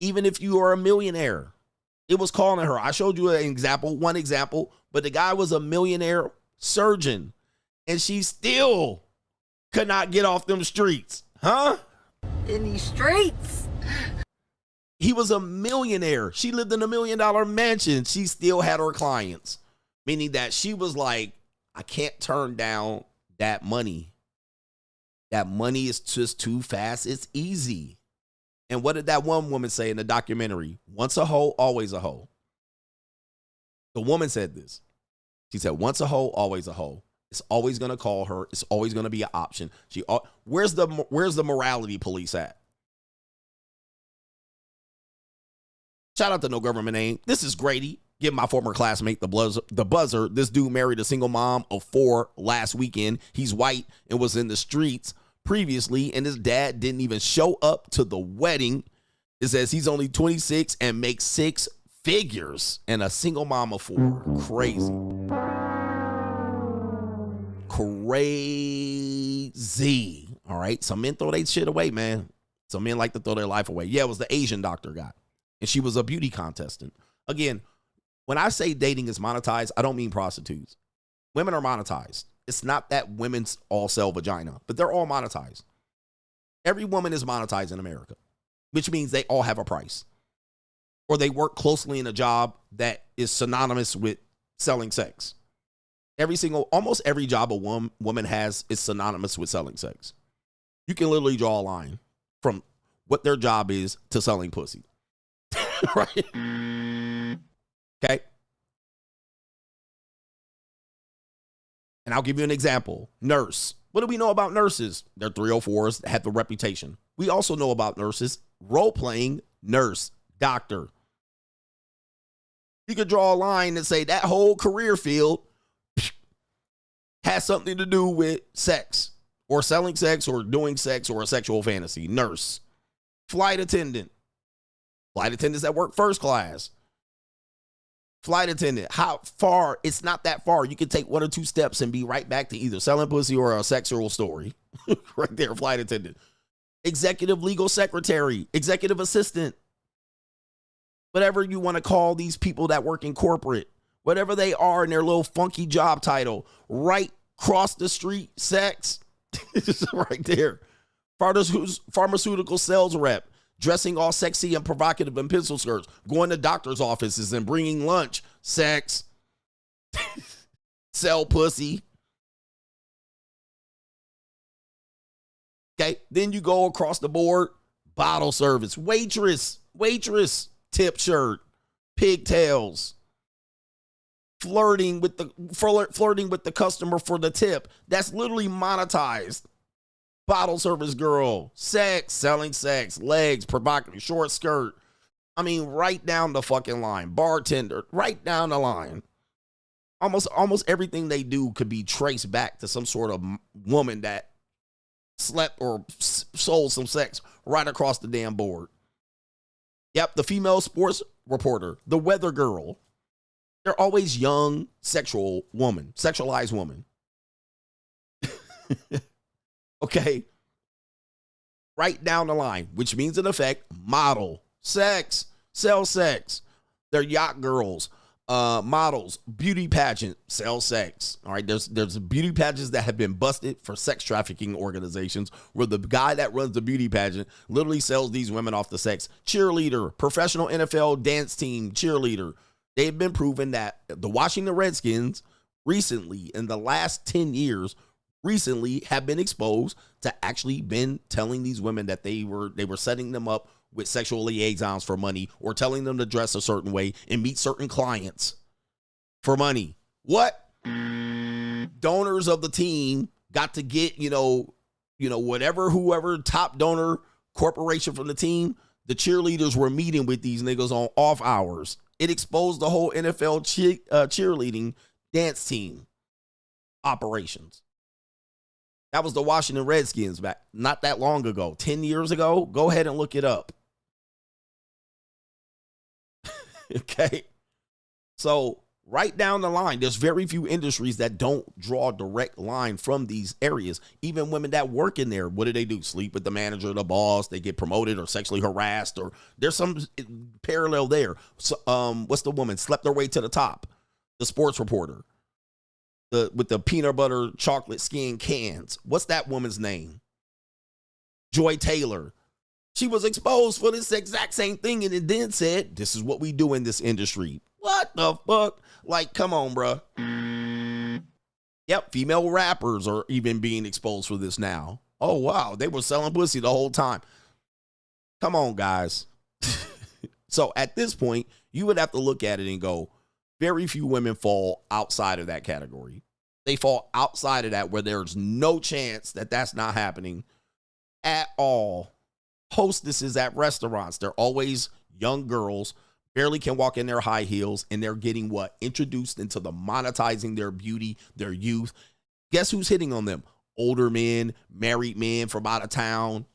Speaker 1: Even if you are a millionaire, it was calling her. I showed you one example, but the guy was a millionaire surgeon. And she still could not get off them streets. Huh?
Speaker 8: In these streets.
Speaker 1: He was a millionaire. She lived in $1 million mansion. She still had her clients. Meaning that she was like, I can't turn down that money. That money is just too fast. It's easy. And what did that one woman say in the documentary? Once a hoe, always a hoe. The woman said this. She said, once a hoe, always a hoe. It's always going to call her. It's always going to be an option. Where's the morality police at? Shout out to no government name. This is Grady. Give my former classmate the buzzer. This dude married a single mom of 4 last weekend. He's white and was in the streets previously, and his dad didn't even show up to the wedding. It says he's only 26 and makes 6 figures and a single mom of 4. Crazy. Crazy. All right. Some men throw their shit away, man. Some men like to throw their life away. Yeah, it was the Asian doctor guy, and she was a beauty contestant. Again, when I say dating is monetized, I don't mean prostitutes. Women are monetized. It's not that women's all sell vagina, but they're all monetized. Every woman is monetized in America, which means they all have a price. Or they work closely in a job that is synonymous with selling sex. Almost every job a woman has is synonymous with selling sex. You can literally draw a line from what their job is to selling pussy. Right? Okay. And I'll give you an example. Nurse. What do we know about nurses? They're 304s, have the reputation. We also know about nurses, role-playing nurse, doctor. You could draw a line and say that whole career field has something to do with sex or selling sex or doing sex or a sexual fantasy. Nurse. Flight attendant. Flight attendants that work first class. Flight attendant. How far? It's not that far. You can take 1 or 2 steps and be right back to either selling pussy or a sexual story. Right there, flight attendant. Executive legal secretary. Executive assistant. Whatever you want to call these people that work in corporate. Whatever they are in their little funky job title. Right across the street, sex. It's right there. Pharmaceutical sales rep. Dressing all sexy and provocative in pencil skirts. Going to doctor's offices and bringing lunch. Sex. Sell pussy. Okay. Then you go across the board. Bottle service. Waitress. Tip shirt. Pigtails. Flirting with the customer for the tip. That's literally monetized. Bottle service girl, sex, selling sex, legs, provocative, short skirt. I mean, right down the fucking line. Bartender, right down the line. Almost everything they do could be traced back to some sort of woman that slept or sold some sex right across the damn board. Yep, the female sports reporter, the weather girl. They're always young, sexualized woman. Okay. Right down the line, which means in effect, model, sex, sell sex. They're yacht girls, models, beauty pageant, sell sex. All right. There's beauty pageants that have been busted for sex trafficking organizations where the guy that runs the beauty pageant literally sells these women off the sex. Cheerleader, professional NFL dance team cheerleader. They've been proven that the Washington Redskins recently, in the last 10 years, have been exposed to actually been telling these women that they were setting them up with sexual liaisons for money or telling them to dress a certain way and meet certain clients for money. What? Donors of the team got to get, whoever top donor corporation from the team, the cheerleaders were meeting with these niggas on off hours. It exposed the whole NFL cheerleading dance team operations. That was the Washington Redskins back not that long ago, 10 years ago. Go ahead and look it up. Okay. So right down the line, there's very few industries that don't draw a direct line from these areas. Even women that work in there, what do? Sleep with the manager, the boss, they get promoted or sexually harassed, or there's some parallel there. So, what's the woman? Slept her way to the top. The sports reporter. With the peanut butter chocolate skin cans. What's that woman's name? Joy Taylor. She was exposed for this exact same thing and it then said, this is what we do in this industry. What the fuck? Like, come on, bruh. Yep, female rappers are even being exposed for this now. Oh, wow. They were selling pussy the whole time. Come on, guys. So at this point, you would have to look at it and go, very few women fall outside of that category. They fall outside of that where there's no chance that that's not happening at all. Hostesses at restaurants, they're always young girls, barely can walk in their high heels, and they're getting what? Introduced into the monetizing their beauty, their youth. Guess who's hitting on them? Older men, married men from out of town.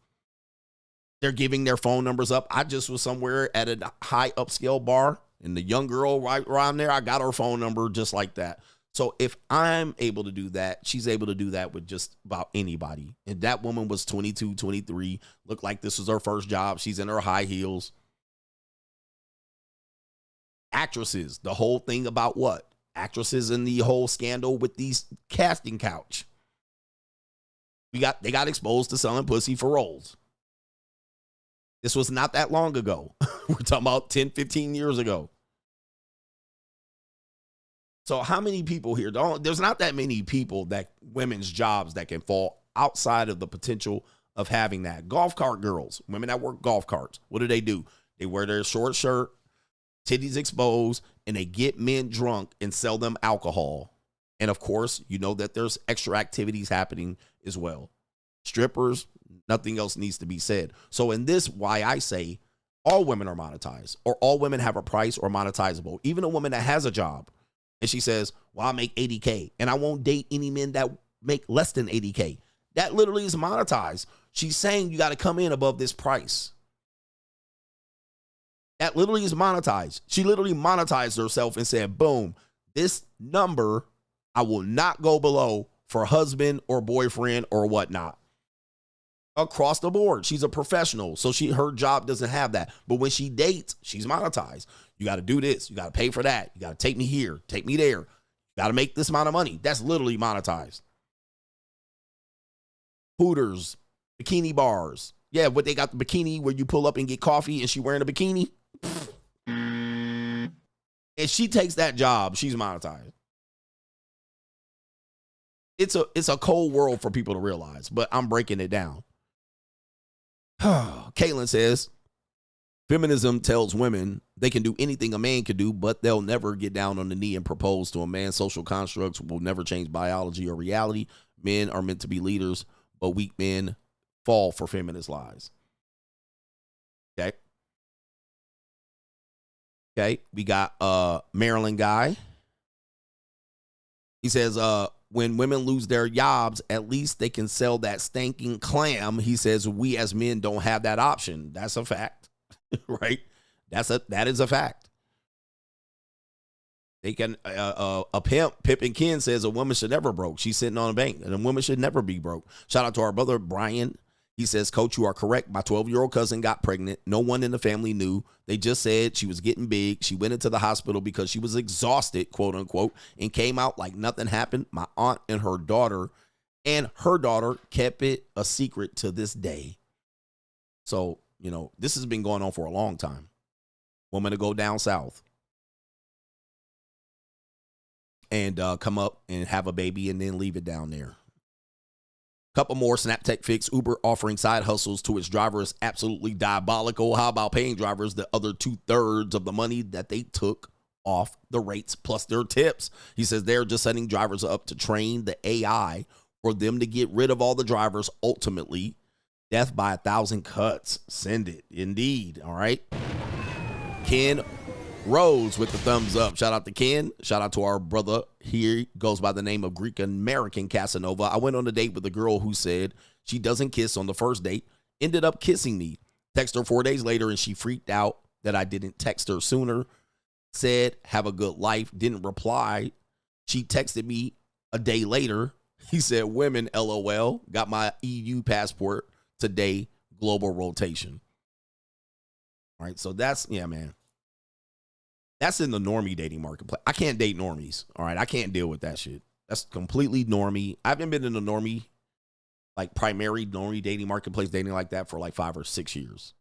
Speaker 1: They're giving their phone numbers up. I just was somewhere at a high upscale bar, and the young girl right around there, I got her phone number just like that. So if I'm able to do that, she's able to do that with just about anybody. And that woman was 22, 23, looked like this was her first job. She's in her high heels. Actresses, the whole thing about what? Actresses in the whole scandal with these casting couch. They got exposed to selling pussy for roles. This was not that long ago. We're talking about 10, 15 years ago. So how many people here? There's not that many people that women's jobs that can fall outside of the potential of having that. Golf cart girls, women that work golf carts. What do? They wear their short shirt, titties exposed, and they get men drunk and sell them alcohol. And of course, you know that there's extra activities happening as well. Strippers, nothing else needs to be said. So in this, why I say all women are monetized, or all women have a price or monetizable. Even a woman that has a job and she says, well, I make 80K and I won't date any men that make less than 80K. That literally is monetized. She's saying you got to come in above this price. That literally is monetized. She literally monetized herself and said, boom, this number I will not go below for husband or boyfriend or whatnot. Across the board, she's a professional, so her job doesn't have that. But when she dates, she's monetized. You got to do this. You got to pay for that. You got to take me here, take me there. You got to make this amount of money. That's literally monetized. Hooters, bikini bars. Yeah, but they got the bikini where you pull up and get coffee and she wearing a bikini. And she takes that job, she's monetized. It's a cold world for people to realize, but I'm breaking it down. Caitlin says, feminism tells women they can do anything a man can do, but they'll never get down on the knee and propose to a man. Social constructs will never change biology or reality. Men are meant to be leaders, but weak men fall for feminist lies. Okay. Okay. We got Maryland guy. He says, when women lose their jobs, at least they can sell that stinking clam. He says, we as men don't have that option. That's a fact, right? That is a fact. They can, a Pip and Ken says a woman should never broke. She's sitting on a bank and a woman should never be broke. Shout out to our brother, Brian. He says, Coach, you are correct. My 12-year-old cousin got pregnant. No one in the family knew. They just said she was getting big. She went into the hospital because she was exhausted, quote unquote, and came out like nothing happened. My aunt and her daughter kept it a secret to this day. So, this has been going on for a long time. Woman to go down south and come up and have a baby and then leave it down there. Couple more. SnapTech fix. Uber offering side hustles to its drivers. Absolutely diabolical. How about paying drivers the other 2/3 of the money that they took off the rates plus their tips? He says they're just setting drivers up to train the AI for them to get rid of all the drivers. Ultimately, death by 1,000 cuts. Send it. Indeed. All right. Ken Rose with the thumbs up. Shout out to Ken. Shout out to our brother here. He goes by the name of Greek American Casanova. I went on a date with a girl who said she doesn't kiss on the first date. Ended up kissing me. Text her 4 days later and she freaked out that I didn't text her sooner. Said, have a good life. Didn't reply. She texted me a day later. He said, women, LOL. Got my EU passport today. Global rotation. All right. So that's, yeah, man. That's in the normie dating marketplace. I can't date normies. All right. I can't deal with that shit. That's completely normie. I haven't been in the normie, like primary normie dating marketplace dating like that for like 5 or 6 years.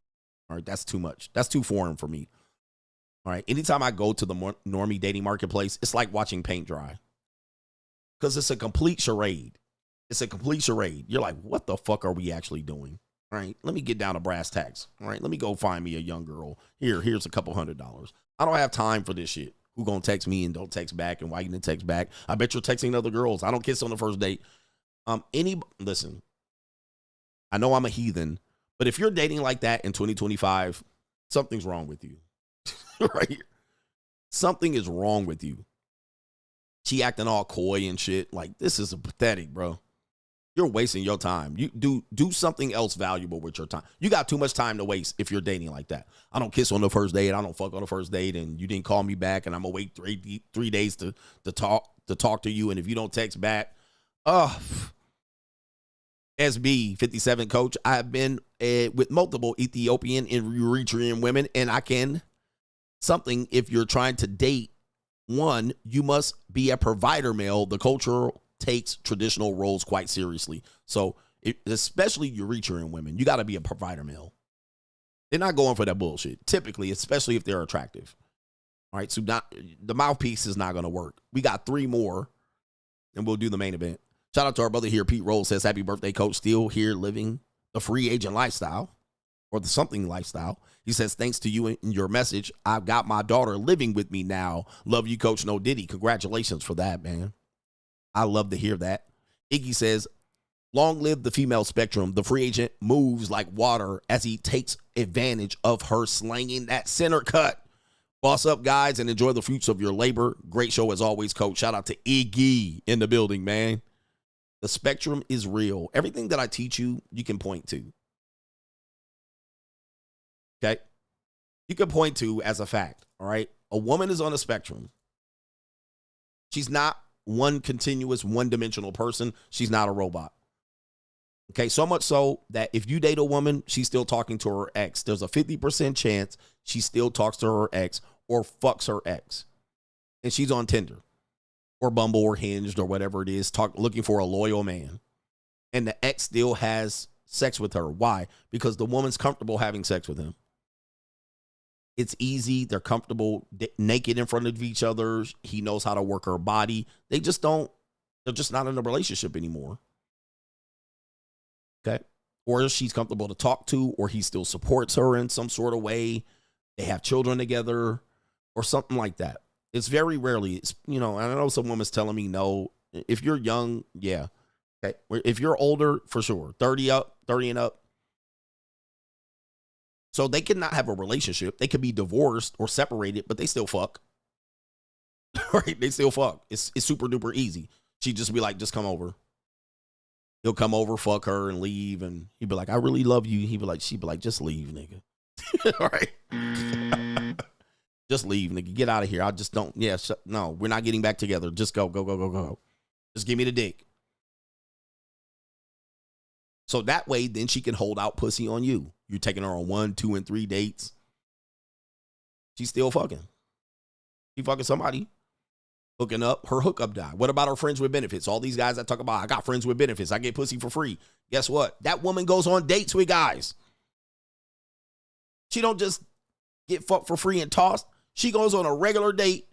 Speaker 1: All right. That's too much. That's too foreign for me. All right. Anytime I go to the normie dating marketplace, it's like watching paint dry because it's a complete charade. It's a complete charade. You're like, what the fuck are we actually doing? All right. Let me get down to brass tacks. All right. Let me go find me a young girl. Here's a couple $100. I don't have time for this shit. who gonna text me and don't text back and why you didn't text back. I bet you're texting other girls. I don't kiss on the first date. Listen, I know I'm a heathen, but if you're dating like that in 2025, something's wrong with you. Right? Something is wrong with you. She acting all coy and shit. Like, this is pathetic, bro. You're wasting your time. You do something else valuable with your time. You got too much time to waste if you're dating like that. I don't kiss on the first date. I don't fuck on the first date, and you didn't call me back, and I'm gonna wait 3 days to talk to you. And if you don't text back, SB 57 coach. I have been with multiple Ethiopian and Eritrean women, and I can something. If you're trying to date one, you must be a provider male. The culture takes traditional roles quite seriously. So, especially Eritrean women, you got to be a provider male. They're not going for that bullshit, typically, especially if they're attractive. All right, so the mouthpiece is not going to work. We got 3 more, and we'll do the main event. Shout out to our brother here, Pete Rose says, happy birthday, coach. Still here living the free agent lifestyle, or the something lifestyle. He says, thanks to you and your message, I've got my daughter living with me now. Love you, Coach No Diddy. Congratulations for that, man. I love to hear that. Iggy says, long live the female spectrum. The free agent moves like water as he takes advantage of her slanging that center cut. Boss up, guys, and enjoy the fruits of your labor. Great show as always, coach. Shout out to Iggy in the building, man. The spectrum is real. Everything that I teach you, you can point to. Okay? You can point to as a fact, all right? A woman is on a spectrum. She's not one continuous, one-dimensional person. She's not a robot. Okay, so much so that if you date a woman, she's still talking to her ex. There's a 50% chance she still talks to her ex or fucks her ex. And she's on Tinder or Bumble or Hinged or whatever it is, looking for a loyal man. And the ex still has sex with her. Why? Because the woman's comfortable having sex with him. It's easy. They're comfortable naked in front of each other. He knows how to work her body. They're just not in a relationship anymore. Okay. Or she's comfortable to talk to, or he still supports her in some sort of way. They have children together or something like that. It's very rarely, I know some woman's telling me no. If you're young, yeah. Okay. If you're older, for sure. 30 and up. So they could not have a relationship. They could be divorced or separated, but they still fuck. Right? They still fuck. It's super duper easy. She'd just be like, just come over. He'll come over, fuck her, and leave. And he'd be like, I really love you. She'd be like, just leave, nigga. All right? Just leave, nigga. Get out of here. I just don't. Yeah, no, we're not getting back together. Just go. Just give me the dick. So that way, then she can hold out pussy on you. You're taking her on 1, 2, and 3 dates. She's still fucking. She fucking somebody. Hooking up. Her hookup died. What about her friends with benefits? All these guys that talk about, I got friends with benefits. I get pussy for free. Guess what? That woman goes on dates with guys. She don't just get fucked for free and tossed. She goes on a regular date.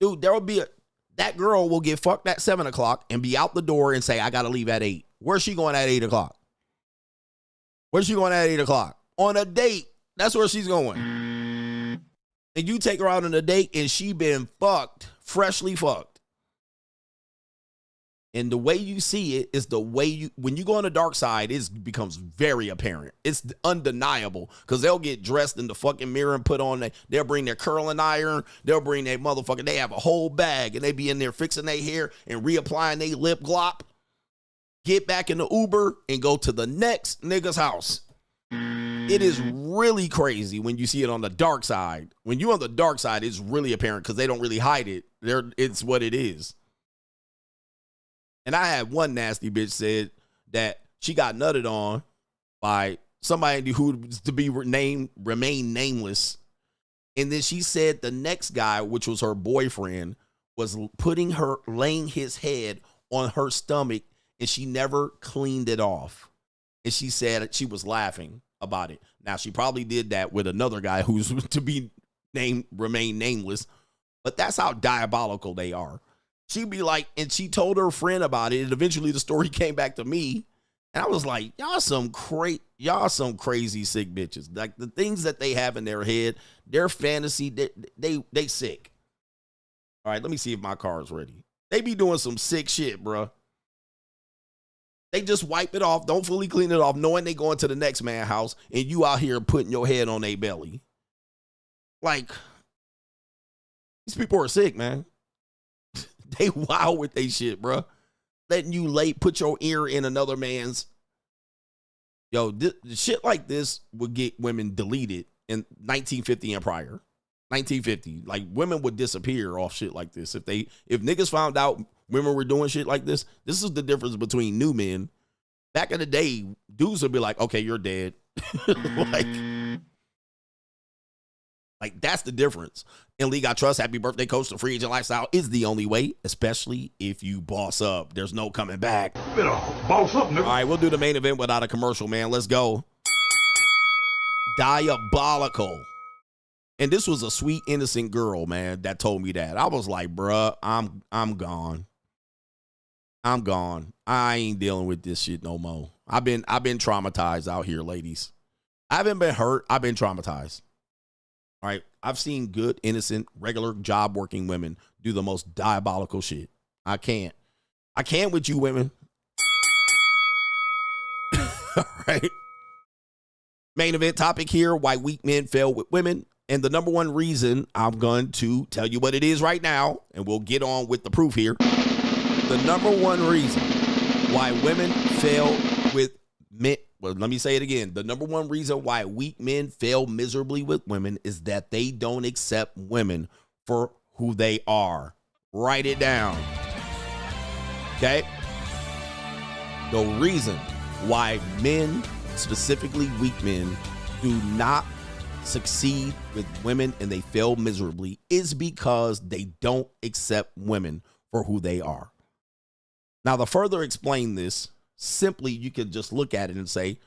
Speaker 1: Dude, that girl will get fucked at 7 o'clock and be out the door and say, I got to leave at 8. Where's she going at 8 o'clock? Where's she going at 8 o'clock? On a date. That's where she's going. And you take her out on a date and she been fucked, freshly fucked. And the way you see it is when you go on the dark side, it becomes very apparent. It's undeniable because they'll get dressed in the fucking mirror and they'll bring their curling iron. They'll bring their motherfucker. They have a whole bag and they be in there fixing their hair and reapplying their lip glop. Get back in the Uber and go to the next nigga's house. It is really crazy when you see it on the dark side. When you're on the dark side, it's really apparent because they don't really hide it. It's what it is. And I had one nasty bitch said that she got nutted on by somebody who was to be remain nameless. And then she said the next guy, which was her boyfriend, was laying his head on her stomach and she never cleaned it off. And she said she was laughing about it. Now, she probably did that with another guy who's to be remain nameless, but that's how diabolical they are. She'd be like, and she told her friend about it, and eventually the story came back to me, and I was like, y'all some crazy sick bitches. Like the things that they have in their head, their fantasy, they sick. All right, let me see if my car is ready. They be doing some sick shit, bro. They just wipe it off, don't fully clean it off, knowing they going to the next man's house, and you out here putting your head on their belly. Like, these people are sick, man. They wild with they shit, bro. Letting you put your ear in another man's. Yo, shit like this would get women deleted in 1950 and prior. 1950, like women would disappear off shit like this. If niggas found out women were doing shit like this is the difference between new men. Back in the day, dudes would be like, okay, you're dead. like that's the difference. In League I Trust, happy birthday, coach. The free agent lifestyle is the only way, especially if you boss up. There's no coming back.
Speaker 6: Better boss up, nigga.
Speaker 1: All right, we'll do the main event without a commercial, man. Let's go. Diabolical. And this was a sweet, innocent girl, man, that told me that. I was like, bruh, I'm gone. I'm gone. I ain't dealing with this shit no more. I've been traumatized out here, ladies. I haven't been hurt. I've been traumatized. All right. I've seen good, innocent, regular job working women do the most diabolical shit. I can't with you women. All right. Main event topic here, why weak men fail with women. And the number one reason, I'm going to tell you what it is right now, and we'll get on with the proof here. The number one reason why women fail with men, well, let me say it again. The number one reason why weak men fail miserably with women is that they don't accept women for who they are. Write it down. Okay? The reason why men, specifically weak men, do not succeed with women and they fail miserably is because they don't accept women for who they are. Now, to further explain this, simply you can just look at it and say,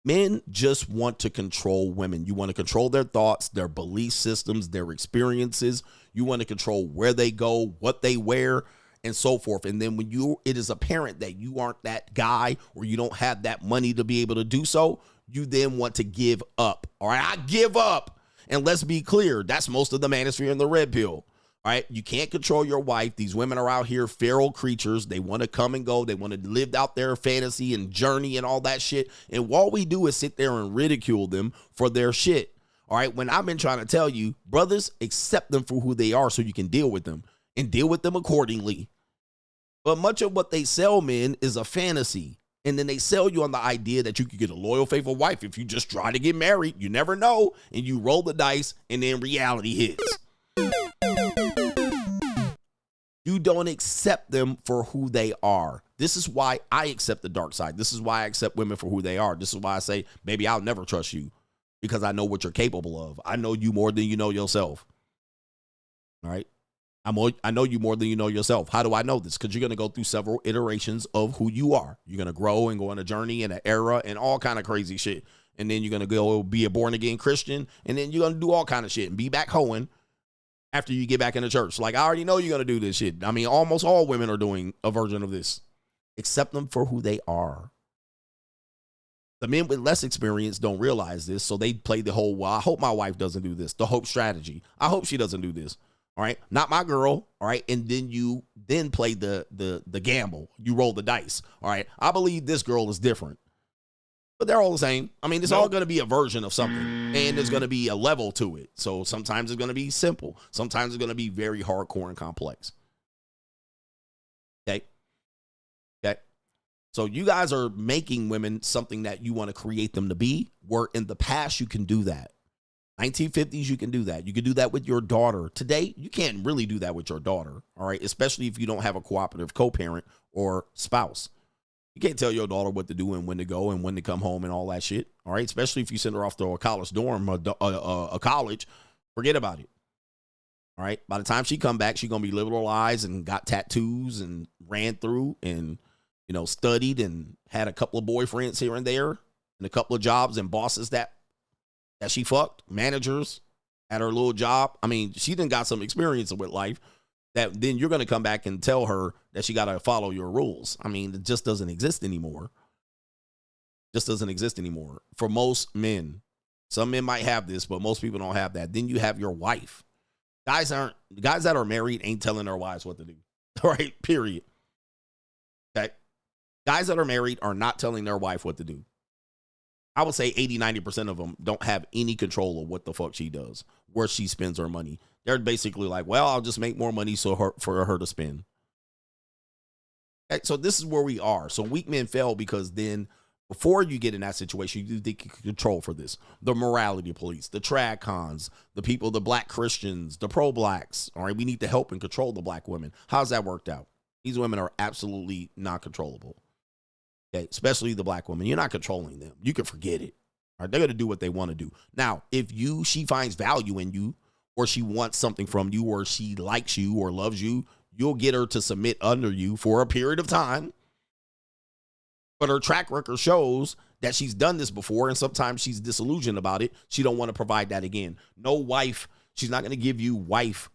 Speaker 1: men just want to control women. You want to control their thoughts, their belief systems, their experiences. You want to control where they go, what they wear, and so forth. And then when it is apparent that you aren't that guy or you don't have that money to be able to do so, you then want to give up. All right, I give up. And let's be clear, that's most of the manosphere in the red pill. All right, you can't control your wife. These women are out here feral creatures. They want to come and go. They want to live out their fantasy and journey and all that shit. And all we do is sit there and ridicule them for their shit. All right, when I've been trying to tell you, brothers, accept them for who they are so you can deal with them and deal with them accordingly. But much of what they sell men is a fantasy. And then they sell you on the idea that you could get a loyal, faithful wife if you just try to get married. You never know. And you roll the dice and then reality hits. You don't accept them for who they are. This is why I accept the dark side. This is why I accept women for who they are. This is why I say, baby, I'll never trust you because I know what you're capable of. I know you more than you know yourself. All right. I know you more than you know yourself. How do I know this? Because you're going to go through several iterations of who you are. You're going to grow and go on a journey and an era and all kind of crazy shit. And then you're going to go be a born again Christian. And then you're going to do all kind of shit and be back hoeing after you get back in the church. Like, I already know you're going to do this shit. I mean, almost all women are doing a version of this. Accept them for who they are. The men with less experience don't realize this. So they play the whole, well, I hope my wife doesn't do this. The hope strategy. I hope she doesn't do this. All right, not my girl. All right, and then you play the gamble. You roll the dice. All right, I believe this girl is different, but they're all the same. I mean, it's all going to be a version of something, and there's going to be a level to it. So sometimes it's going to be simple. Sometimes it's going to be very hardcore and complex. Okay. So you guys are making women something that you want to create them to be. Where in the past you can do that. 1950s, you can do that. You can do that with your daughter. Today, you can't really do that with your daughter, all right? Especially if you don't have a cooperative co-parent or spouse. You can't tell your daughter what to do and when to go and when to come home and all that shit, all right? Especially if you send her off to a college dorm, a college, forget about it, all right? By the time she come back, she's going to be liberalized and got tattoos and ran through and, you know, studied and had a couple of boyfriends here and there and a couple of jobs and bosses that she fucked, managers at her little job. I mean, she done got some experience with life that then you're going to come back and tell her that she got to follow your rules. I mean, it just doesn't exist anymore. Just doesn't exist anymore for most men. Some men might have this, but most people don't have that. Then you have your wife. Guys that are married ain't telling their wives what to do. All right, period. Okay. Guys that are married are not telling their wife what to do. I would say 80-90% of them don't have any control of what the fuck she does, where she spends her money. They're basically like, well, I'll just make more money for her to spend. Okay, so this is where we are. So weak men fail because then before you get in that situation, you think you can control for this. The morality police, the trad cons, the people, the black Christians, the pro-blacks. All right, we need to help and control the black women. How's that worked out? These women are absolutely not controllable. Okay, especially the black women. You're not controlling them. You can forget it. All right, they're going to do what they want to do. Now, if she finds value in you, or she wants something from you, or she likes you or loves you, you'll get her to submit under you for a period of time. But her track record shows that she's done this before, and sometimes she's disillusioned about it. She don't want to provide that again. No wife. She's not going to give you wife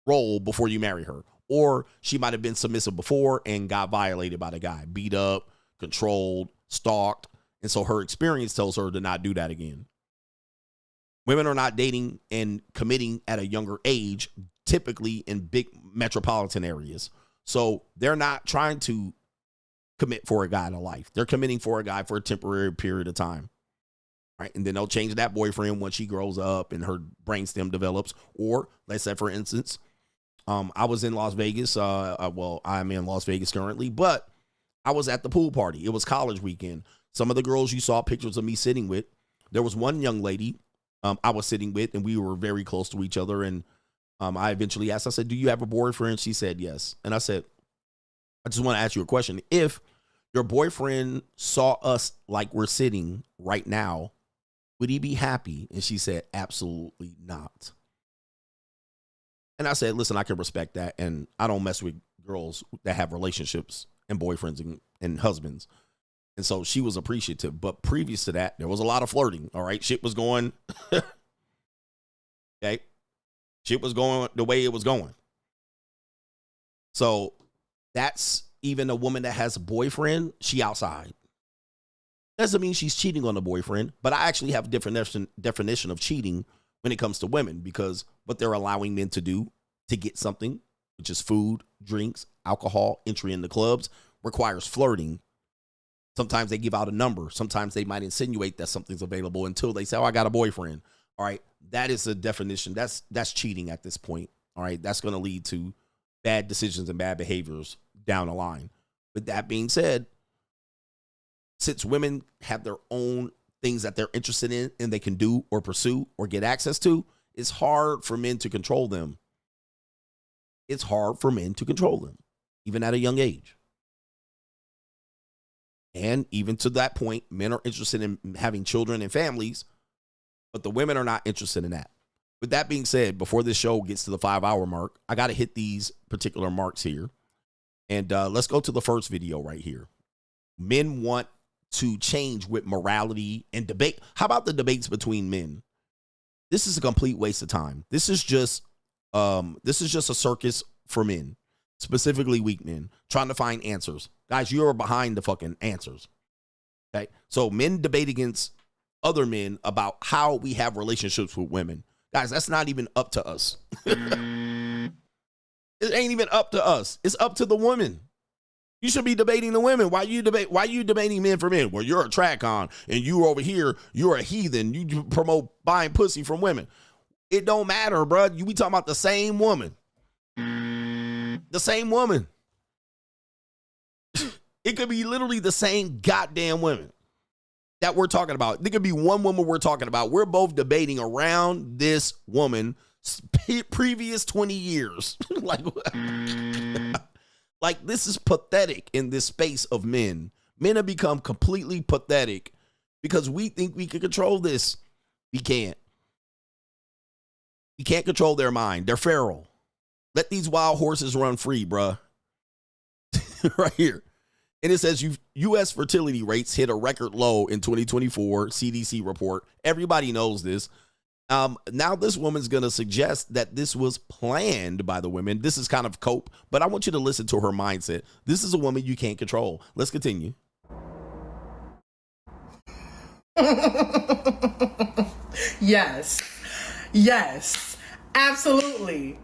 Speaker 1: role before you marry her. Or she might have been submissive before and got violated by the guy, beat up, controlled, stalked. And so her experience tells her to not do that again. Women are not dating and committing at a younger age, typically in big metropolitan areas. So they're not trying to commit for a guy to life. They're committing for a guy for a temporary period of time. Right? And then they'll change that boyfriend when she grows up and her brainstem develops. Or let's say, for instance, I was in Las Vegas. Well, I'm in Las Vegas currently, but I was at the pool party. It was college weekend. Some of the girls you saw pictures of me sitting with, there was one young lady I was sitting with, and we were very close to each other. And I eventually asked, I said, do you have a boyfriend? She said, yes. And I said, I just want to ask you a question. If your boyfriend saw us like we're sitting right now, would he be happy? And she said, absolutely not. And I said, listen, I can respect that. And I don't mess with girls that have relationships and boyfriends and husbands. And so she was appreciative. But previous to that, there was a lot of flirting. All right. Shit was going. Okay. Shit was going the way it was going. So that's even a woman that has a boyfriend. She outside. Doesn't mean she's cheating on the boyfriend. But I actually have a definition of cheating when it comes to women, because what they're allowing men to do to get something, which is food, drinks, alcohol, entry into clubs, requires flirting. Sometimes they give out a number. Sometimes they might insinuate that something's available until they say, oh, I got a boyfriend. All right. That is a definition. That's cheating at this point. All right. That's going to lead to bad decisions and bad behaviors down the line. With that being said, since women have their own things that they're interested in and they can do or pursue or get access to, it's hard for men to control them. It's hard for men to control them, even at a young age. And even to that point, men are interested in having children and families, but the women are not interested in that. With that being said, before this show gets to the 5-hour mark, I got to hit these particular marks here. And let's go to the first video right here. Men want to change with morality and debate. How about the debates between men? This is a complete waste of time. This is just a circus for men, specifically weak men, trying to find answers. Guys, you're behind the fucking answers. Okay. So men debate against other men about how we have relationships with women. Guys, that's not even up to us. It ain't even up to us. It's up to the women. You should be debating the women. Why you debating men for men? Well, you're a track on and you over here, you're a heathen. You promote buying pussy from women. It don't matter, bro. You be talking about the same woman. The same woman. It could be literally the same goddamn women that we're talking about. There could be one woman we're talking about. We're both debating around this woman previous 20 years. Like this is pathetic in this space of men. Men have become completely pathetic because we think we can control this. We can't. We can't control their mind. They're feral. Let these wild horses run free, bruh. Right here. And it says U.S. fertility rates hit a record low in 2024, CDC report. Everybody knows this. Now this woman's going to suggest that this was planned by the women. This is kind of cope, but I want you to listen to her mindset. This is a woman you can't control. Let's continue.
Speaker 20: Yes.
Speaker 14: Absolutely.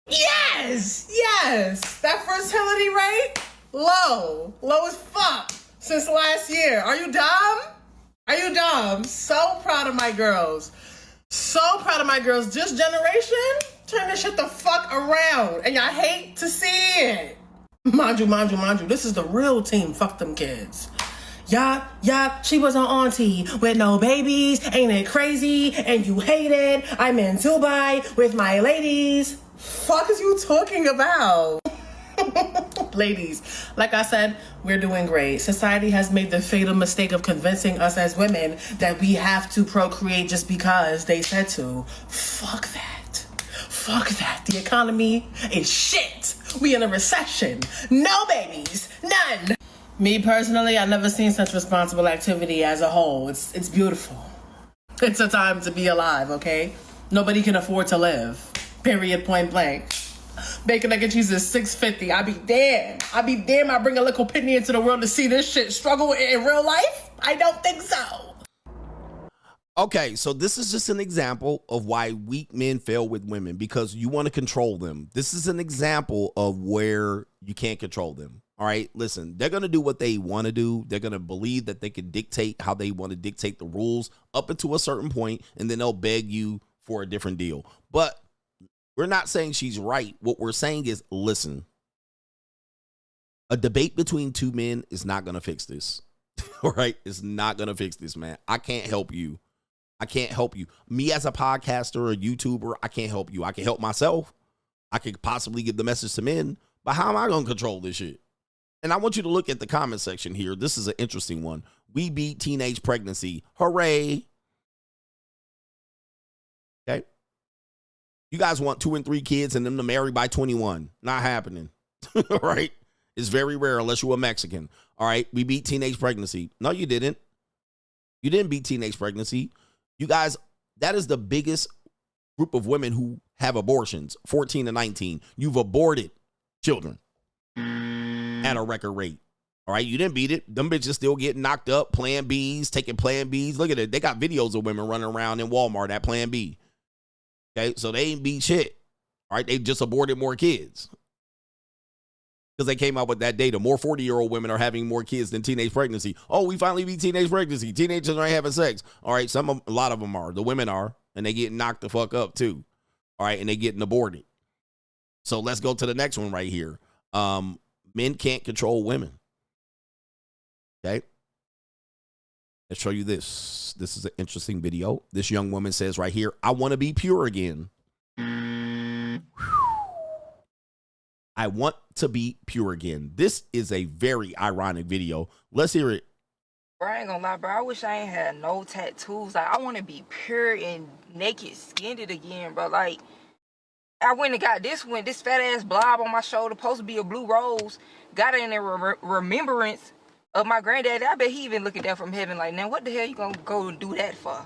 Speaker 14: Yes. Yes. That fertility rate, low as fuck since last year. Are you dumb? Are you dumb? So proud of my girls. So proud of my girls. This generation, turn this shit the fuck around. And y'all hate to see it. Mind you, this is the real team. Fuck them kids. Yup, she was an auntie with no babies. Ain't it crazy? And you hate it. I'm in Dubai with my ladies. Fuck is you talking about? Ladies, like I said, we're doing great. Society has made the fatal mistake of convincing us as women that we have to procreate just because they said to. Fuck that. Fuck that. The economy is shit. We in a recession. No babies. None. Me personally, I've never seen such responsible activity as a whole. It's beautiful. It's a time to be alive, okay? Nobody can afford to live. Period, point blank. Bacon, egg, and cheese is $6.50. I be damn. I bring a little penny into the world to see this shit struggle in real life? I don't think so.
Speaker 1: Okay, so this is just an example of why weak men fail with women, because you want to control them. This is an example of where you can't control them. All right, listen, they're going to do what they want to do. They're going to believe that they can dictate how they want to dictate the rules up until a certain point, and then they'll beg you for a different deal. But we're not saying she's right. What we're saying is, listen, a debate between two men is not going to fix this. All right, it's not going to fix this, man. I can't help you. I can't help you. Me as a podcaster or YouTuber, I can't help you. I can help myself. I could possibly give the message to men, but how am I going to control this shit? And I want you to look at the comment section here. This is an interesting one. We beat teenage pregnancy. Hooray. Okay. You guys want 2 and 3 kids and them to marry by 21. Not happening. All right. It's very rare unless you're a Mexican. All right. We beat teenage pregnancy. No, you didn't. You didn't beat teenage pregnancy. You guys, that is the biggest group of women who have abortions, 14 to 19. You've aborted children at a record rate. All right, you didn't beat it. Them bitches still getting knocked up, Plan Bs, taking Plan Bs. Look at it. They got videos of women running around in Walmart at Plan B. Okay, so they ain't beat shit. All right, they just aborted more kids. Because they came out with that data. More 40-year-old women are having more kids than teenage pregnancy. Oh, we finally beat teenage pregnancy. Teenagers aren't having sex. All right, a lot of them are. The women are. And they get knocked the fuck up too. All right, and they getting aborted. So let's go to the next one right here. Men can't control women. Okay. Let's show you this. This is an interesting video. This young woman says right here, I want to be pure again. I want to be pure again. This is a very ironic video. Let's hear it.
Speaker 20: Bro, I ain't gonna lie, bro. I wish I ain't had no tattoos. Like, I want to be pure and naked, skinned again, bro. Like, I went and got this one, this fat ass blob on my shoulder, supposed to be a blue rose. Got it in a remembrance of my granddaddy. I bet he even look at that from heaven like, now what the hell you gonna go and do that for?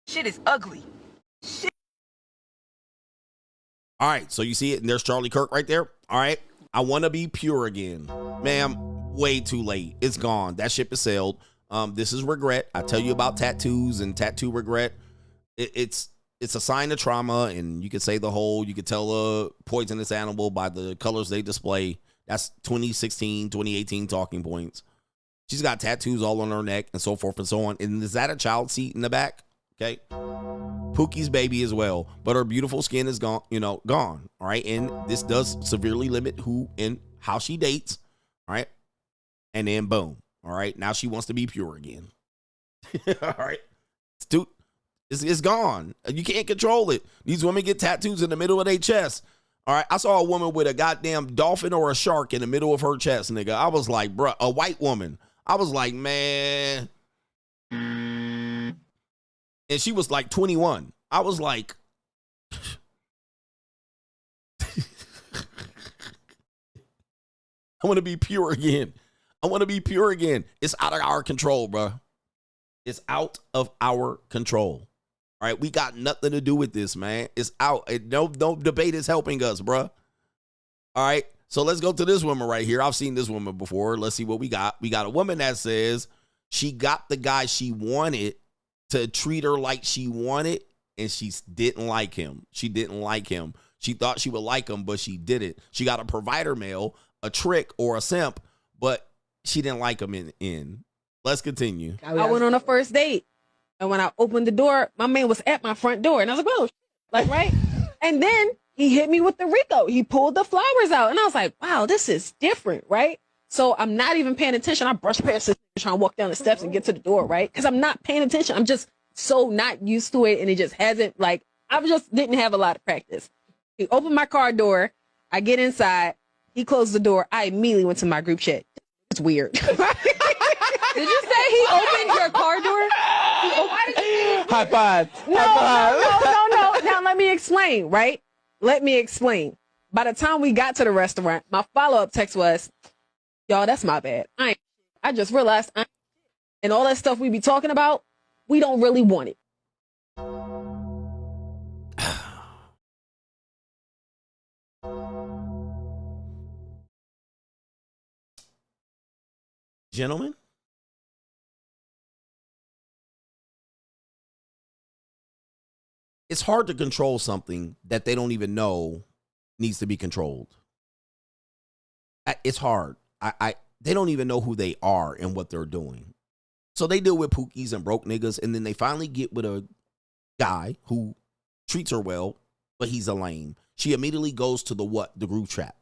Speaker 20: Shit is ugly. Shit.
Speaker 1: All right, so you see it, and there's Charlie Kirk right there. All right, I want to be pure again. Ma'am, way too late. It's gone. That ship is sailed. This is regret. I tell you about tattoos and tattoo regret. It's a sign of trauma, and you could say you could tell a poisonous animal by the colors they display. That's 2016, 2018 talking points. She's got tattoos all on her neck and so forth and so on. And is that a child seat in the back? Okay. Pookie's baby as well, but her beautiful skin is gone, gone. All right. And this does severely limit who and how she dates. All right. And then boom. All right. Now she wants to be pure again. All right. It's gone. You can't control it. These women get tattoos in the middle of their chest. All right. I saw a woman with a goddamn dolphin or a shark in the middle of her chest, nigga. I was like, bruh, a white woman. I was like, man. And she was like 21. I was like, I want to be pure again. I want to be pure again. It's out of our control, bro. It's out of our control. All right, we got nothing to do with this, man. It's out. No debate is helping us, bro. All right, so let's go to this woman right here. I've seen this woman before. Let's see what we got. We got a woman that says she got the guy she wanted to treat her like she wanted and she didn't like him. She didn't like him. She thought she would like him, but she didn't. She got a provider male, a trick, or a simp, but she didn't like him in. Let's continue.
Speaker 10: I went on a first date, and when I opened the door, my man was at my front door, and I was like, "Oh, like right." And then he hit me with the Rico. He pulled the flowers out, and I was like, "Wow, this is different, right?" So I'm not even paying attention. I brush past this, trying to walk down the steps and get to the door, right? Because I'm not paying attention. I'm just so not used to it, and it just hasn't, like, I just didn't have a lot of practice. He opened my car door. I get inside. He closed the door. I immediately went to my group chat. It's weird.
Speaker 20: Did you say he opened your car door?
Speaker 6: High five.
Speaker 10: No. Now let me explain, right? Let me explain. By the time we got to the restaurant, my follow-up text was, "Y'all, that's my bad. I just realized and all that stuff we be talking about, we don't really want it."
Speaker 1: Gentlemen, it's hard to control something that they don't even know needs to be controlled. It's hard. They don't even know who they are and what they're doing. So they deal with pookies and broke niggas, and then they finally get with a guy who treats her well, but he's a lame. She immediately goes to the group chat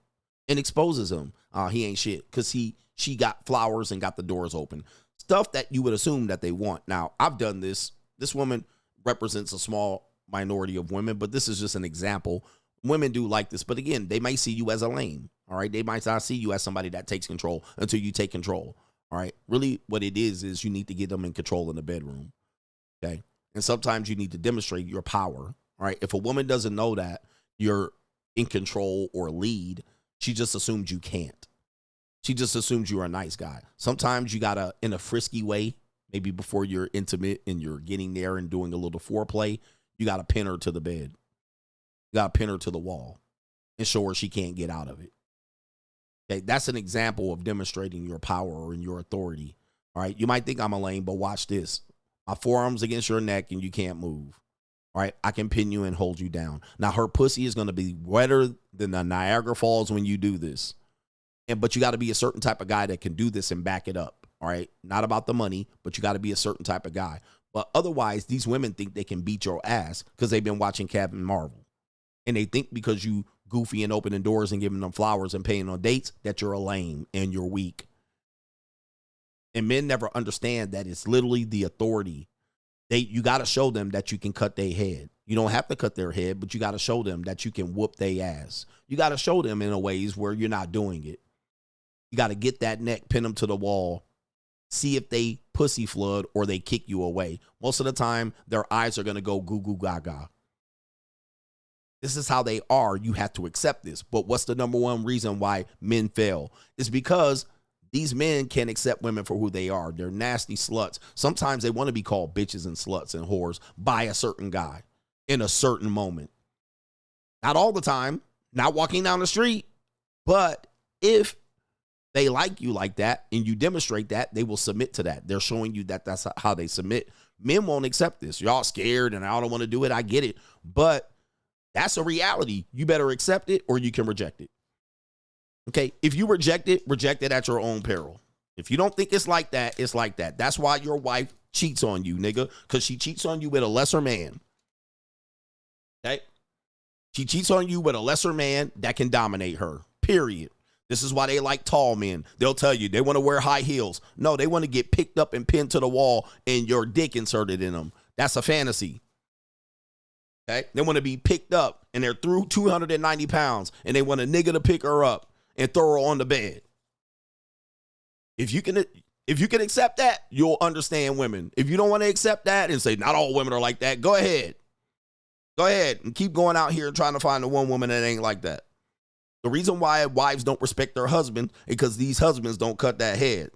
Speaker 1: and exposes him. He ain't shit, because she got flowers and got the doors open. Stuff that you would assume that they want. Now, I've done this. This woman represents a small minority of women, but this is just an example. Women do like this, but again, they might see you as a lame. All right, they might not see you as somebody that takes control until you take control. All right, really what it is you need to get them in control in the bedroom. Okay, and sometimes you need to demonstrate your power. All right, if a woman doesn't know that you're in control or lead, she just assumes you can't. She just assumes you're a nice guy. Sometimes you gotta, in a frisky way, maybe before you're intimate and you're getting there and doing a little foreplay, you gotta pin her to the bed. You gotta pin her to the wall and show her she can't get out of it. Okay, that's an example of demonstrating your power and your authority. All right, you might think I'm a lame, but watch this. My forearms against your neck and you can't move. All right, I can pin you and hold you down. Now, her pussy is going to be wetter than the Niagara Falls when you do this. But you got to be a certain type of guy that can do this and back it up. All right, not about the money, but you got to be a certain type of guy. But otherwise, these women think they can beat your ass because they've been watching Captain Marvel. And they think because you goofy and opening doors and giving them flowers and paying on dates that you're a lame and you're weak. And men never understand that it's literally the authority. You got to show them that you can cut their head. You don't have to cut their head, but you got to show them that you can whoop their ass. You got to show them in a ways where you're not doing it. You got to get that neck, pin them to the wall, see if they pussy flood or they kick you away. Most of the time, their eyes are going to go goo goo gaga. This is how they are. You have to accept this. But what's the number one reason why men fail? It's because these men can't accept women for who they are. They're nasty sluts. Sometimes they want to be called bitches and sluts and whores by a certain guy in a certain moment. Not all the time, not walking down the street, but if they like you like that and you demonstrate that, they will submit to that. They're showing you that that's how they submit. Men won't accept this. Y'all scared and I don't want to do it. I get it. But that's a reality. You better accept it or you can reject it. Okay, if you reject it at your own peril. If you don't think it's like that, it's like that. That's why your wife cheats on you, nigga, because she cheats on you with a lesser man. Okay? She cheats on you with a lesser man that can dominate her, period. This is why they like tall men. They'll tell you they want to wear high heels. No, they want to get picked up and pinned to the wall and your dick inserted in them. That's a fantasy. Okay? They want to be picked up and they're through 290 pounds and they want a nigga to pick her up and throw her on the bed. If you can accept that, you'll understand women. If you don't want to accept that and say not all women are like that, go ahead. Go ahead and keep going out here and trying to find the one woman that ain't like that. The reason why wives don't respect their husband is because these husbands don't cut that head.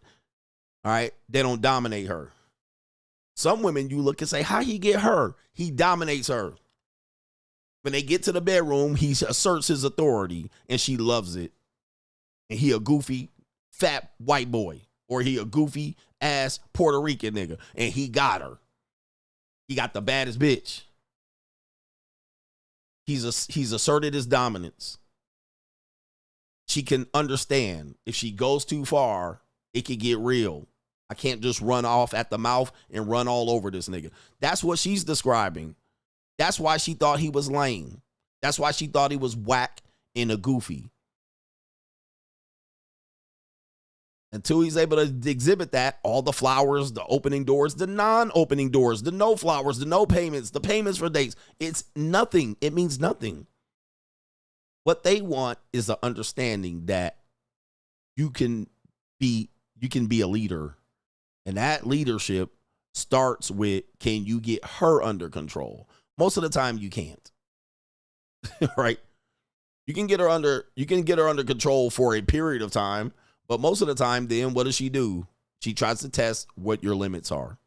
Speaker 1: All right? They don't dominate her. Some women you look and say, how he get her? He dominates her. When they get to the bedroom, he asserts his authority and she loves it. And he a goofy, fat white boy. Or he a goofy ass Puerto Rican nigga. And he got her. He got the baddest bitch. He's asserted his dominance. She can understand if she goes too far, it could get real. I can't just run off at the mouth and run all over this nigga. That's what she's describing. That's why she thought he was lame. That's why she thought he was whack and a goofy. Until he's able to exhibit that, all the flowers, the opening doors, the non-opening doors, the no flowers, the no payments, the payments for dates, it's nothing. It means nothing. What they want is the understanding that you can be a leader. And that leadership starts with, can you get her under control? Most of the time you can't. Right? You can get her under control for a period of time, but most of the time then what does she do? She tries to test what your limits are.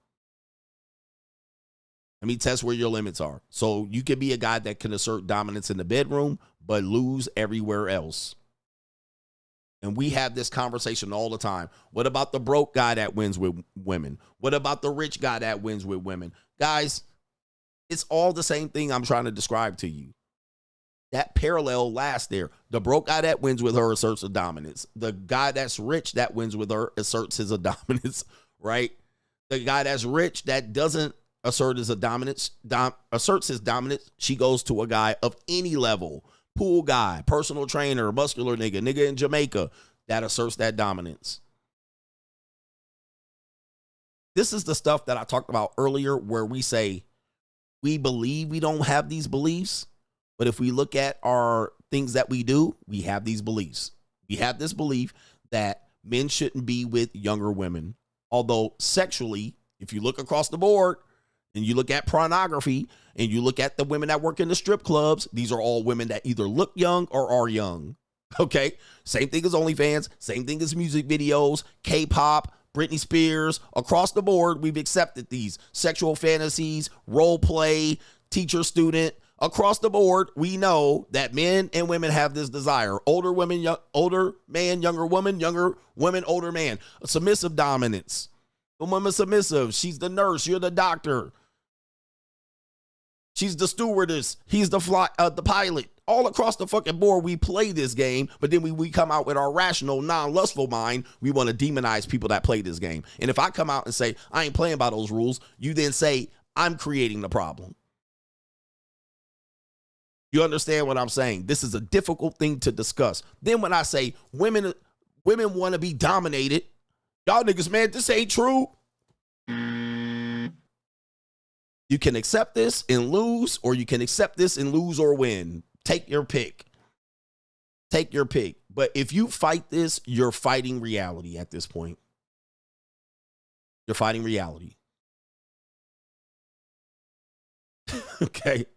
Speaker 1: Let me test where your limits are. So you can be a guy that can assert dominance in the bedroom, but lose everywhere else. And we have this conversation all the time. What about the broke guy that wins with women? What about the rich guy that wins with women? Guys, it's all the same thing I'm trying to describe to you. That parallel lasts there. The broke guy that wins with her asserts a dominance. The guy that's rich that wins with her asserts his dominance, right? The guy that's rich that doesn't assert his dominance, asserts his dominance, she goes to a guy of any level. Pool guy, personal trainer, muscular nigga in Jamaica that asserts that dominance. This is the stuff that I talked about earlier where we say we believe we don't have these beliefs, but if we look at our things that we do, we have these beliefs. We have this belief that men shouldn't be with younger women. Although sexually, if you look across the board and you look at pornography and you look at the women that work in the strip clubs, these are all women that either look young or are young. Okay? Same thing as OnlyFans, same thing as music videos, K-pop, Britney Spears. Across the board, we've accepted these sexual fantasies, role play, teacher, student. Across the board, we know that men and women have this desire. Older women, older man, younger woman, older man. A submissive dominance. The woman submissive. She's the nurse. You're the doctor. She's the stewardess. He's the pilot. All across the fucking board, we play this game, but then we come out with our rational, non-lustful mind. We want to demonize people that play this game. And if I come out and say, I ain't playing by those rules, you then say, I'm creating the problem. You understand what I'm saying? This is a difficult thing to discuss. Then when I say women want to be dominated, y'all niggas, man, this ain't true. You can accept this and lose, or you can accept this and lose or win. Take your pick. Take your pick. But if you fight this, you're fighting reality at this point. You're fighting reality. Okay.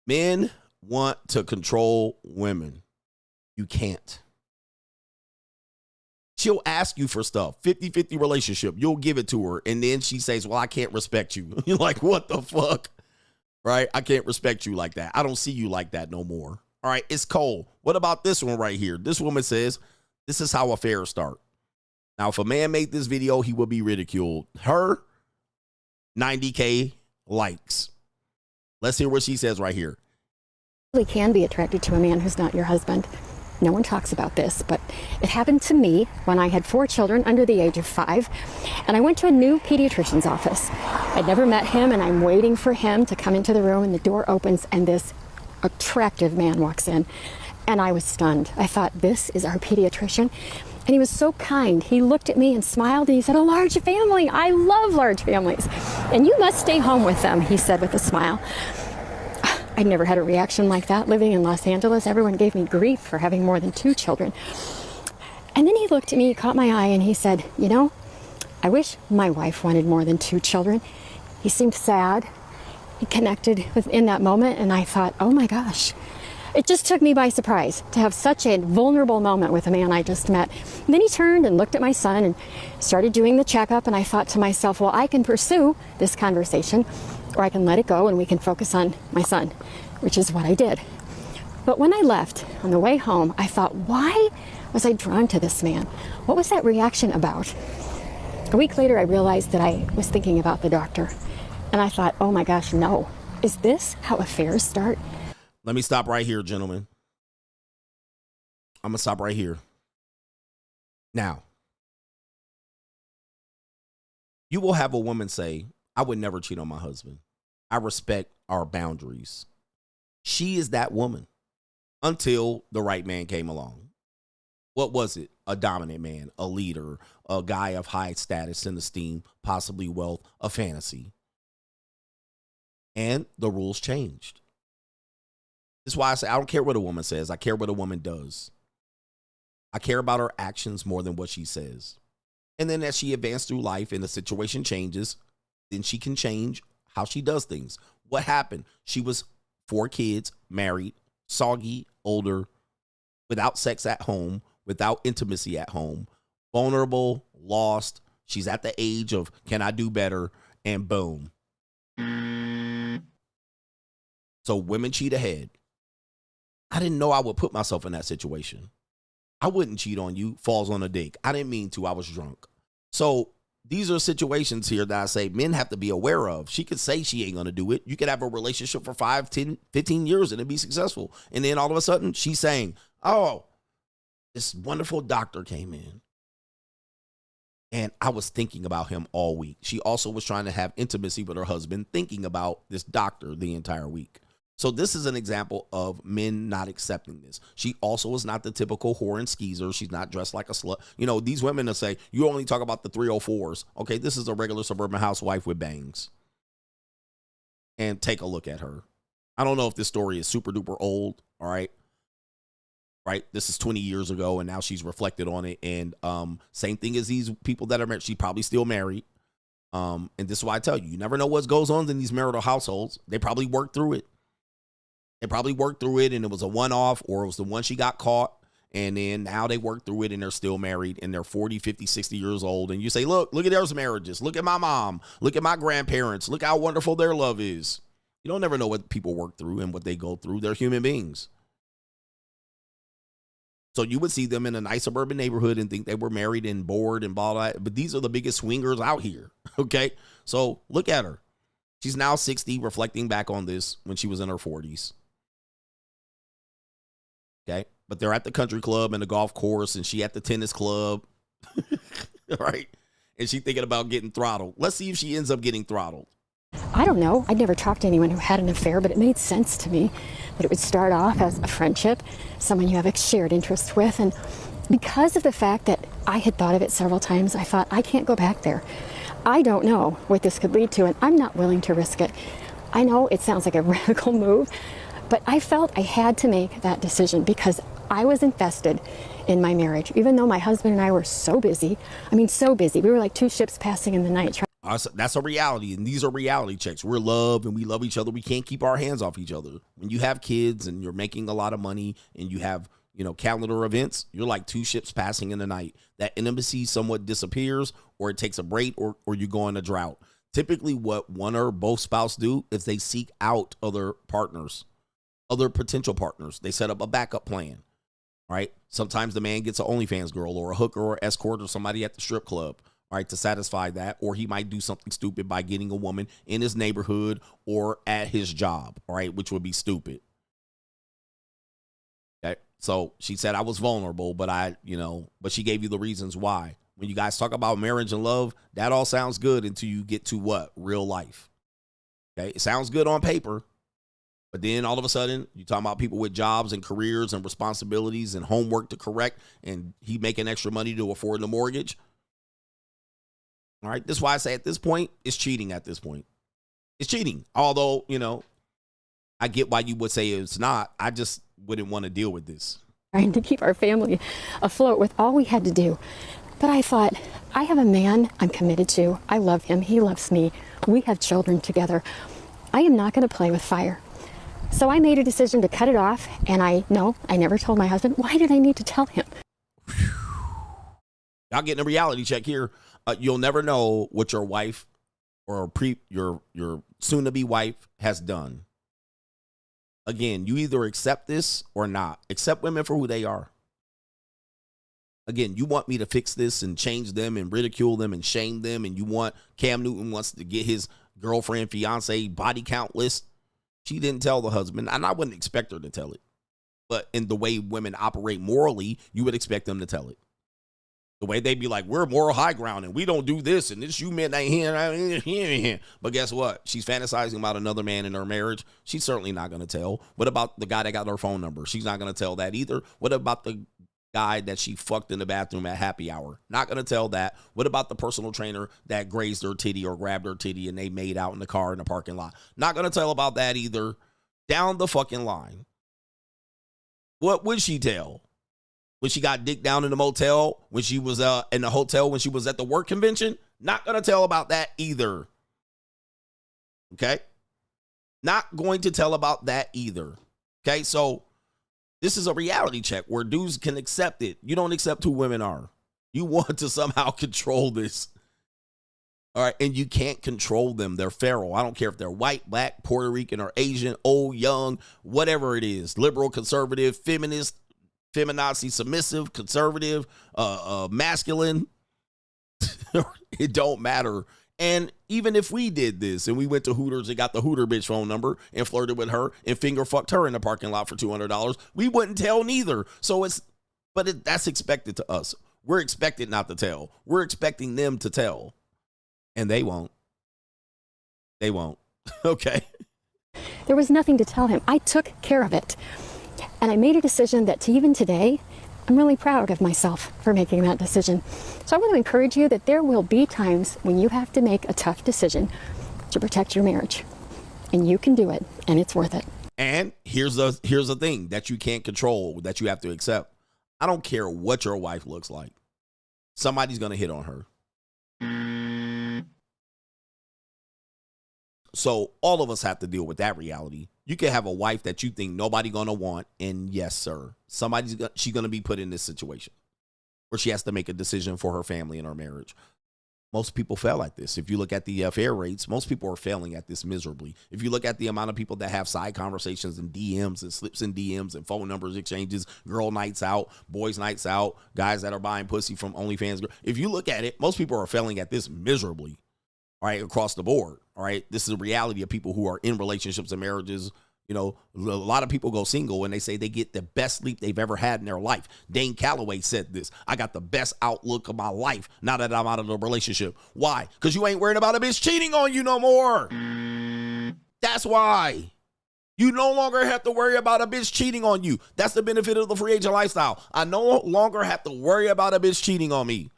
Speaker 1: Men want to control women. You can't. She'll ask you for stuff. 50-50 relationship. You'll give it to her. And then she says, well, I can't respect you. You're like, what the fuck? Right? I can't respect you like that. I don't see you like that no more. All right, it's cold. What about this one right here? This woman says, this is how affairs start. Now, if a man made this video, he would be ridiculed. Her, 90K likes. Let's hear what she says right here.
Speaker 21: You can be attracted to a man who's not your husband. No one talks about this, but it happened to me when I had 4 children under the age of 5, and I went to a new pediatrician's office. I'd never met him, and I'm waiting for him to come into the room, and the door opens, and this attractive man walks in, and I was stunned. I thought, this is our pediatrician, and he was so kind. He looked at me and smiled, and he said, a large family. I love large families, and you must stay home with them, he said with a smile. I'd never had a reaction like that living in Los Angeles. Everyone gave me grief for having more than 2 children. And then he looked at me, caught my eye, and he said, you know, I wish my wife wanted more than 2 children. He seemed sad. He connected in that moment, and I thought, oh my gosh. It just took me by surprise to have such a vulnerable moment with a man I just met. And then he turned and looked at my son and started doing the checkup, and I thought to myself, well, I can pursue this conversation, or I can let it go and we can focus on my son, which is what I did. But when I left on the way home, I thought, why was I drawn to this man? What was that reaction about? A week later, I realized that I was thinking about the doctor. And I thought, oh my gosh, no, Is this how affairs start?
Speaker 1: Let me stop right here, gentlemen. I'm going to stop right here. Now, you will have a woman say, I would never cheat on my husband. I respect our boundaries. She is that woman until the right man came along. What was it? A dominant man, a leader, a guy of high status and esteem, possibly wealth, a fantasy. And the rules changed. That's why I say I don't care what a woman says. I care what a woman does. I care about her actions more than what she says. And then as she advances through life and the situation changes, then she can change how she does things. What happened? She was 4 kids, married, soggy, older, without sex at home, without intimacy at home, vulnerable, lost. She's at the age of, can I do better? And boom. So women cheat ahead. I didn't know I would put myself in that situation. I wouldn't cheat on you, falls on a dick. I didn't mean to, I was drunk. So these are situations here that I say men have to be aware of. She could say she ain't going to do it. You could have a relationship for 5, 10, 15 years and it'd be successful. And then all of a sudden she's saying, oh, this wonderful doctor came in and I was thinking about him all week. She also was trying to have intimacy with her husband, thinking about this doctor the entire week. So this is an example of men not accepting this. She also is not the typical whore and skeezer. She's not dressed like a slut. You know, these women will say, you only talk about the 304s. Okay, this is a regular suburban housewife with bangs. And take a look at her. I don't know if this story is super duper old, all right? Right? This is 20 years ago, and now she's reflected on it. And same thing as these people that are married. She's probably still married. And this is why I tell you, you never know what goes on in these marital households. They probably worked through it. They probably worked through it and it was a one-off, or it was the one she got caught. And then now they work through it and they're still married and they're 40, 50, 60 years old. And you say, look at those marriages. Look at my mom. Look at my grandparents. Look how wonderful their love is. You don't never know what people work through and what they go through. They're human beings. So you would see them in a nice suburban neighborhood and think they were married and bored and blah, blah. But these are the biggest swingers out here. Okay. So look at her. She's now 60, reflecting back on this when she was in her 40s. Okay. But they're at the country club and the golf course, and she at the tennis club. Right. And she thinking about getting throttled. Let's see if she ends up getting throttled.
Speaker 21: I don't know. I'd never talked to anyone who had an affair, but it made sense to me that it would start off as a friendship, someone you have a shared interest with. And because of the fact that I had thought of it several times, I thought, I can't go back there. I don't know what this could lead to, and I'm not willing to risk it. I know it sounds like a radical move, but I felt I had to make that decision because I was invested in my marriage, even though my husband and I were so busy. I mean, so busy. We were like 2 ships passing in the night.
Speaker 1: That's a reality, and these are reality checks. We're loved and we love each other. We can't keep our hands off each other. When you have kids and you're making a lot of money and you have, calendar events, you're like 2 ships passing in the night. That intimacy somewhat disappears, or it takes a break, or you go in a drought. Typically what one or both spouse do is they seek out other partners, other potential partners. They set up a backup plan, right? Sometimes the man gets an OnlyFans girl or a hooker or escort or somebody at the strip club, right, to satisfy that. Or he might do something stupid by getting a woman in his neighborhood or at his job, right, which would be stupid. Okay. So she said, I was vulnerable, but but she gave you the reasons why. When you guys talk about marriage and love, that all sounds good until you get to what? Real life. Okay. It sounds good on paper, but then all of a sudden you're talking about people with jobs and careers and responsibilities and homework to correct, and he making extra money to afford the mortgage. All right. This is why I say at this point, it's cheating at this point. It's cheating. Although, I get why you would say it's not. I just wouldn't want to deal with this.
Speaker 21: Trying to keep our family afloat with all we had to do. But I thought, I have a man I'm committed to. I love him. He loves me. We have children together. I am not going to play with fire. So I made a decision to cut it off. And I never told my husband. Why did I need to tell him?
Speaker 1: Y'all getting a reality check here. You'll never know what your wife or your soon-to-be wife has done. Again, you either accept this or not. Accept women for who they are. Again, you want me to fix this and change them and ridicule them and shame them, and you want Cam Newton wants to get his girlfriend, fiance body count list. She didn't tell the husband, and I wouldn't expect her to tell it. But in the way women operate morally, you would expect them to tell it. The way they'd be like, we're moral high ground and we don't do this and this you men ain't here. But guess what? She's fantasizing about another man in her marriage. She's certainly not going to tell. What about the guy that got her phone number? She's not going to tell that either. What about the guy that she fucked in the bathroom at happy hour? Not going to tell that. What about the personal trainer that grazed her titty or grabbed her titty and they made out in the car in the parking lot? Not going to tell about that either. Down the fucking line. What would she tell? When she got dick down in the motel, when she was in the hotel, when she was at the work convention? Not going to tell about that either. Okay? Not going to tell about that either. Okay? So this is a reality check where dudes can accept it. You don't accept who women are. You want to somehow control this. All right? And you can't control them. They're feral. I don't care if they're white, black, Puerto Rican, or Asian, old, young, whatever it is. Liberal, conservative, feminist, feminazi, submissive, conservative, masculine. It don't matter. And even if we did this and we went to Hooters and got the Hooter bitch phone number and flirted with her and finger fucked her in the parking lot for $200, we wouldn't tell neither. So that's expected to us. We're expected not to tell. We're expecting them to tell. And they won't. They won't. Okay.
Speaker 21: There was nothing to tell him. I took care of it. And I made a decision that even today, I'm really proud of myself for making that decision. So I want to encourage you that there will be times when you have to make a tough decision to protect your marriage. And you can do it, and it's worth it.
Speaker 1: And here's the thing that you can't control, that you have to accept. I don't care what your wife looks like. Somebody's going to hit on her. So all of us have to deal with that reality. You can have a wife that you think nobody gonna want, and yes, sir, she's gonna be put in this situation where she has to make a decision for her family and her marriage. Most people fail at this. If you look at the affair rates, most people are failing at this miserably. If you look at the amount of people that have side conversations and DMs and slips in DMs and phone numbers exchanges, girl nights out, boys nights out, guys that are buying pussy from OnlyFans. If you look at it, most people are failing at this miserably. All right, across the board. All right, this is a reality of people who are in relationships and marriages. You know, a lot of people go single and they say they get the best sleep they've ever had in their life. Dane Calloway said this. I got the best outlook of my life now that I'm out of the relationship. Why? Because you ain't worried about a bitch cheating on you no more. That's why. You no longer have to worry about a bitch cheating on you. That's the benefit of the free agent lifestyle. I no longer have to worry about a bitch cheating on me.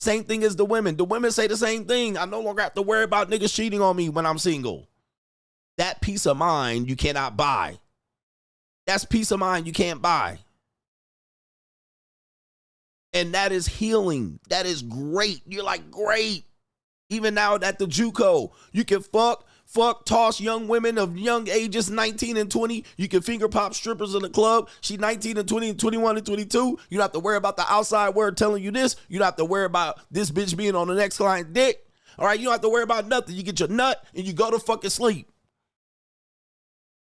Speaker 1: Same thing as the women. The women say the same thing. I no longer have to worry about niggas cheating on me when I'm single. That peace of mind you cannot buy. That's peace of mind you can't buy. And that is healing. That is great. You're like, great. Even now at the JUCO, you can fuck, toss young women of young ages, 19 and 20. You can finger pop strippers in the club. She's 19 and 20 and 21 and 22. You don't have to worry about the outside world telling you this. You don't have to worry about this bitch being on the next client's dick. All right, you don't have to worry about nothing. You get your nut and you go to fucking sleep.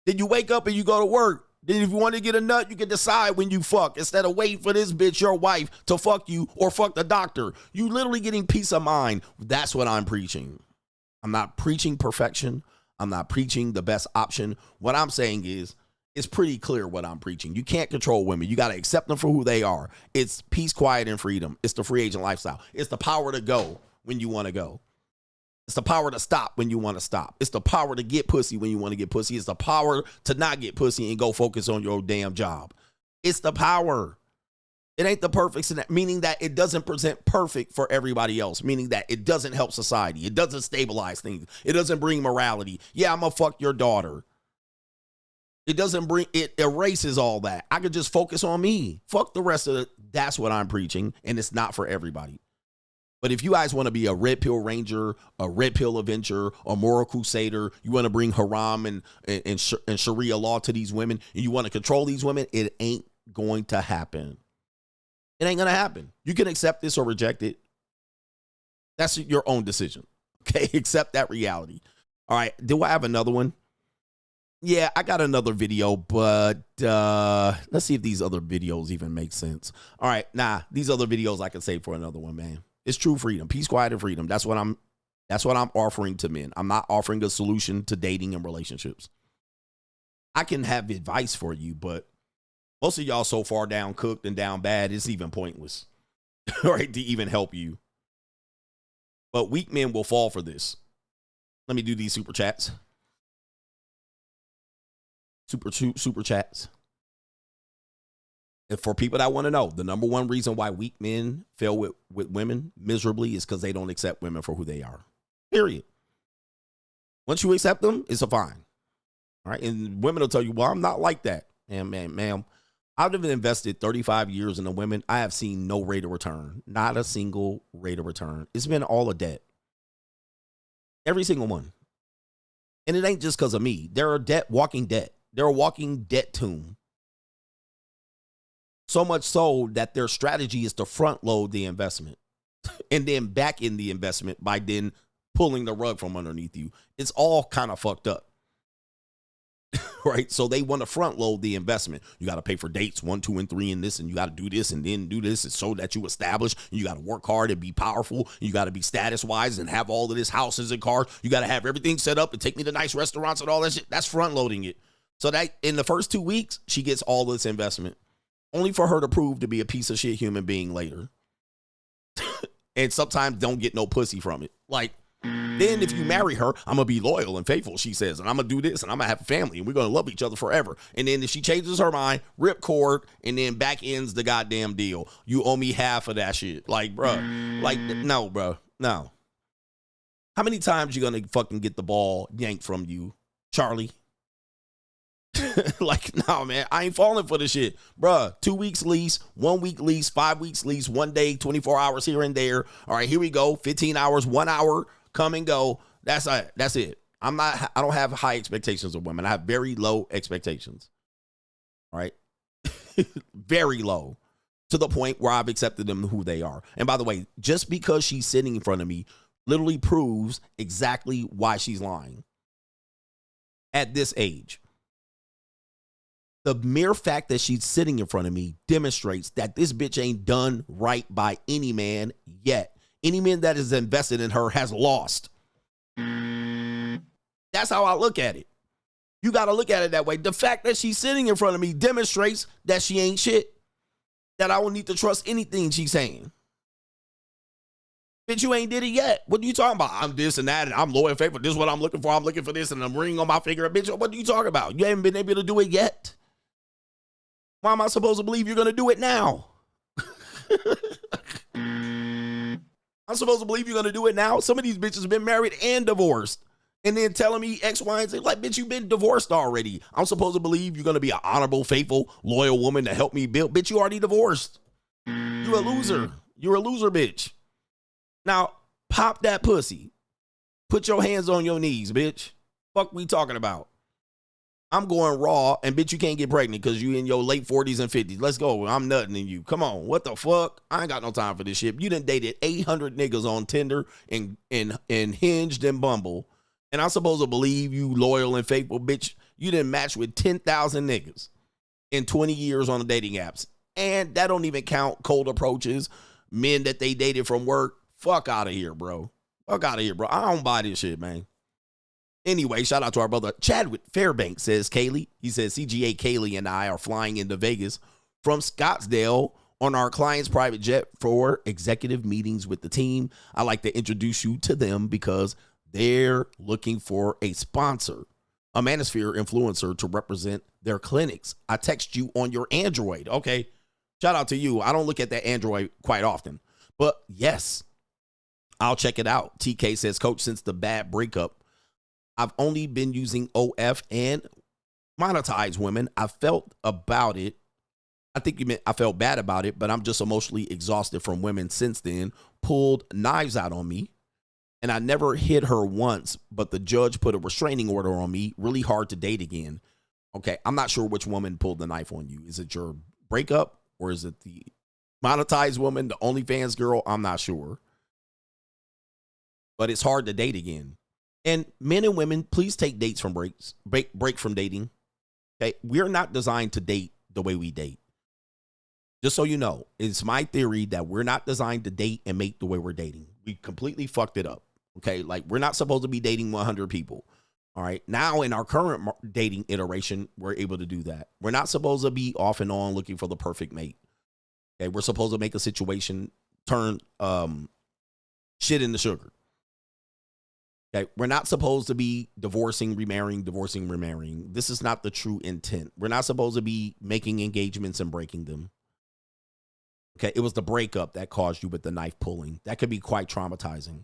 Speaker 1: Then you wake up and you go to work. Then if you want to get a nut, you can decide when you fuck instead of waiting for this bitch, your wife, to fuck you or fuck the doctor. You literally getting peace of mind. That's what I'm preaching. I'm not preaching perfection. I'm not preaching the best option. What I'm saying is, it's pretty clear what I'm preaching. You can't control women. You got to accept them for who they are. It's peace, quiet, and freedom. It's the free agent lifestyle. It's the power to go when you want to go. It's the power to stop when you want to stop. It's the power to get pussy when you want to get pussy. It's the power to not get pussy and go focus on your damn job. It's the power. It ain't the perfect, meaning that it doesn't present perfect for everybody else, meaning that it doesn't help society. It doesn't stabilize things. It doesn't bring morality. Yeah, I'm going to fuck your daughter. It erases all that. I could just focus on me. Fuck the rest of it. That's what I'm preaching, and it's not for everybody. But if you guys want to be a red pill ranger, a red pill avenger, a moral crusader, you want to bring haram and Sharia law to these women, and you want to control these women, it ain't going to happen. It ain't going to happen. You can accept this or reject it. That's your own decision. Okay, accept that reality. All right, do I have another one? Yeah, I got another video, but let's see if these other videos even make sense. All right, these other videos I can save for another one, man. It's true freedom, peace, quiet, and freedom. That's That's what I'm offering to men. I'm not offering a solution to dating and relationships. I can have advice for you, but most of y'all so far down cooked and down bad, it's even pointless, right, to even help you. But weak men will fall for this. Let me do these super chats. Super chats. And for people that want to know, the number one reason why weak men fail with women miserably is because they don't accept women for who they are. Period. Once you accept them, it's a fine. All right. And women will tell you, well, I'm not like that. And ma'am, I've invested 35 years in the women. I have seen no rate of return. Not a single rate of return. It's been all a debt. Every single one. And it ain't just because of me. They're a walking debt. They're a walking debt tomb. So much so that their strategy is to front load the investment and then back in the investment by then pulling the rug from underneath you. It's all kind of fucked up. Right? So they want to front load the investment. You got to pay for dates 1, 2, and 3 in this, and you got to do this and then do this. It's so that you establish. You got to work hard and be powerful. You got to be status wise and have all of this houses and cars. You got to have everything set up and take me to nice restaurants and all that shit. That's front loading it. So that in the first 2 weeks, she gets all this investment, only for her to prove to be a piece of shit human being later. And sometimes don't get no pussy from it. Like, then if you marry her, I'm going to be loyal and faithful, she says, and I'm going to do this, and I'm going to have a family, and we're going to love each other forever. And then if she changes her mind, rip cord, and then back ends the goddamn deal. You owe me half of that shit. Like, bro, like, no, bro, no. How many times you going to fucking get the ball yanked from you, Charlie? Like, no, man, I ain't falling for this shit. Bruh, 2 weeks lease, 1 week lease, 5 weeks lease, 1 day, 24 hours here and there. All right, here we go. 15 hours, 1 hour, come and go. That's it. I don't have high expectations of women. I have very low expectations. All right. Very low, to the point where I've accepted them who they are. And by the way, just because she's sitting in front of me literally proves exactly why she's lying at this age. The mere fact that she's sitting in front of me demonstrates that this bitch ain't done right by any man yet. Any man that is invested in her has lost. That's how I look at it. You got to look at it that way. The fact that she's sitting in front of me demonstrates that she ain't shit. That I don't need to trust anything she's saying. Bitch, you ain't did it yet. What are you talking about? I'm this and that, and I'm loyal and faithful. This is what I'm looking for. I'm looking for this, and I'm ring on my finger. Bitch, what are you talking about? You haven't been able to do it yet. Why am I supposed to believe you're going to do it now? I'm supposed to believe you're going to do it now? Some of these bitches have been married and divorced. And then telling me X, Y, and Z. Like, bitch, you've been divorced already. I'm supposed to believe you're going to be an honorable, faithful, loyal woman to help me build. Bitch, you already divorced. You're a loser. You're a loser, bitch. Now, pop that pussy. Put your hands on your knees, bitch. Fuck we talking about? I'm going raw, and bitch, you can't get pregnant because you in your late 40s and 50s. Let's go. I'm nutting in you. Come on. What the fuck? I ain't got no time for this shit. You done dated 800 niggas on Tinder and Hinged and Bumble. And I'm supposed to believe you loyal and faithful, bitch. You didn't match with 10,000 niggas in 20 years on the dating apps. And that don't even count cold approaches, men that they dated from work. Fuck out of here, bro. Fuck out of here, bro. I don't buy this shit, man. Anyway, shout out to our brother Chadwick Fairbanks, says Kaylee. He says CGA Kaylee and I are flying into Vegas from Scottsdale on our client's private jet for executive meetings with the team. I like to introduce you to them because they're looking for a sponsor, a Manosphere influencer to represent their clinics. I text you on your Android. Okay, shout out to you. I don't look at that Android quite often, but yes, I'll check it out. TK says, Coach, since the bad breakup, I've only been using OF and monetize women. I felt about it. I think you meant I felt bad about it, but I'm just emotionally exhausted from women since then. Pulled knives out on me, and I never hit her once, but the judge put a restraining order on me. Really hard to date again. Okay, I'm not sure which woman pulled the knife on you. Is it your breakup, or is it the monetized woman, the OnlyFans girl? I'm not sure. But it's hard to date again. And men and women, please take dates from break from dating. Okay, we're not designed to date the way we date. Just so you know, it's my theory that we're not designed to date and mate the way we're dating. We completely fucked it up. Okay, like we're not supposed to be dating 100 people. All right, now in our current dating iteration, we're able to do that. We're not supposed to be off and on looking for the perfect mate. Okay, we're supposed to make a situation turn shit into sugar. Okay, we're not supposed to be divorcing, remarrying. This is not the true intent. We're not supposed to be making engagements and breaking them. Okay, it was the breakup that caused you with the knife pulling. That could be quite traumatizing.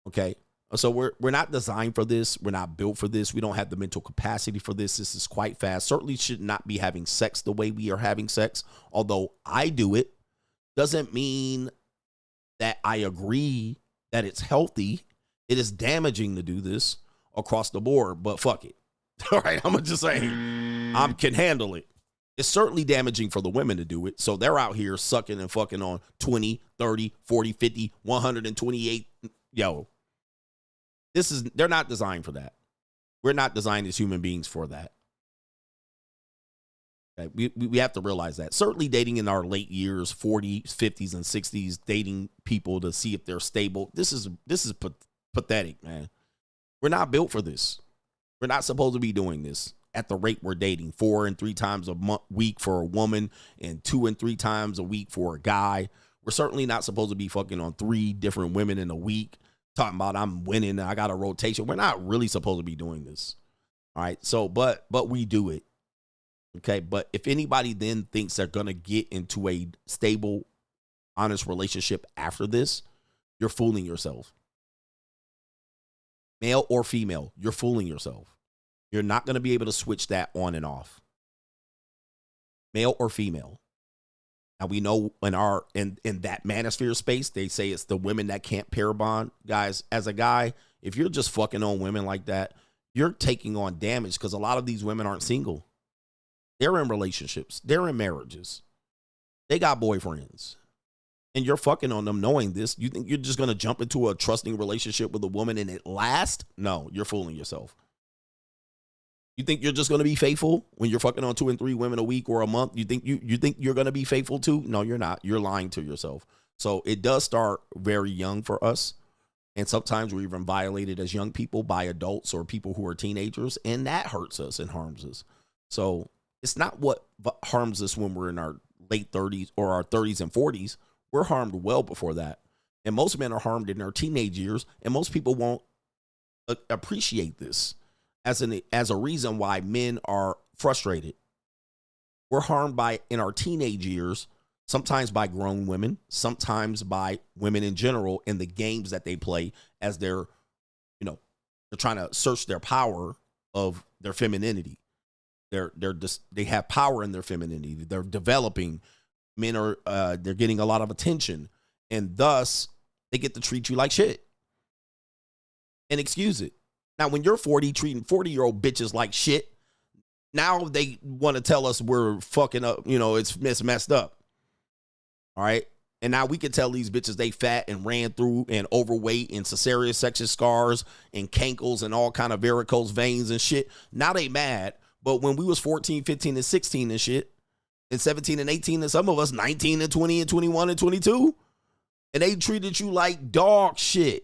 Speaker 1: Okay, so we're not designed for this. We're not built for this. We don't have the mental capacity for this. This is quite fast. Certainly should not be having sex the way we are having sex. Although I do it, doesn't mean that I agree that it's healthy. It is damaging to do this across the board, but fuck it. All right, I'm just saying, I can handle it. It's certainly damaging for the women to do it. So they're out here sucking and fucking on 20, 30, 40, 50, 128. Yo, they're not designed for that. We're not designed as human beings for that. Okay? We have to realize that. Certainly dating in our late years, 40s, 50s, and 60s, dating people to see if they're stable. This is pathetic, man. We're not built for this. We're not supposed to be doing this at the rate we're dating. 4 and 3 times a week for a woman and 2 and 3 times a week for a guy. We're certainly not supposed to be fucking on 3 different women in a week. Talking about I'm winning and I got a rotation. We're not really supposed to be doing this. All right. So, but we do it. Okay. But if anybody then thinks they're going to get into a stable, honest relationship after this, you're fooling yourself. Male or female, you're fooling yourself. You're not going to be able to switch that on and off. Male or female. Now we know in that manosphere space, they say it's the women that can't pair bond. Guys, as a guy, if you're just fucking on women like that, you're taking on damage because a lot of these women aren't single. They're in relationships. They're in marriages. They got boyfriends. And you're fucking on them knowing this. You think you're just going to jump into a trusting relationship with a woman and it lasts? No, you're fooling yourself. You think you're just going to be faithful when you're fucking on 2 and 3 women a week or a month? You think you're going to be faithful too? No, you're not. You're lying to yourself. So it does start very young for us. And sometimes we're even violated as young people by adults or people who are teenagers. And that hurts us and harms us. So it's not what harms us when we're in our late 30s or our 30s and 40s. We're harmed well before that. And most men are harmed in their teenage years. And most people won't appreciate this as a reason why men are frustrated. We're harmed in our teenage years, sometimes by grown women, sometimes by women in general in the games that they play as they're trying to search their power of their femininity. They have power in their femininity. They're developing. Men are they're getting a lot of attention, and thus they get to treat you like shit and excuse it. Now, when you're 40, treating 40-year-old bitches like shit, now they want to tell us we're fucking up. It's messed up. All right. And now we can tell these bitches they fat and ran through and overweight and cesarean section scars and cankles and all kind of varicose veins and shit. Now they mad. But when we was 14, 15, and 16 and shit, and 17 and 18, and some of us 19 and 20 and 21 and 22, and they treated you like dog shit.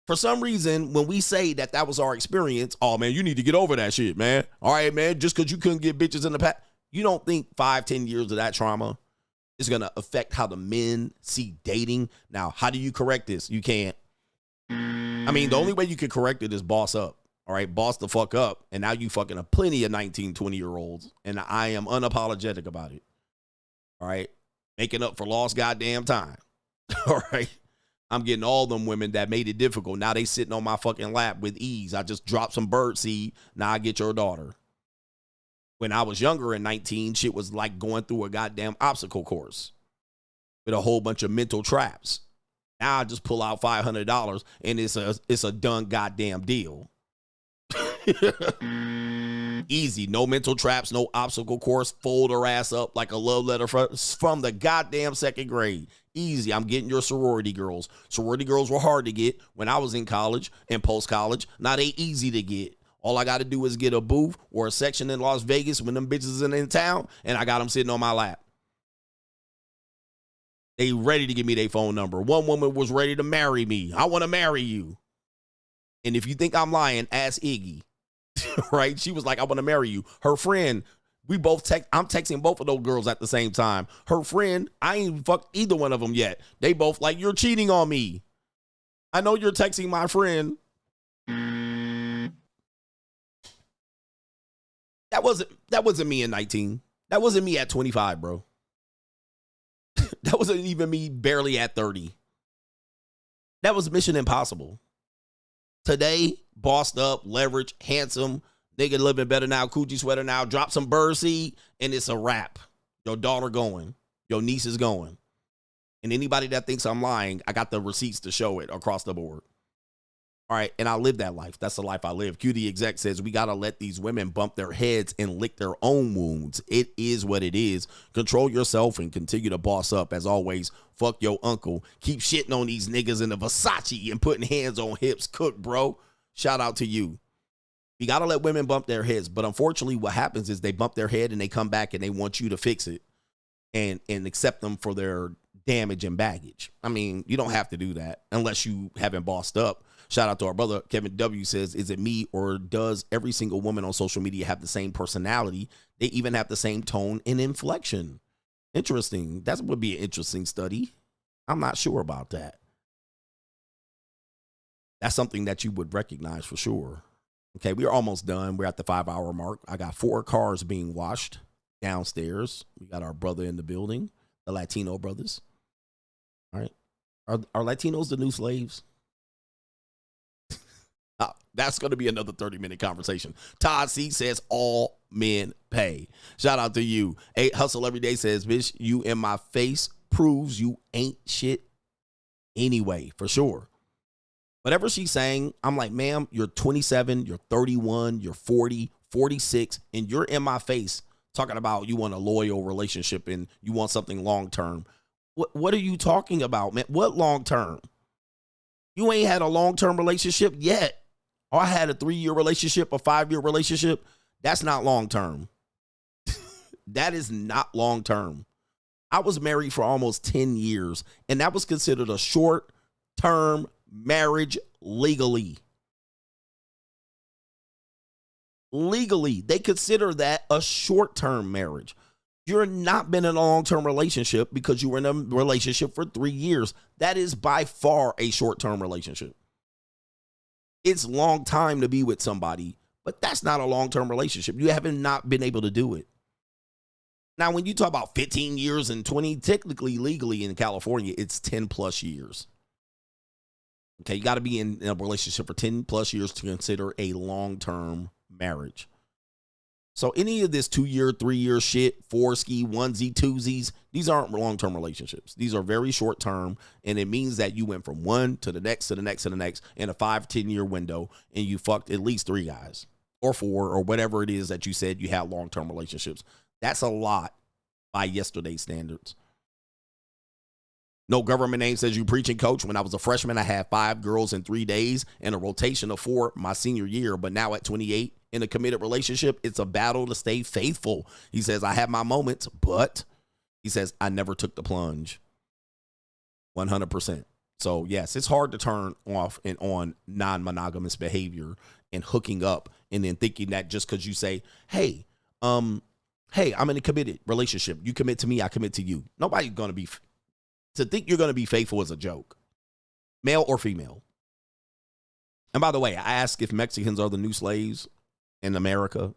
Speaker 1: For some reason, when we say that was our experience, oh, man, you need to get over that shit, man. All right, man, just because you couldn't get bitches in the past. You don't think 5-10 years of that trauma is going to affect how the men see dating? Now, how do you correct this? You can't. I mean, the only way you can correct it is boss up. All right, boss the fuck up. And now you fucking have plenty of 19, 20-year-olds. And I am unapologetic about it. All right, making up for lost goddamn time. All right. I'm getting all them women that made it difficult. Now they sitting on my fucking lap with ease. I just dropped some bird seed. Now I get your daughter. When I was younger at 19, shit was like going through a goddamn obstacle course with a whole bunch of mental traps. Now I just pull out $500 and it's a done goddamn deal. Easy. No mental traps, no obstacle course. Fold her ass up like a love letter from the goddamn 2nd grade. Easy. I'm getting your sorority girls. Sorority girls were hard to get when I was in college and post-college. Now they easy to get. All I got to do is get a booth or a section in Las Vegas when them bitches is in town, and I got them sitting on my lap. They ready to give me their phone number. One woman was ready to marry me. I want to marry you. And if you think I'm lying, ask Iggy. Right? She was like, I want to marry you. Her friend, I'm texting both of those girls at the same time. Her friend, I ain't even fucked either one of them yet. They both like, you're cheating on me. I know you're texting my friend. That wasn't me at 19. That wasn't me at 25, bro. That wasn't even me barely at 30. That was Mission Impossible. Today, bossed up, leverage, handsome, nigga living better now, coochie sweater now, drop some birdseed, and it's a wrap. Your daughter going. Your niece is going. And anybody that thinks I'm lying, I got the receipts to show it across the board. All right, and I live that life. That's the life I live. QD Exec says we got to let these women bump their heads and lick their own wounds. It is what it is. Control yourself and continue to boss up. As always, fuck your uncle. Keep shitting on these niggas in the Versace and putting hands on hips. Cook, bro. Shout out to you. You got to let women bump their heads. But unfortunately, what happens is they bump their head and they come back and they want you to fix it and accept them for their damage and baggage. I mean, you don't have to do that unless you haven't bossed up. Shout out to our brother. Kevin W says, is it me or does every single woman on social media have the same personality? They even have the same tone and inflection. Interesting. That would be an interesting study. I'm not sure about that. That's something that you would recognize for sure. Okay, we're almost done. We're at the 5-hour mark. I got 4 cars being washed downstairs. We got our brother in the building, the Latino brothers. All right. Are Latinos the new slaves? That's going to be another 30-minute conversation. Todd C says all men pay. Shout out to you. Hustle Every Day says, bitch, you in my face proves you ain't shit anyway, for sure. Whatever she's saying, I'm like, ma'am, you're 27, you're 31, you're 40, 46, and you're in my face talking about you want a loyal relationship and you want something long-term. What are you talking about, man? What long-term? You ain't had a long-term relationship yet. I had a 3-year relationship, a 5-year relationship. That's not long-term. That is not long-term. I was married for almost 10 years, and that was considered a short-term marriage legally. Legally, they consider that a short-term marriage. You're not been in a long-term relationship because you were in a relationship for 3 years. That is by far a short-term relationship. It's long time to be with somebody, but that's not a long-term relationship. You haven't not been able to do it. Now, when you talk about 15 years and 20, technically, legally in California, it's 10 plus years. Okay, you got to be in a relationship for 10 plus years to consider a long-term marriage. So any of this 2-year, 3-year shit, 4-ski, onesie, twosies, these aren't long-term relationships. These are very short-term, and it means that you went from one to the next, to the next, to the next in a 5-10-year window, and you fucked at least 3 guys or 4 or whatever it is that you said you had long-term relationships. That's a lot by yesterday's standards. No government name says you preaching, coach. When I was a freshman, I had 5 girls in 3 days and a rotation of 4 my senior year. But now at 28 in a committed relationship, it's a battle to stay faithful. He says, I have my moments, but he says, I never took the plunge. 100%. So yes, it's hard to turn off and on non-monogamous behavior and hooking up and then thinking that just because you say, hey, I'm in a committed relationship. You commit to me, I commit to you. Nobody's going to be... To think you're going to be faithful is a joke, male or female. And by the way, I ask if Mexicans are the new slaves in America,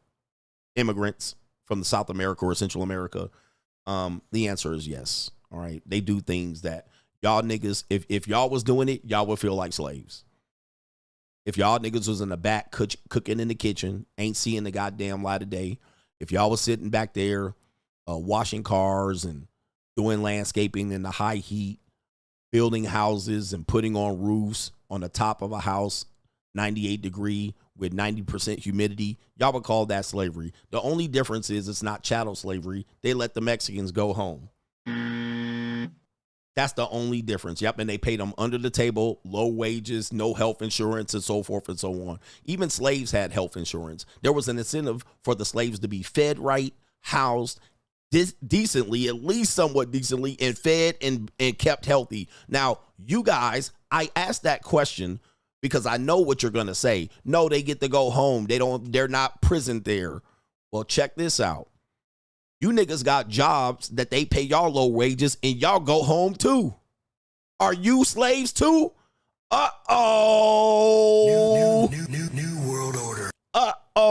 Speaker 1: immigrants from the South America or Central America. The answer is yes. All right. They do things that y'all niggas, if y'all was doing it, y'all would feel like slaves. If y'all niggas was in the back cooking in the kitchen, ain't seeing the goddamn light of day. If y'all was sitting back there washing cars and doing landscaping in the high heat, building houses and putting on roofs on the top of a house, 98 degree with 90% humidity, y'all would call that slavery. The only difference is it's not chattel slavery. They let the Mexicans go home. That's the only difference. Yep, and they paid them under the table, low wages, no health insurance, and so forth and so on. Even slaves had health insurance. There was an incentive for the slaves to be fed right, housed, decently, at least somewhat decently, and fed and kept healthy. Now, you guys, I asked that question because I know what you're gonna say. No, they get to go home. They're not prisoned there. Well, check this out. You niggas got jobs that they pay y'all low wages and y'all go home too. Are you slaves too? Uh-oh.
Speaker 3: New world order.
Speaker 1: Uh-oh.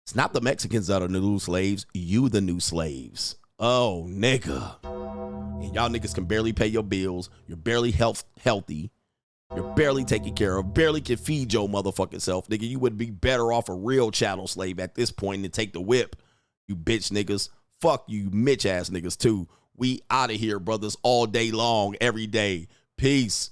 Speaker 1: It's not the Mexicans that are the new slaves. You the new slaves. Oh, nigga. And y'all niggas can barely pay your bills. You're barely healthy. You're barely taken care of. Barely can feed your motherfucking self. Nigga, you would be better off a real chattel slave at this point than take the whip. You bitch niggas. Fuck you Mitch ass niggas too. We out of here, brothers, all day long, every day. Peace.